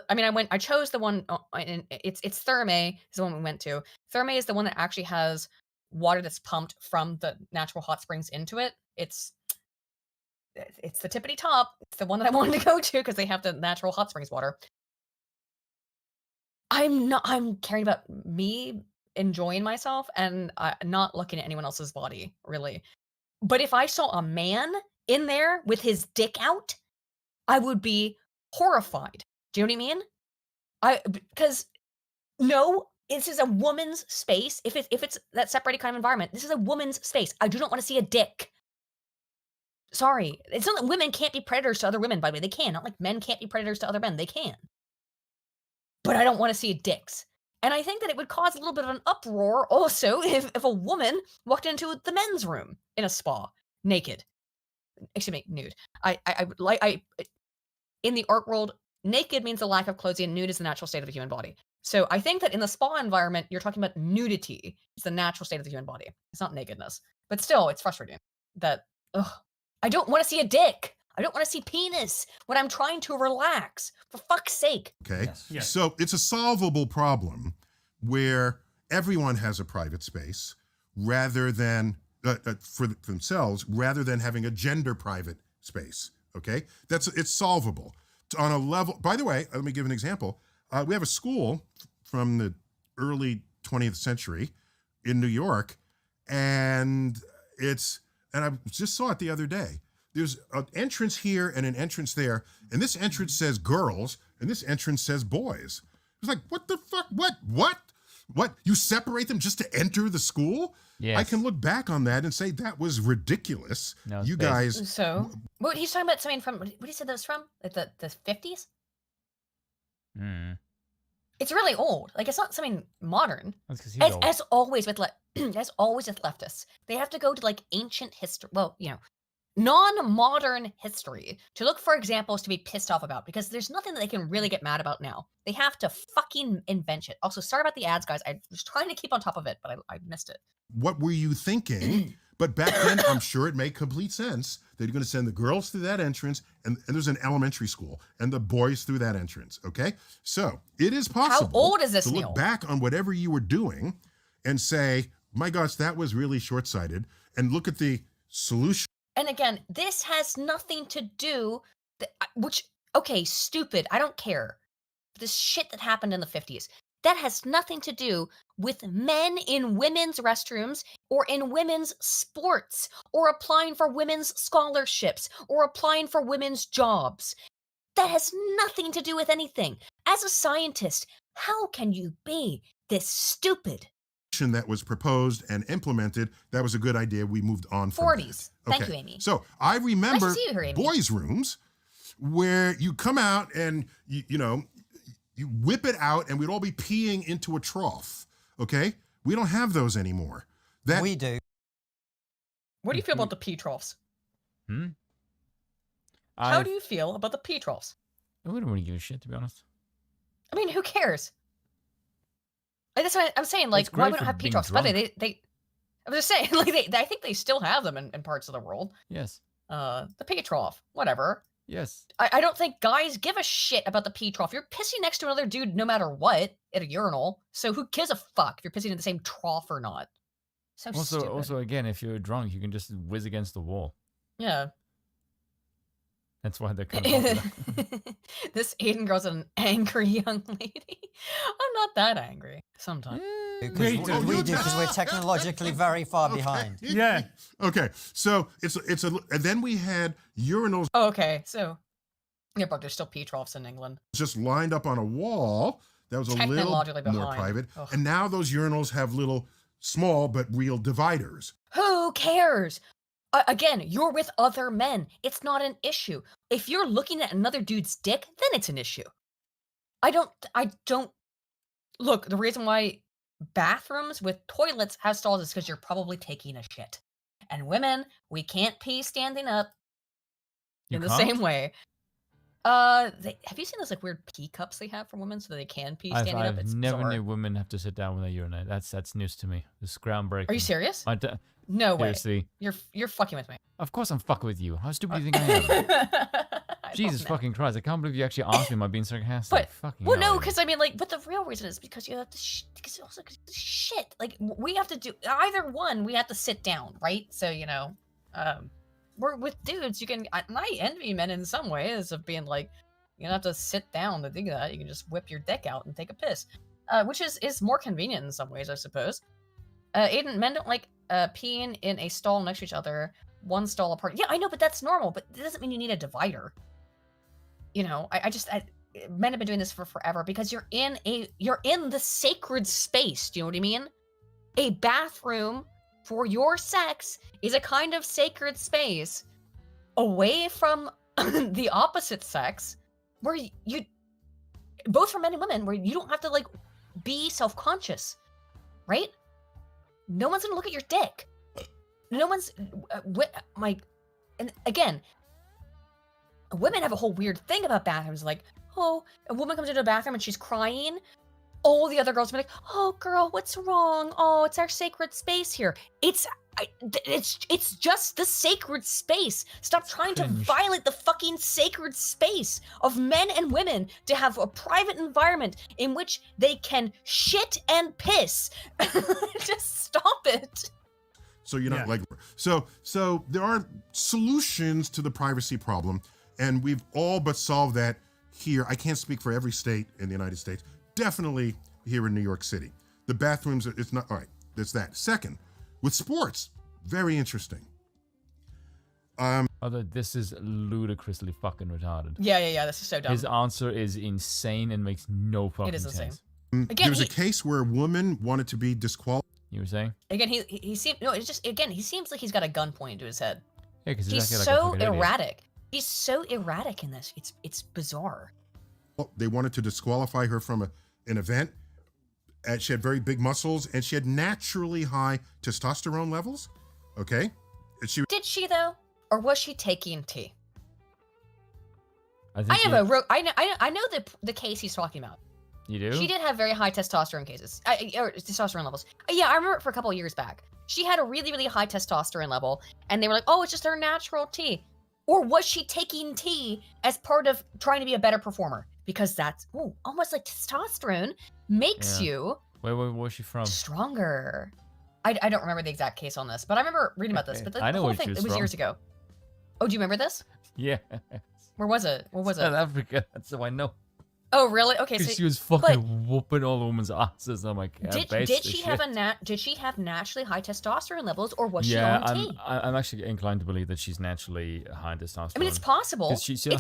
I chose the one, it's Thermae is the one we went to. Thermae is the one that actually has water that's pumped from the natural hot springs into it. It's the tippity top. It's the one that I wanted to go to because they have the natural hot springs water. I'm caring about me enjoying myself and not looking at anyone else's body, really. But if I saw a man in there with his dick out, I would be horrified. Do you know what I mean? Because no, this is a woman's space. If it's that separated kind of environment, this is a woman's space. I do not want to see a dick. Sorry. It's not that women can't be predators to other women, by the way. They can. Not like men can't be predators to other men. They can. But I don't want to see dicks. And I think that it would cause a little bit of an uproar also if a woman walked into the men's room in a spa naked. Excuse me, nude. In the art world, naked means the lack of clothing, and nude is the natural state of the human body. So I think that in the spa environment, you're talking about nudity. It's the natural state of the human body. It's not nakedness. But still, it's frustrating that, I don't want to see a dick. I don't want to see penis when I'm trying to relax. For fuck's sake. Okay. Yes. So it's a solvable problem where everyone has a private space rather than for themselves, rather than having a gender private space. Okay. It's solvable on a level. By the way, let me give an example. We have a school from the early 20th century in New York, and I just saw it the other day. There's an entrance here and an entrance there, and this entrance says girls, and this entrance says boys. It's like, what the fuck? What? You separate them just to enter the school? Yes. I can look back on that and say that was ridiculous. No, you guys. So, what he's talking about something from, what he said that was from? Like the 50s? It's really old. Like, it's not something modern. That's because he's old. As always with leftists, they have to go to like ancient history. Well, non-modern history to look for examples to be pissed off about, because there's nothing that they can really get mad about now. They have to fucking invent shit. Also, sorry about the ads, guys. I was trying to keep on top of it, but I missed it. What were you thinking? But back then, I'm sure it made complete sense that you're going to send the girls through that entrance, and there's an elementary school, and the boys through that entrance, okay? So it is possible. How old is this, to look Neil? back on whatever you were doing and say, my gosh, that was really short-sighted, and look at the solution. And again, this has nothing to do, stupid, I don't care. This shit that happened in the 50s, that has nothing to do with men in women's restrooms or in women's sports or applying for women's scholarships or applying for women's jobs. That has nothing to do with anything. As a scientist, how can you be this stupid? That was proposed and implemented, that was a good idea. We moved on from 40s. that. Thank you, Amy. So I remember Nice to see you here, Amy. boys' rooms where you come out and you whip it out and we'd all be peeing into a trough. Okay? We don't have those anymore. We do. What do you feel about the pee troughs? How How do you feel about the pee troughs? I wouldn't really give a shit, to be honest. I mean, who cares? Like, that's what I'm saying. Like, why we don't have pee troughs? But they I was just saying, like, I think they still have them in parts of the world. Yes. The pee trough, whatever. Yes. I don't think guys give a shit about the pee trough. You're pissing next to another dude no matter what at a urinal. So who gives a fuck if you're pissing in the same trough or not? So stupid. Also, again, if you're drunk, you can just whiz against the wall. Yeah. That's why they're kind of This Aiden girl's an angry young lady. I'm not that angry sometimes. Because we do, because we're technologically very far behind. Yeah. Okay. So and then we had urinals. Oh, okay. So, yeah, but there's still pee troughs in England. Just lined up on a wall. That was a little more private. Ugh. And now those urinals have little, small but real dividers. Who cares? Again, you're with other men. It's not an issue. If you're looking at another dude's dick, then it's an issue. I don't. Look, the reason why bathrooms with toilets have stalls is because you're probably taking a shit. And women, we can't pee standing up in the same way. Have you seen those like weird pee cups they have for women so that they can pee standing up? I've never knew women have to sit down when they urinate. That's news to me. This is groundbreaking. Are you serious? No Seriously. Way. You're fucking with me. Of course I'm fucking with you. How stupid do you think I am? Jesus fucking Christ! I can't believe you actually asked me. Am I being sarcastic? No, because I mean, like, but the real reason is because you have to. Because also shit. Like we have to do either one. We have to sit down, right? So we're with dudes. You can. I envy men in some ways of being like, you don't have to sit down to do that. You can just whip your dick out and take a piss, which is more convenient in some ways, I suppose. Aiden, men don't like peeing in a stall next to each other one stall apart. Yeah, I know, but that's normal. But that doesn't mean you need a divider. You know, men have been doing this for forever because you're in the sacred space. Do you know what I mean? A bathroom for your sex is a kind of sacred space away from the opposite sex, where you both for men and women, where you don't have to like be self-conscious, right? No one's gonna look at your dick. No one's and again, women have a whole weird thing about bathrooms. Like, oh, a woman comes into a bathroom and she's crying. All the other girls will be like, oh, girl, what's wrong? Oh, it's our sacred space here. It's just the sacred space. Stop trying to violate the fucking sacred space of men and women to have a private environment in which they can shit and piss. Just stop it. So you're not like, so there are solutions to the privacy problem, and we've all but solved that here. I can't speak for every state in the United States. Definitely here in New York City. The bathrooms, it's not, all right, there's that. Second, with sports, very interesting. Although this is ludicrously fucking retarded. Yeah, this is so dumb. His answer is insane and makes no fucking sense. Again, there was a case where a woman wanted to be disqualified. You were saying? Again, he seemed, no, it's just, again, he seems like he's got a gun pointed to his head. Yeah, because he's so erratic. He's so erratic in this. It's bizarre. They wanted to disqualify her from an event. And she had very big muscles, and she had naturally high testosterone levels. Okay, and did she though, or was she taking tea? I know the case he's talking about. You do? She did have very high testosterone cases, or testosterone levels. Yeah, I remember it for a couple of years back. She had a really, really high testosterone level, and they were like, "Oh, it's just her natural tea." Or was she taking tea as part of trying to be a better performer? Because that's almost like testosterone makes you. Where was she from? Stronger. I don't remember the exact case on this, but I remember reading about this. But the whole thing, it was years ago. Oh, do you remember this? Yeah. Where was it? What was it? South Africa. That's how I know. Oh, really? Okay, so she was fucking whooping all the women's asses. I'm like, did she have naturally high testosterone levels, or was she on tea? I'm actually inclined to believe that she's naturally high testosterone. I mean, it's possible. She still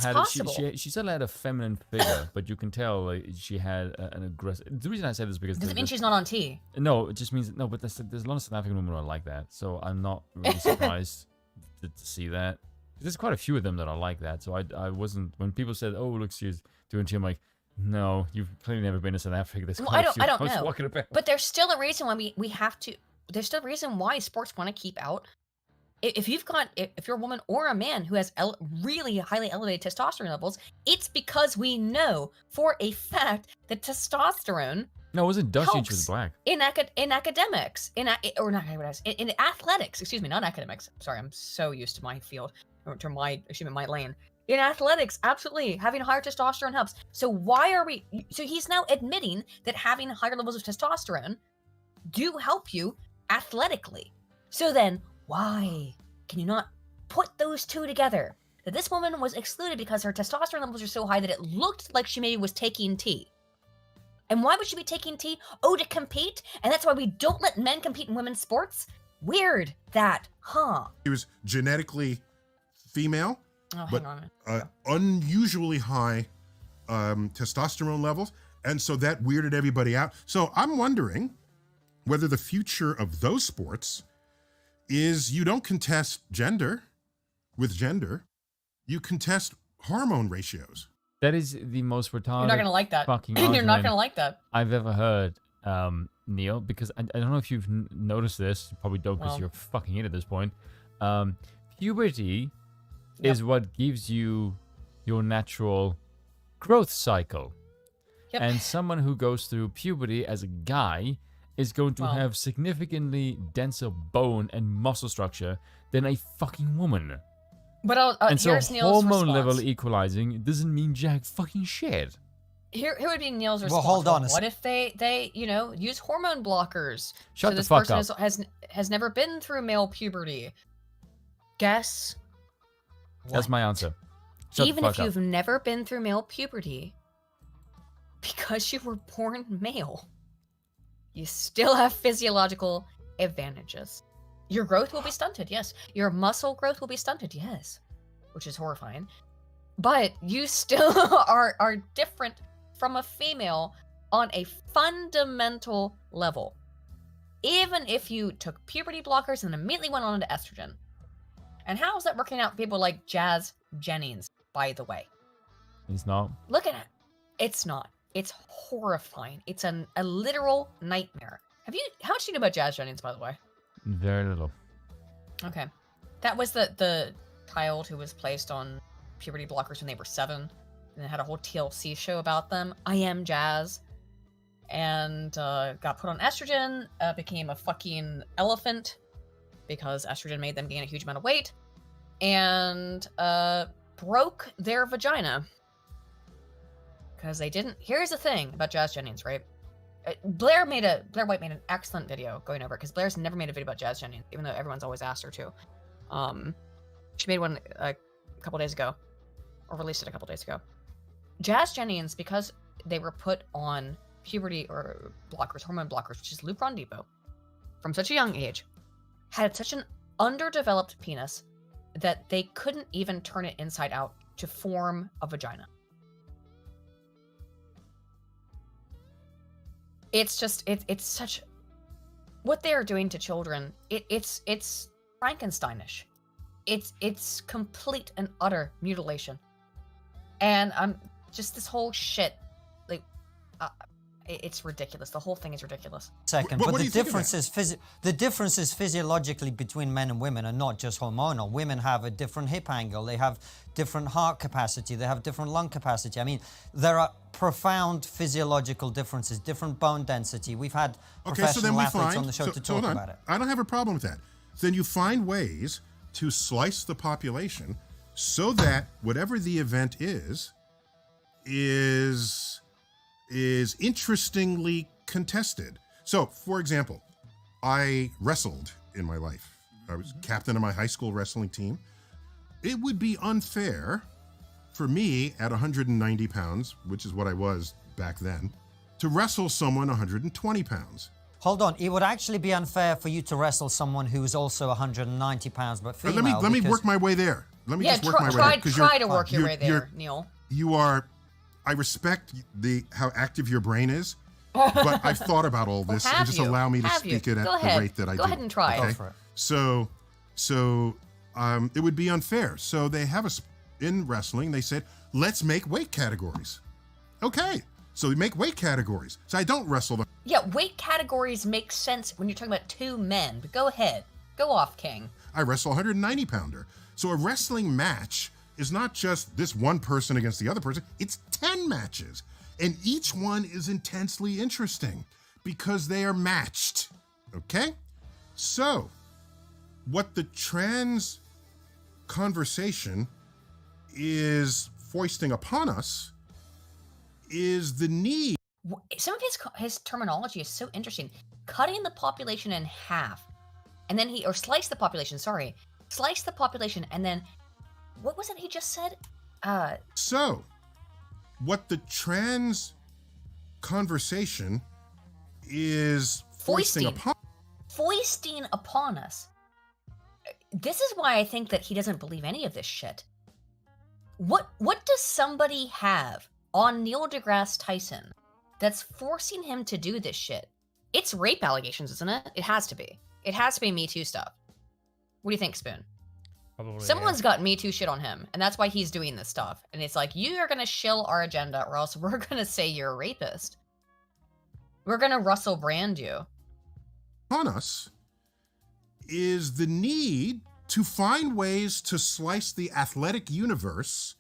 she still had a feminine figure, but you can tell like, she had an aggressive. The reason I say this is because does it mean she's not on tea? No, it just means no. But there's a lot of South African women who are like that, so I'm not really surprised to see that. There's quite a few of them that are like that, so I wasn't when people said, "Oh, look, she's doing tea," I'm like. No, you've clearly never been to South Africa. I don't know. But there's still a reason why we have to. There's still a reason why sports want to keep out. If you're a woman or a man who has really highly elevated testosterone levels, it's because we know for a fact that testosterone. No, it wasn't Dutch. She was black. In academics, in athletics. Excuse me, not academics. Sorry, I'm so used to my field, or to my lane. In athletics, absolutely, having higher testosterone helps. So so he's now admitting that having higher levels of testosterone do help you athletically. So then, why can you not put those two together? That this woman was excluded because her testosterone levels are so high that it looked like she maybe was taking tea. And why would she be taking tea? Oh, to compete? And that's why we don't let men compete in women's sports? Weird, that, huh? He was genetically female. Oh, but hang on. Unusually high testosterone levels, and so that weirded everybody out. So I'm wondering whether the future of those sports is you don't contest gender with gender, you contest hormone ratios. That is the most retarded. You're not gonna like that. You're not gonna like that. I've ever heard, Neil, because I don't know if you've noticed this. You probably don't because you're fucking in at this point. Puberty. Is what gives you your natural growth cycle. Yep. And someone who goes through puberty as a guy is going to have significantly denser bone and muscle structure than a fucking woman. But and so here's Neil's hormone response. level equalizing doesn't mean jack fucking shit. Here would be Neil's response. Well, hold on. What if they use hormone blockers? Shut so the this fuck person up. has never been through male puberty. Guess. That's my answer. Shut Even the if fuck you've up. never been through male puberty, because you were born male, you still have physiological advantages. Your growth will be stunted, yes. Your muscle growth will be stunted, yes. Which is horrifying. But you still are different from a female on a fundamental level. Even if you took puberty blockers and immediately went on to estrogen. And how is that working out for people like Jazz Jennings, by the way? It's not. Look at it. It's not. It's horrifying. It's a literal nightmare. How much do you know about Jazz Jennings, by the way? Very little. Okay. That was the child who was placed on puberty blockers when they were 7. And they had a whole TLC show about them. I Am Jazz. And got put on estrogen, became a fucking elephant because estrogen made them gain a huge amount of weight, and broke their vagina because they didn't. Here's the thing about Jazz Jennings, right? Blair White made an excellent video going over it because Blair's never made a video about Jazz Jennings, even though everyone's always asked her to. She made one a couple days ago, or released it a couple days ago. Jazz Jennings, because they were put on puberty or blockers, hormone blockers, which is Lupron Depot, from such a young age, had such an underdeveloped penis that they couldn't even turn it inside out to form a vagina. It's just, it's such, what they are doing to children, it's Frankensteinish. It's complete and utter mutilation. And just this whole shit, like, it's ridiculous. The whole thing is ridiculous. But the differences physiologically between men and women are not just hormonal. Women have a different hip angle. They have different heart capacity. They have different lung capacity. I mean, there are profound physiological differences, different bone density. We've had professional athletes on the show to talk about it. I don't have a problem with that. So then you find ways to slice the population so that whatever the event is interestingly contested. So, for example, I wrestled in my life. I was captain of my high school wrestling team. It would be unfair for me at 190 pounds, which is what I was back then, to wrestle someone 120 pounds. Hold on, it would actually be unfair for you to wrestle someone who's also 190 pounds but female. Let me work my way there. Let me just work my way there. Try to work your way there, Neil. You are. I respect how active your brain is, but I've thought about all this, and just allow me to speak it at the rate that I do. Go ahead and try. Okay? Go for it. So it would be unfair. So they have in wrestling, they said, let's make weight categories. Okay, so we make weight categories. So I don't wrestle them. Yeah, weight categories make sense when you're talking about 2 men, but go ahead. Go off, King. I wrestle 190 pounder. So a wrestling match is not just this one person against the other person, it's 10 matches. And each one is intensely interesting because they are matched, okay? So, what the trans conversation is foisting upon us is the need. Some of his terminology is so interesting. Cutting the population in half, and then slice the population, slice the population, and then what was it he just said? So, what the trans conversation is foisting upon us. This is why I think that he doesn't believe any of this shit. What does somebody have on Neil deGrasse Tyson that's forcing him to do this shit? It's rape allegations, isn't it? It has to be. It has to be Me Too stuff. What do you think, Spoon? Probably, Someone's got Me Too shit on him, and that's why he's doing this stuff. And it's like, you are gonna shill our agenda, or else we're gonna say you're a rapist. We're gonna Russell Brand you. On us is the need to find ways to slice the athletic universe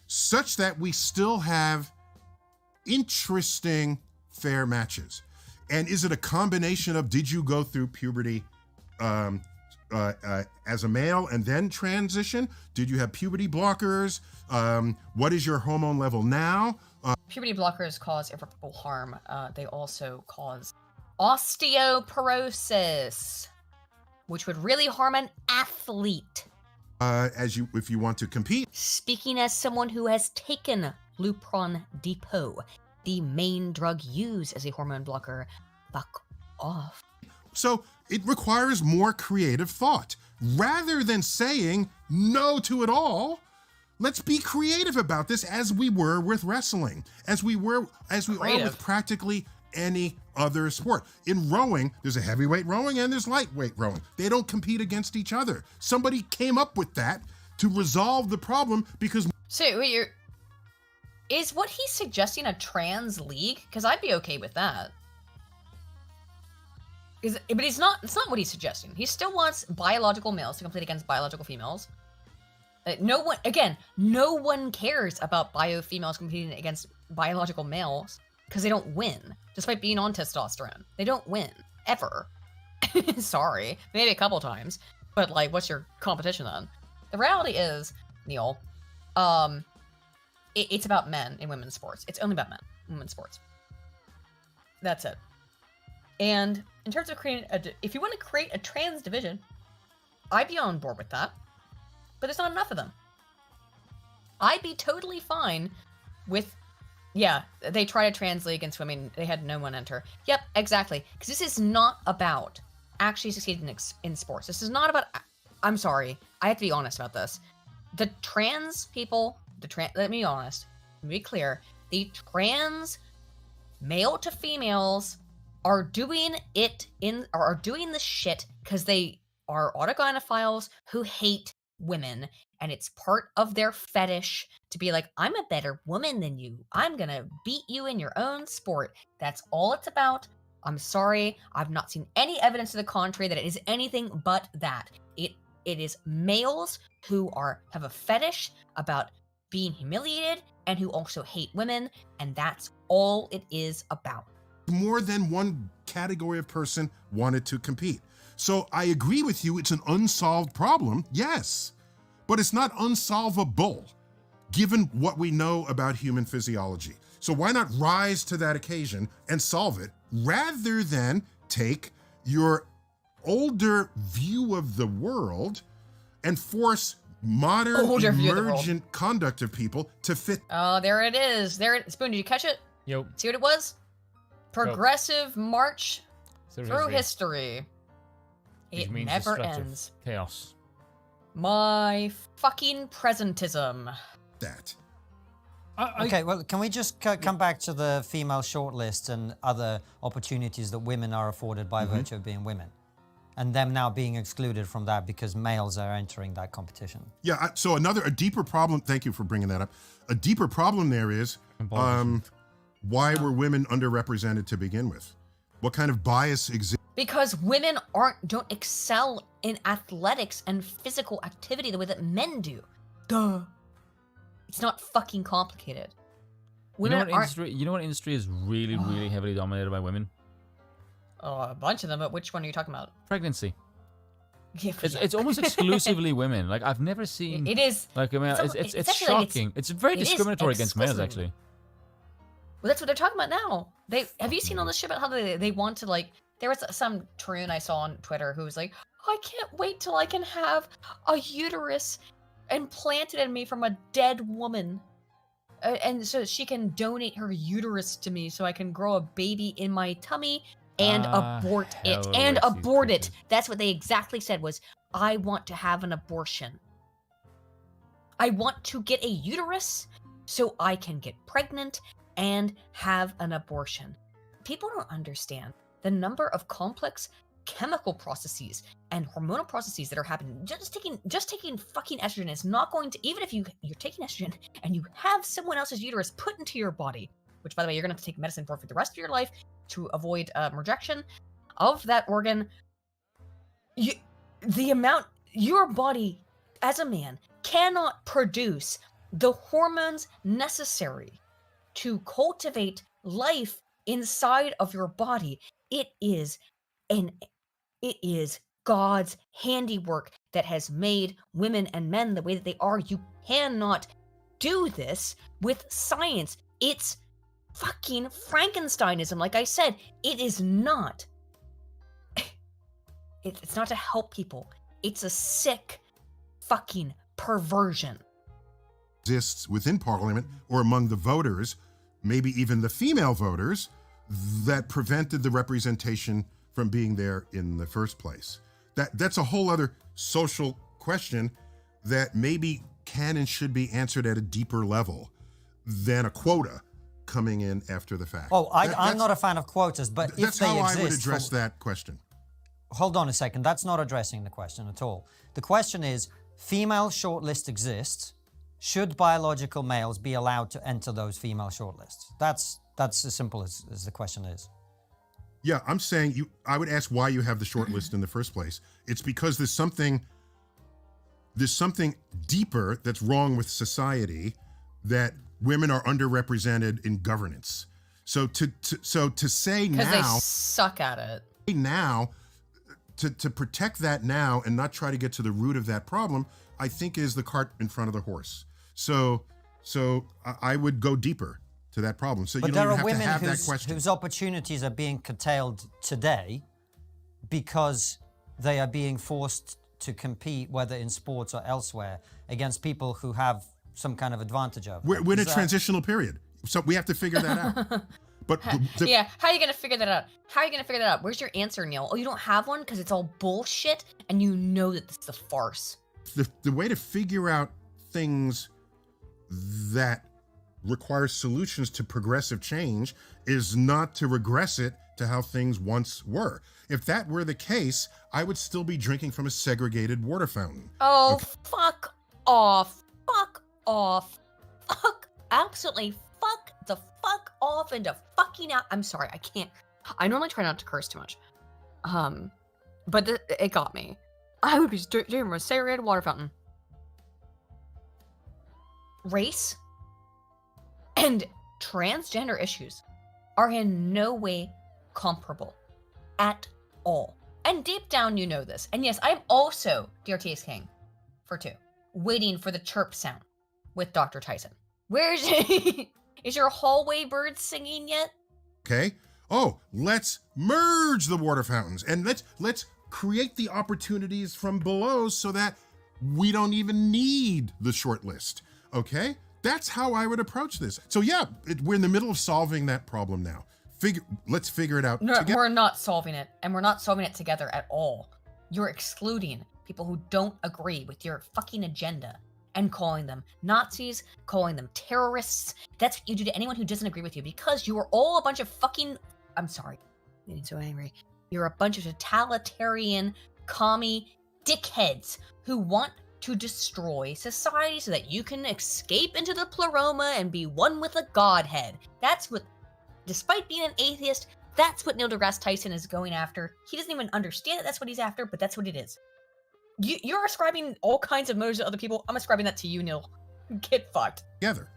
such that we still have interesting, fair matches. And is it a combination of, did you go through puberty as a male and then transition? Did you have puberty blockers? What is your hormone level now? Puberty blockers cause irreparable harm. They also cause osteoporosis, which would really harm an athlete. If you want to compete. Speaking as someone who has taken Lupron Depot, the main drug used as a hormone blocker, fuck off. So it requires more creative thought. Rather than saying no to it all, let's be creative about this, as we were with wrestling, as we are with practically any other sport. In rowing, there's a heavyweight rowing and there's lightweight rowing. They don't compete against each other. Somebody came up with that to resolve the problem because... So is what he's suggesting a trans league? Because I'd be okay with that. But it's not what he's suggesting. He still wants biological males to compete against biological females. No one cares about bio females competing against biological males because they don't win, despite being on testosterone. They don't win, ever. Sorry, maybe a couple times, but like, what's your competition then? The reality is, Neil, it's about men in women's sports. It's only about men in women's sports. That's it. And in terms of creating if you want to create a trans division, I'd be on board with that. But there's not enough of them. I'd be totally fine with, yeah, they tried a trans league against women. They had no one enter. Yep, exactly. Because this is not about actually succeeding in sports. This is not about, I'm sorry, I have to be honest about this. The trans people, let me be honest, let me be clear, the trans male to females are doing the shit because they are autogynephiles who hate women, and it's part of their fetish to be like, I'm a better woman than you. I'm gonna beat you in your own sport. That's all it's about. I'm sorry, I've not seen any evidence to the contrary that it is anything but that. It is males who have a fetish about being humiliated and who also hate women, and that's all it is about. More than one category of person wanted to compete. So I agree with you, it's an unsolved problem, yes, but it's not unsolvable given what we know about human physiology. So why not rise to that occasion and solve it rather than take your older view of the world and force modern emergent conduct of people to fit. Oh, there it is. Spoon, did you catch it? Yep. See what it was? Progressive march through history. It never ends. Chaos. My fucking presentism. That. Okay, well, can we just come back to the female shortlist and other opportunities that women are afforded by virtue of being women? And them now being excluded from that because males are entering that competition. Yeah, so a deeper problem, thank you for bringing that up. A deeper problem there is, why were women underrepresented to begin with? What kind of bias exists? Because women don't excel in athletics and physical activity the way that men do. Duh. It's not fucking complicated. You know what industry is really, really heavily dominated by women? Oh, a bunch of them, but which one are you talking about? Pregnancy. Yeah, it's almost exclusively women. Like, I've never seen... It is. Like, I mean, it's shocking. It's very discriminatory against males, actually. Well, that's what they're talking about now. Have you seen all this shit about how they want to, like... There was some troon I saw on Twitter who was like, I can't wait till I can have a uterus implanted in me from a dead woman. And so she can donate her uterus to me so I can grow a baby in my tummy and abort it. And abort it. That's what they exactly said was, I want to have an abortion. I want to get a uterus so I can get pregnant and have an abortion. People don't understand the number of complex chemical processes and hormonal processes that are happening. Just taking fucking estrogen is not going to, even if you're taking estrogen and you have someone else's uterus put into your body, which by the way, you're gonna have to take medicine for the rest of your life to avoid rejection of that organ. Your body as a man cannot produce the hormones necessary to cultivate life inside of your body. It is God's handiwork that has made women and men the way that they are. You cannot do this with science. It's fucking Frankensteinism. Like I said, it is not. It's not to help people. It's a sick fucking perversion. Exists within Parliament or among the voters, maybe even the female voters, that prevented the representation from being there in the first place? That's a whole other social question that maybe can and should be answered at a deeper level than a quota coming in after the fact. Oh, I'm not a fan of quotas, but if they exist... That's how I would address that question. Hold on a second. That's not addressing the question at all. The question is, female shortlist exists. Should biological males be allowed to enter those female shortlists? That's as simple as the question is. Yeah, I'm saying I would ask why you have the shortlist in the first place. It's because there's something deeper that's wrong with society, that women are underrepresented in governance. So to say now, because they suck at it now, to protect that now and not try to get to the root of that problem, I think is the cart in front of the horse. So I would go deeper to that problem. So you don't even have to have that question. Whose opportunities are being curtailed today because they are being forced to compete, whether in sports or elsewhere, against people who have some kind of advantage over them. We're in a transitional period, so we have to figure that out. But yeah, how are you going to figure that out? Where's your answer, Neil? Oh, you don't have one because it's all bullshit and you know that this is a farce. The way to figure out things that require solutions to progressive change is not to regress it to how things once were. If that were the case, I would still be drinking from a segregated water fountain. Oh, okay. Fuck off. Absolutely fuck the fuck off into fucking out. I'm sorry, I can't. I normally try not to curse too much. But it got me. I would be drinking from a segregated water fountain. Race and transgender issues are in no way comparable at all. And deep down, you know this. And yes, I'm also DRT's King for 2, waiting for the chirp sound with Dr. Tyson. Where's is your hallway bird singing yet? Okay. Oh, let's merge the water fountains and let's create the opportunities from below so that we don't even need the short list. Okay? That's how I would approach this. So yeah, we're in the middle of solving that problem now. Let's figure it out together. We're not solving it, and we're not solving it together at all. You're excluding people who don't agree with your fucking agenda and calling them Nazis, calling them terrorists. That's what you do to anyone who doesn't agree with you, because you are all a bunch of fucking... I'm sorry. I'm getting so angry. You're a bunch of totalitarian, commie dickheads who want to destroy society so that you can escape into the pleroma and be one with a godhead. That's what, despite being an atheist, that's what Neil deGrasse Tyson is going after. He doesn't even understand that that's what he's after, but that's what it is. You're ascribing all kinds of motives to other people. I'm ascribing that to you, Neil. Get fucked. Together.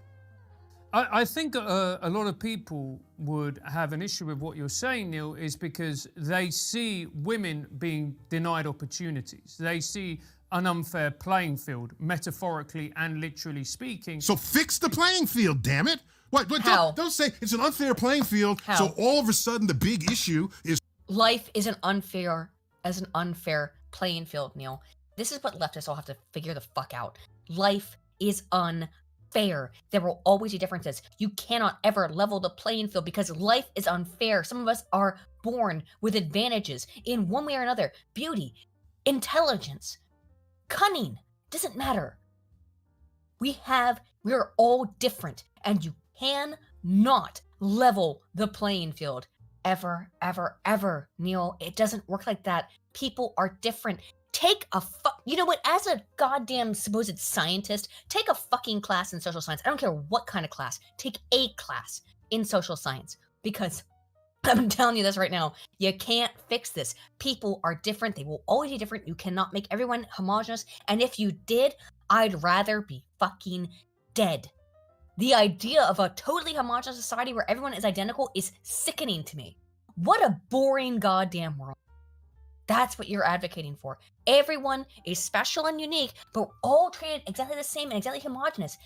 I think a lot of people would have an issue with what you're saying, Neil, is because they see women being denied opportunities. They see an unfair playing field, metaphorically and literally speaking. So fix the playing field, damn it. What How? Don't say it's an unfair playing field. How? So all of a sudden the big issue is life isn't unfair as an unfair playing field, Neil. This is what leftists all have to figure the fuck out. Life is unfair. There will always be differences. You cannot ever level the playing field because life is unfair. Some of us are born with advantages in one way or another. Beauty, intelligence, cunning, doesn't matter. We're all different, and you cannot level the playing field. Ever, ever, ever, Neil. It doesn't work like that. People are different. You know what? As a goddamn supposed scientist, take a fucking class in social science. I don't care what kind of class. Take a class in social science, because I'm telling you this right now. You can't fix this. People are different. They will always be different. You cannot make everyone homogenous. And if you did, I'd rather be fucking dead. The idea of a totally homogenous society where everyone is identical is sickening to me. What a boring goddamn world. That's what you're advocating for. Everyone is special and unique, but we're all treated exactly the same and exactly homogenous.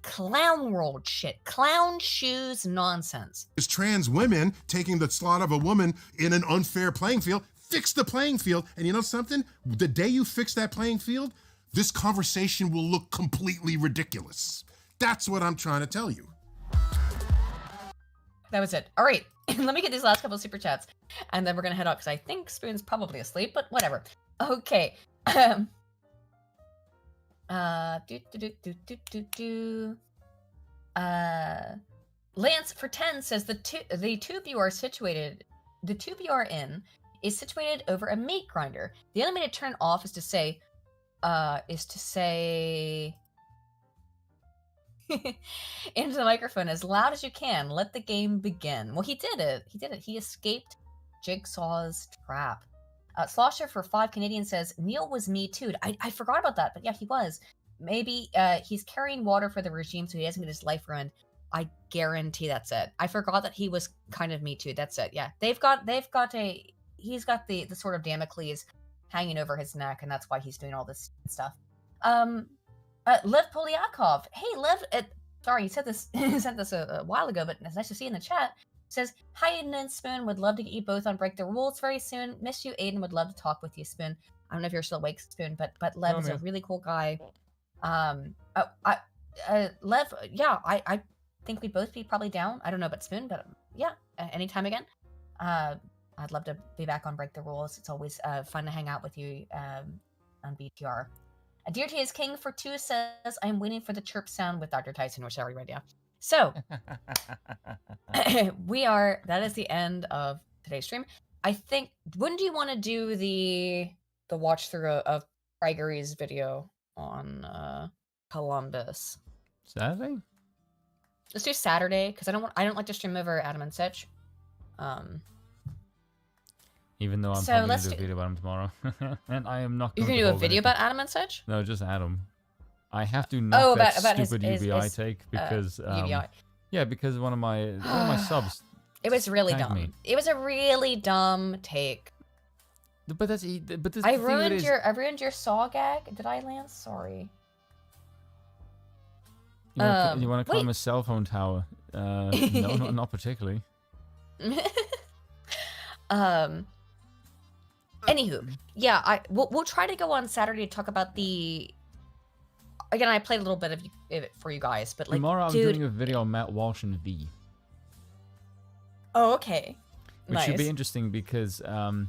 Clown world shit. Clown shoes nonsense. Is trans women taking the slot of a woman in an unfair playing field. Fix the playing field. And you know something? The day you fix that playing field, this conversation will look completely ridiculous. That's what I'm trying to tell you. That was it. All right, let me get these last couple of super chats, and then we're gonna head out because I think Spoon's probably asleep, but whatever. Okay. Lance for 10 says the tube you are in is situated over a meat grinder. The only way to turn it off is to say into the microphone as loud as you can. Let the game begin. Well, he did it. He escaped Jigsaw's trap. Slosher for 5 Canadian says Neil was me too. I forgot about that, but yeah, he was. Maybe he's carrying water for the regime so he doesn't get his life ruined. I guarantee that's it. I forgot that he was kind of me too. That's it. Yeah, he's got the sort of Damocles hanging over his neck, and that's why he's doing all this stuff. Lev Polyakov. Hey, Lev. Sorry, you said this. You sent this a while ago, but it's nice to see in the chat. Says, hi, Aiden and Spoon. Would love to get you both on Break the Rules very soon. Miss you, Aiden. Would love to talk with you, Spoon. I don't know if you're still awake, Spoon, but Lev is a really cool guy. Lev, yeah, I think we'd both be probably down. I don't know about Spoon, but yeah, anytime again. I'd love to be back on Break the Rules. It's always fun to hang out with you on BTR. Dear T is King for 2 says, I'm waiting for the chirp sound with Dr. Tyson, which I already read, yeah. So, that is the end of today's stream. I think, wouldn't you want to do the watch through of Gregory's video on Columbus? Saturday? Let's do Saturday, because I don't like to stream over Adam and Sitch. Even though I'm probably going to do a video about him tomorrow. And I am not going to You're going to do a video about Adam and Sitch? No, just Adam. I have to knock that stupid UBI take because... UBI. Yeah, because one of my subs... It was really dumb. Me. It was a really dumb take. But that's... I ruined your saw gag? Did I, Lance? Sorry. You want to climb a cell phone tower? No, not particularly. Anywho, yeah, we'll try to go on Saturday to talk about the. Again, I played a little bit of it for you guys, but like tomorrow I'm doing a video on Matt Walsh and V. Oh, okay. Which should be interesting because on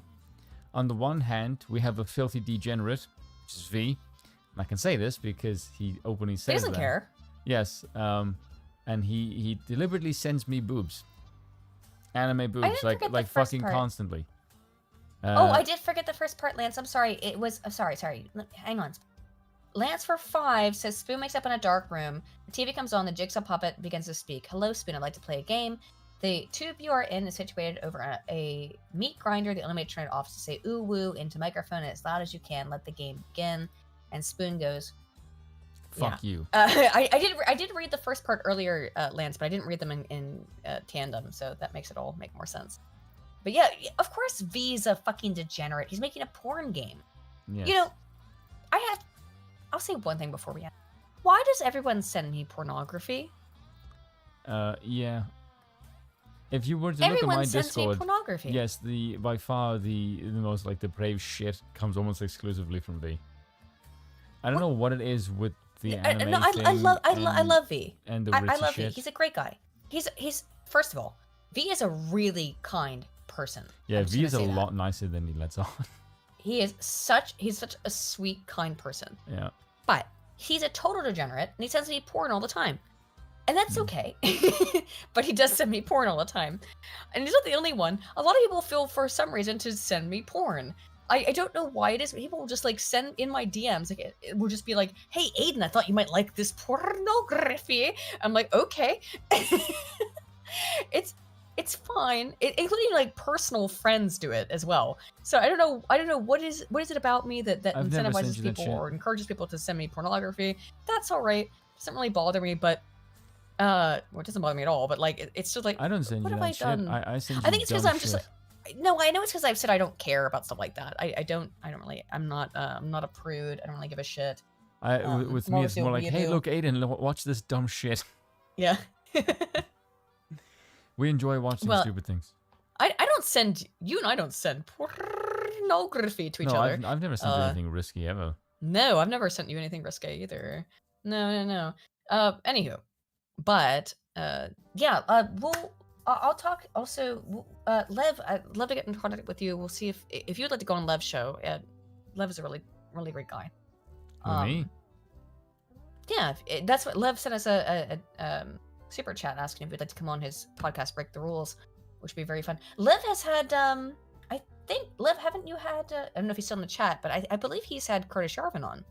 the one hand we have a filthy degenerate, which is V, and I can say this because he openly says he doesn't that. care. Yes, and he deliberately sends me boobs, anime boobs, like fucking constantly. I did forget the first part, Lance. I'm sorry. It was sorry. Hang on. Lance for 5 says Spoon wakes up in a dark room. The TV comes on. The Jigsaw puppet begins to speak. Hello, Spoon. I'd like to play a game. The tube you are in is situated over a meat grinder. The only way to turn it off is to say ooh woo into microphone as loud as you can. Let the game begin. And Spoon goes, "Fuck you." I did read the first part earlier, Lance, but I didn't read them in tandem, so that makes it all make more sense. But yeah, of course V's a fucking degenerate. He's making a porn game. Yes. You know, I'll say one thing before we end. Why does everyone send me pornography? Yeah. If you were to Everyone look at my sends Discord, me pornography. yes, by far the most like the brave shit comes almost exclusively from V. I don't know what it is with the anime No, I love V. And the ritzy I love shit. V. He's a great guy. He's first of all, V is a really kind person. Yeah, V is a lot nicer than he lets on. He's such a sweet, kind person. Yeah. But he's a total degenerate, and he sends me porn all the time. And that's okay. But he does send me porn all the time. And he's not the only one. A lot of people feel, for some reason, to send me porn. I don't know why it is. People will just, like, send in my DMs. Like, it will just be like, hey, Aiden, I thought you might like this pornography. I'm like, okay. It's fine, including like personal friends do it as well. So I don't know what is it about me that incentivizes people or encourages people to send me pornography. That's all right. It doesn't really bother me, but it doesn't bother me at all. But like it's just like I don't send what you have that I shit. done? I send you I think it's because dumb I'm just shit. like no, I know it's because I've said I don't care about stuff like that. I'm not a prude. I don't really give a shit. With me, it's more like, hey, look, Aiden, watch this dumb shit. Yeah. We enjoy watching stupid things. I don't send you and I don't send pornography to each other. I've never sent anything risky ever. No, I've never sent you anything risky either. No. Anywho, but yeah, I'll talk also. Lev, I'd love to get in contact with you. We'll see if you'd like to go on Lev's show. Lev is a really, really great guy. Me? Yeah, that's what Lev sent us a super chat asking if we'd like to come on his podcast, Break the Rules, which would be very fun. Lev has had, I think, Lev, haven't you had, I don't know if he's still in the chat, but I believe he's had Curtis Yarvin on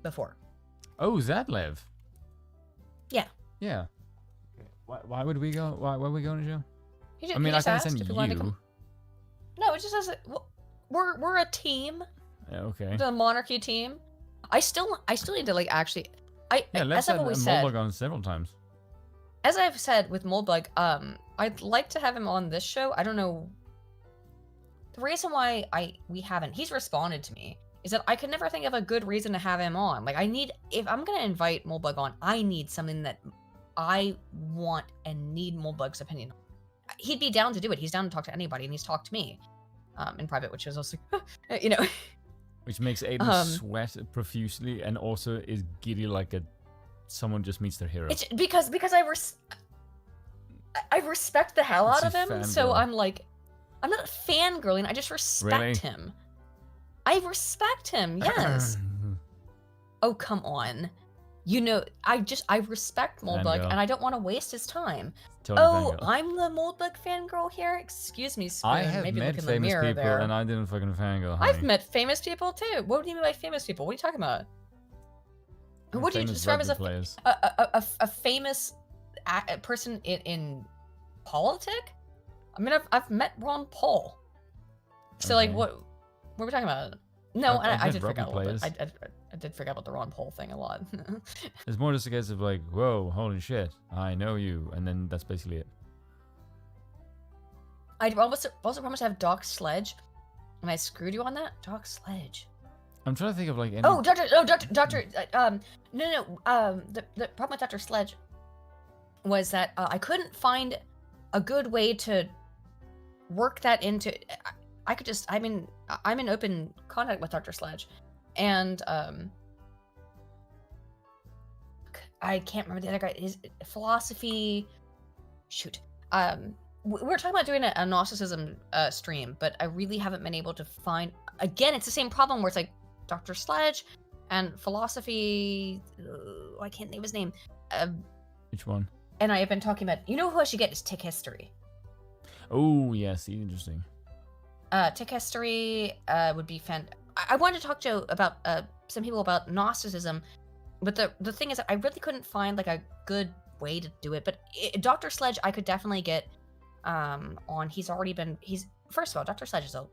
before. Oh, is that Lev? Yeah. Yeah. Why would we go? Why would we go on the show? I mean, I can send you. No, it just says we're a team. Okay. The monarchy team. I still need to like actually. Let's have Moldbug on several times. As I've said with Moldbug, I'd like to have him on this show. I don't know. The reason why we haven't, he's responded to me, is that I could never think of a good reason to have him on. Like if I'm gonna invite Moldbug on, I need something that I want and need Moldbug's opinion on. He'd be down to do it. He's down to talk to anybody, and he's talked to me in private, which is also, you know. Which makes Aiden sweat profusely and also is giddy like someone just meets their hero. It's because I respect the hell out of him, so I'm like, I'm not fangirling, I just respect him. I respect him, yes. Oh, come on. You know, I respect Moldbug, and I don't want to waste his time. Totally I'm the Moldbug fangirl here? Excuse me, Spoon. I have Maybe met look in the famous mirror people, there. and I didn't fucking fangirl. I've met famous people too. What do you mean by famous people? What are you talking about? What do you describe as a famous person in politic? I mean, I've met Ron Paul. So like, what are we talking about? No, I did forget a little bit. I did forget about the Ron Paul thing a lot. It's more just a case of like, whoa, holy shit, I know you, and then that's basically it. I also promised to have Doc Sledge, and I screwed you on that. Doc Sledge. I'm trying to think of like any... Doctor. The problem with Dr. Sledge was that I couldn't find a good way to work that into. I'm in open contact with Dr. Sledge, and I can't remember the other guy. His philosophy. Shoot. We were talking about doing a Gnosticism stream, but I really haven't been able to find. Again, it's the same problem where it's like Dr. Sledge and philosophy. I can't name his name. Which one? And I have been talking about. You know who I should get is Tick History. Oh yes, interesting. Tick History would be I wanted to talk to about some people about Gnosticism, but the thing is that I really couldn't find like a good way to do it. But Dr. Sledge, I could definitely get on. First of all, Dr. Sledge is a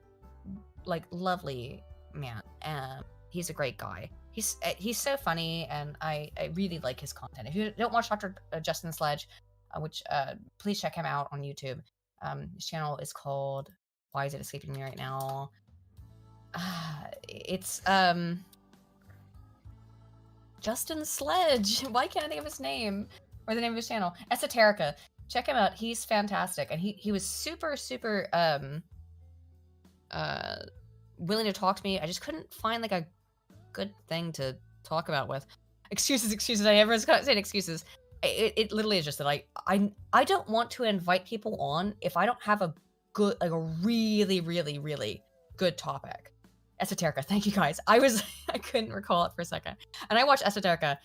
lovely man. He's a great guy. He's so funny, and I really like his content. If you don't watch Dr. Justin Sledge, which please check him out on YouTube. His channel is called. Why is it escaping me right now? It's Justin Sledge. Why can't I think of his name or the name of his channel? Esoterica. Check him out. He's fantastic, and he was super willing to talk to me. I just couldn't find like a good thing to talk about with. Excuses. Everyone's saying excuses. It literally is just that I don't want to invite people on if I don't have a good, like a really, really, really good topic. Esoterica, thank you guys. I couldn't recall it for a second. And I watch Esoterica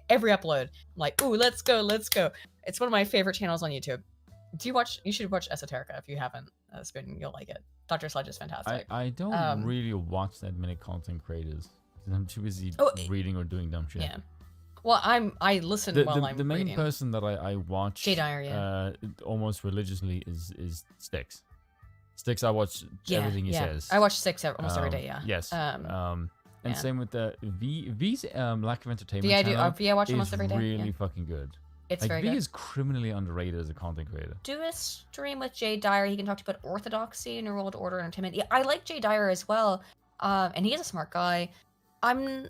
every upload. I'm like, ooh, let's go. It's one of my favorite channels on YouTube. You should watch Esoterica if you haven't. Spoon, you'll like it. Dr. Sledge is fantastic. I don't really watch that many content creators. I'm too busy reading or doing dumb shit. Yeah. Well, I listen while I'm the main reading. person that I watch J Dyer, almost religiously is Styx. Styx, I watch everything he says. I watch Styx almost every day. Yeah. Yes. And same with the V's lack of entertainment. I watch almost every day. Really fucking good. It's very good. V is criminally underrated as a content creator. Do a stream with J Dyer. He can talk to you about orthodoxy, New World Order, entertainment. Yeah, I like J Dyer as well. And he is a smart guy. Again,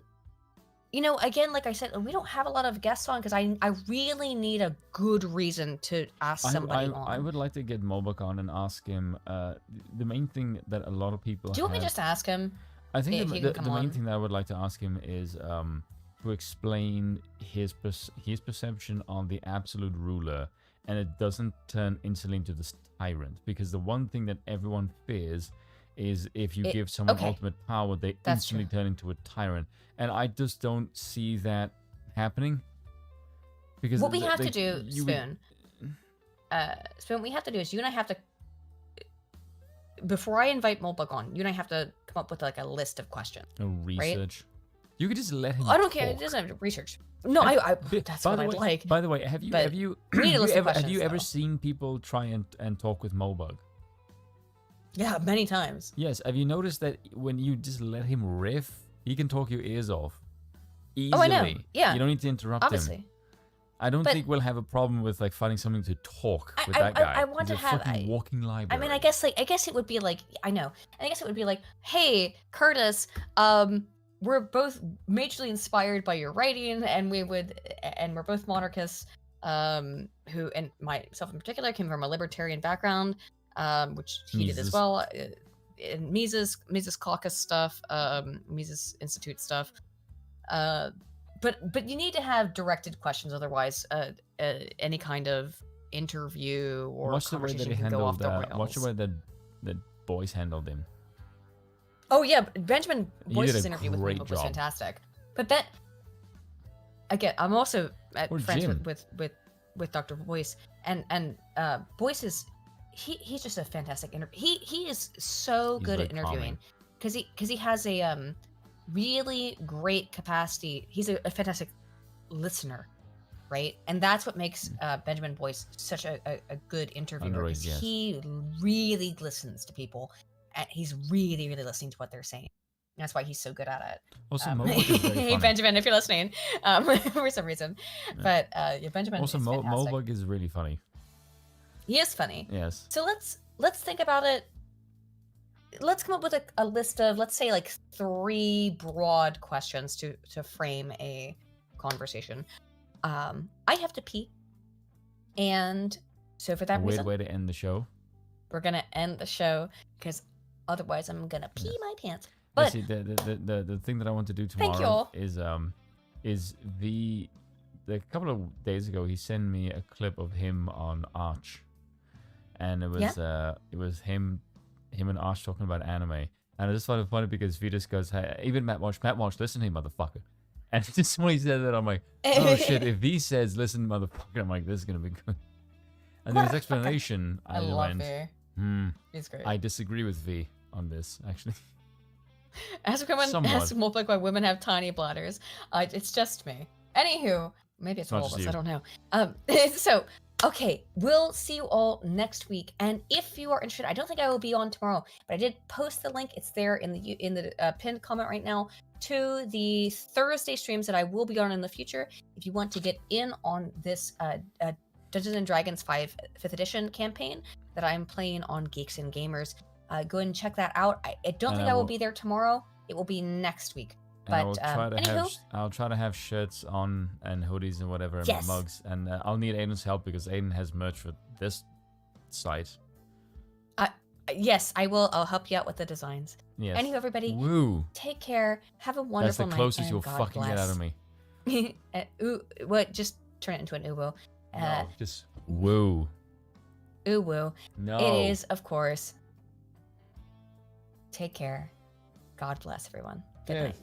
like I said, we don't have a lot of guests on because I really need a good reason to ask somebody on. I would like to get Mobak on and ask him. The main thing that a lot of people. Do you want me just to ask him? I think the main thing that I would like to ask him is to explain his perception on the absolute ruler and it doesn't turn instantly into this tyrant. Because the one thing that everyone fears is if you give someone ultimate power, they instantly turn into a tyrant. And I just don't see that happening. Because what we have to do, Spoon, we have to do is you and I have to, before I invite Molbug on, you and I have to come up with like a list of questions. Research. Right? You could just let him. I don't care. It doesn't have to research. No, that's what I'd like. By the way, have you ever seen people try and talk with Molbug? Yeah, many times. Yes. Have you noticed that when you just let him riff, he can talk your ears off easily? Oh, I know. Yeah. You don't need to interrupt him. I don't think we'll have a problem with like finding something to talk with that guy. I want to have a walking library. I mean, I guess it would be like I guess it would be like, hey, Curtis, we're both majorly inspired by your writing, and we're both monarchists, who, and myself in particular, came from a libertarian background, which he did as well, in Mises Caucus stuff, Mises Institute stuff, but you need to have directed questions, otherwise, any kind of interview or conversation can go off the rails. Watch the way that Boyce handled him. Oh yeah, Benjamin Boyce's interview with me was fantastic. But that, again, I'm also friends with Dr. Boyce, and Boyce is he's just a fantastic interview. He is so good at interviewing because he has a really great capacity. He's a fantastic listener, right? And that's what makes Benjamin Boyce such a good interviewer. He really listens to people. And he's really, really listening to what they're saying. That's why he's so good at it. Also, Molbug is very funny. Hey, Benjamin, if you're listening, for some reason. But yeah, Benjamin also, is fantastic. Molbug is really funny. He is funny. Yes. So let's think about it. Let's come up with a list of, let's say, like 3 broad questions to frame a conversation. I have to pee. And so for that reason... A weird way to end the show. We're going to end the show because otherwise I'm going to pee my pants. But see, the thing that I want to do tomorrow is the couple of days ago he sent me a clip of him on Arch. And it was him and Arch talking about anime. And I just found it funny because Vitas goes, hey, even Matt Walsh, listen to him, motherfucker. And just when he said that, I'm like, oh shit, if he says, listen, motherfucker, I'm like, this is going to be good. And then his explanation, I love V. He's great. I disagree with V on this, actually. Ask Molbug why women have tiny bladders. It's just me. Anywho, maybe it's all of us, I don't know. So, okay, we'll see you all next week. And if you are interested, I don't think I will be on tomorrow, but I did post the link. It's there in the pinned comment right now to the Thursday streams that I will be on in the future. If you want to get in on this Dungeons and Dragons 5th edition campaign that I'm playing on Geeks and Gamers, go and check that out. I don't think I will be there tomorrow. It will be next week. But I'll try to have shirts on and hoodies and whatever and mugs, and I'll need Aiden's help because Aiden has merch for this site. Yes, I will. I'll help you out with the designs. Yes. Anywho, everybody, take care. Have a wonderful night. That's the closest you'll fucking get out of me. What? Just turn it into an uwu. No, just woo. Uwu. No. It is, of course. Take care. God bless everyone. Good night.